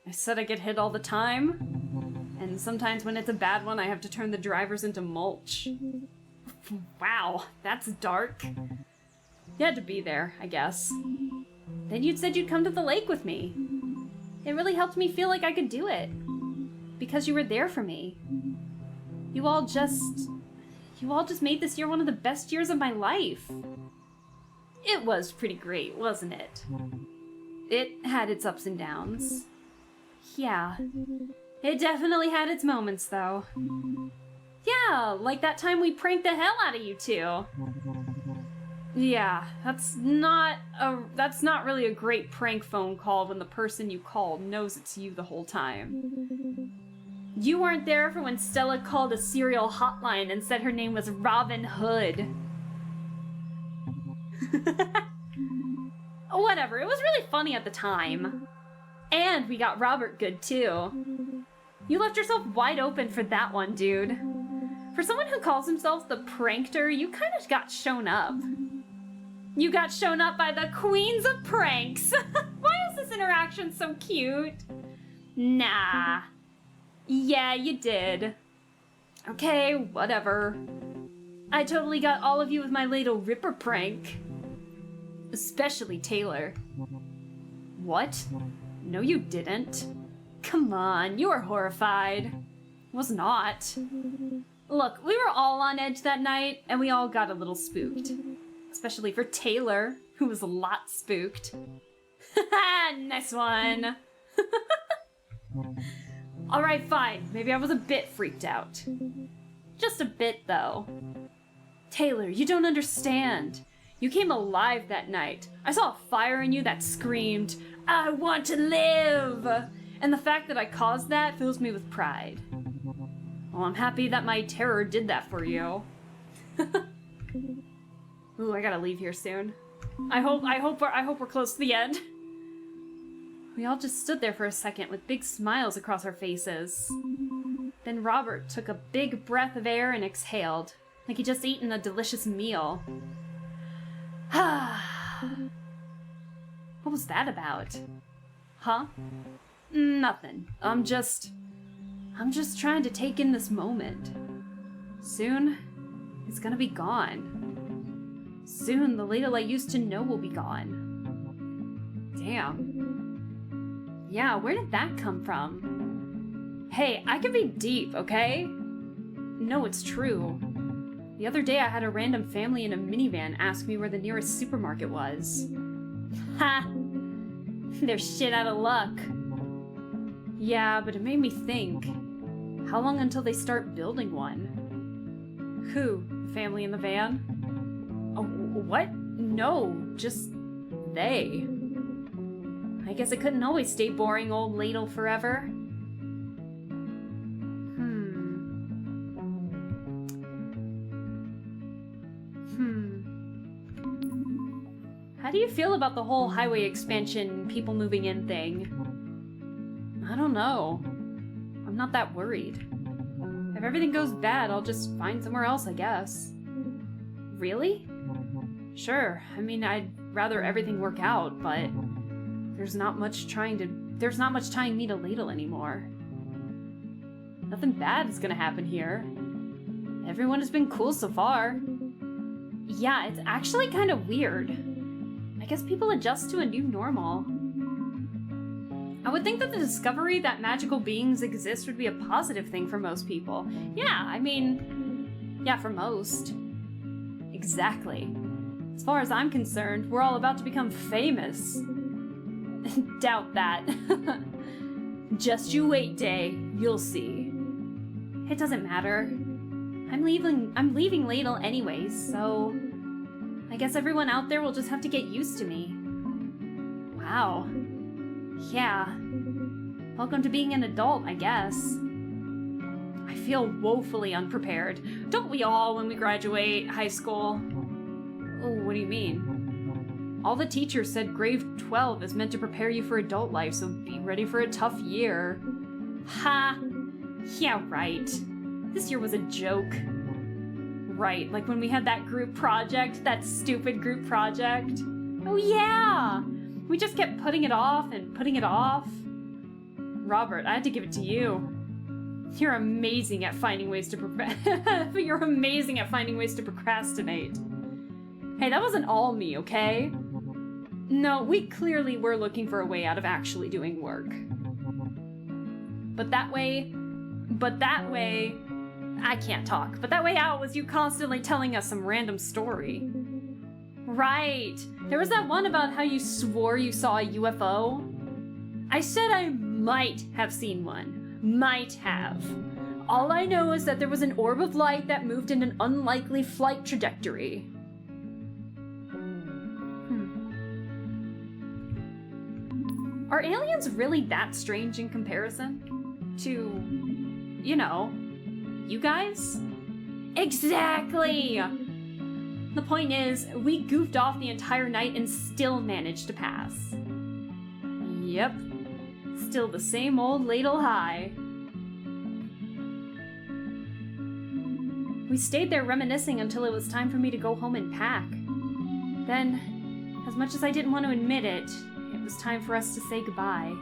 I said I get hit all the time. And sometimes when it's a bad one, I have to turn the drivers into mulch. Wow, that's dark. You had to be there, I guess. Then you'd said you'd come to the lake with me. It really helped me feel like I could do it. Because you were there for me. You all just made this year one of the best years of my life. It was pretty great, wasn't it? It had its ups and downs. Yeah. It definitely had its moments, though. Yeah, like that time we pranked the hell out of you two. Yeah, that's not really a great prank phone call when the person you called knows it's you the whole time. You weren't there for when Stella called a serial hotline and said her name was Robin Hood. Whatever, it was really funny at the time. And we got Robert good too. You left yourself wide open for that one, dude. For someone who calls himself the prankster, you kind of got shown up. You got shown up by the queens of pranks. Why is this interaction so cute? Nah. Yeah, you did. Okay, whatever. I totally got all of you with my little Ripper prank. Especially Taylor. What? No, you didn't. Come on, you were horrified. Was not. Look, we were all on edge that night, and we all got a little spooked. Especially for Taylor, who was a lot spooked. Haha, nice one. Alright, fine. Maybe I was a bit freaked out. Just a bit, though. Taylor, you don't understand. You came alive that night. I saw a fire in you that screamed, I want to live! And the fact that I caused that fills me with pride. Well, I'm happy that my terror did that for you. Ooh, I gotta leave here soon. I hope we're close to the end. We all just stood there for a second with big smiles across our faces. Then Robert took a big breath of air and exhaled, like he'd just eaten a delicious meal. What was that about? Huh? Nothing. I'm just trying to take in this moment. Soon, it's gonna be gone. Soon, the ladle I used to know will be gone. Damn. Yeah, where did that come from? Hey, I can be deep, okay? No, it's true. The other day I had a random family in a minivan ask me where the nearest supermarket was. Ha! They're shit out of luck. Yeah, but it made me think. How long until they start building one? Who? The family in the van? Oh, what? No, just they. I guess it couldn't always stay boring old ladle forever. How do you feel about the whole highway expansion, people moving in thing? I don't know. I'm not that worried. If everything goes bad, I'll just find somewhere else, I guess. Really? Sure. I mean, I'd rather everything work out, but there's not much tying me to ladle anymore. Nothing bad is gonna happen here. Everyone has been cool so far. Yeah, it's actually kind of weird. I guess people adjust to a new normal. I would think that the discovery that magical beings exist would be a positive thing for most people. Yeah, I mean, yeah, for most. Exactly. As far as I'm concerned, we're all about to become famous. Doubt that. Just you wait, Day. You'll see. It doesn't matter. I'm leaving Ladle anyways, so I guess everyone out there will just have to get used to me. Wow. Yeah. Welcome to being an adult, I guess. I feel woefully unprepared. Don't we all when we graduate high school? Oh, what do you mean? All the teachers said grade 12 is meant to prepare you for adult life, so be ready for a tough year. Ha! Yeah, right. This year was a joke. Right, like when we had that group project, that stupid group project. Oh yeah! We just kept putting it off and putting it off. Robert, I had to give it to you. You're amazing at finding ways to You're amazing at finding ways to procrastinate. Hey, that wasn't all me, okay? No, we clearly were looking for a way out of actually doing work. But that way, I can't talk. But that way out was you constantly telling us some random story. Right. There was that one about how you swore you saw a UFO. I said I might have seen one. Might have. All I know is that there was an orb of light that moved in an unlikely flight trajectory. Are aliens really that strange in comparison to, you know, you guys? Exactly! The point is, we goofed off the entire night and still managed to pass. Yep. Still the same old ladle high. We stayed there reminiscing until it was time for me to go home and pack. Then, as much as I didn't want to admit it, it was time for us to say goodbye.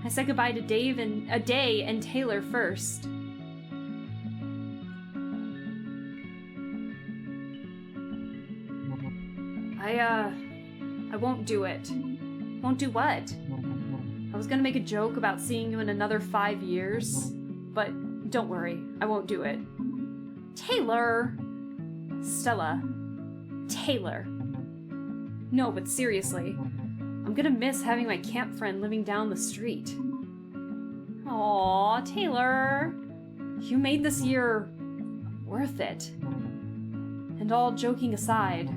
I said goodbye to Day and Taylor first. I won't do it. Won't do what? I was gonna make a joke about seeing you in another 5 years, but don't worry, I won't do it. Taylor! Stella. Taylor. No, but seriously, I'm gonna miss having my camp friend living down the street. Aw, Taylor. You made this year worth it. And all joking aside,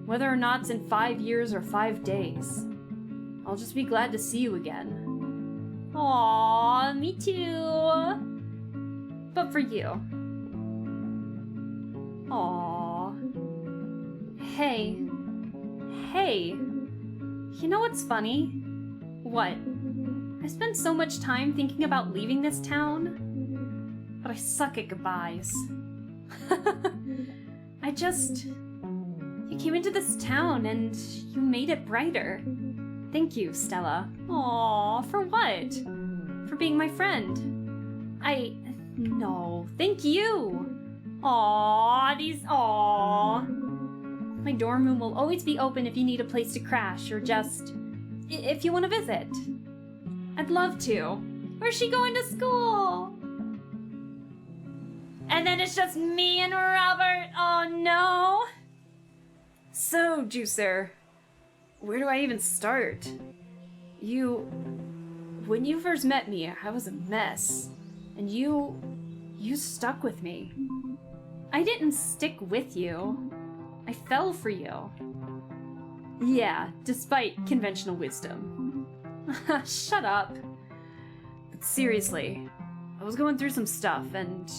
whether or not it's in 5 years or 5 days, I'll just be glad to see you again. Aw, me too. But for you. Aw. Hey. You know what's funny? What? I spent so much time thinking about leaving this town, but I suck at goodbyes. You came into this town and you made it brighter. Thank you, Stella. Aw, for what? For being my friend. No, thank you. Aw. My dorm room will always be open if you need a place to crash or just if you want to visit. I'd love to. Where's she going to school? And then it's just me and Robert. Oh no. So, Juicer, where do I even start? When you first met me, I was a mess. And you stuck with me. I didn't stick with you. I fell for you. Yeah, despite conventional wisdom. Shut up. But seriously, I was going through some stuff and,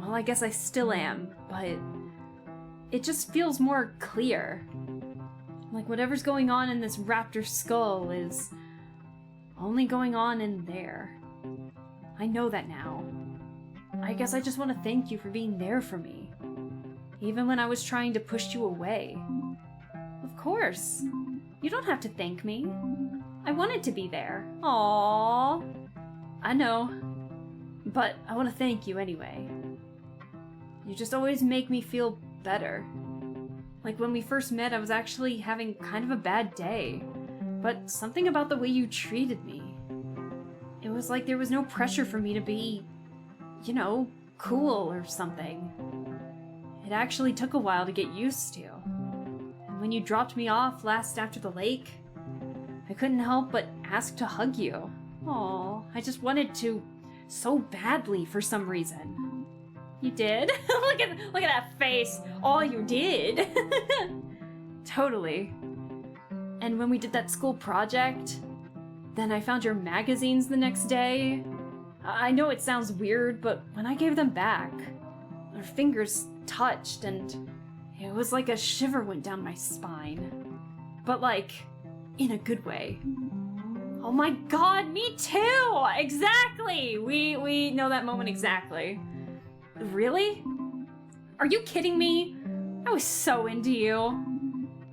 well, I guess I still am, but it just feels more clear. Like whatever's going on in this raptor skull is only going on in there. I know that now. I guess I just want to thank you for being there for me. Even when I was trying to push you away. Of course. You don't have to thank me. I wanted to be there. Aww. I know. But I want to thank you anyway. You just always make me feel better. Like when we first met, I was actually having kind of a bad day. But something about the way you treated me. It was like there was no pressure for me to be, you know, cool or something. It actually took a while to get used to. And when you dropped me off last after the lake, I couldn't help but ask to hug you. Aw, I just wanted to so badly for some reason. You did? look at that face. Oh, you did. Totally. And when we did that school project, then I found your magazines the next day. I know it sounds weird, but when I gave them back, our fingers touched and it was like a shiver went down my spine. But like, in a good way. Oh my god, me too! Exactly! We know that moment exactly. Really? Are you kidding me? I was so into you.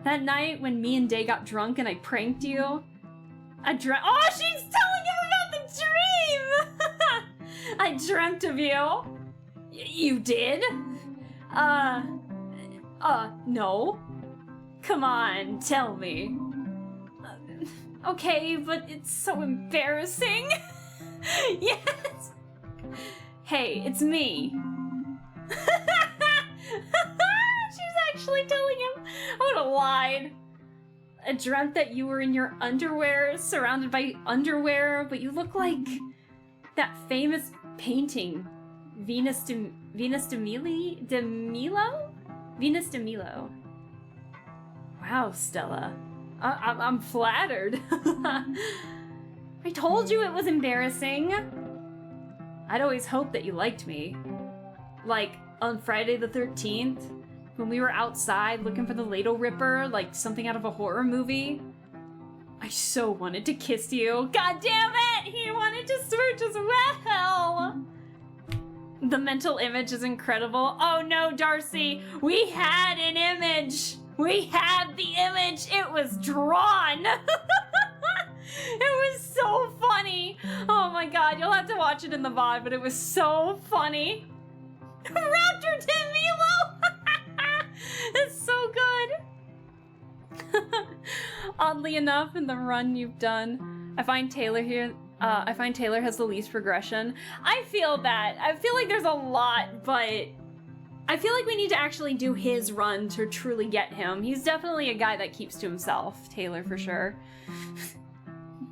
That night when me and Day got drunk and I pranked you. Oh, she's telling him about the dream! I dreamt of you. You did? No. Come on, tell me. Okay, but it's so embarrassing. Yes! Hey, it's me. She's actually telling him. I would've lied. I dreamt that you were in your underwear, surrounded by underwear, but you look like that famous painting, Venus de Milo? Venus de Milo. Wow, Stella. I'm flattered. I told you it was embarrassing. I'd always hoped that you liked me. Like, on Friday the 13th, when we were outside looking for the Ladle Ripper, like something out of a horror movie. I so wanted to kiss you. God damn it! He wanted to smooch as well! The mental image is incredible. Oh no, Darcy! We had an image! We had the image! It was drawn! It was so funny! Oh my god, you'll have to watch it in the VOD, but it was so funny. Raptor Timilo! It's so good! Oddly enough, in the run you've done, I find Taylor has the least progression. I feel that. I feel like there's a lot, but I feel like we need to actually do his run to truly get him. He's definitely a guy that keeps to himself, Taylor for sure.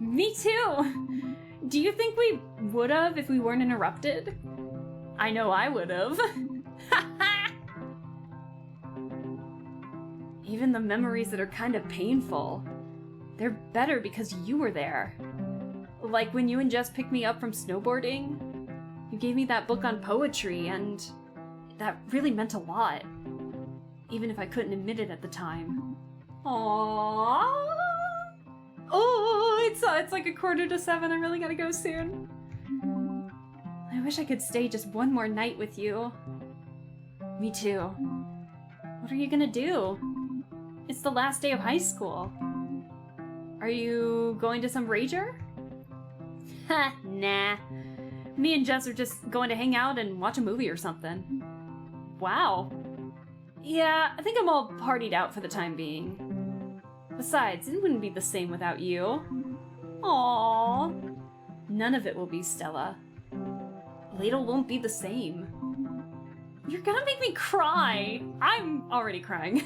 Me too! Do you think we would've if we weren't interrupted? I know I would've. Even the memories that are kind of painful, they're better because you were there. Like when you and Jess picked me up from snowboarding, you gave me that book on poetry, and that really meant a lot. Even if I couldn't admit it at the time. Aww. Oh, it's like 6:45. I really gotta go soon. I wish I could stay just one more night with you. Me too. What are you gonna do? It's the last day of high school. Are you going to some rager? Ha, nah. Me and Jess are just going to hang out and watch a movie or something. Wow. Yeah, I think I'm all partied out for the time being. Besides, it wouldn't be the same without you. Aww. None of it will be, Stella. Ladle won't be the same. You're gonna make me cry. I'm already crying.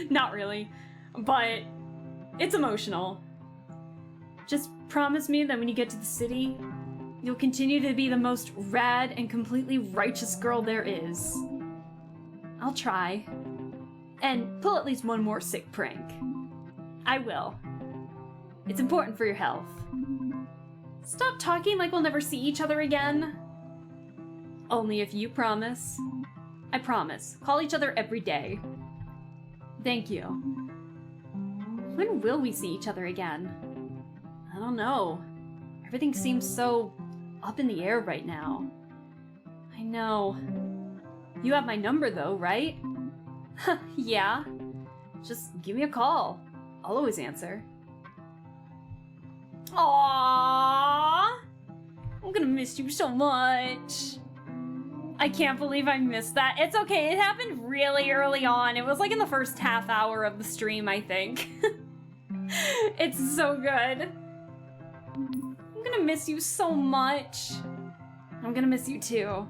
Not really, but it's emotional. Just promise me that when you get to the city, you'll continue to be the most rad and completely righteous girl there is. I'll try. And pull at least one more sick prank. I will. It's important for your health. Stop talking like we'll never see each other again. Only if you promise. I promise. Call each other every day. Thank you. When will we see each other again? I don't know. Everything seems so up in the air right now. I know. You have my number though, right? Yeah. Just give me a call. I'll always answer. Aww! I'm gonna miss you so much. I can't believe I missed that. It's okay, it happened really early on. It was like in the first half hour of the stream, I think. It's so good. I'm gonna miss you so much. I'm gonna miss you too.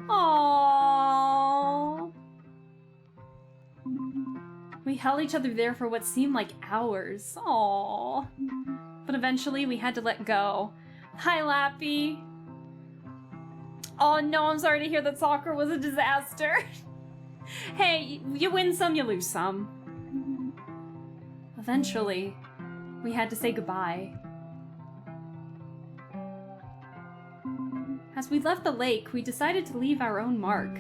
Aww. We held each other there for what seemed like hours. Aww. But eventually we had to let go. Hi, Lappy. Oh no, I'm sorry to hear that soccer was a disaster. Hey, you win some, you lose some. Eventually, we had to say goodbye. As we left the lake, we decided to leave our own mark.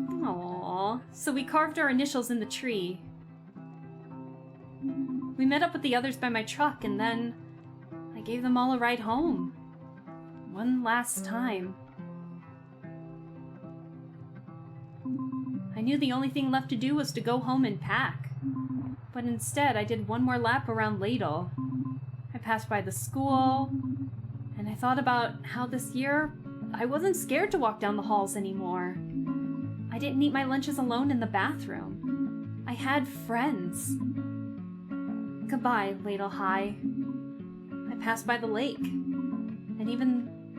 Aww, so we carved our initials in the tree. We met up with the others by my truck, and then I gave them all a ride home. One last time. I knew the only thing left to do was to go home and pack. But instead, I did one more lap around Ladle. I passed by the school, and I thought about how this year I wasn't scared to walk down the halls anymore. I didn't eat my lunches alone in the bathroom. I had friends. Goodbye, Ladle High. I passed by the lake.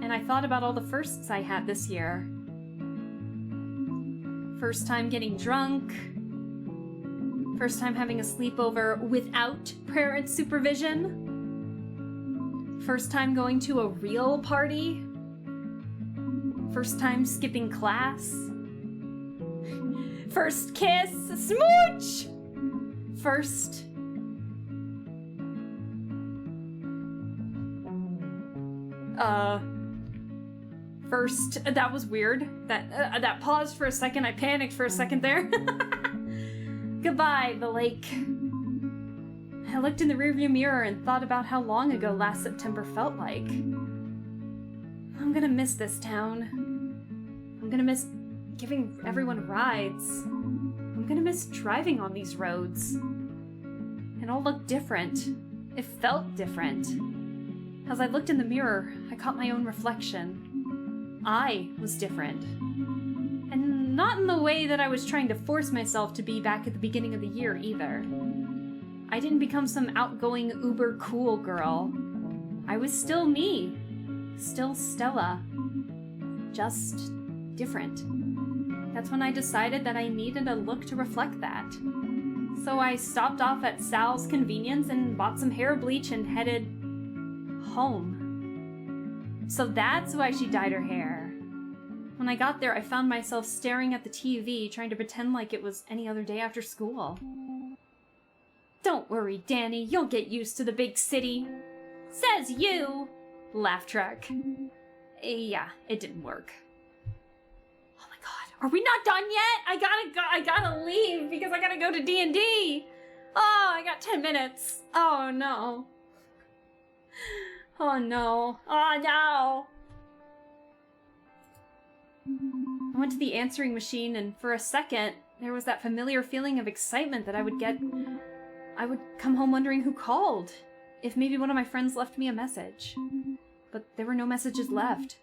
And I thought about all the firsts I had this year. First time getting drunk. First time having a sleepover without parent supervision. First time going to a real party. First time skipping class. First kiss, smooch! First... First, that was weird. That paused for a second. I panicked for a second there. Goodbye, the lake. I looked in the rearview mirror and thought about how long ago last September felt like. I'm gonna miss this town. I'm gonna miss giving everyone rides. I'm gonna miss driving on these roads. It all looked different. It felt different. As I looked in the mirror, I caught my own reflection. I was different. And not in the way that I was trying to force myself to be back at the beginning of the year, either. I didn't become some outgoing, uber cool girl. I was still me. Still Stella. Just different. That's when I decided that I needed a look to reflect that. So I stopped off at Sal's Convenience and bought some hair bleach and headed home. So that's why she dyed her hair. When I got there, I found myself staring at the TV, trying to pretend like it was any other day after school. Don't worry, Danny, you'll get used to the big city. Says you! Laugh track. Yeah, it didn't work. Oh my god, are we not done yet? I gotta leave because I gotta go to D&D. Oh, I got 10 minutes. Oh no. Oh no. Oh no. I went to the answering machine, and for a second, there was that familiar feeling of excitement that I would come home wondering who called. If maybe one of my friends left me a message. But there were no messages left.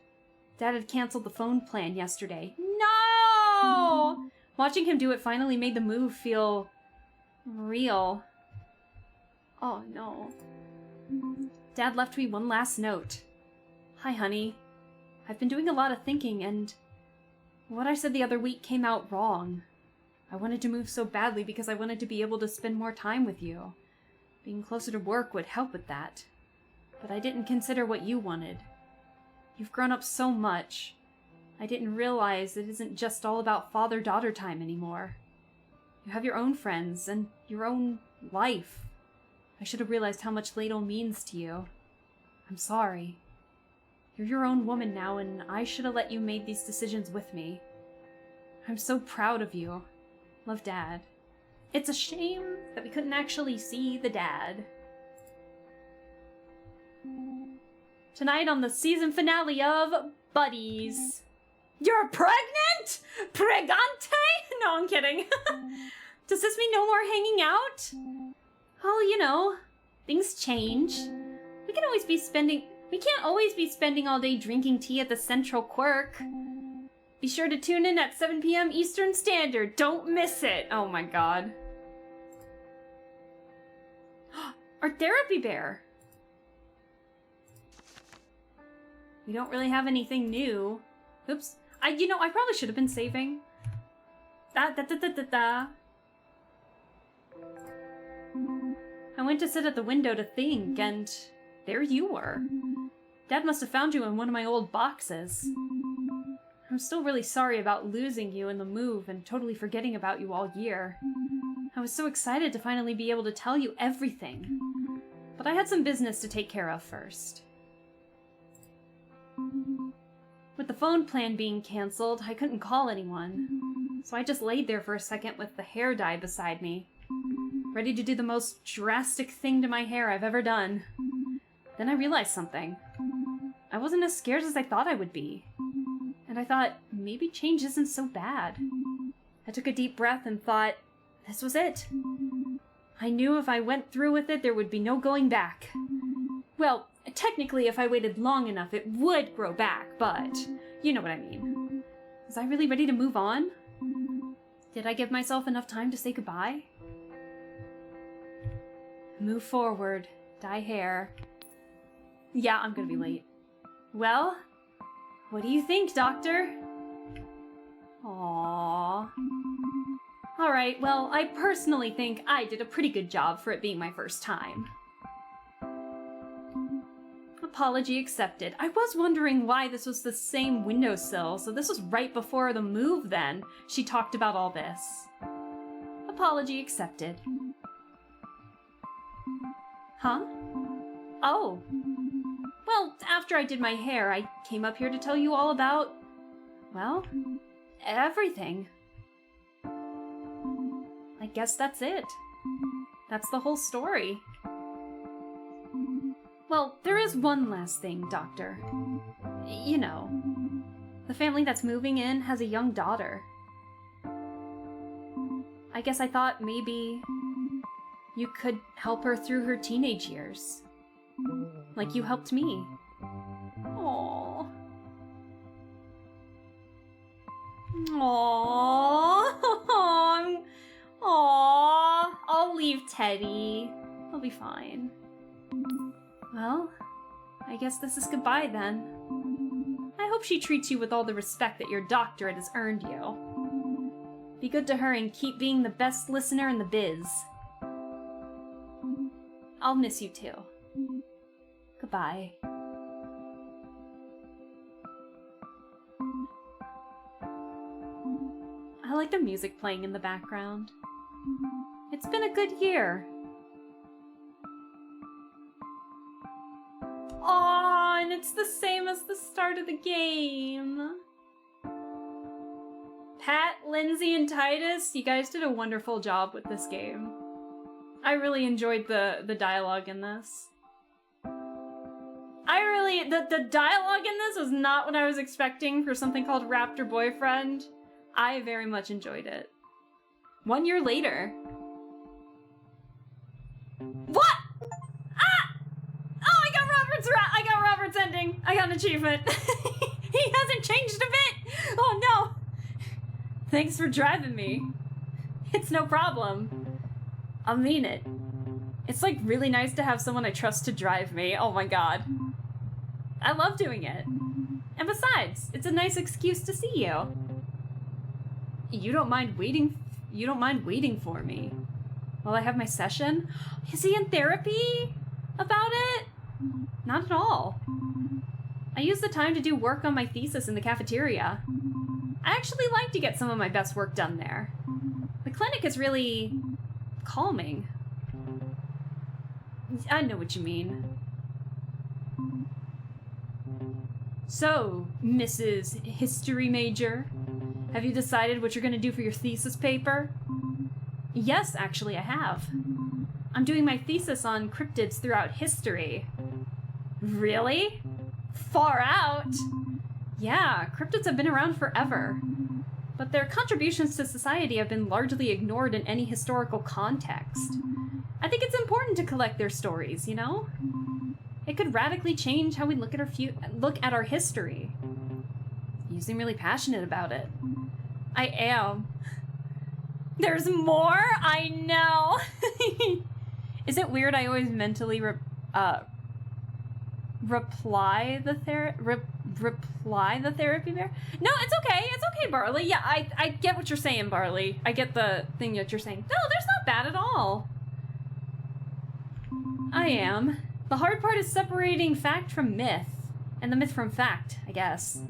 Dad had canceled the phone plan yesterday. No! Watching him do it finally made the move feel real. Oh no. Dad left me one last note. Hi, honey. I've been doing a lot of thinking, and what I said the other week came out wrong. I wanted to move so badly because I wanted to be able to spend more time with you. Being closer to work would help with that. But I didn't consider what you wanted. You've grown up so much. I didn't realize it isn't just all about father-daughter time anymore. You have your own friends and your own life. I should have realized how much Ladle means to you. I'm sorry. You're your own woman now, and I should have let you make these decisions with me. I'm so proud of you. Love, Dad. It's a shame that we couldn't actually see the dad. Tonight on the season finale of Buddies. You're pregnant? Pregante? No, I'm kidding. Does this mean no more hanging out? Well, you know, things change. We can't always be spending all day drinking tea at the Central Quirk. Be sure to tune in at 7 p.m. Eastern Standard. Don't miss it. Oh my god. Our therapy bear. We don't really have anything new. Oops. I probably should have been saving. I went to sit at the window to think, and there you were. Dad must have found you in one of my old boxes. I'm still really sorry about losing you in the move and totally forgetting about you all year. I was so excited to finally be able to tell you everything. But I had some business to take care of first. With the phone plan being cancelled, I couldn't call anyone. So I just laid there for a second with the hair dye beside me, ready to do the most drastic thing to my hair I've ever done. Then I realized something. I wasn't as scared as I thought I would be. And I thought, maybe change isn't so bad. I took a deep breath and thought, this was it. I knew if I went through with it, there would be no going back. Well, technically, if I waited long enough, it would grow back, but you know what I mean. Was I really ready to move on? Did I give myself enough time to say goodbye? Move forward. Dye hair. Yeah, I'm gonna be late. Well, what do you think, Doctor? Aww. Alright, well, I personally think I did a pretty good job for it being my first time. Apology accepted. I was wondering why this was the same windowsill, so this was right before the move then. She talked about all this. Apology accepted. Huh? Oh. Well, after I did my hair, I came up here to tell you all about, well, everything. I guess that's it. That's the whole story. Well, there is one last thing, Doctor. You know, the family that's moving in has a young daughter. I guess I thought maybe you could help her through her teenage years. Like you helped me. Aww. Aww. Aww. I'll leave Teddy. He'll be fine. Well, I guess this is goodbye then. I hope she treats you with all the respect that your doctorate has earned you. Be good to her and keep being the best listener in the biz. I'll miss you too. Goodbye. I like the music playing in the background. It's been a good year. Aw, and it's the same as the start of the game. Pat, Lindsay, and Titus, you guys did a wonderful job with this game. I really enjoyed the dialogue in this. The dialogue in this was not what I was expecting for something called Raptor Boyfriend. I very much enjoyed it. 1 year later. What? Ah! Oh, I got Robert's ending. I got an achievement. He hasn't changed a bit. Oh no. Thanks for driving me. It's no problem. I mean it. It's like really nice to have someone I trust to drive me. Oh my god. I love doing it. And besides, it's a nice excuse to see you. You don't mind waiting for me while I have my session? Is he in therapy about it? Not at all. I use the time to do work on my thesis in the cafeteria. I actually like to get some of my best work done there. The clinic is really calming. I know what you mean. So, Mrs. History Major, have you decided what you're going to do for your thesis paper? Yes, actually, I have. I'm doing my thesis on cryptids throughout history. Really? Far out? Yeah, cryptids have been around forever. But their contributions to society have been largely ignored in any historical context. I think it's important to collect their stories, you know? It could radically change how we look at our history. You seem really passionate about it. I am. There's more? I know. Is it weird I always mentally reply the therapy bear? No, it's okay. It's okay, Barley. Yeah, I get what you're saying, Barley. I get the thing that you're saying. No, there's not bad at all. I am. The hard part is separating fact from myth. And the myth from fact, I guess.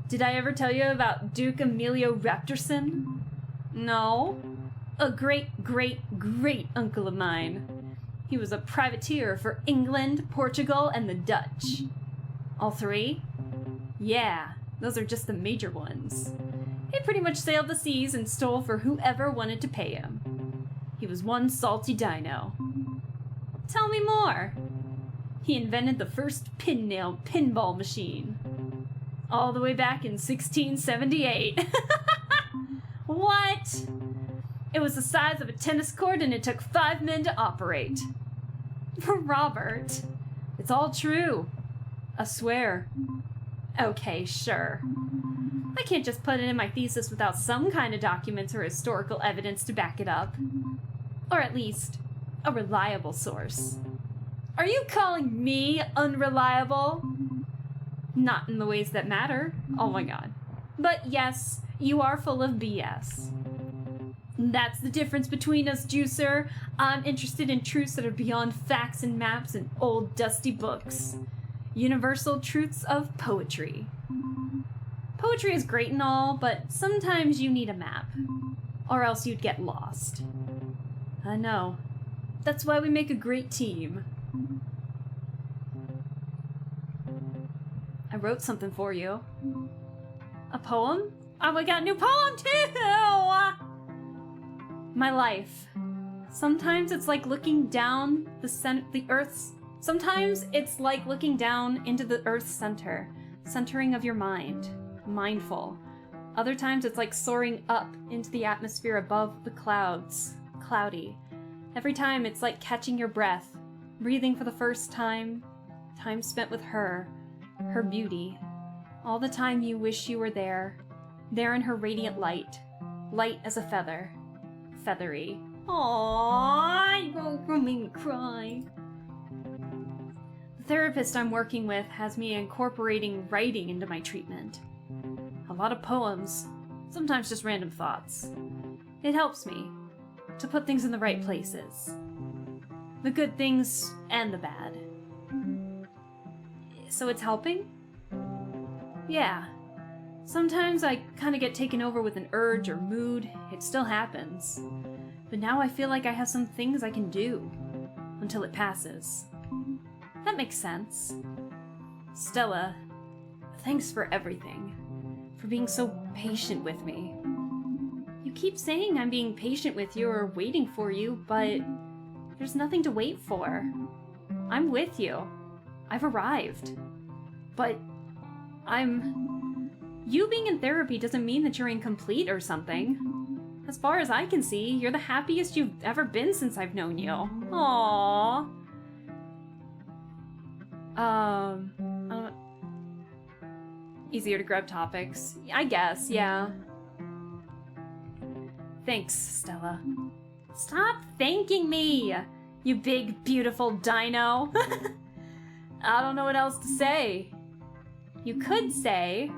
Did I ever tell you about Duke Emilio Raptorson? No. A great, great, great uncle of mine. He was a privateer for England, Portugal, and the Dutch. All three? Yeah, those are just the major ones. He pretty much sailed the seas and stole for whoever wanted to pay him. He was one salty dino. Tell me more. He invented the first pinball machine. All the way back in 1678. What? It was the size of a tennis court and it took 5 men to operate. Robert, it's all true. I swear. Okay, sure. I can't just put it in my thesis without some kind of documents or historical evidence to back it up. Or at least, a reliable source. Are you calling me unreliable? Not in the ways that matter. Oh my god. But yes, you are full of BS. That's the difference between us, Juicer. I'm interested in truths that are beyond facts and maps and old dusty books. Universal truths of poetry. Poetry is great and all, but sometimes you need a map. Or else you'd get lost. I know. That's why we make a great team. I wrote something for you. A poem? Oh, we got a new poem too! My life. Sometimes it's like looking down the Earth's... Sometimes it's like looking down into the Earth's center. Centering of your mind. Mindful. Other times it's like soaring up into the atmosphere above the clouds. Cloudy. Every time it's like catching your breath. Breathing for the first time. Time spent with her. Her beauty. All the time you wish you were there. There in her radiant light. Light as a feather. Feathery. Aww, you made me cry. The therapist I'm working with has me incorporating writing into my treatment. A lot of poems, sometimes just random thoughts. It helps me to put things in the right places. The good things and the bad. So it's helping? Yeah. Sometimes I kind of get taken over with an urge or mood. It still happens. But now I feel like I have some things I can do. Until it passes. That makes sense. Stella, thanks for everything. For being so patient with me. You keep saying I'm being patient with you or waiting for you, but there's nothing to wait for. I'm with you. I've arrived. But you being in therapy doesn't mean that you're incomplete or something. As far as I can see, you're the happiest you've ever been since I've known you. Aww. Easier to grab topics. I guess, yeah. Thanks, Stella. Stop thanking me, you big, beautiful dino. I don't know what else to say. You could say...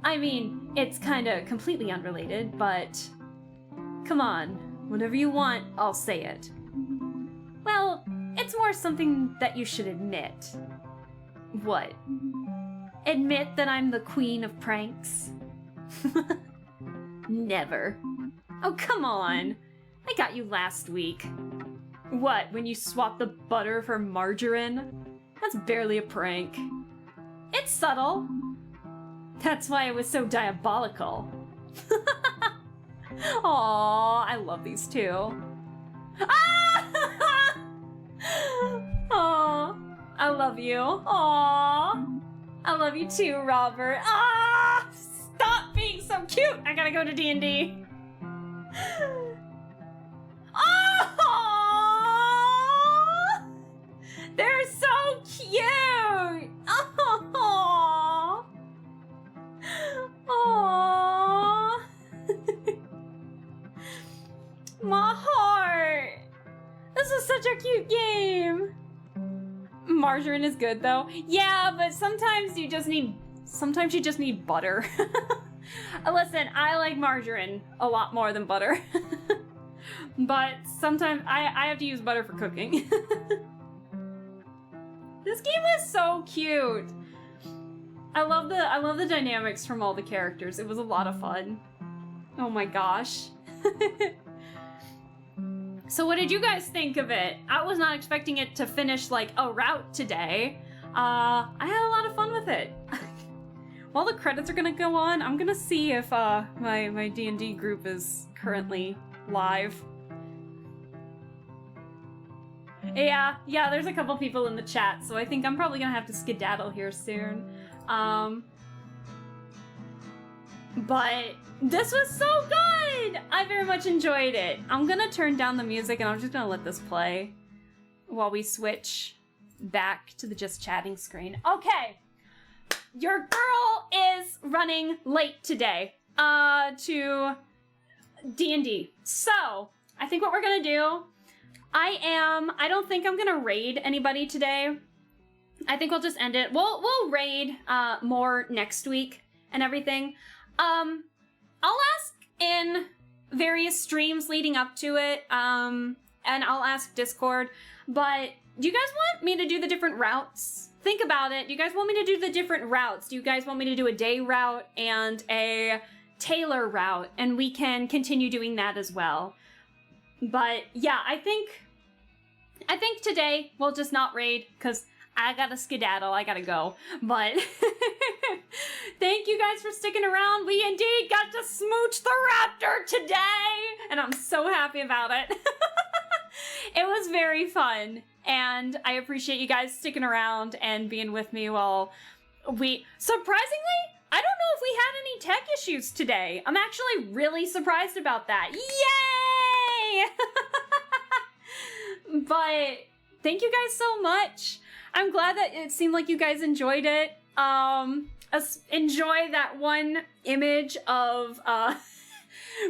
I mean, it's kinda completely unrelated, but... Come on, whatever you want, I'll say it. Well, it's more something that you should admit. What? Admit that I'm the queen of pranks? Never. Oh, come on. I got you last week. What, when you swapped the butter for margarine? That's barely a prank. It's subtle. That's why it was so diabolical. Aww, I love these two. Ah! Aww, I love you. Aww, I love you too, Robert. Ah! Stop being so cute. I gotta go to D&D. Oh! They're so cute. Oh! Oh! My heart. This is such a cute game. Margarine is good though. Yeah, but sometimes you just need butter. Listen, I like margarine a lot more than butter. But sometimes I have to use butter for cooking. This game was so cute. I love the dynamics from all the characters. It was a lot of fun. Oh my gosh. So what did you guys think of it? I was not expecting it to finish like a route today. I had a lot of fun with it. While the credits are gonna go on, I'm gonna see if my D&D group is currently live. Yeah, there's a couple people in the chat, so I think I'm probably gonna have to skedaddle here soon. But this was so good! I very much enjoyed it. I'm gonna turn down the music and I'm just gonna let this play while we switch back to the just chatting screen. Okay, your girl is running late today to D&D. So, I think what we're gonna do, I don't think I'm gonna raid anybody today. I think we'll just end it. We'll raid more next week and everything. I'll ask in various streams leading up to it, and I'll ask Discord, but do you guys want me to do the different routes? Think about it. Do you guys want me to do the different routes? Do you guys want me to do a day route and a Taylor route? And we can continue doing that as well. But yeah, I think today we'll just not raid because I gotta skedaddle. I gotta go. But thank you guys for sticking around. We indeed got to smooch the raptor today, and I'm so happy about it. It was very fun, and I appreciate you guys sticking around and being with me while surprisingly, I don't know if we had any tech issues today. I'm actually really surprised about that. Yay! But thank you guys so much. I'm glad that it seemed like you guys enjoyed it. Enjoy that one image of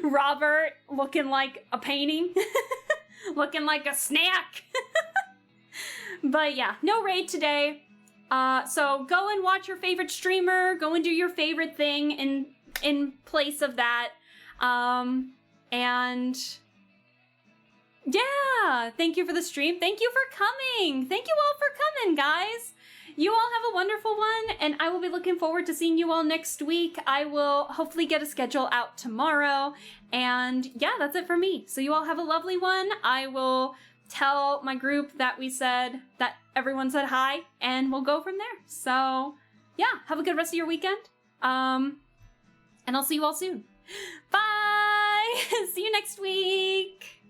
Robert looking like a painting. Looking like a snack. But yeah, no raid today. So go and watch your favorite streamer. Go and do your favorite thing in place of that. And yeah, thank you for the stream. Thank you for coming. Thank you all for coming, guys. You all have a wonderful one, and I will be looking forward to seeing you all next week. I will hopefully get a schedule out tomorrow. And yeah, that's it for me. So you all have a lovely one. I will tell my group that everyone said hi, and we'll go from there. So yeah, have a good rest of your weekend. And I'll see you all soon. Bye! See you next week!